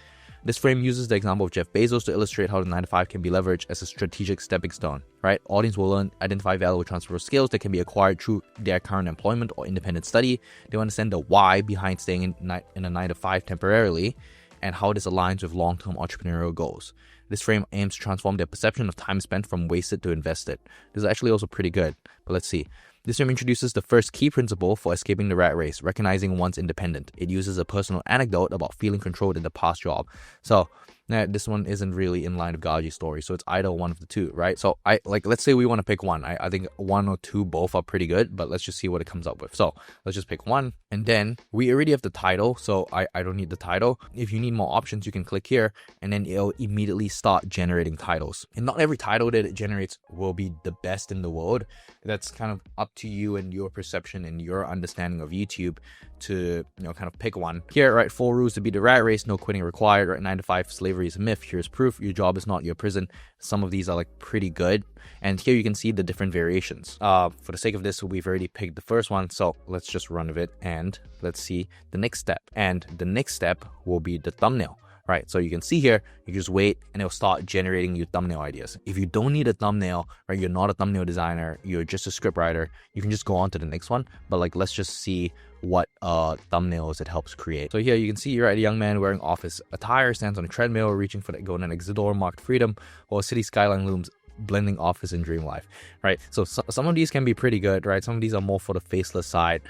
A: This frame uses the example of Jeff Bezos to illustrate how the 9-to-5 can be leveraged as a strategic stepping stone, right? Audience will learn, identify valuable transferable skills that can be acquired through their current employment or independent study. They will understand the why behind staying in a 9-to-5 temporarily, and how this aligns with long-term entrepreneurial goals. This frame aims to transform their perception of time spent from wasted to invested. This is actually also pretty good, but let's see. This frame introduces the first key principle for escaping the rat race, recognizing one's independent. It uses a personal anecdote about feeling controlled in the past job. So this one isn't really in line with Gaji's story, so it's either one of the 2, right? So let's say we want to pick one. I think 1 or 2 both are pretty good, but let's just see what it comes up with. So let's just pick one, and then we already have the title, so I don't need the title. If you need more options, you can click here, and then it'll immediately start generating titles. And not every title that it generates will be the best in the world. That's kind of up to you and your perception and your understanding of YouTube to kind of pick one. Here, right, 4 rules to beat the rat race, no quitting required, right? 9-to-5 slavery slavery is a myth. Here's proof. Your job is not your prison. Some of these are like pretty good. And here you can see the different variations. For the sake of this, we've already picked the first one. So let's just run with it and let's see the next step. And the next step will be the thumbnail. Right, so you can see here, you just wait and it'll start generating you thumbnail ideas. If you don't need a thumbnail, right, you're not a thumbnail designer, you're just a script writer, you can just go on to the next one. But like, let's just see what thumbnails it helps create. So here you can see, you're a young man wearing office attire, stands on a treadmill, reaching for the golden exit marked freedom, while a city skyline looms, blending office and dream life, right? So some of these can be pretty good, right? Some of these are more for the faceless side.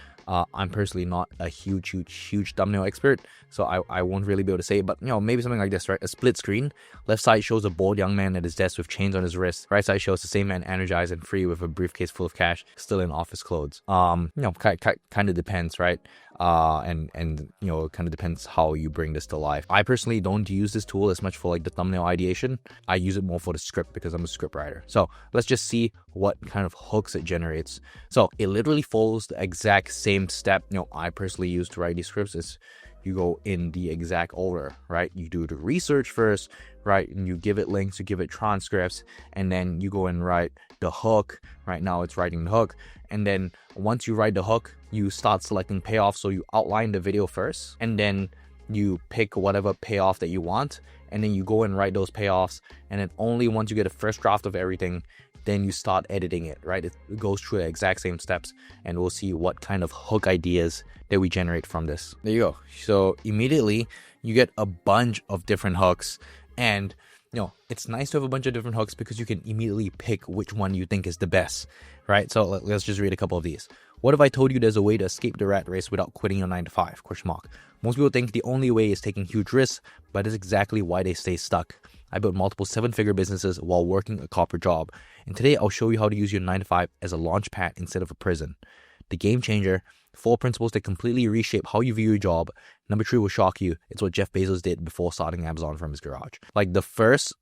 A: I'm personally not a huge thumbnail expert, so I won't really be able to say it, but you know, maybe something like this, right? A split screen. Left side shows a bored young man at his desk with chains on his wrist. Right side shows the same man energized and free with a briefcase full of cash, still in office clothes. You know, kind of depends, right? And you know, it kind of depends how you bring this to life. I personally don't use this tool as much for like the thumbnail ideation. I use it more for the script because I'm a script writer. So let's just see what kind of hooks it generates. So it literally follows the exact same step, you know, I personally use to write these scripts. Is you go in the exact order, right? You do the research first, right? And you give it links, you give it transcripts, and then you go and write the hook. Right now it's writing the hook. And then once you write the hook, you start selecting payoff. So you outline the video first, and then you pick whatever payoff that you want, and then you go and write those payoffs. And then only once you get a first draft of everything, then you start editing it, right? It goes through the exact same steps, and we'll see what kind of hook ideas that we generate from this. There you go. So immediately you get a bunch of different hooks, and you know, it's nice to have a bunch of different hooks because you can immediately pick which one you think is the best, right? So let's just read a couple of these. What if I told you there's a way to escape the rat race without quitting your 9-to-5? Most people think the only way is taking huge risks, but it's exactly why they stay stuck. I built multiple 7-figure businesses while working a corporate job, and today I'll show you how to use your 9-to-5 as a launch pad instead of a prison. The game changer, 4 principles that completely reshape how you view your job. Number 3 will shock you. It's what Jeff Bezos did before starting Amazon from his garage. Like the first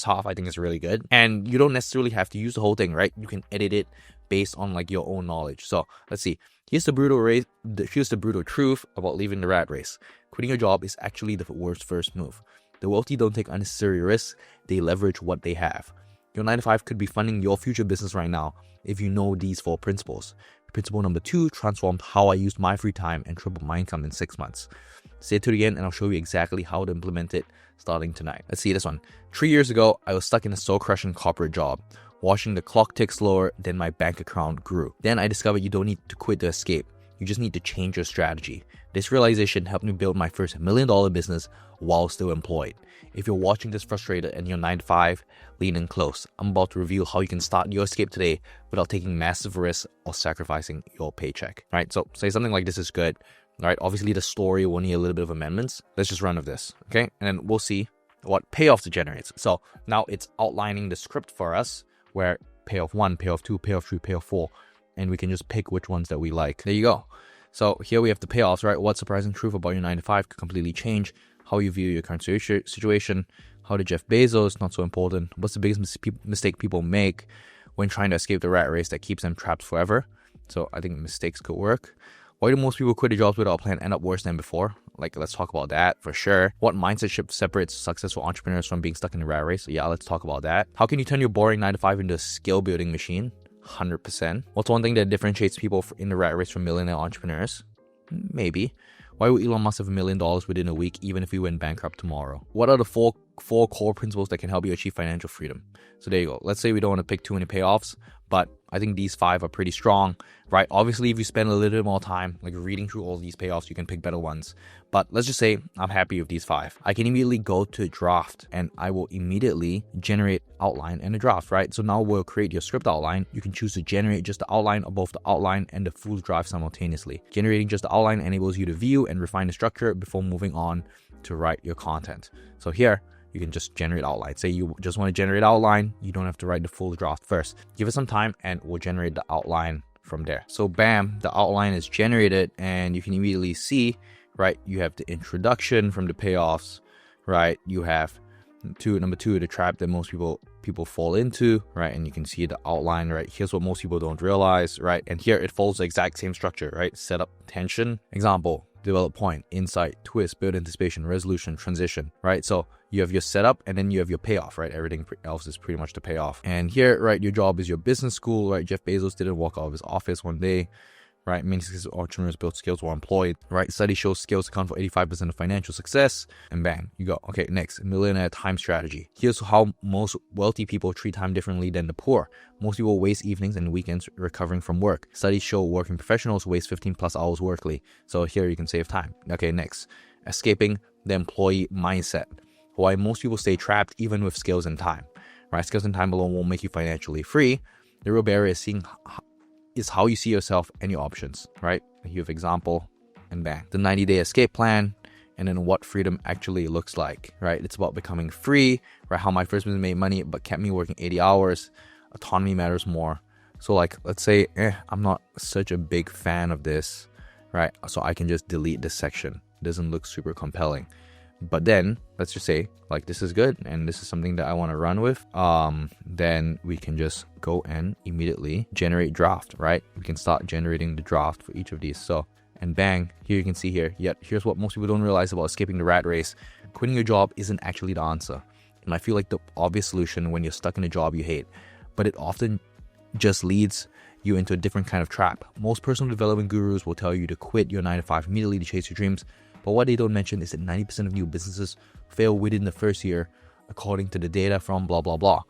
A: half I think is really good, and you don't necessarily have to use the whole thing, right? You can edit it based on like your own knowledge. So let's see. Here's the brutal truth about leaving the rat race. Quitting your job is actually the worst first move. The wealthy don't take unnecessary risks, they leverage what they have. Your 9-to-5 could be funding your future business right now if you know these 4 principles. Principle number 2 transformed how I used my free time and tripled my income in 6 months. Stay to the end and I'll show you exactly how to implement it starting tonight. Let's see this one. 3 years ago, I was stuck in a soul-crushing corporate job, watching the clock tick slower than my bank account grew. Then I discovered you don't need to quit to escape. You just need to change your strategy. This realization helped me build my first $1 million business while still employed. If you're watching this frustrated and you're 9-to-5, lean in close. I'm about to reveal how you can start your escape today without taking massive risks or sacrificing your paycheck. Right? So say something like this is good. Right? Obviously the story will need a little bit of amendments. Let's just run with this. Okay? And then we'll see what payoffs it generates. So now it's outlining the script for us where payoff 1, payoff 2, payoff 3, payoff 4, and we can just pick which ones that we like. There you go. So here we have the payoffs, right? What surprising truth about your 9-to-5 could completely change how you view your current situation. How did Jeff Bezos, not so important. What's the biggest mistake people make when trying to escape the rat race that keeps them trapped forever? So I think mistakes could work. Why do most people quit their jobs without a plan and end up worse than before? Like, let's talk about that for sure. What mindset shift separates successful entrepreneurs from being stuck in the rat race? Yeah, let's talk about that. How can you turn your boring 9-to-5 into a skill building machine? 100%. What's one thing that differentiates people in the rat race from millionaire entrepreneurs? Maybe. Why would Elon Musk have $1 million within a week even if he went bankrupt tomorrow? What are the four core principles that can help you achieve financial freedom? So there you go. Let's say we don't want to pick too many payoffs, but I think these 5 are pretty strong, right? Obviously, if you spend a little bit more time like reading through all these payoffs, you can pick better ones. But let's just say I'm happy with these 5. I can immediately go to draft and I will immediately generate outline and a draft, right? So now we'll create your script outline. You can choose to generate just the outline or both the outline and the full draft simultaneously. Generating just the outline enables you to view and refine the structure before moving on to write your content. So here, you can just generate outline. Say you just want to generate outline, you don't have to write the full draft first. Give it some time and we'll generate the outline from there. So bam, the outline is generated and you can immediately see, right, you have the introduction from the payoffs, right? You have number 2, the trap that most people fall into, right? And you can see the outline, right? Here's what most people don't realize, right? And here it follows the exact same structure, right? Setup, tension, example, develop point, insight, twist, build anticipation, resolution, transition, right? So you have your setup, and then you have your payoff, right? Everything else is pretty much the payoff. And here, right, your job is your business school, right? Jeff Bezos didn't walk out of his office one day, right? Many successful entrepreneurs built skills while employed, right? Study shows skills account for 85% of financial success, and bang, you go. Okay, next, millionaire time strategy. Here's how most wealthy people treat time differently than the poor. Most people waste evenings and weekends recovering from work. Studies show working professionals waste 15 plus hours workly. So here you can save time. Okay, next, escaping the employee mindset. Why most people stay trapped even with skills and time, right? Skills and time alone won't make you financially free. The real barrier is how you see yourself and your options, right? You have example, and bang. The 90-day escape plan, and then what freedom actually looks like, right? It's about becoming free, right? How my first business made money but kept me working 80 hours. Autonomy matters more. So like, let's say, I'm not such a big fan of this, right? So I can just delete this section. It doesn't look super compelling. But then let's just say like this is good and this is something that I want to run with. Then we can just go and immediately generate draft, right? We can start generating the draft for each of these. So, and bang, here you can see here. Yet here's what most people don't realize about escaping the rat race. Quitting your job isn't actually the answer. And I feel like the obvious solution when you're stuck in a job you hate, but it often just leads you into a different kind of trap. Most personal development gurus will tell you to quit your 9 to 5 immediately to chase your dreams. But what they don't mention is that 90% of new businesses fail within the first year, according to the data from blah, blah, blah.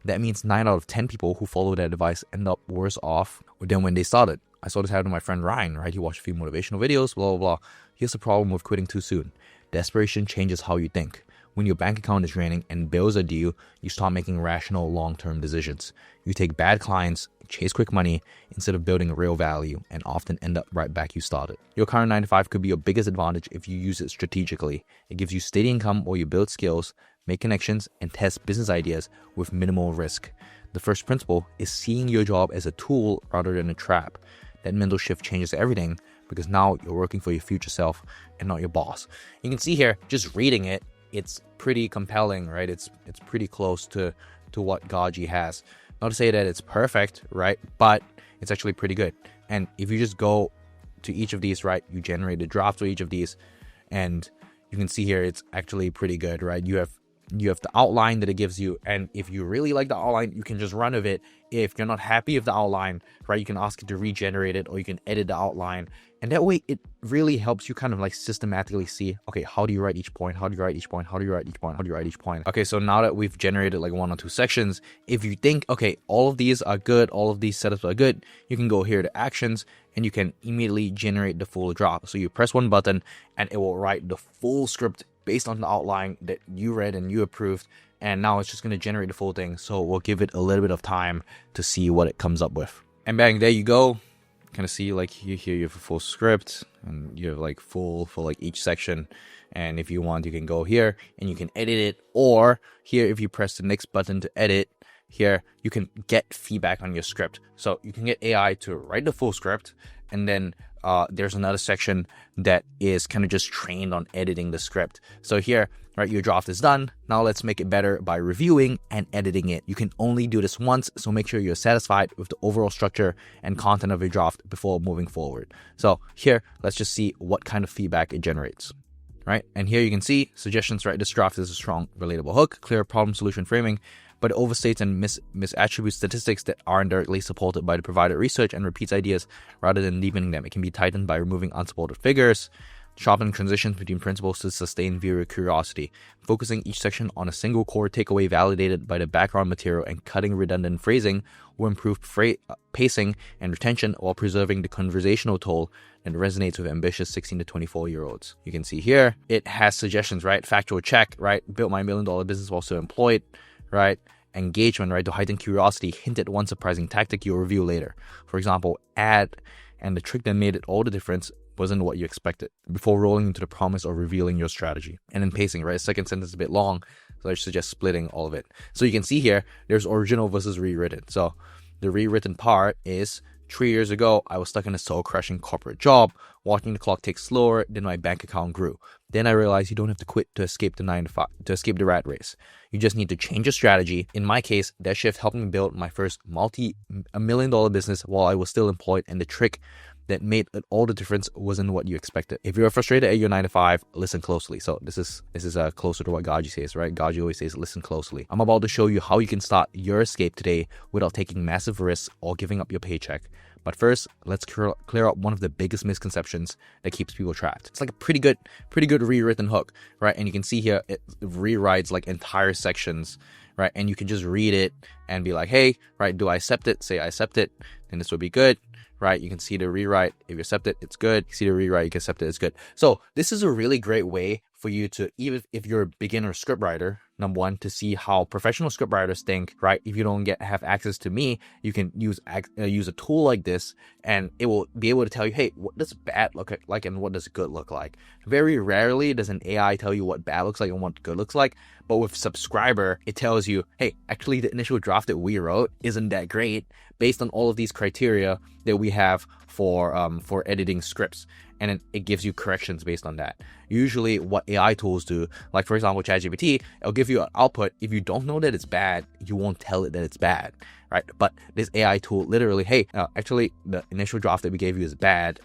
A: That means 9 out of 10 people who follow that advice end up worse off than when they started. I saw this happen to my friend Ryan, right? He watched a few motivational videos, blah, blah, blah. Here's the problem with quitting too soon. Desperation changes how you think. When your bank account is draining and bills are due, you start making rational long-term decisions. You take bad clients, chase quick money instead of building real value, and often end up right back you started. Your current 9 to 5 could be your biggest advantage if you use it strategically. It gives you steady income while you build skills, make connections, and test business ideas with minimal risk. The first principle is seeing your job as a tool rather than a trap. That mental shift changes everything because now you're working for your future self and not your boss. You can see here, just reading it, it's pretty compelling, right? It's pretty close to what Gaji has. Not to say that it's perfect, right? But it's actually pretty good. And if you just go to each of these, right, you generate a draft for each of these, and you can see here it's actually pretty good, right? You have the outline that it gives you, and if you really like the outline, you can just run with it. If you're not happy with the outline, right, you can ask it to regenerate it, or you can edit the outline, and that way it really helps you kind of like systematically see, okay, how do you write each point? How do you write each point? How do you write each point? How do you write each point? Okay, so now that we've generated like 1 or 2 sections, if you think, okay, all of these are good, all of these setups are good, you can go here to actions, and you can immediately generate the full draft. So you press one button, and it will write the full script based on the outline that you read and you approved, and now it's just going to generate the full thing. So we'll give it a little bit of time to see what it comes up with. And bang, there you go. Kind of see like here you have a full script, and you have like full for like each section. And if you want, you can go here and you can edit it, or here if you press the next button to edit, here you can get feedback on your script. So you can get AI to write the full script, and then there's another section that is kind of just trained on editing the script. So here, right, your draft is done. Now let's make it better by reviewing and editing it. You can only do this once, so make sure you're satisfied with the overall structure and content of your draft before moving forward. So here, let's just see what kind of feedback it generates. Right, and here you can see suggestions, right? This draft is a strong, relatable hook, clear problem solution framing, but it overstates and misattributes statistics that aren't directly supported by the provided research and repeats ideas rather than deepening them. It can be tightened by removing unsupported figures, sharpening transitions between principles to sustain viewer curiosity, focusing each section on a single core takeaway validated by the background material, and cutting redundant phrasing will improve pacing and retention while preserving the conversational toll that resonates with ambitious 16 to 24-year-olds. You can see here, it has suggestions, right? Factual check, right? Built my $1 million business while still employed, right? Engagement, right? To heighten curiosity, hint at one surprising tactic you'll review later. For example, add, and the trick that made it all the difference wasn't what you expected, before rolling into the promise or revealing your strategy. And then pacing, right? Second sentence is a bit long, so I suggest splitting all of it. So you can see here, there's original versus rewritten. So the rewritten part is, 3 years ago, I was stuck in a soul-crushing corporate job, watching the clock tick slower than my bank account grew. Then I realized you don't have to quit to escape the 9 to 5, to escape the rat race. You just need to change your strategy. In my case, that shift helped me build my first $1 million business while I was still employed. And the trick that made all the difference wasn't what you expected. If you're frustrated at your 9 to 5, listen closely. So this is closer to what Gaji says, right? Gaji always says, listen closely. I'm about to show you how you can start your escape today without taking massive risks or giving up your paycheck. But first, let's clear up one of the biggest misconceptions that keeps people trapped. It's like a pretty good rewritten hook, right? And you can see here, it rewrites like entire sections, right? And you can just read it and be like, hey, right, do I accept it? Say I accept it, then this will be good, right? You can see the rewrite. If you accept it, it's good. You see the rewrite, you can accept it, it's good. So this is a really great way for you to, even if you're a beginner scriptwriter, number one, to see how professional scriptwriters think, right? If you don't have access to me, you can use a tool like this, and it will be able to tell you, hey, what does bad look like and what does good look like? Very rarely does an AI tell you what bad looks like and what good looks like, but with Subscriber, it tells you, hey, actually the initial draft that we wrote isn't that great based on all of these criteria that we have for editing scripts. And then it gives you corrections based on that. Usually what AI tools do, like for example, ChatGPT, it'll give you an output. If you don't know that it's bad, you won't tell it that it's bad, right? But this AI tool literally, hey, actually the initial draft that we gave you is bad.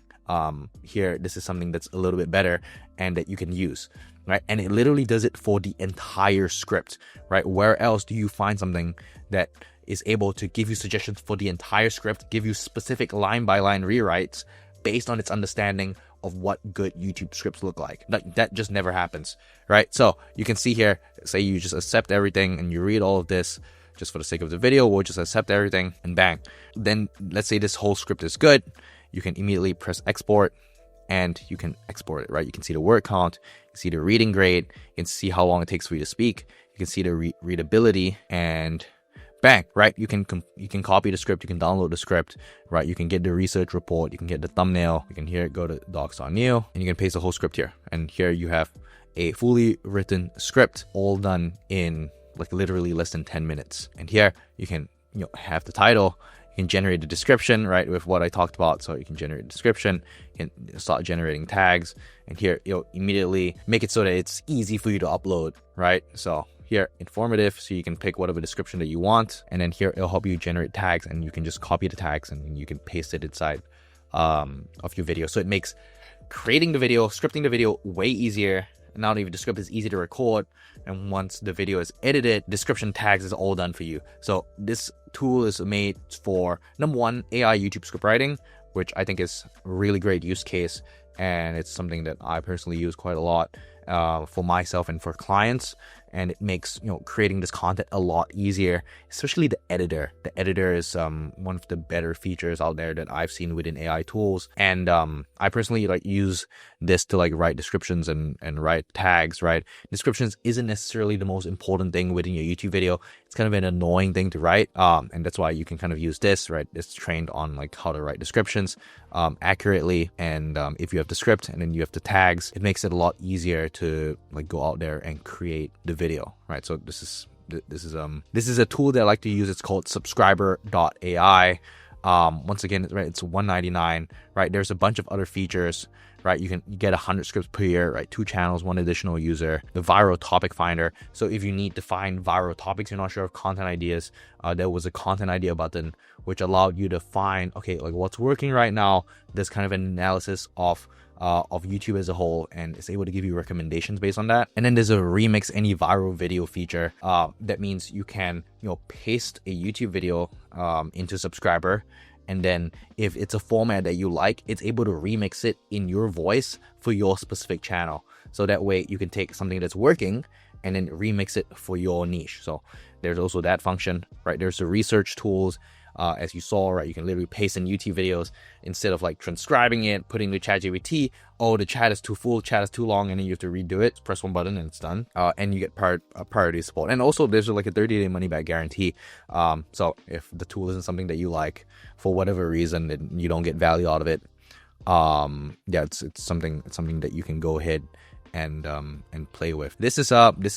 A: Here, this is something that's a little bit better and that you can use, right? And it literally does it for the entire script, right? Where else do you find something that is able to give you suggestions for the entire script, give you specific line by line rewrites based on its understanding of what good YouTube scripts look like? That just never happens, right? So you can see here, say you just accept everything and you read all of this just for the sake of the video, we'll just accept everything and bang. Then let's say this whole script is good. You can immediately press export and you can export it, right? You can see the word count, you can see the reading grade, you can see how long it takes for you to speak, you can see the readability, and bang, right? You can copy the script, you can download the script, right? You can get the research report, you can get the thumbnail, you can here go to docs.new, and you can paste the whole script here. And here you have a fully written script, all done in like literally less than 10 minutes. And here you can have the title, you can generate the description, right, with what I talked about. So you can generate a description, you can start generating tags, and here you'll immediately make it so that it's easy for you to upload, right? So here, informative, so you can pick whatever description that you want, and then here it'll help you generate tags, and you can just copy the tags and you can paste it inside of your video. So it makes creating the video, scripting the video way easier. And not even the script is easy to record, and once the video is edited, description tags is all done for you. So this tool is made for, number one, AI YouTube scriptwriting, which I think is a really great use case, and it's something that I personally use quite a lot for myself and for clients. And it makes creating this content a lot easier, especially the editor. The editor is one of the better features out there that I've seen within AI tools. And I personally use this to write descriptions and write tags, right? Descriptions isn't necessarily the most important thing within your YouTube video. It's kind of an annoying thing to write. And that's why you can kind of use this, right? It's trained on how to write descriptions accurately. And if you have the script and then you have the tags, it makes it a lot easier to go out there and create the video, right? So this is a tool that I like to use. It's called Subscriber.ai. Once again, right, it's $199, right? There's a bunch of other features, right? You get 100 scripts per year, right? 2 channels, 1 additional user, the viral topic finder. So if you need to find viral topics, you're not sure of content ideas, there was a content idea button which allowed you to find, okay, what's working right now. There's kind of an analysis of YouTube as a whole, and it's able to give you recommendations based on that. And then there's a remix any viral video feature. That means you can paste a YouTube video into Subscriber, and then if it's a format that you like, it's able to remix it in your voice for your specific channel. So that way you can take something that's working and then remix it for your niche. So there's also that function, right? There's the research tools. As you saw, right, you can literally paste in YouTube videos instead of transcribing it, putting the ChatGPT. Oh, the chat is too full, chat is too long, and then you have to redo it. Press one button and it's done. And you get priority support. And also there's a 30-day money back guarantee. So if the tool isn't something that you like for whatever reason, then you don't get value out of it. Yeah, it's something that you can go ahead and play with. This is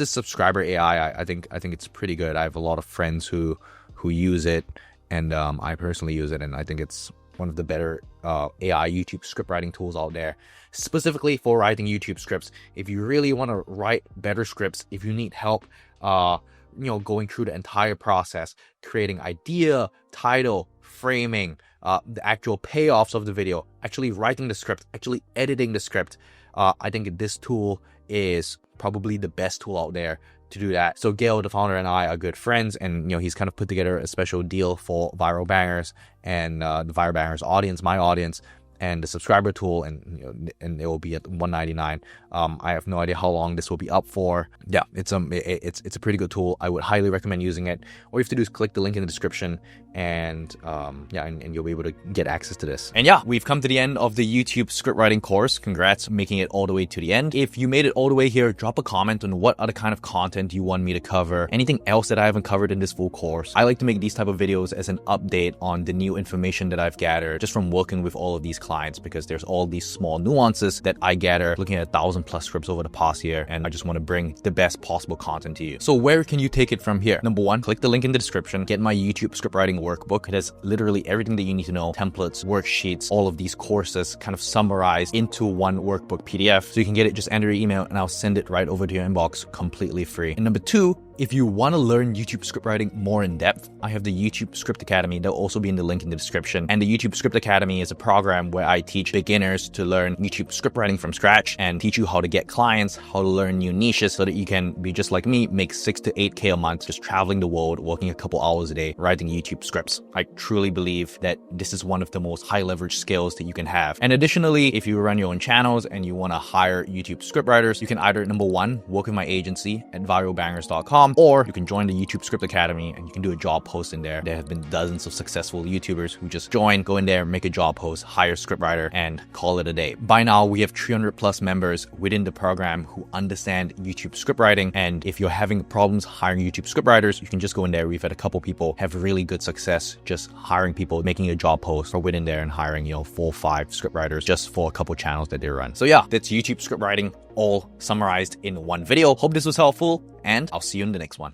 A: Subscriber AI. I think it's pretty good. I have a lot of friends who use it. And I personally use it, and I think it's one of the better AI YouTube script writing tools out there, specifically for writing YouTube scripts. If you really want to write better scripts, if you need help, going through the entire process, creating idea, title, framing, the actual payoffs of the video, actually writing the script, actually editing the script. I think this tool is probably the best tool out there to do that. So Gail, the founder, and I are good friends, and he's kind of put together a special deal for Viral Bangers and the Viral Bangers audience, my audience, and the subscriber tool, and it will be at $199. I have no idea how long this will be up for. Yeah, it's a pretty good tool. I would highly recommend using it. All you have to do is click the link in the description, and and you'll be able to get access to this. And yeah, we've come to the end of the YouTube script writing course. Congrats making it all the way to the end. If you made it all the way here, drop a comment on what other kind of content you want me to cover. Anything else that I haven't covered in this full course. I like to make these type of videos as an update on the new information that I've gathered just from working with all of these clients, because there's all these small nuances that I gather looking at 1,000+ scripts over the past year, and I just want to bring the best possible content to you. So where can you take it from here? Number one, click the link in the description, get my YouTube script writing workbook. It has literally everything that you need to know, templates, worksheets, all of these courses kind of summarized into one workbook PDF. So you can get it, just enter your email and I'll send it right over to your inbox completely free. And number two, if you want to learn YouTube script writing more in depth, I have the YouTube Script Academy. They'll also be in the link in the description. And the YouTube Script Academy is a program where I teach beginners to learn YouTube script writing from scratch and teach you how to get clients, how to learn new niches so that you can be just like me, make 6 to 8K a month, just traveling the world, working a couple hours a day, writing YouTube scripts. I truly believe that this is one of the most high leverage skills that you can have. And additionally, if you run your own channels and you want to hire YouTube script writers, you can either, number one, work with my agency at viralbangers.com, or you can join the YouTube Script Academy and you can do a job post in there. There have been dozens of successful YouTubers who just join, go in there, make a job post, hire a scriptwriter, and call it a day. By now, we have 300+ members within the program who understand YouTube script writing. And if you're having problems hiring YouTube scriptwriters, you can just go in there. We've had a couple people have really good success just hiring people, making a job post, or within there and hiring 4 or 5 scriptwriters just for a couple channels that they run. So yeah, that's YouTube script writing all summarized in one video. Hope this was helpful, and I'll see you in the next one.